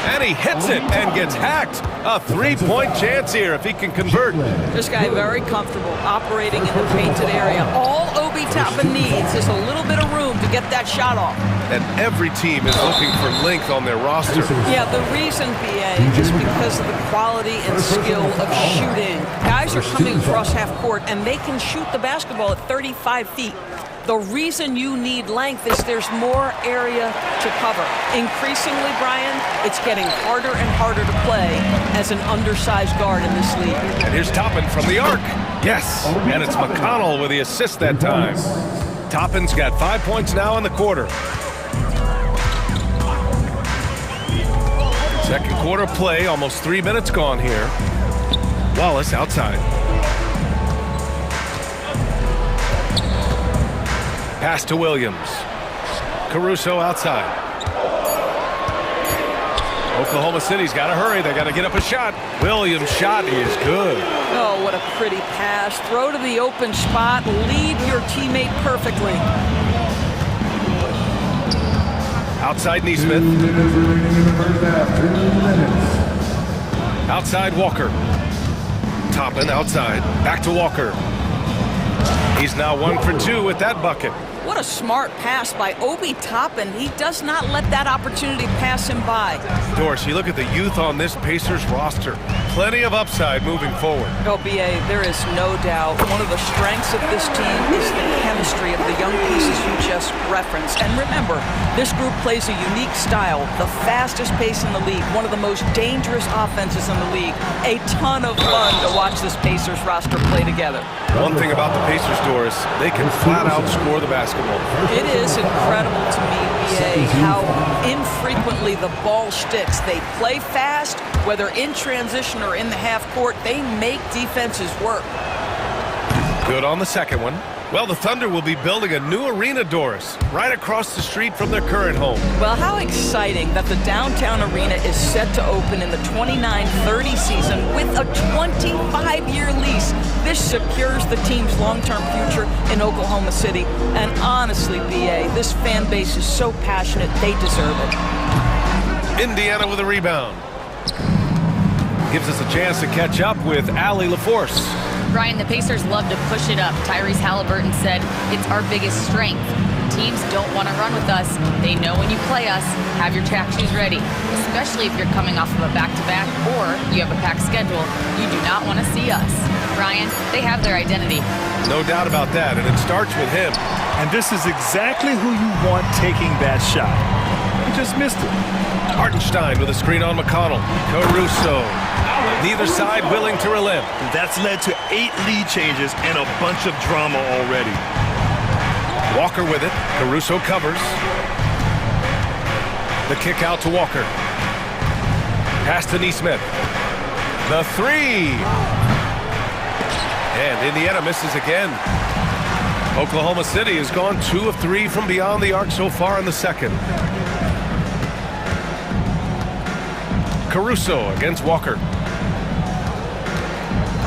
And he hits it and gets hacked. A 3-point chance here if he can convert. This guy very comfortable operating in the painted area. All Obi Toppin needs is a little bit of room to get that shot off. And every team is looking for length on their roster. Yeah, the reason, BA, is because of the quality and skill of shooting. Guys are coming across half court, and they can shoot the basketball at 35 feet. The reason you need length is there's more area to cover. Increasingly, Brian, it's getting harder and harder to play as an undersized guard in this league. And here's Toppin from the arc. Yes, and it's McConnell with the assist that time. Toppin's got 5 points now in the quarter. Second quarter play, almost 3 minutes gone here. Wallace outside. Pass to Williams. Caruso outside. Oklahoma City's got to hurry. They got to get up a shot. Williams' shot is good. Oh, what a pretty pass. Throw to the open spot. Lead your teammate perfectly. Outside Neesmith. Outside Walker. Toppin outside. Back to Walker. He's now 1 for 2 with that bucket. What a smart pass by Obi Toppin. He does not let that opportunity pass him by. Doris, you look at the youth on this Pacers roster. Plenty of upside moving forward. Oh, B.A., there is no doubt. One of the strengths of this team is the chemistry of the young pieces you just referenced. And remember, this group plays a unique style, the fastest pace in the league, one of the most dangerous offenses in the league. A ton of fun to watch this Pacers roster play together. One thing about the Pacers, Doris, they can flat out score the basketball. It is incredible to me, B.A., how infrequently the ball sticks. They play fast, whether in transition or in the half court, they make defenses work. Good on the second one. Well, the Thunder will be building a new arena, Doris, right across the street from their current home. Well, how exciting that the downtown arena is set to open in the 29-30 season with a 25-year lease. This secures the team's long-term future in Oklahoma City. And honestly, B.A., this fan base is so passionate, they deserve it. Indiana with a rebound. Gives us a chance to catch up with Allie LaForce. Brian, the Pacers love to push it up. Tyrese Halliburton said, it's our biggest strength. Teams don't want to run with us. They know when you play us, have your track shoes ready, especially if you're coming off of a back-to-back or you have a packed schedule. You do not want to see us. Brian, they have their identity. No doubt about that, and it starts with him. And this is exactly who you want taking that shot. He just missed it. Hartenstein with a screen on McConnell. Caruso. Neither side willing to relent. That's led to 8 lead changes and a bunch of drama already. Walker with it. Caruso covers. The kick out to Walker. Pass to Neesmith. The three. And Indiana misses again. Oklahoma City has gone 2 of 3 from beyond the arc so far in the second. Caruso against Walker.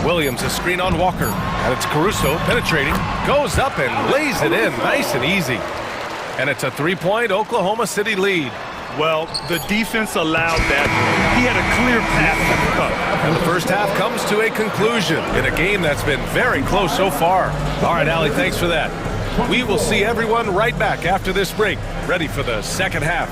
Williams, a screen on Walker. And it's Caruso penetrating. Goes up and lays it in. Nice and easy. And it's a 3-point Oklahoma City lead. Well, the defense allowed that. He had a clear path to the cup. And the first half comes to a conclusion in a game that's been very close so far. All right, Allie, thanks for that. We will see everyone right back after this break, ready for the second half.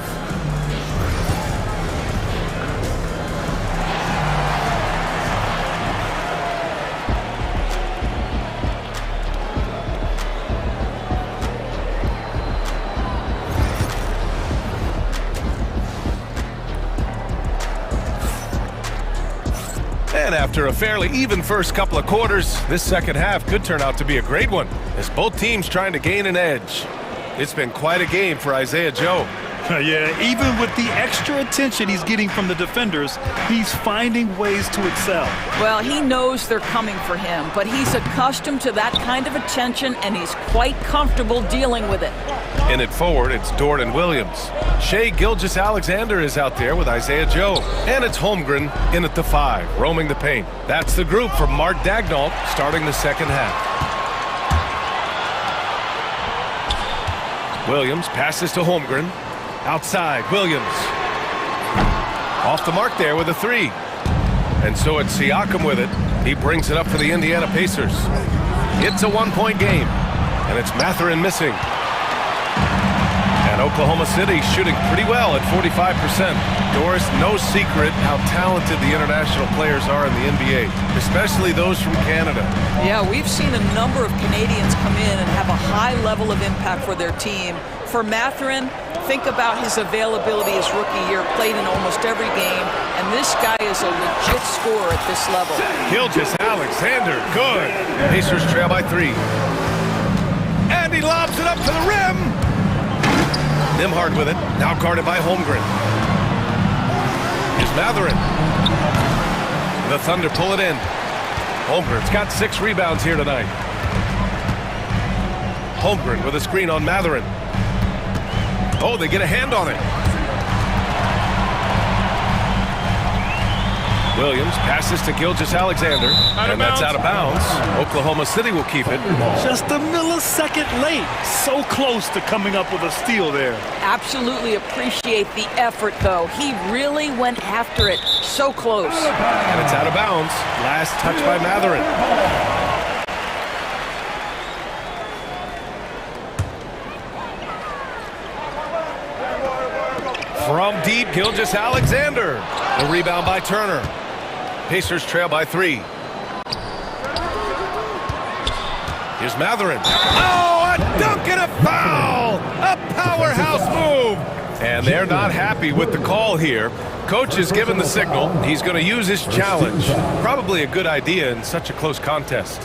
And after a fairly even first couple of quarters, this second half could turn out to be a great one, as both teams trying to gain an edge. It's been quite a game for Isaiah Joe. Yeah, even with the extra attention he's getting from the defenders, he's finding ways to excel. Well, he knows they're coming for him, but he's accustomed to that kind of attention, and he's quite comfortable dealing with it. In it forward, it's Jordan Williams. Shai Gilgeous-Alexander is out there with Isaiah Joe. And it's Holmgren in at the 5, roaming the paint. That's the group for Mark Daigneault starting the second half. Williams passes to Holmgren. Outside, Williams. Off the mark there with a 3. And so it's Siakam with it. He brings it up for the Indiana Pacers. It's a 1-point game. And it's Mathurin missing. And Oklahoma City shooting pretty well at 45%. Doris, no secret how talented the international players are in the NBA, especially those from Canada. Yeah, we've seen a number of Canadians come in and have a high level of impact for their team. For Mathurin, think about his availability his rookie year, played in almost every game, and this guy is a legit scorer at this level. Gilgeous-Alexander, good. Pacers trail by 3. And he lobs it up to the rim. Nimhard with it, now guarded by Holmgren. Here's Mathurin. The Thunder pull it in. Holmgren's got 6 rebounds here tonight. Holmgren with a screen on Mathurin. Oh, they get a hand on it. Williams passes to Gilgeous-Alexander, and that's out of bounds. Oklahoma City will keep it. Just a millisecond late. So close to coming up with a steal there. Absolutely appreciate the effort, though. He really went after it. So close. And it's out of bounds. Last touch by Mathurin. deep, Gilgeous Alexander. The rebound by Turner. Pacers trail by 3. Here's Matherin. Oh, a dunk and a foul! A powerhouse move! And they're not happy with the call here. Coach is given the signal. He's going to use his challenge. Probably a good idea in such a close contest.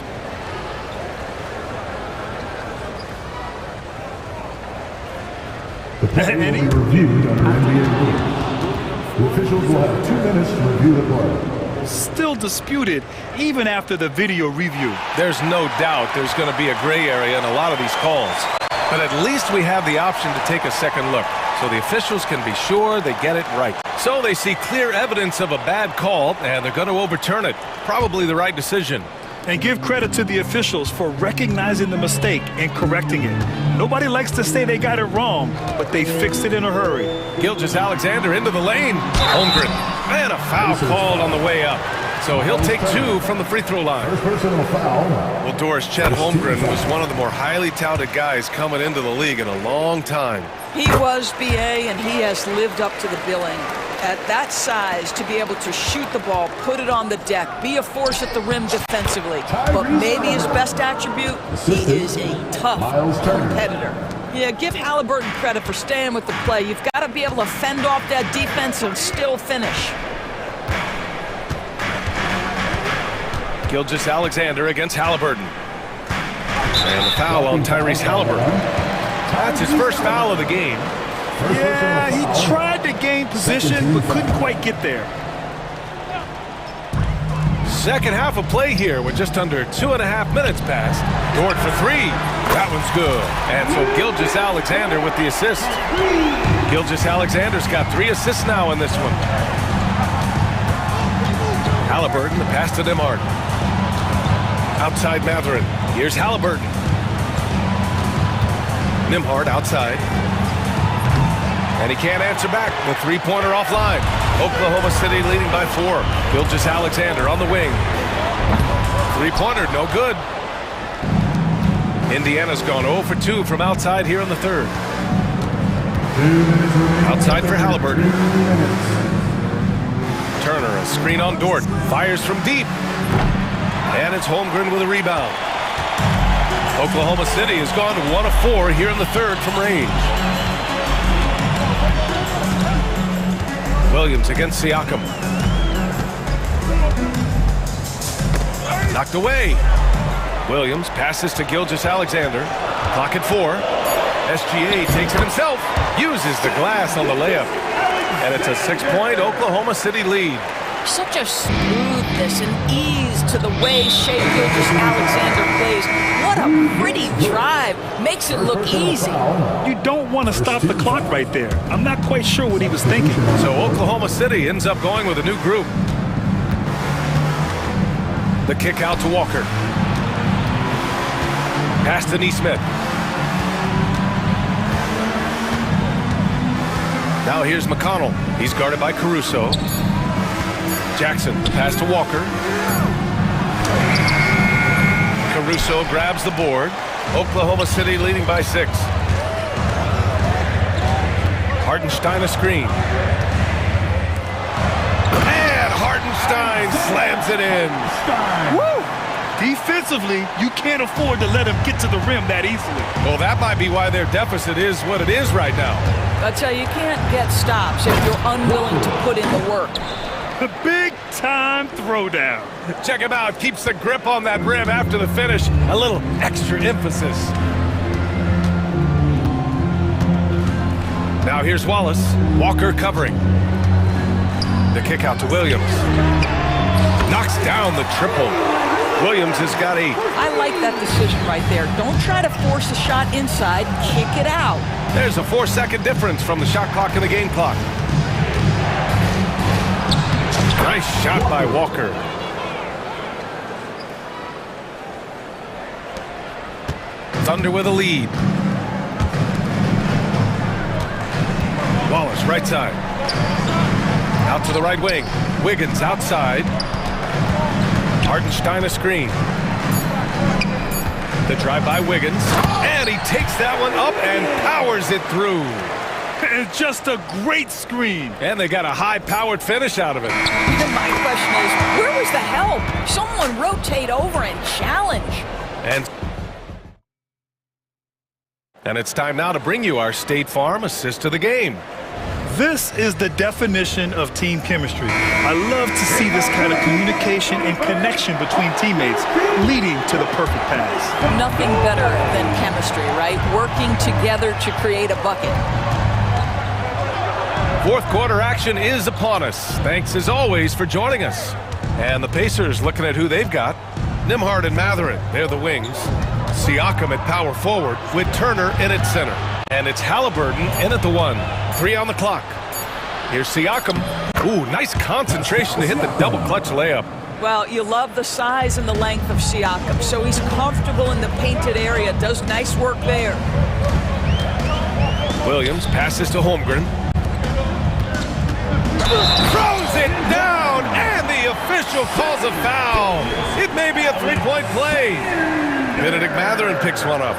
The play will be reviewed under NBA rules. The officials will have 2 minutes to review the play. Still disputed even after the video review. There's no doubt there's going to be a gray area in a lot of these calls. But at least we have the option to take a second look, so the officials can be sure they get it right. So they see clear evidence of a bad call, and they're going to overturn it. Probably the right decision. And give credit to the officials for recognizing the mistake and correcting it. Nobody likes to say they got it wrong, but they fixed it in a hurry. Gilgeous Alexander into the lane. Holmgren. And a foul called on the way up. So he'll take 2 from the free throw line. Personal foul. Well, Doris, Chet Holmgren was one of the more highly touted guys coming into the league in a long time. He was, BA, and he has lived up to the billing. At that size, to be able to shoot the ball, put it on the deck, be a force at the rim defensively. But maybe his best attribute, he is a tough competitor. Yeah, give Halliburton credit for staying with the play. You've got to be able to fend off that defense and still finish. Gilgeous Alexander against Halliburton. And the foul on Tyrese Halliburton. That's his first foul of the game. Yeah, he tried to gain position, but couldn't quite get there. Second half of play here with just under 2.5 minutes passed. Dort for 3. That one's good. And so Gilgeous Alexander with the assist. Gilgeous Alexander's got 3 assists now in this one. Halliburton, the pass to Nimhard. Outside Matherin. Here's Halliburton. Nimhard outside. And he can't answer back. The three-pointer offline. Oklahoma City leading by 4. Gilgeous Alexander on the wing. Three-pointer, no good. Indiana's gone 0 for 2 from outside here in the third. Outside for Halliburton. Turner, a screen on Dort. Fires from deep. And it's Holmgren with a rebound. Oklahoma City has gone to 1 of 4 here in the third from range. Williams against Siakam. Knocked away. Williams passes to Gilgeous Alexander. Clock at 4. SGA takes it himself. Uses the glass on the layup. And it's a 6-point Oklahoma City lead. Such a smoothness and ease to the way Shai Gilgeous-Alexander plays. What a pretty drive. Makes it look easy. You don't want to stop the clock right there. I'm not quite sure what he was thinking. So Oklahoma City ends up going with a new group. The kick out to Walker. Pass to Neesmith. Now here's McConnell. He's guarded by Caruso. Jackson, pass to Walker. Caruso grabs the board. Oklahoma City leading by 6. Hartenstein a screen. And Hartenstein slams it in. Woo! Defensively, you can't afford to let him get to the rim that easily. Well, that might be why their deficit is what it is right now. I tell you, you can't get stops if you're unwilling to put in the work. The big-time throwdown. Check him out. Keeps the grip on that rim after the finish. A little extra emphasis. Now here's Wallace. Walker covering. The kick out to Williams. Knocks down the triple. Williams has got 8. I like that decision right there. Don't try to force a shot inside. Kick it out. There's a 4-second difference from the shot clock and the game clock. Nice shot by Walker. Thunder with a lead. Wallace right side. Out to the right wing. Wiggins outside. Hartenstein a screen. The drive by Wiggins. And he takes that one up and powers it through. And just a great screen. And they got a high-powered finish out of it. Then my question is, where was the help? Someone rotate over and challenge. And it's time now to bring you our State Farm assist to the game. This is the definition of team chemistry. I love to see this kind of communication and connection between teammates leading to the perfect pass. Nothing better than chemistry, right? Working together to create a bucket. Fourth quarter action is upon us. Thanks as always for joining us. And the Pacers looking at who they've got. Nembhard and Mathurin, they're the wings. Siakam at power forward with Turner in at center. And it's Halliburton in at the 1. 3 on the clock. Here's Siakam. Ooh, nice concentration to hit the double clutch layup. Well, you love the size and the length of Siakam, so he's comfortable in the painted area, does nice work there. Williams passes to Holmgren. Throws it down, and the official calls a foul. It may be a three-point play. Benedict Mathurin picks one up.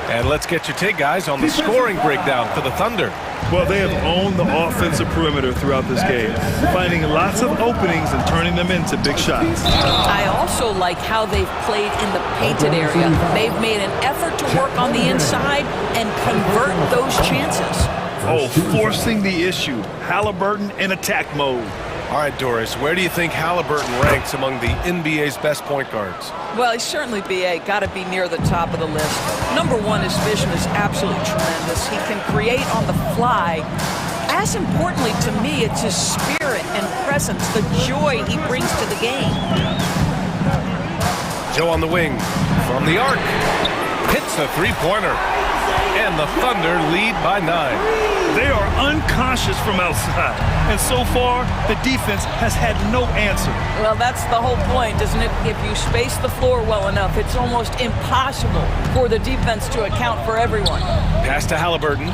And let's get your take, guys, on the scoring breakdown for the Thunder. Well, they have owned the offensive perimeter throughout this game, finding lots of openings and turning them into big shots. I also like how they've played in the painted area. They've made an effort to work on the inside and convert those chances. Oh, forcing the issue. Halliburton in attack mode. All right, Doris, where do you think Halliburton ranks among the NBA's best point guards? Well, he's certainly got to be near the top of the list. Number one, his vision is absolutely tremendous. He can create on the fly. As importantly to me, it's his spirit and presence, the joy he brings to the game. Joe on the wing, from the arc, hits a three-pointer, and the Thunder lead by 9. They are unconscious from outside, and so far, the defense has had no answer. Well, that's the whole point, isn't it? If you space the floor well enough, it's almost impossible for the defense to account for everyone. Pass to Halliburton.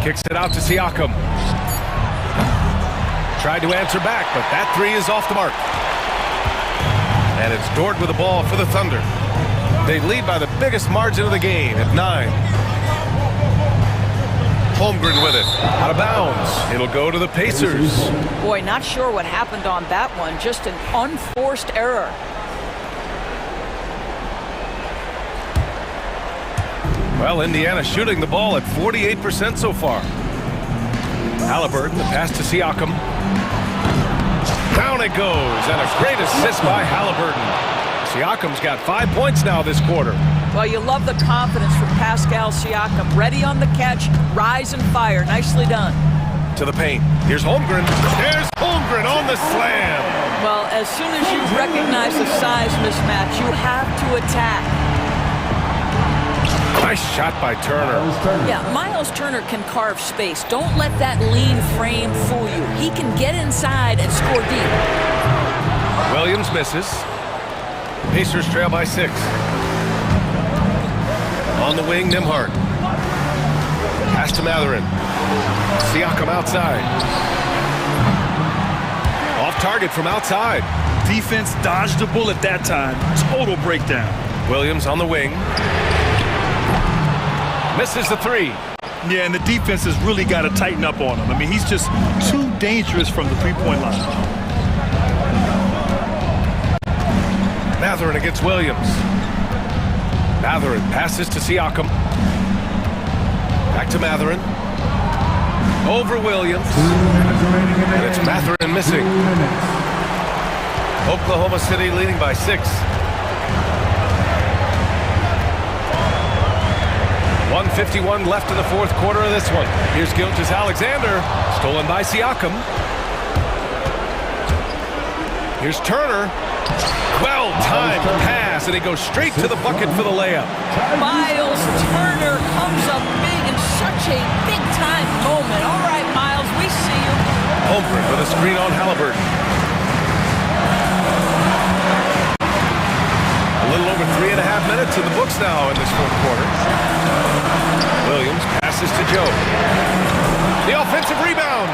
Kicks it out to Siakam. Tried to answer back, but that three is off the mark. And it's Dort with the ball for the Thunder. They lead by the biggest margin of the game at 9. Holmgren with it. Out of bounds. It'll go to the Pacers. Boy, not sure what happened on that one. Just an unforced error. Well, Indiana shooting the ball at 48% so far. Halliburton, the pass to Siakam. Down it goes, and a great assist by Halliburton. Siakam's got 5 points now this quarter. Well, you love the confidence from Pascal Siakam. Ready on the catch, rise and fire. Nicely done. To the paint. Here's Holmgren. There's Holmgren on the slam. Well, as soon as you recognize the size mismatch, you have to attack. Nice shot by Turner. Yeah, Miles Turner can carve space. Don't let that lean frame fool you. He can get inside and score deep. Williams misses. Pacers trail by 6. On the wing, Nembhard. Pass to Mathurin. Siakam outside. Off target from outside. Defense dodged a bullet that time. Total breakdown. Williams on the wing. Misses the 3. Yeah, and the defense has really got to tighten up on him. I mean, he's just too dangerous from the three-point line. Mathurin against Williams. Mathurin passes to Siakam. Back to Mathurin. Over Williams. And it's Mathurin missing. Oklahoma City leading by 6. 1:51 left in the fourth quarter of this one. Here's Gilgeous-Alexander, stolen by Siakam. Here's Turner. Well-timed pass, and he goes straight to the bucket for the layup. Miles Turner comes up big in such a big-time moment. All right, Miles, we see you. Holmgren with a screen on Halliburton. A little over 3.5 minutes in the books now in this fourth quarter. Williams passes to Joe. The offensive rebound.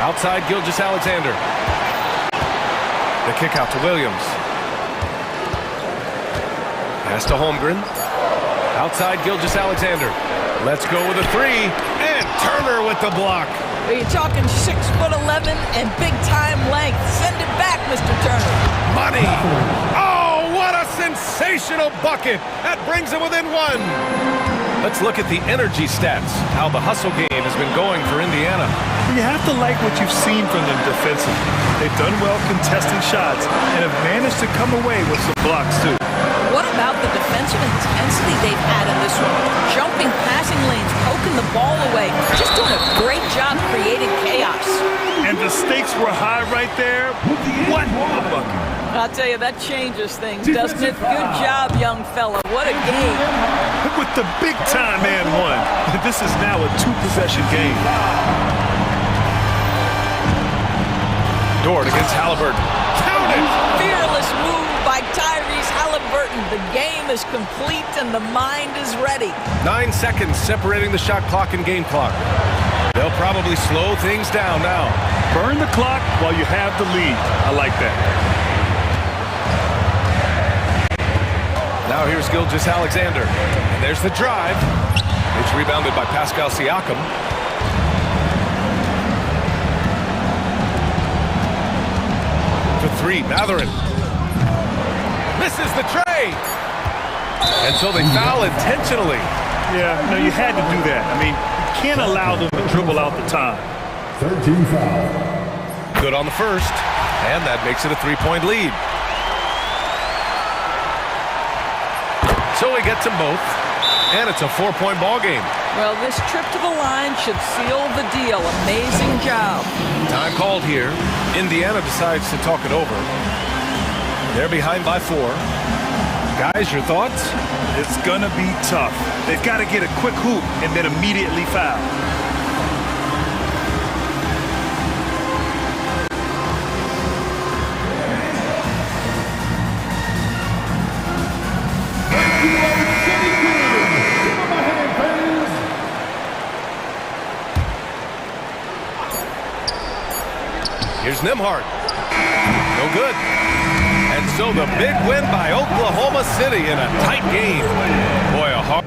Outside Gilgeous-Alexander. The kick out to Williams. Pass to Holmgren. Outside Gilgeous-Alexander. Let's go with a three. And Turner with the block. You're talking 6'11" and big-time length. Send it back, Mr. Turner. Money. Oh, what a sensational bucket. That brings it within one. Let's look at the energy stats, how the hustle game has been going for Indiana. You have to like what you've seen from them defensively. They've done well contesting shots and have managed to come away with some blocks, too. What about the defensive intensity they've had in this one? Jumping passing lanes, poking the ball away. Just doing a great job creating chaos. And the stakes were high right there. What a bucket. I'll tell you, that changes things, doesn't it? Good job, young fella. What a game. With the big-time and one. This is now a two-possession game. Dort against Halliburton. Count it! Fearless move by Tyrese Halliburton. The game is complete and the mind is ready. 9 seconds separating the shot clock and game clock. They'll probably slow things down now. Burn the clock while you have the lead. I like that. Now here's Gilgeous-Alexander. And there's the drive. It's rebounded by Pascal Siakam. For three, Matherin. Misses the tray. And so they foul intentionally. Yeah, no, you had to do that. I mean, you can't allow them to dribble out the time. 13 foul. Good on the first. And that makes it a three-point lead. So he gets them both, and it's a 4-point ball game. Well, this trip to the line should seal the deal. Amazing job. Time called here. Indiana decides to talk it over. They're behind by 4. Guys, your thoughts? It's going to be tough. They've got to get a quick hoop and then immediately foul. Here's Nembhard. No good. And so the big win by Oklahoma City in a tight game. Boy, a hard...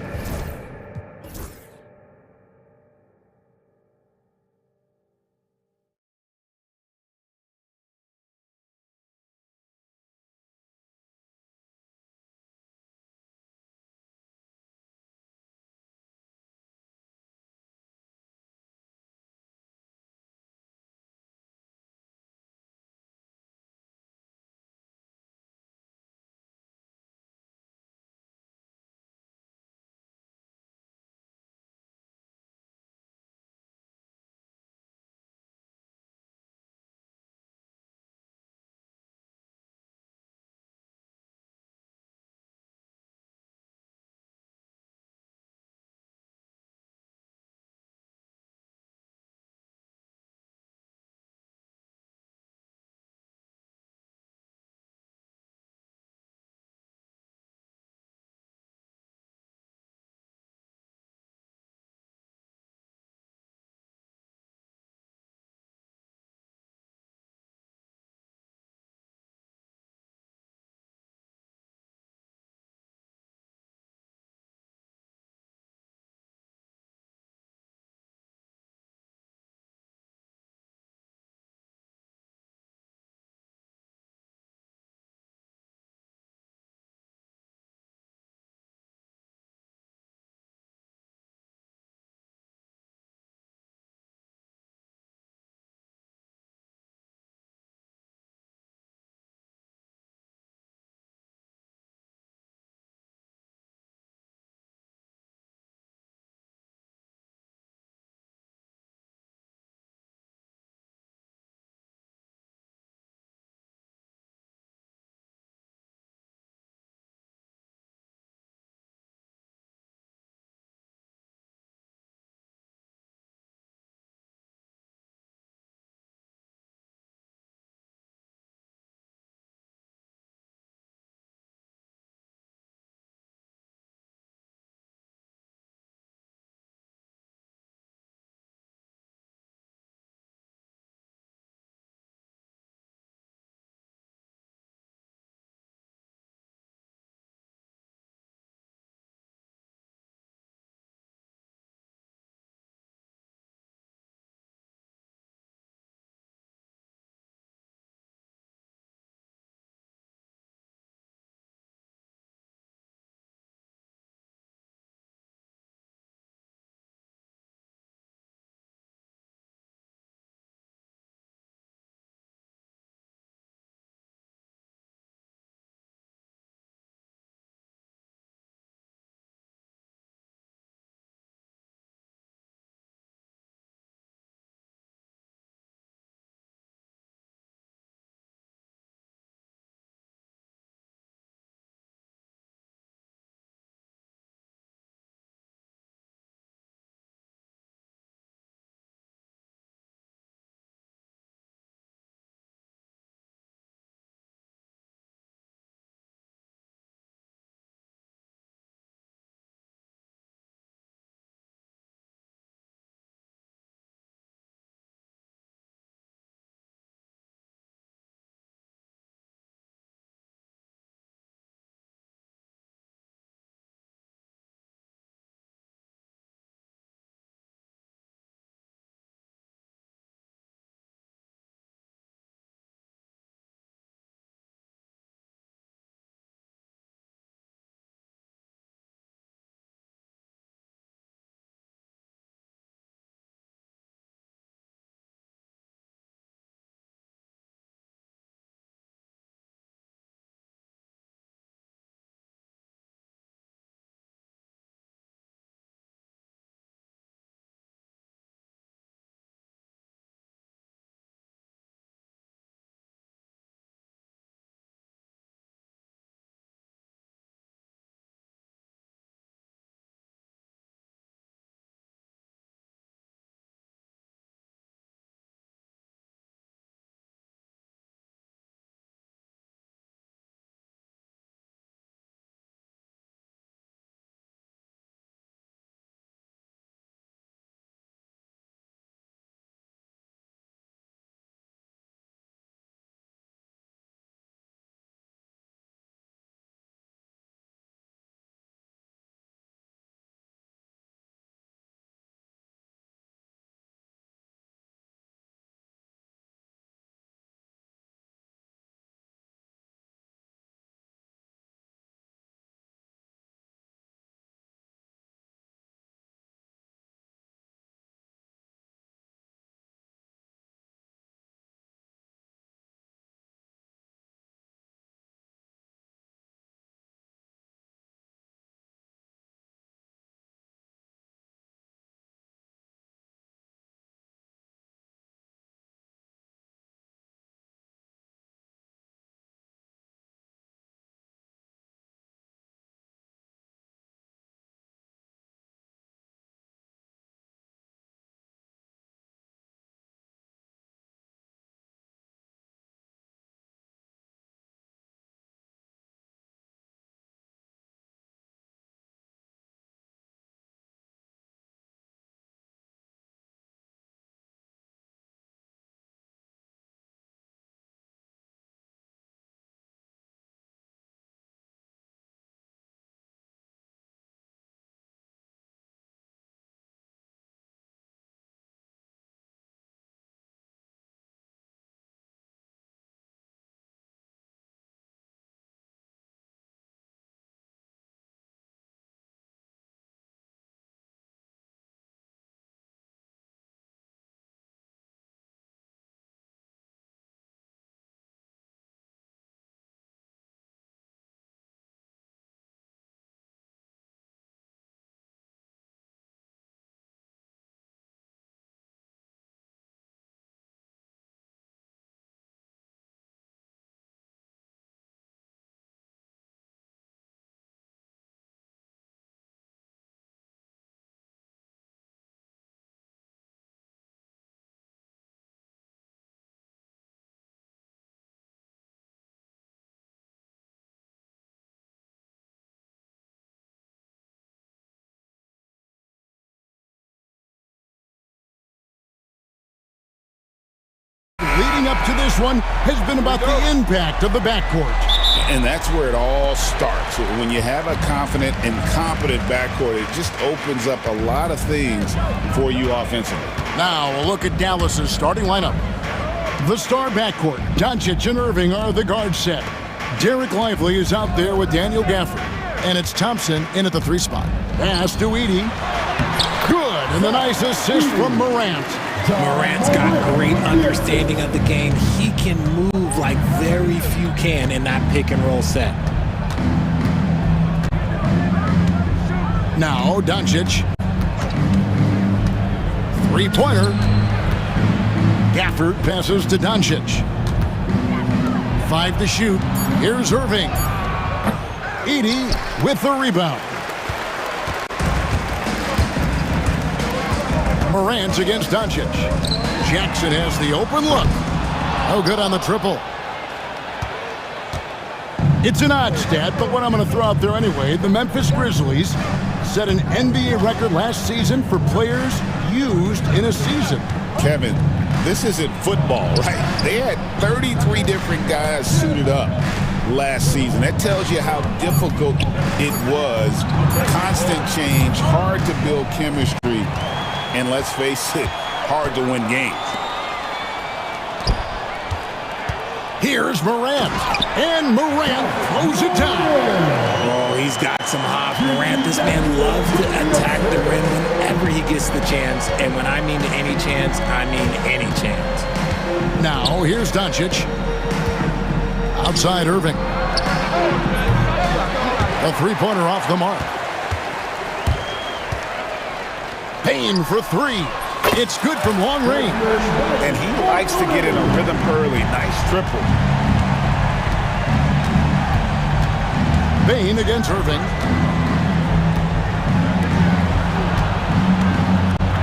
leading up to this one has been about the impact of the backcourt. And that's where it all starts. When you have a confident and competent backcourt, it just opens up a lot of things for you offensively. Now a look at Dallas's starting lineup. The star backcourt, Doncic and Irving are the guard set. Derek Lively is out there with Daniel Gafford. And it's Thompson in at the 3 spot. Pass to Edey. Good, and the nice assist from Morant. Morant's got great understanding of the game. He can move like very few can in that pick and roll set. Now Doncic. 3-pointer. Gafford passes to Doncic. 5 to shoot. Here's Irving. Edey with the rebound. Morant against Doncic. Jackson has the open look. Oh, good on the triple. It's an odd stat, but what I'm going to throw out there anyway, the Memphis Grizzlies set an NBA record last season for players used in a season. Kevin, this isn't football, right? They had 33 different guys suited up last season. That tells you how difficult it was. Constant change, hard to build chemistry, and let's face it, hard to win games. Here's Morant, and Morant throws it down. Oh, he's got some hop. Morant, this man loves to attack the rim whenever he gets the chance. And when I mean any chance, I mean any chance. Now, here's Doncic. Outside Irving. A 3-pointer off the mark. Payne for 3. It's good from long range. And he likes to get in a rhythm early. Nice triple. Payne against Irving.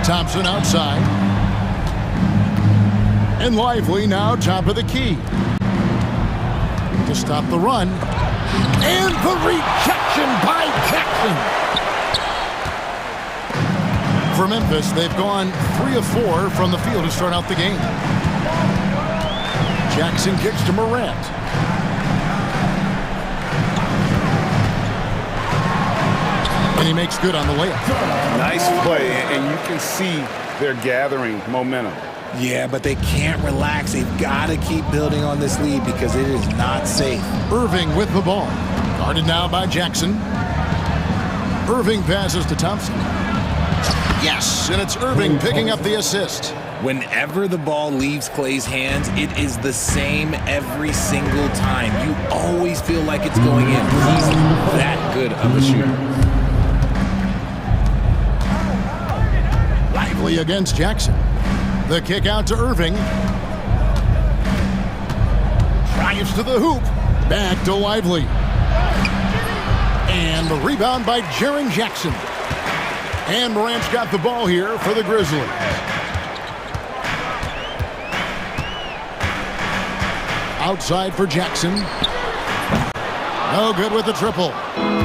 Thompson outside. And Lively now top of the key. To stop the run. And the rejection by Jackson. For Memphis, they've gone 3 of 4 from the field to start out the game. Jackson kicks to Morant. And he makes good on the layup. Nice play, and you can see they're gathering momentum. Yeah, but they can't relax. They've got to keep building on this lead because it is not safe. Irving with the ball. Guarded now by Jackson. Irving passes to Thompson. Yes, and it's Irving picking up the assist. Whenever the ball leaves Clay's hands, it is the same every single time. You always feel like it's going in. He's that good of a shooter. Lively against Jackson. The kick out to Irving. Drives to the hoop. Back to Lively. And the rebound by Jaren Jackson. And Morant's got the ball here for the Grizzlies. Outside for Jackson. No good with the triple.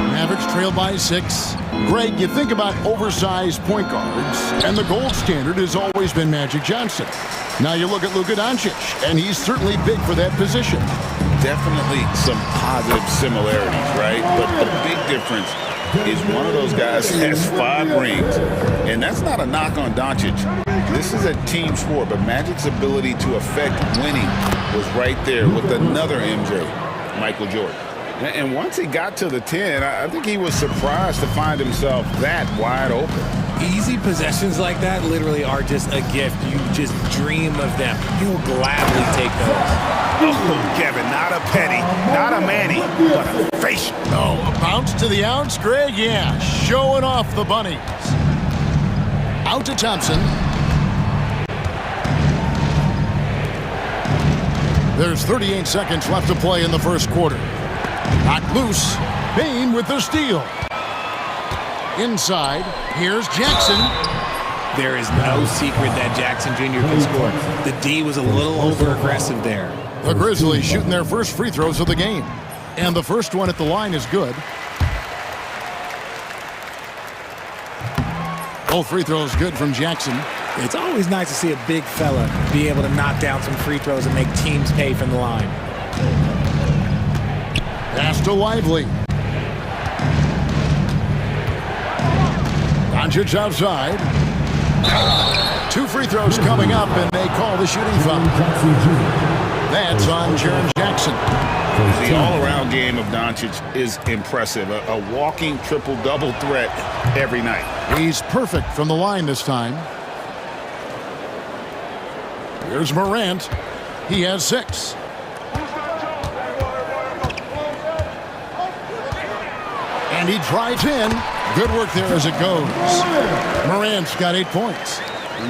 Mavericks trail by 6. Greg, you think about oversized point guards, and the gold standard has always been Magic Johnson. Now you look at Luka Doncic, and he's certainly big for that position. Definitely some positive similarities, right? But the big difference is one of those guys has 5 rings, and that's not a knock on Doncic. This is a team sport, but Magic's ability to affect winning was right there with another MJ, Michael Jordan. And once he got to the 10, I think he was surprised to find himself that wide open. Easy possessions like that literally are just a gift. You just dream of them. You'll gladly take those. Oh, Kevin, not a penny, not a Manny, but a face. Oh, a bounce to the ounce, Greg? Yeah, showing off the bunnies. Out to Thompson. There's 38 seconds left to play in the first quarter. Knocked loose. Payne with the steal. Inside, here's Jackson. There is no secret that Jackson Jr. can score. The D was a little over-aggressive there. The Grizzlies shooting their first free throws of the game. And the first one at the line is good. Both free throws good from Jackson. It's always nice to see a big fella be able to knock down some free throws and make teams pay from the line. Pass to Lively. Doncic outside. 2 free throws coming up, and they call the shooting foul. That's on Jaren Jackson. The all-around game of Doncic is impressive. A walking triple-double threat every night. He's perfect from the line this time. Here's Morant. He has 6. And he drives in. Good work there as it goes. Morant's got 8 points.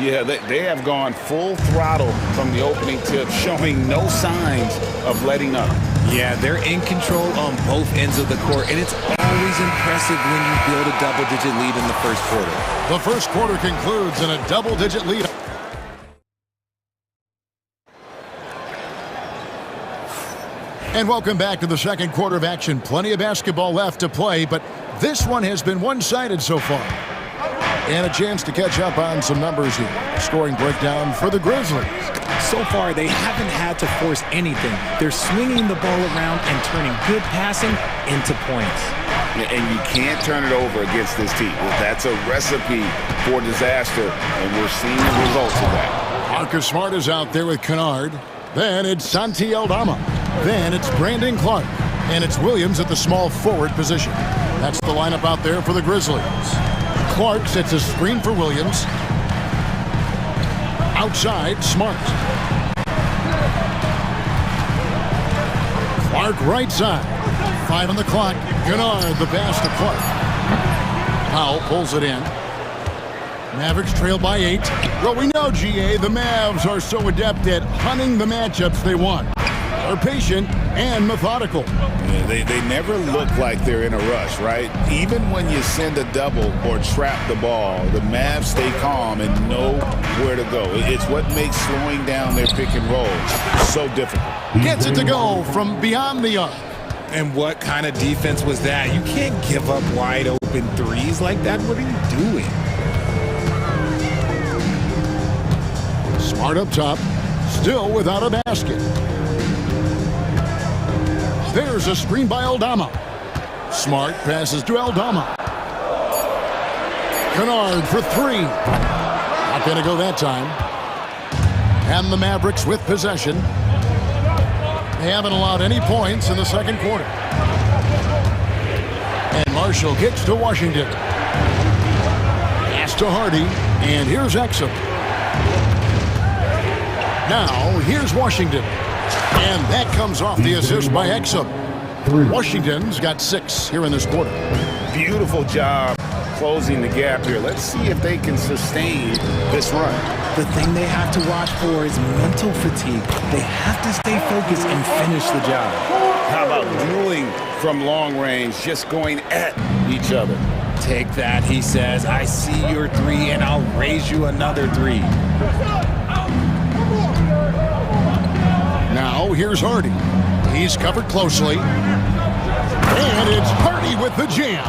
Yeah, they have gone full throttle from the opening tip, showing no signs of letting up. Yeah, they're in control on both ends of the court, and it's always impressive when you build a double-digit lead in the first quarter. The first quarter concludes in a double-digit lead. And welcome back to the second quarter of action. Plenty of basketball left to play, but this one has been one-sided so far. And a chance to catch up on some numbers here. Scoring breakdown for the Grizzlies. So far, they haven't had to force anything. They're swinging the ball around and turning good passing into points. And you can't turn it over against this team. That's a recipe for disaster, and we're seeing the results of that. Marcus Smart is out there with Kennard. Then it's Santi Aldama. Then it's Brandon Clark. And it's Williams at the small forward position. That's the lineup out there for the Grizzlies. Clark sets a screen for Williams. Outside, Smart. Clark right side. 5 on the clock. Kennard the pass to Clark. Powell pulls it in. Mavericks trail by 8. Well, we know, GA, the Mavs are so adept at hunting the matchups they want. They're patient and methodical. Yeah, they never look like they're in a rush, right? Even when you send a double or trap the ball, the Mavs stay calm and know where to go. It's what makes slowing down their pick and roll so difficult. Gets it to go from beyond the arc. And what kind of defense was that? You can't give up wide open threes like that. What are you doing? Smart up top, still without a basket. There's a screen by Aldama. Smart passes to Aldama. Kennard for 3. Not going to go that time. And the Mavericks with possession. They haven't allowed any points in the second quarter. And Marshall gets to Washington. Pass to Hardy. And here's Exum. Now, here's Washington. And that comes off the assist by Exum. Washington's got 6 here in this quarter. Beautiful job closing the gap here. Let's see if they can sustain this run. The thing they have to watch for is mental fatigue. They have to stay focused and finish the job. How about dueling from long range, just going at each other? Take that, he says. I see your 3, and I'll raise you another 3. Now, here's Hardy. He's covered closely. And it's Hardy with the jam.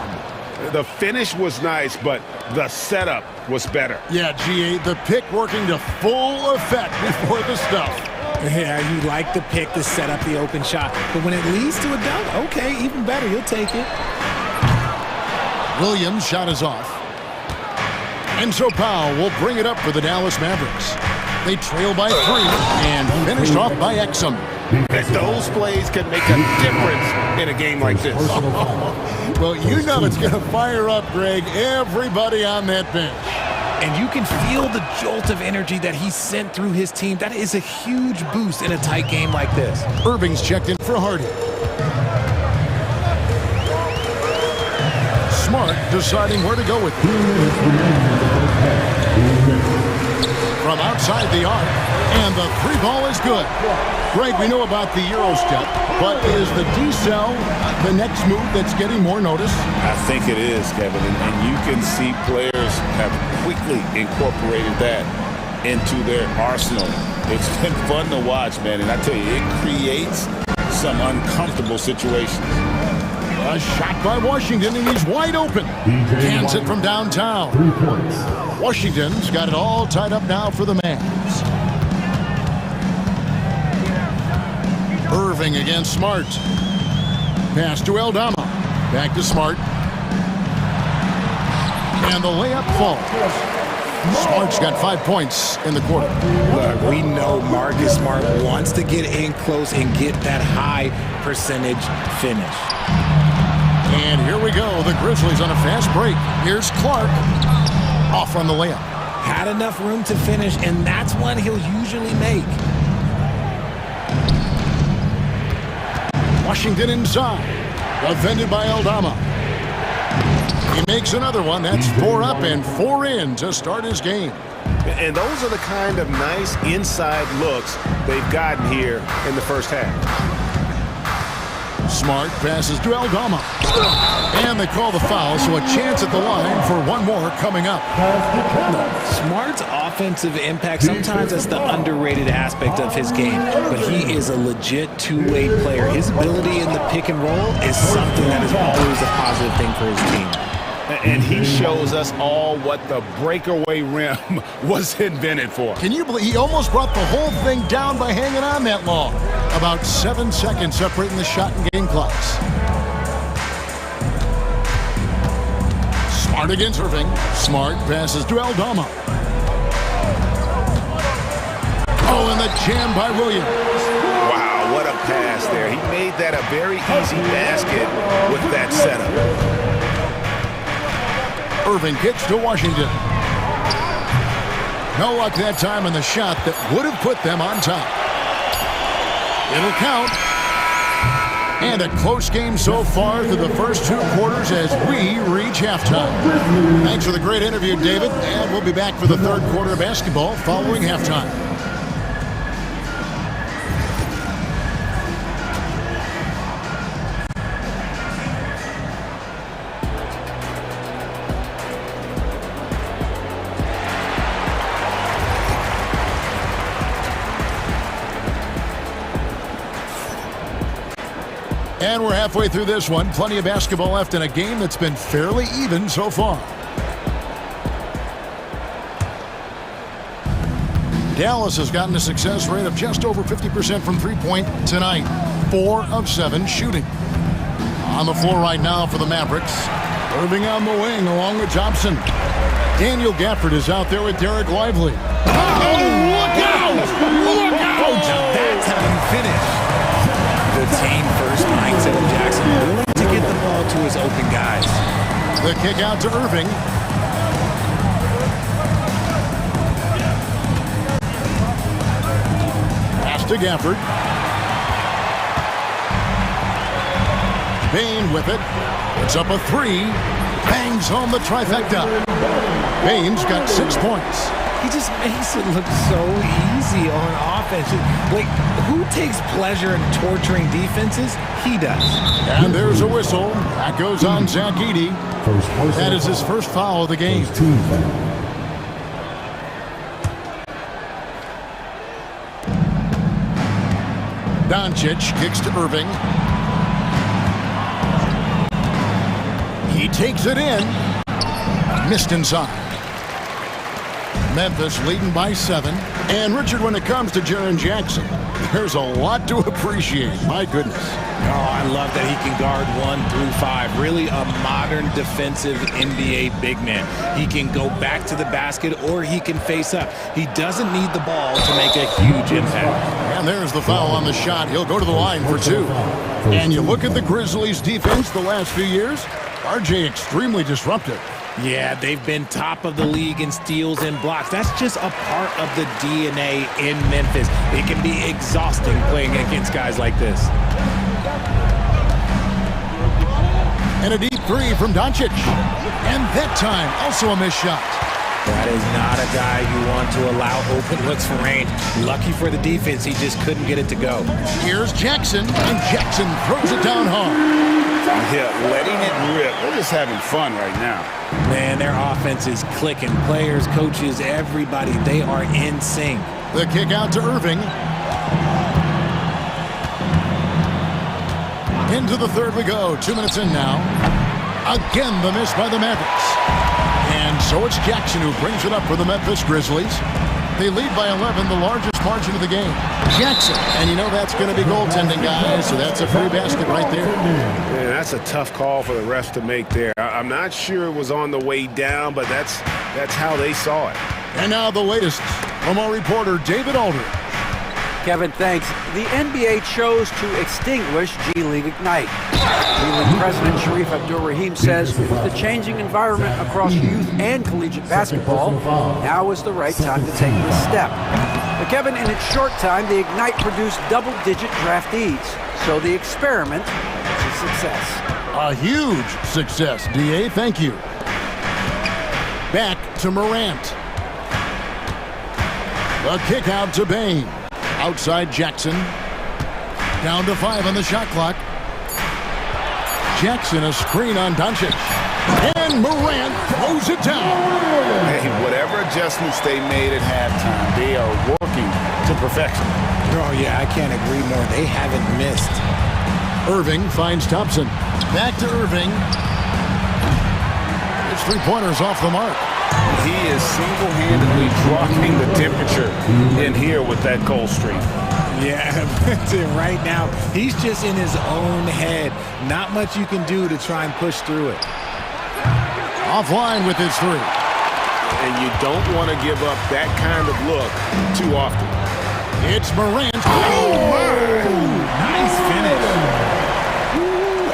The finish was nice, but the setup was better. Yeah, GA, the pick working to full effect before the stuff. Yeah, you like the pick to set up the open shot. But when it leads to a dunk, okay, even better. You'll take it. Williams' shot is off. And so Powell will bring it up for the Dallas Mavericks. They trail by 3 and finished off by Exum. Those plays can make a difference in a game like this. Well, you know it's going to fire up, Greg, everybody on that bench. And you can feel the jolt of energy that he sent through his team. That is a huge boost in a tight game like this. Irving's checked in for Hardy. Smart deciding where to go with it. From outside the arc, and the 3 ball is good. Greg, we know about the Euro step, but is the D-cell the next move that's getting more notice? I think it is, Kevin, and you can see players have quickly incorporated that into their arsenal. It's been fun to watch, man, and I tell you, it creates some uncomfortable situations. A shot by Washington, and he's wide open. Cans it from downtown. 3 points. Washington's got it all tied up now for the Mavs. Irving against Smart. Pass to Eldama. Back to Smart. And the layup falls. Smart's got 5 points in the quarter. Look, we know Marcus Smart wants to get in close and get that high percentage finish. And here we go. The Grizzlies on a fast break. Here's Clark. Off on the layup. Had enough room to finish, and that's one he'll usually make. Washington inside. Defended by Eldama. He makes another one. That's 4 up and 4 in to start his game. And those are the kind of nice inside looks they've gotten here in the first half. Smart passes to Eldama. And they call the foul, so a chance at the line for one more coming up. Smart's offensive impact, sometimes that's the underrated aspect of his game, but he is a legit two-way player. His ability in the pick and roll is something that is always a positive thing for his team. And he shows us all what the breakaway rim was invented for. Can you believe he almost brought the whole thing down by hanging on that long? About 7 seconds separating the shot and game clocks. Smart against Irving. Smart passes to Eldama. Oh, and the jam by Williams. Wow, what a pass there. He made that a very easy basket with that setup. Irving kicks to Washington. No luck that time on the shot that would have put them on top. It'll count. And a close game so far through the first 2 quarters as we reach halftime. Thanks for the great interview, David. And we'll be back for the 3rd quarter of basketball following halftime. And we're halfway through this one. Plenty of basketball left in a game that's been fairly even so far. Dallas has gotten a success rate of just over 50% from three-point tonight. 4 of 7 shooting. On the floor right now for the Mavericks. Irving on the wing along with Thompson. Daniel Gafford is out there with Derek Lively. Oh, look out! Look out! Now that's how you finish. The team first mindset of Jackson, willing to get the ball to his open guys. The kick out to Irving. Pass to Gafford. Bain with it. It's up a 3. Bangs home the trifecta. Bain's got 6 points. He just makes it look so easy on offense. Like, who takes pleasure in torturing defenses? He does. And there's a whistle. That goes on Zach Edey. That is his first foul of the game. Doncic kicks to Irving. He takes it in. Missed inside. Memphis leading by 7. And Richard, when it comes to Jaren Jackson, there's a lot to appreciate. My goodness. Oh, I love that he can guard 1 through 5. Really a modern defensive NBA big man. He can go back to the basket or he can face up. He doesn't need the ball to make a huge impact. And there's the foul on the shot. He'll go to the line for 2. And you look at the Grizzlies' defense the last few years, RJ extremely disruptive. Yeah, they've been top of the league in steals and blocks. That's just a part of the DNA in Memphis. It can be exhausting playing against guys like this. And a deep 3 from Doncic. And that time, also a missed shot. That is not a guy you want to allow open looks for rain. Lucky for the defense, he just couldn't get it to go. Here's Jackson, and Jackson throws it down hard. Yeah, letting it rip. They're just having fun right now. Man, their offense is clicking. Players, coaches, everybody, they are in sync. The kick out to Irving. Into the third we go. 2 minutes in now. Again, the miss by the Mavericks. And so it's Jackson who brings it up for the Memphis Grizzlies. They lead by 11, the largest margin of the game. Jackson, and you know that's going to be goaltending, guys, so that's a free basket right there. Man, that's a tough call for the refs to make there. I'm not sure it was on the way down, but that's how they saw it. And now the latest from our reporter, David Aldridge. Kevin, thanks. The NBA chose to extinguish G League Ignite. G League President Sharif Abdul-Rahim says with the changing environment across youth and collegiate basketball, now is the right time to take this step. But Kevin, in its short time, the Ignite produced double-digit draftees. So the experiment is a success. A huge success, DA. Thank you. Back to Morant. The kick out to Bain. Outside Jackson. Down to 5 on the shot clock. Jackson a screen on Doncic. And Morant throws it down. Hey, whatever adjustments they made at halftime, they are working to perfection. Oh, yeah, I can't agree more. They haven't missed. Irving finds Thompson. Back to Irving. His three-pointers off the mark. He is single-handedly dropping the temperature in here with that cold streak. Yeah, right now, he's just in his own head. Not much you can do to try and push through it. Offline with his three. And you don't want to give up that kind of look too often. It's Morant. Nice finish.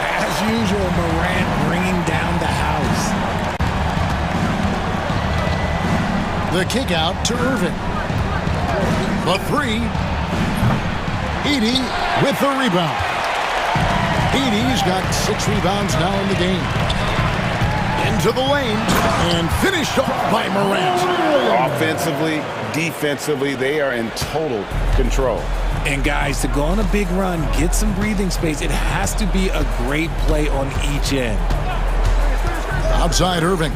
As usual, Morant bringing down the house. The kick out to Irving. The three. Edey with the rebound. Edey's got 6 rebounds now in the game. Into the lane and finished off by Morant. Offensively, defensively, they are in total control. And guys, to go on a big run, get some breathing space, it has to be a great play on each end. Outside Irving.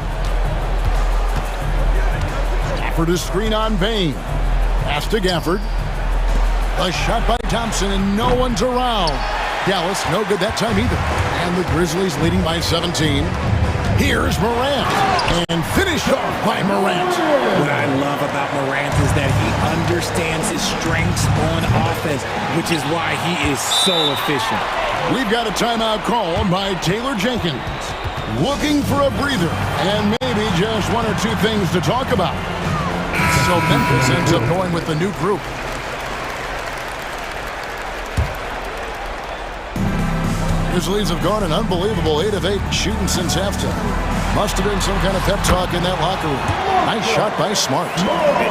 Gafford a screen on Bain. Pass to Gafford. A shot by Thompson and no one's around. Dallas no good that time either. And the Grizzlies leading by 17. Here's Morant, and finished off by Morant. What I love about Morant is that he understands his strengths on offense, which is why he is so efficient. We've got a timeout called by Taylor Jenkins. Looking for a breather, and maybe just 1 or 2 things to talk about. So Memphis ends up going with the new group. Grizzlies have gone an unbelievable 8 of 8 shooting since halftime. Must have been some kind of pep talk in that locker room. Nice shot by Smart.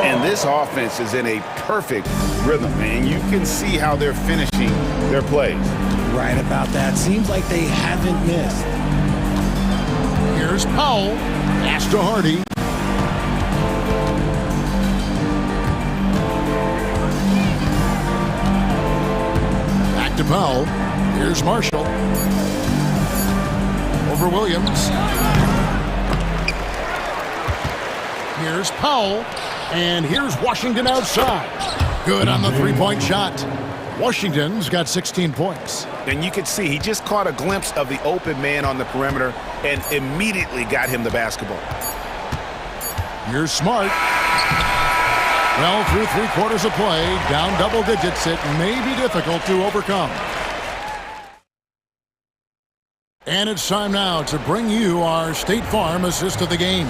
And this offense is in a perfect rhythm, man. You can see how they're finishing their plays. Right about that. Seems like they haven't missed. Here's Powell. Pass to Hardy. Back to Powell. Here's Marshall. Over Williams. Here's Powell. And here's Washington outside. Good on the three-point shot. Washington's got 16 points. And you can see he just caught a glimpse of the open man on the perimeter and immediately got him the basketball. Here's Smart. Well, through 3 quarters of play, down double digits, it may be difficult to overcome. And it's time now to bring you our State Farm assist of the game.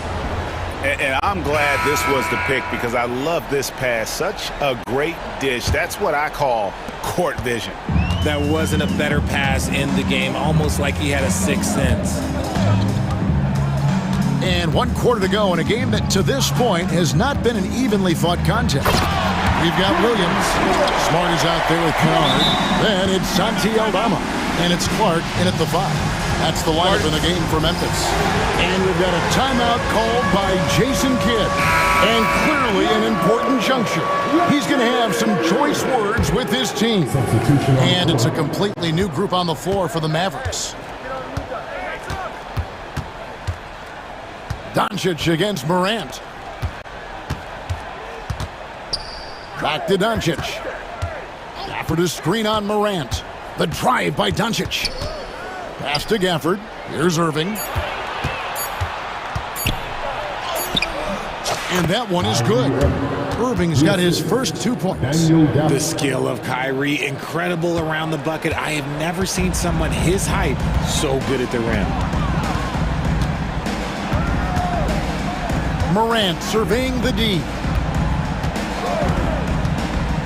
And I'm glad this was the pick because I love this pass. Such a great dish. That's what I call court vision. That wasn't a better pass in the game, almost like he had a 6th sense. And 1 quarter to go in a game that to this point has not been an evenly fought contest. We've got Williams. Smart is out there with Kennard. Then it's Santi Aldama. And it's Clark in at the 5. That's the lineup in the game for Memphis. And we've got a timeout called by Jason Kidd. And clearly an important juncture. He's going to have some choice words with his team. And it's a completely new group on the floor for the Mavericks. Doncic against Morant. Back to Doncic. After the screen on Morant. The drive by Doncic. Pass to Gafford. Here's Irving. And that one is good. Irving's got his first 2 points. The skill of Kyrie, incredible around the bucket. I have never seen someone his height so good at the rim. Morant surveying the D.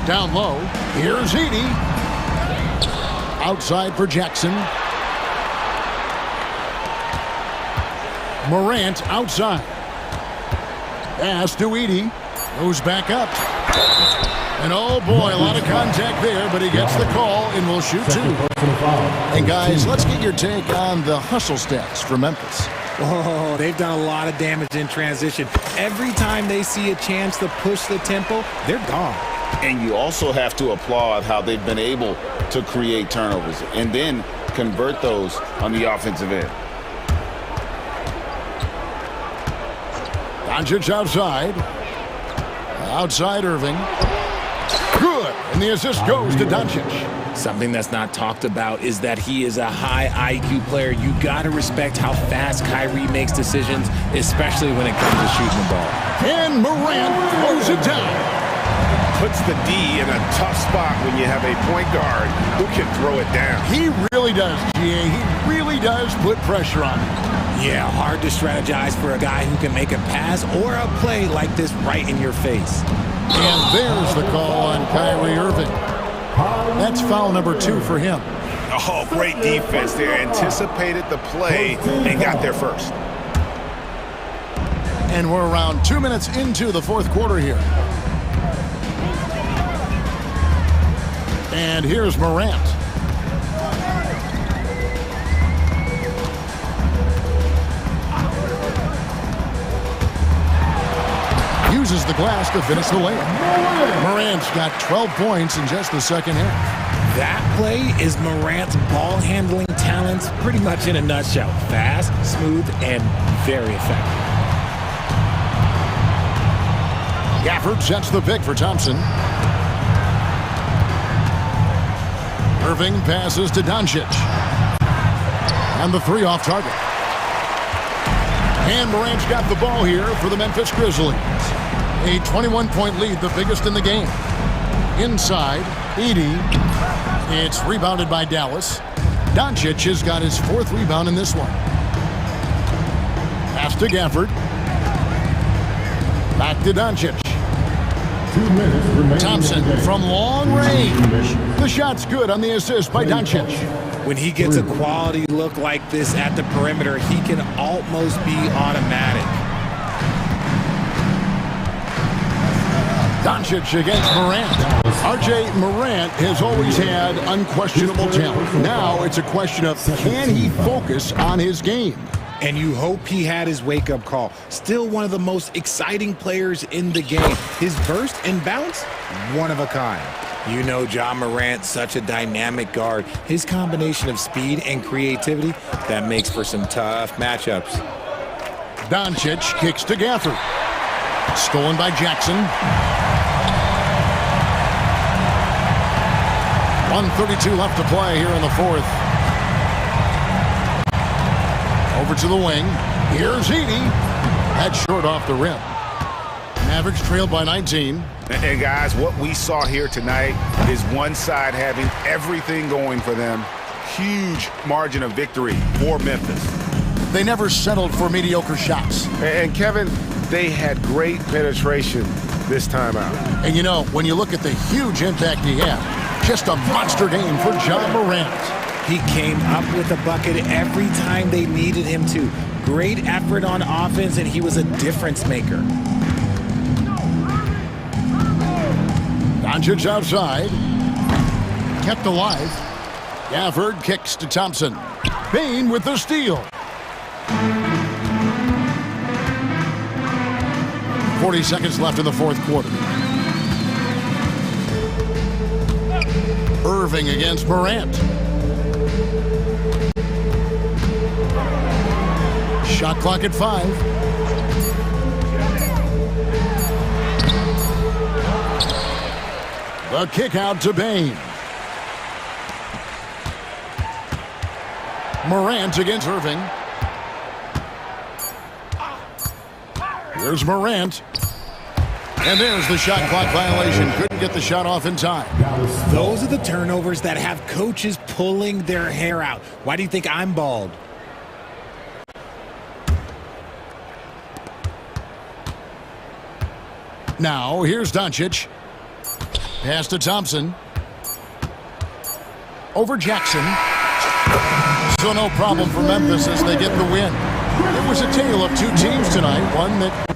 Down low. Here's Edey. Outside for Jackson. Morant outside. Pass to Edey. Goes back up. And oh boy, a lot of contact there, but he gets the call and will shoot two. And guys, let's get your take on the hustle stats for Memphis. Oh, they've done a lot of damage in transition. Every time they see a chance to push the tempo, they're gone. And you also have to applaud how they've been able to create turnovers and then convert those on the offensive end. Doncic outside. Outside Irving. Good. And the assist goes to Doncic. Something that's not talked about is that he is a high IQ player. You got to respect how fast Kyrie makes decisions, especially when it comes to shooting the ball. And Morant throws it down. Puts the D in a tough spot when you have a point guard who can throw it down. He really does, GA. He really does put pressure on him. Yeah, hard to strategize for a guy who can make a pass or a play like this right in your face. And there's the call on Kyrie Irving. That's foul number 2 for him. Oh, great defense there. Anticipated the play and got there first. And we're around 2 minutes into the fourth quarter here. And here's Morant. Uses the glass to finish the layup. Morant's got 12 points in just the second half. That play is Morant's ball handling talents pretty much in a nutshell. Fast, smooth, and very effective. Gafford sets the pick for Thompson. Irving passes to Doncic. And the 3 off target. And Morant's got the ball here for the Memphis Grizzlies. A 21-point lead, the biggest in the game. Inside, Edey. It's rebounded by Dallas. Doncic has got his 4th rebound in this one. Pass to Gafford. Back to Doncic. 2 minutes remaining. Thompson from long range. The shot's good on the assist by Doncic. When he gets a quality look like this at the perimeter, he can almost be automatic. Doncic against Morant. RJ Morant has always had unquestionable talent. Now it's a question of can he focus on his game? And you hope he had his wake-up call. Still one of the most exciting players in the game. His burst and bounce, one of a kind. You know Ja Morant, such a dynamic guard. His combination of speed and creativity, that makes for some tough matchups. Doncic kicks to Gafford. Stolen by Jackson. 1:32 left to play here in the fourth. Over to the wing. Here's Edey. That's short off the rim. Mavericks trailed by 19. And guys, what we saw here tonight is one side having everything going for them. Huge margin of victory for Memphis. They never settled for mediocre shots. And Kevin, they had great penetration this time out. And you know, when you look at the huge impact he had, just a monster game for Ja Morant. He came up with a bucket every time they needed him to. Great effort on offense, and he was a difference maker. Doncic outside. Kept alive. Gafford kicks to Thompson. Payne with the steal. 40 seconds left in the fourth quarter. Irving against Morant. Shot clock at 5. The kick out to Payne. Morant against Irving. Here's Morant. And there's the shot clock violation. Couldn't get the shot off in time. Those are the turnovers that have coaches pulling their hair out. Why do you think I'm bald? Now, here's Doncic. Pass to Thompson. Over Jackson. So no problem for Memphis as they get the win. It was a tale of two teams tonight, one that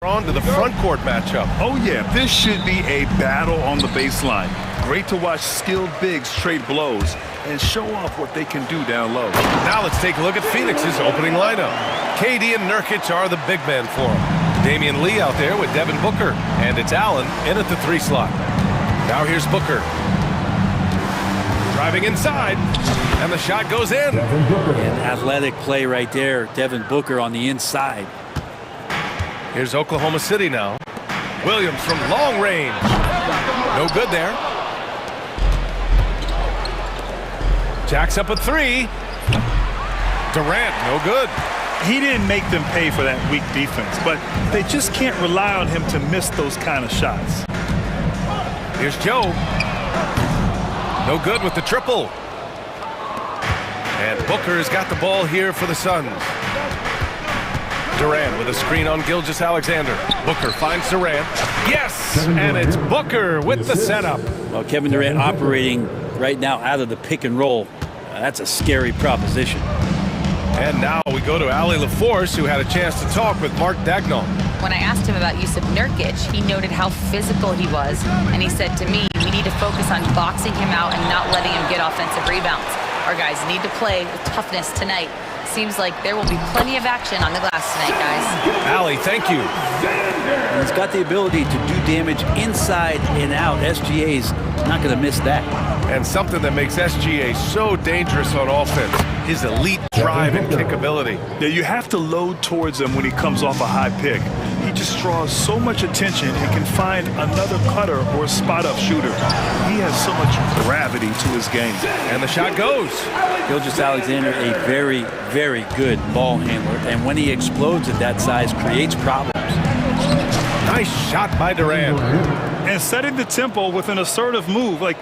On to the front court matchup. Oh, yeah, this should be a battle on the baseline. Great to watch skilled bigs trade blows and show off what they can do down low. Now let's take a look at Phoenix's opening lineup. KD and Nurkic are the big men for him. Damian Lee out there with Devin Booker, and it's Allen in at the 3 slot. Now here's Booker. Driving inside, and the shot goes in. An athletic play right there. Devin Booker on the inside. Here's Oklahoma City now. Williams from long range. No good there. Jacks up a 3. Durant, no good. He didn't make them pay for that weak defense, but they just can't rely on him to miss those kind of shots. Here's Joe. No good with the triple. And Booker has got the ball here for the Suns. Durant with a screen on Gilgeous-Alexander. Booker finds Durant. Yes! And it's Booker with the setup. Well, Kevin Durant operating right now out of the pick and roll. That's a scary proposition. And now we go to Ali LaForce, who had a chance to talk with Mark Dagnall. When I asked him about Yusuf Nurkic, he noted how physical he was, and he said to me, we need to focus on boxing him out and not letting him get offensive rebounds. Our guys need to play with toughness tonight. Seems like there will be plenty of action on the glass tonight, guys. Ali, thank you. And he's got the ability to do damage inside and out. SGA's not going to miss that. And something that makes SGA so dangerous on offense, his elite drive and kickability. Yeah, you have to load towards him when he comes off a high pick. He just draws so much attention and can find another cutter or a spot-up shooter. He has so much gravity to his game. And the shot goes. Gilgeous-Alexander, a very, very good ball handler. And when he explodes at that size, creates problems. Nice shot by Durant. And setting the tempo with an assertive move. Like,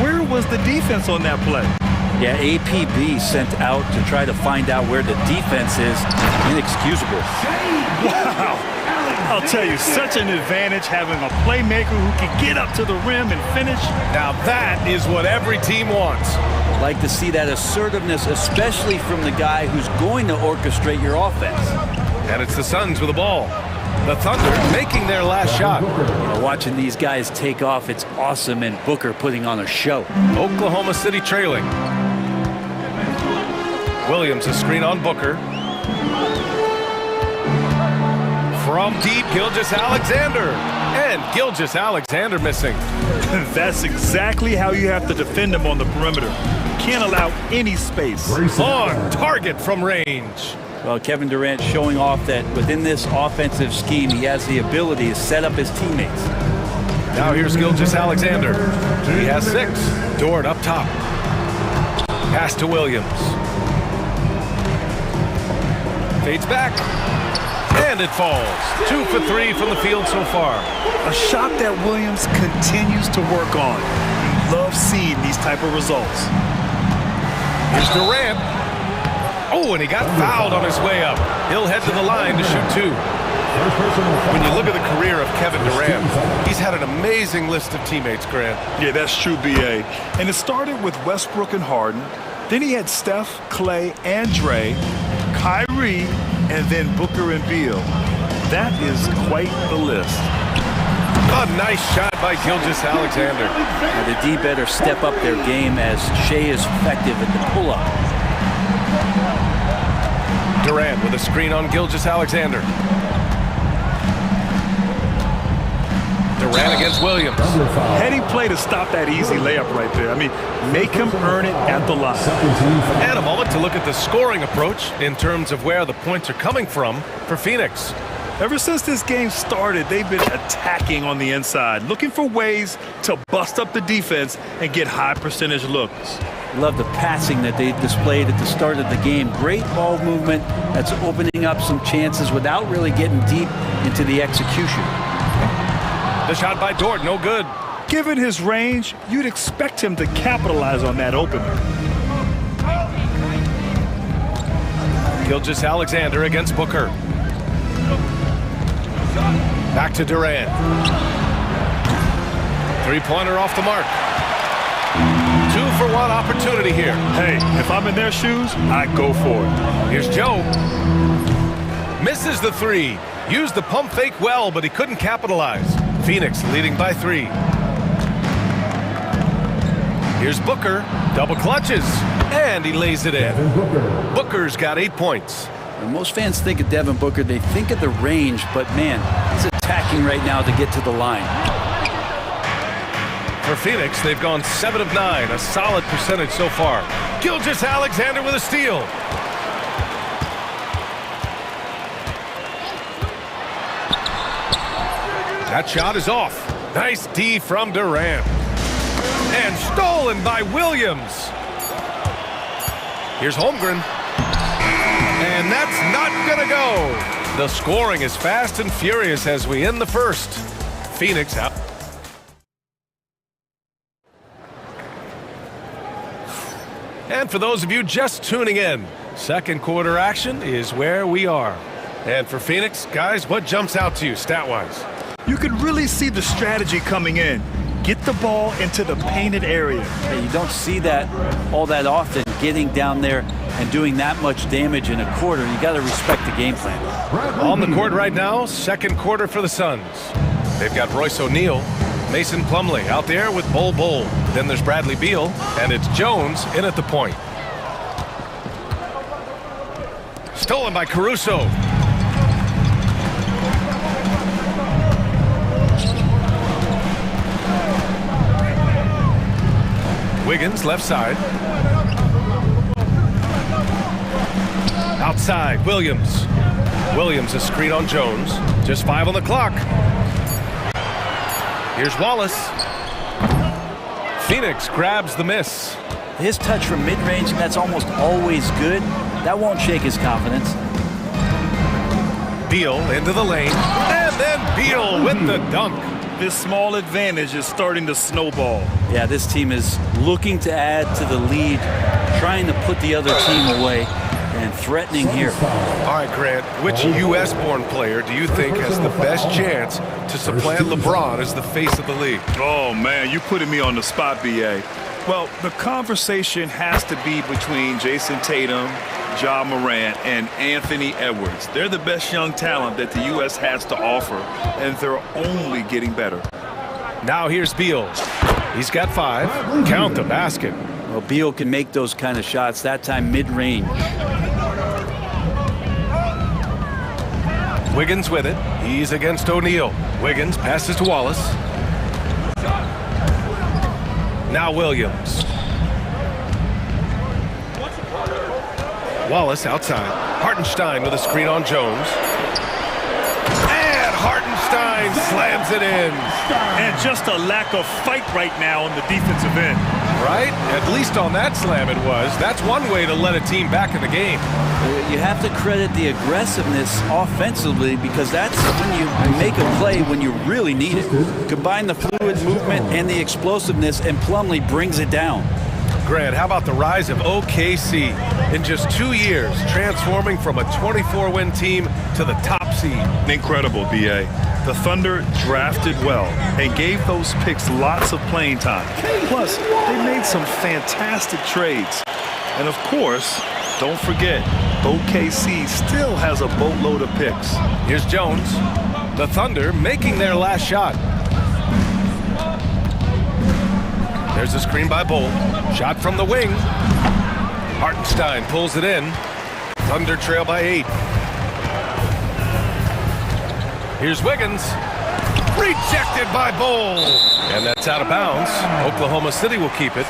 where was the defense on that play? Yeah, APB sent out to try to find out where the defense is. Inexcusable. Wow. I'll tell you, such an advantage having a playmaker who can get up to the rim and finish. Now that is what every team wants. I'd like to see that assertiveness, especially from the guy who's going to orchestrate your offense. And it's the Suns with the ball. The Thunder making their last shot. Watching these guys take off, it's awesome, and Booker putting on a show. Oklahoma City trailing. Williams a screen on Booker. From deep, Gilgeous-Alexander. And Gilgeous-Alexander missing. That's exactly how you have to defend him on the perimeter. Can't allow any space. On target from range. Well, Kevin Durant showing off that within this offensive scheme, he has the ability to set up his teammates. Now here's Gilgeous-Alexander. He has 6. Dort up top. Pass to Williams. Fades back. And it falls. 2 for 3 from the field so far. A shot that Williams continues to work on. He loves seeing these type of results. Here's Durant. Oh, and he got fouled on his way up. He'll head to the line to shoot 2. When you look at the career of Kevin Durant, he's had an amazing list of teammates, Grant. Yeah, that's true, B.A. And it started with Westbrook and Harden. Then he had Steph, Clay, and Dre, Kyrie, and then Booker and Beal. That is quite the list. A nice shot by Gilgeous-Alexander. Now the D better step up their game as Shea is effective at the pull-up. Durant with a screen on Gilgeous-Alexander. Durant against Williams. Heady play to stop that easy layup right there. I mean, make him earn it at the line. And a moment to look at the scoring approach in terms of where the points are coming from for Phoenix. Ever since this game started, they've been attacking on the inside, looking for ways to bust up the defense and get high percentage looks. Love the passing that they displayed at the start of the game. Great ball movement that's opening up some chances without really getting deep into the execution. The shot by Dort, no good. Given his range, you'd expect him to capitalize on that opener. Gilgeous-Alexander against Booker. Back to Durant. Three-pointer off the mark. 2-for-1 opportunity here. Hey, if I'm in their shoes, I go for it. Here's Joe. Misses the 3. Used the pump fake well, but he couldn't capitalize. Phoenix leading by 3. Here's Booker, double clutches, and he lays it in. Booker's got 8 points. And most fans think of Devin Booker, they think of the range, but man, he's attacking right now to get to the line. For Phoenix, they've gone 7 of 9, a solid percentage so far. Gilgeous-Alexander with a steal. That shot is off. Nice D from Durant. And stolen by Williams. Here's Holmgren. And that's not gonna go. The scoring is fast and furious as we end the first. Phoenix out. And for those of you just tuning in, second quarter action is where we are. And for Phoenix, guys, what jumps out to you stat-wise? You can really see the strategy coming in. Get the ball into the painted area. Yeah, you don't see that all that often, getting down there and doing that much damage in a quarter. You got to respect the game plan. On the court right now, second quarter for the Suns. They've got Royce O'Neal, Mason Plumlee out there with Bol Bol. Then there's Bradley Beal, and it's Jones in at the point. Stolen by Caruso. Wiggins, left side. Outside, Williams. Williams, a screen on Jones. Just 5 on the clock. Here's Wallace. Phoenix grabs the miss. His touch from mid-range, that's almost always good. That won't shake his confidence. Beal into the lane. And then Beal with the dunk. This small advantage is starting to snowball. Yeah, this team is looking to add to the lead, trying to put the other team away, and threatening here. All right, Grant, which U.S.-born player do you think has the best chance to supplant LeBron as the face of the league? Oh, man, you're putting me on the spot, B.A. Well, the conversation has to be between Jason Tatum, Ja Morant, and Anthony Edwards. They're the best young talent that the U.S. has to offer, and they're only getting better. Now here's Beal. He's got 5. Count the basket. Well, Beal can make those kind of shots, that time mid-range. Wiggins with it. He's against O'Neal. Wiggins passes to Wallace. Now Williams. Wallace outside. Hartenstein with a screen on Jones. And Hartenstein slams it in. And just a lack of fight right now on the defensive end. Right? At least on that slam it was. That's one way to let a team back in the game. You have to credit the aggressiveness offensively, because that's when you make a play when you really need it. Combine the fluid movement and the explosiveness, and Plumlee brings it down. Grant, how about the rise of OKC in just 2 years, transforming from a 24-win team to the top seed? Incredible, B.A. The Thunder drafted well and gave those picks lots of playing time. Plus, they made some fantastic trades. And of course, don't forget, OKC still has a boatload of picks. Here's Jones. The Thunder making their last shot. There's a screen by Bol. Shot from the wing. Hartenstein pulls it in. Thunder trail by 8. Here's Wiggins. Rejected by Bol. And that's out of bounds. Oklahoma City will keep it.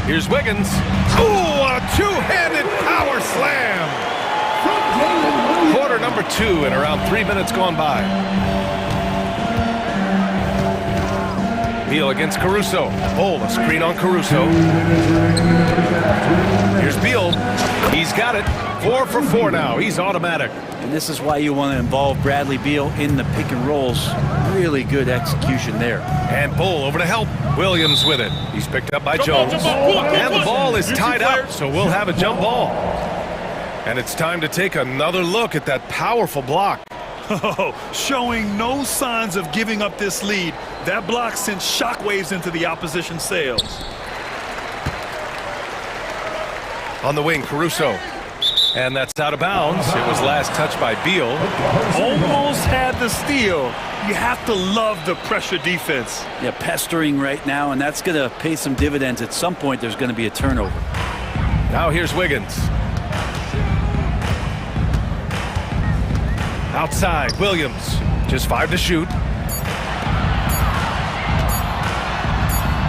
Here's Wiggins. Ooh, a two-handed power slam. Quarter number 2 and around 3 minutes gone by. Beal against Caruso. Bol, a screen on Caruso. Here's Beal. He's got it. 4 for 4 now. He's automatic. And this is why you want to involve Bradley Beal in the pick and rolls. Really good execution there. And Bol over to help. Williams with it. He's picked up by Jones. And the ball is tied up, so we'll have a jump ball. And it's time to take another look at that powerful block. Oh, showing no signs of giving up this lead. That block sent shockwaves into the opposition sails. On the wing, Caruso. And that's out of bounds. It was last touched by Beal. Almost had the steal. You have to love the pressure defense. Yeah, pestering right now, and that's going to pay some dividends. At some point, there's going to be a turnover. Now here's Wiggins. Outside, Williams. Just 5 to shoot.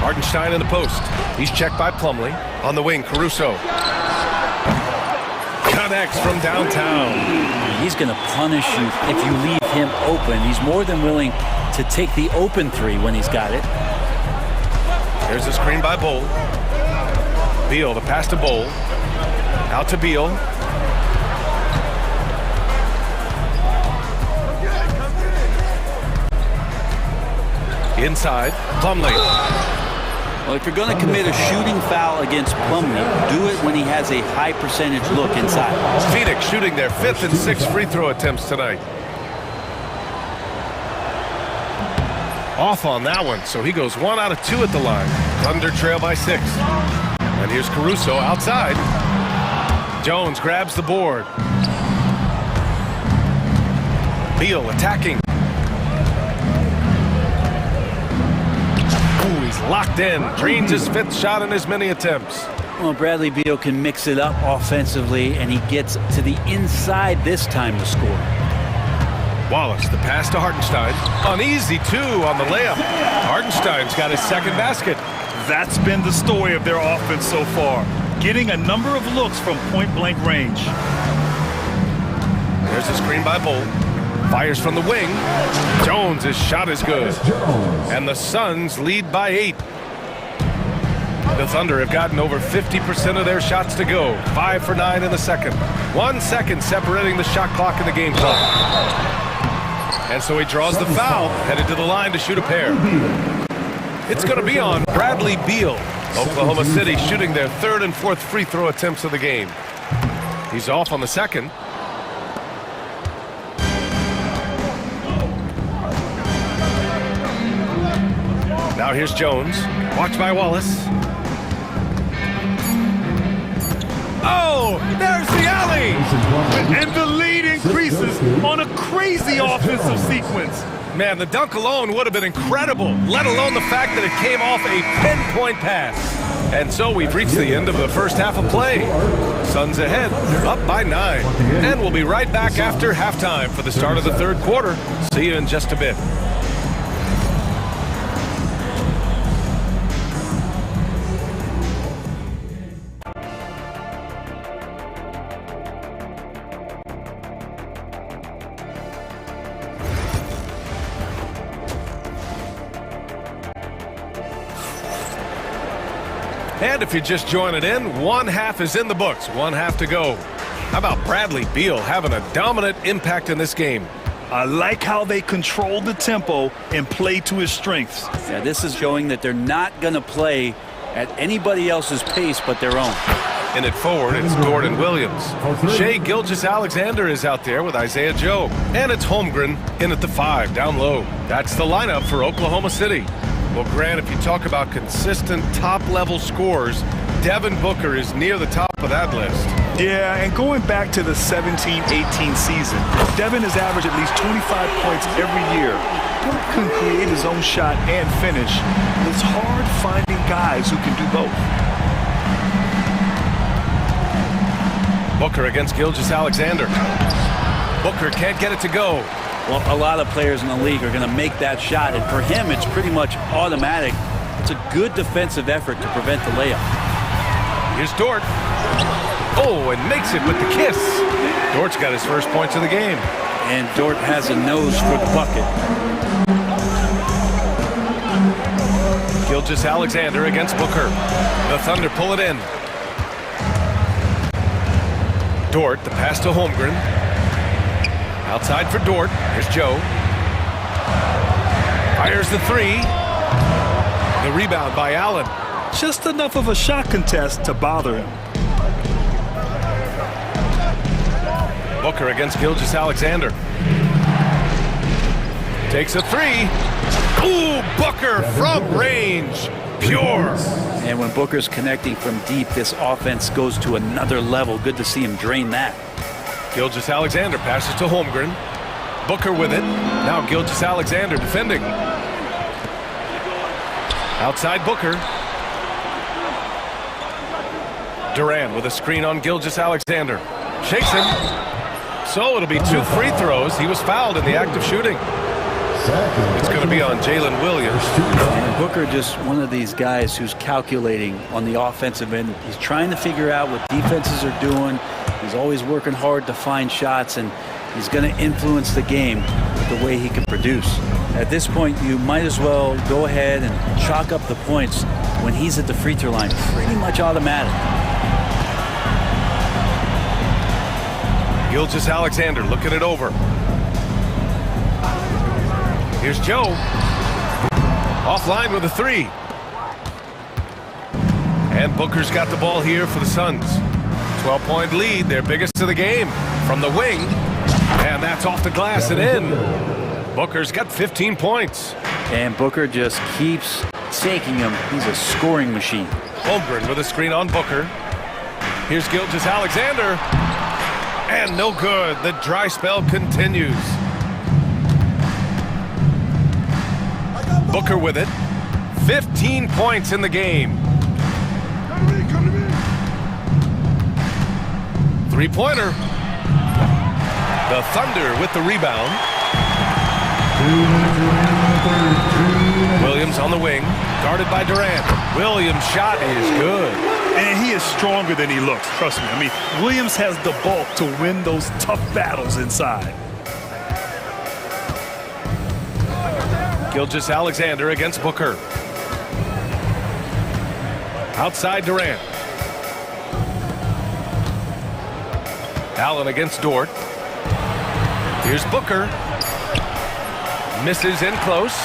Hartenstein in the post. He's checked by Plumlee. On the wing, Caruso. Connects from downtown. He's going to punish you if you leave him open. He's more than willing to take the open three when he's got it. There's a screen by Bol. Beal, the pass to Bol. Out to Beal. Inside, Plumlee. Well, if you're going to commit a shooting foul against Plumlee, do it when he has a high percentage look inside. Phoenix shooting their 5th and 6th free throw attempts tonight. Off on that one, so he goes 1 out of 2 at the line. Thunder trail by 6. And here's Caruso outside. Jones grabs the board. Beal attacking. Locked in, drains his 5th shot in as many attempts. Well, Bradley Beal can mix it up offensively, and he gets to the inside this time to score. Wallace, the pass to Hartenstein. Uneasy, too, on the layup. Hartenstein's got his 2nd basket. That's been the story of their offense so far, getting a number of looks from point-blank range. There's a screen by Bol. Fires from the wing. Jones' shot is good. And the Suns lead by 8. The Thunder have gotten over 50% of their shots to go. 5 for 9 in the second. 1 second separating the shot clock in the game clock. And so he draws the foul, headed to the line to shoot a pair. It's going to be on Bradley Beal. Oklahoma City shooting their 3rd and 4th free throw attempts of the game. He's off on the 2nd. Now here's Jones. Watched by Wallace. Oh, there's the alley! And the lead increases on a crazy offensive sequence. Man, the dunk alone would have been incredible, let alone the fact that it came off a pinpoint pass. And so we've reached the end of the first half of play. Suns ahead, up by 9. And we'll be right back after halftime for the start of the 3rd quarter. See you in just a bit. And if you're just joining in, 1 half is in the books, 1 half to go. How about Bradley Beal having a dominant impact in this game? I like how they control the tempo and play to his strengths. Yeah, this is showing that they're not going to play at anybody else's pace but their own. In it forward, it's Dort and Williams. Shai Gilgeous-Alexander is out there with Isaiah Joe. And it's Holmgren in at the 5, down low. That's the lineup for Oklahoma City. Well, Grant, if you talk about consistent top-level scores, Devin Booker is near the top of that list. Yeah, and going back to the 17-18 season, Devin has averaged at least 25 points every year. Booker can create his own shot and finish. It's hard finding guys who can do both. Booker against Gilgeous-Alexander. Booker can't get it to go. Well, a lot of players in the league are going to make that shot, and for him, it's pretty much automatic. It's a good defensive effort to prevent the layup. Here's Dort. Oh, and makes it with the kiss. Dort's got his first points of the game. And Dort has a nose for the bucket. Gilgeous-Alexander against Booker. The Thunder pull it in. Dort, the pass to Holmgren. Outside for Dort. Here's Joe. Fires the 3. The rebound by Allen. Just enough of a shot contest to bother him. Booker against Gilgeous-Alexander. Takes a 3. Ooh, Booker from range. pure. And when Booker's connecting from deep, this offense goes to another level. Good to see him drain that. Gilgeous-Alexander passes to Holmgren. Booker with it. Now Gilgeous-Alexander defending. Outside Booker. Durant with a screen on Gilgeous-Alexander. Shakes him. So it'll be 2 free throws. He was fouled in the act of shooting. It's going to be on Jalen Williams. And Booker just one of these guys who's calculating on the offensive end. He's trying to figure out what defenses are doing. He's always working hard to find shots, and he's going to influence the game with the way he can produce. At this point, you might as well go ahead and chalk up the points when he's at the free throw line. Pretty much automatic. Gilgeous-Alexander looking it over. Here's Joe. Offline with a 3. And Booker's got the ball here for the Suns. 12-point lead, their biggest of the game. From the wing. And that's off the glass and in. Booker's got 15 points. And Booker just keeps taking him. He's a scoring machine. Holmgren with a screen on Booker. Here's Gilgeous-Alexander. And no good. The dry spell continues. Booker with it. 15 points in the game. Three-pointer. The Thunder with the rebound. Williams on the wing, guarded by Durant. Williams' shot is good. And he is stronger than he looks, trust me. I mean, Williams has the bulk to win those tough battles inside. Gilgeous-Alexander against Booker. Outside Durant. Allen against Dort. Here's Booker. Misses in close.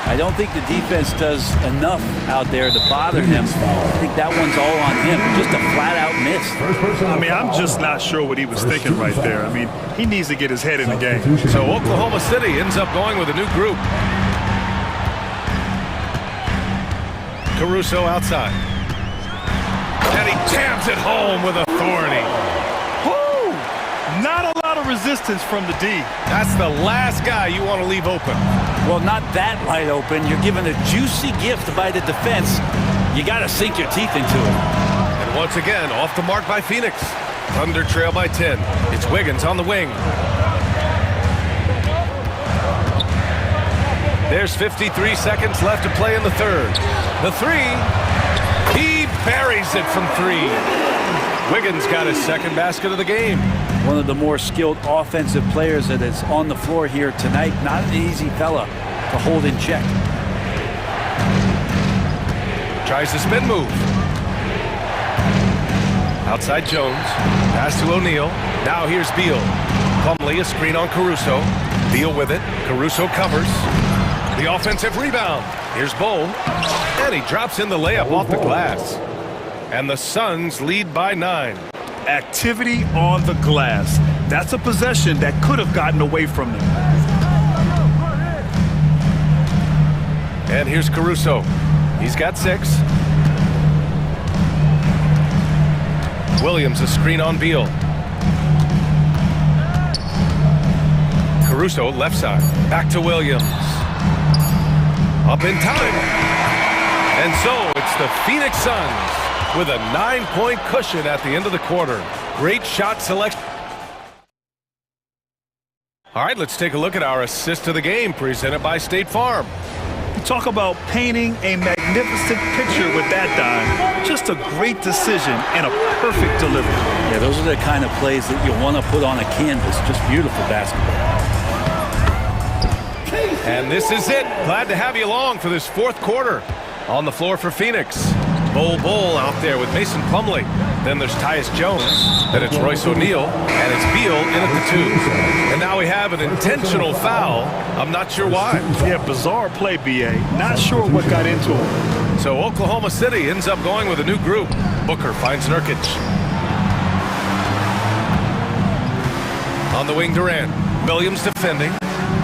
I don't think the defense does enough out there to bother him. I think that one's all on him. Just a flat-out miss. I mean, I'm just not sure what he was thinking right there. I mean, he needs to get his head in the game. So Oklahoma City ends up going with a new group. Caruso outside. And he jams it home with authority. Woo! Not a lot of resistance from the D. That's the last guy you want to leave open. Well, not that wide open. You're given a juicy gift by the defense. You got to sink your teeth into it. And once again, off the mark by Phoenix. Thunder trail by 10. It's Wiggins on the wing. There's 53 seconds left to play in the third. The 3. He buries it from 3. Wiggins got his second basket of the game. One of the more skilled offensive players that is on the floor here tonight. Not an easy fella to hold in check. Tries the spin move. Outside Jones. Pass to O'Neal. Now here's Beal. Plumlee, a screen on Caruso. Beal with it. Caruso covers. The offensive rebound. Here's Bowl. And he drops in the layup off the glass. And the Suns lead by 9. Activity on the glass. That's a possession that could have gotten away from them. And here's Caruso. He's got 6. Williams, a screen on Beal. Caruso, left side. Back to Williams. Up in time. And so it's the Phoenix Suns with a 9-point cushion at the end of the quarter. Great shot selection. All right, let's take a look at our assist of the game presented by State Farm. You talk about painting a magnificent picture with that dime. Just a great decision and a perfect delivery. Yeah, those are the kind of plays that you want to put on a canvas. Just beautiful basketball. And this is it. Glad to have you along for this fourth quarter. On the floor for Phoenix. Bowl out there with Mason Plumlee. Then there's Tyus Jones. Then it's Royce O'Neal. And it's Beal in at the 2. And now we have an intentional foul. I'm not sure why. Yeah, bizarre play, B.A. Not sure what got into him. So Oklahoma City ends up going with a new group. Booker finds Nurkic. On the wing, Durant. Williams defending.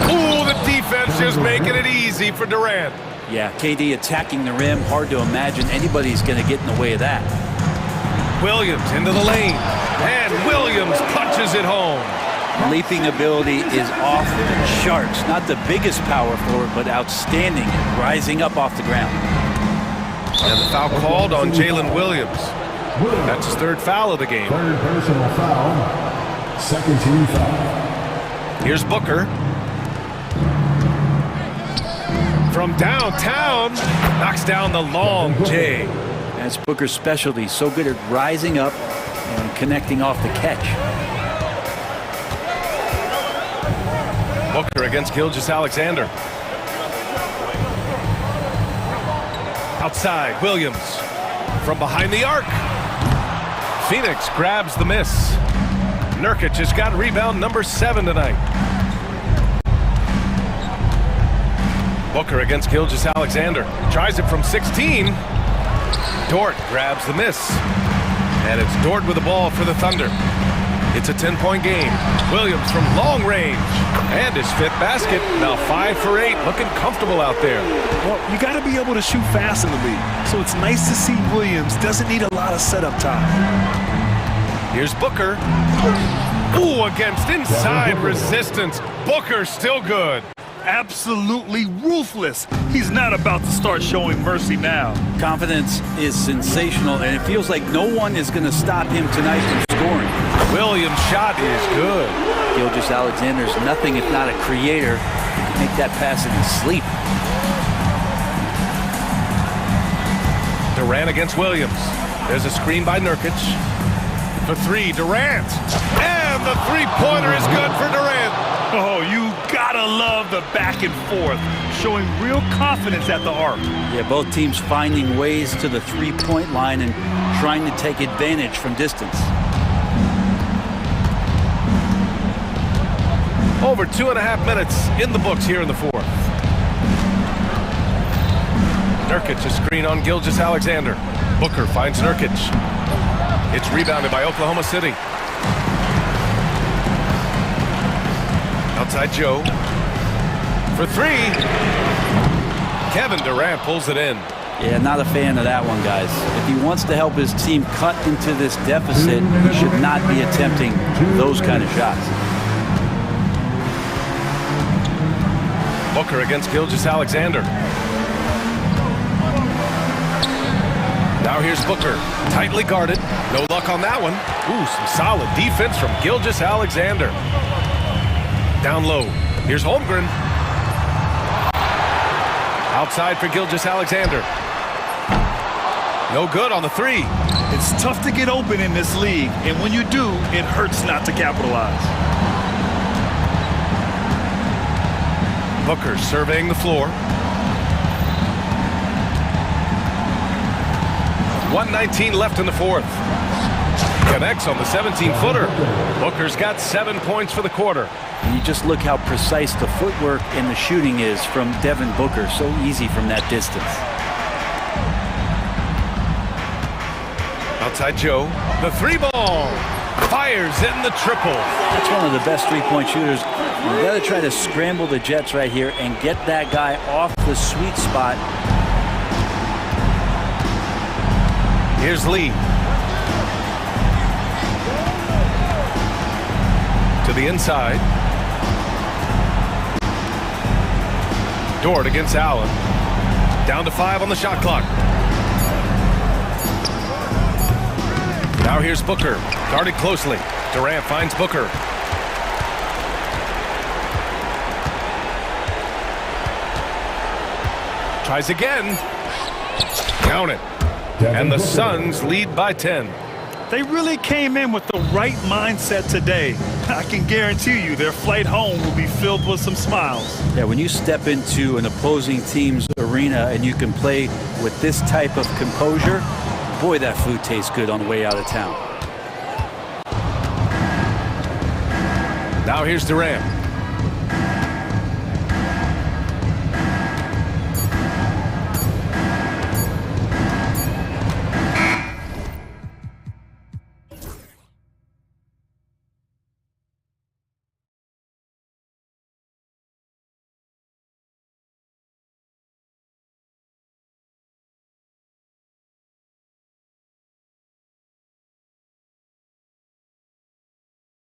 Ooh, the defense just making it easy for Durant. Yeah, KD attacking the rim. Hard to imagine anybody's going to get in the way of that. Williams into the lane. And Williams punches it home. Leaping ability is off the charts. Not the biggest power forward, but outstanding. Rising up off the ground. And the foul called on Jalen Williams. That's his third foul of the game. Third personal foul. Second team foul. Here's Booker. From downtown, knocks down the long J. That's Booker's specialty. So good at rising up and connecting off the catch. Booker against Gilgeous-Alexander. Outside, Williams. From behind the arc. Phoenix grabs the miss. Nurkic has got rebound number 7 tonight. Booker against Gilgeous-Alexander. Tries it from 16. Dort grabs the miss. And it's Dort with the ball for the Thunder. It's a 10-point game. Williams from long range. And his 5th basket. Now 5 for 8. Looking comfortable out there. Well, you got to be able to shoot fast in the league. So it's nice to see Williams doesn't need a lot of setup time. Here's Booker. Ooh, against inside resistance. Booker still good. Absolutely ruthless. He's not about to start showing mercy now. Confidence is sensational, and it feels like no one is going to stop him tonight from scoring. Williams' shot is good. Gilgeous-Alexander's nothing if not a creator. He can make that pass in his sleep. Durant against Williams. There's a screen by Nurkic. For 3, Durant. And the three-pointer is good for Durant. Oh, you gotta love the back and forth, showing real confidence at the arc. Yeah, both teams finding ways to the three-point line and trying to take advantage from distance. Over 2.5 minutes in the books here in the 4th. Nurkic a screen on Gilgeous-Alexander. Booker finds Nurkic. It's rebounded by Oklahoma City. Outside Joe. For 3. Kevin Durant pulls it in. Yeah, not a fan of that one, guys. If he wants to help his team cut into this deficit, he should not be attempting those kind of shots. Booker against Gilgeous-Alexander. Now here's Booker. Tightly guarded. No luck on that one. Ooh, some solid defense from Gilgeous-Alexander. Down low. Here's Holmgren. Outside for Gilgeous-Alexander. No good on the 3. It's tough to get open in this league, and when you do, it hurts not to capitalize. Booker surveying the floor. 1:19 left in the 4th. Connects on the 17-footer. Booker's got 7 points for the quarter. And you just look how precise the footwork and the shooting is from Devin Booker. So easy from that distance. Outside Joe. The 3-ball. Fires in the triple. That's one of the best three-point shooters. You got to try to scramble the Jets right here and get that guy off the sweet spot. Here's Lee. To the inside. Dort against Allen. Down to 5 on the shot clock. Now here's Booker. Guarded closely. Durant finds Booker. Tries again. Count it. And the Suns lead by 10. They really came in with the right mindset today. I can guarantee you their flight home will be filled with some smiles. Yeah, when you step into an opposing team's arena and you can play with this type of composure, boy, that food tastes good on the way out of town. Now here's Durant.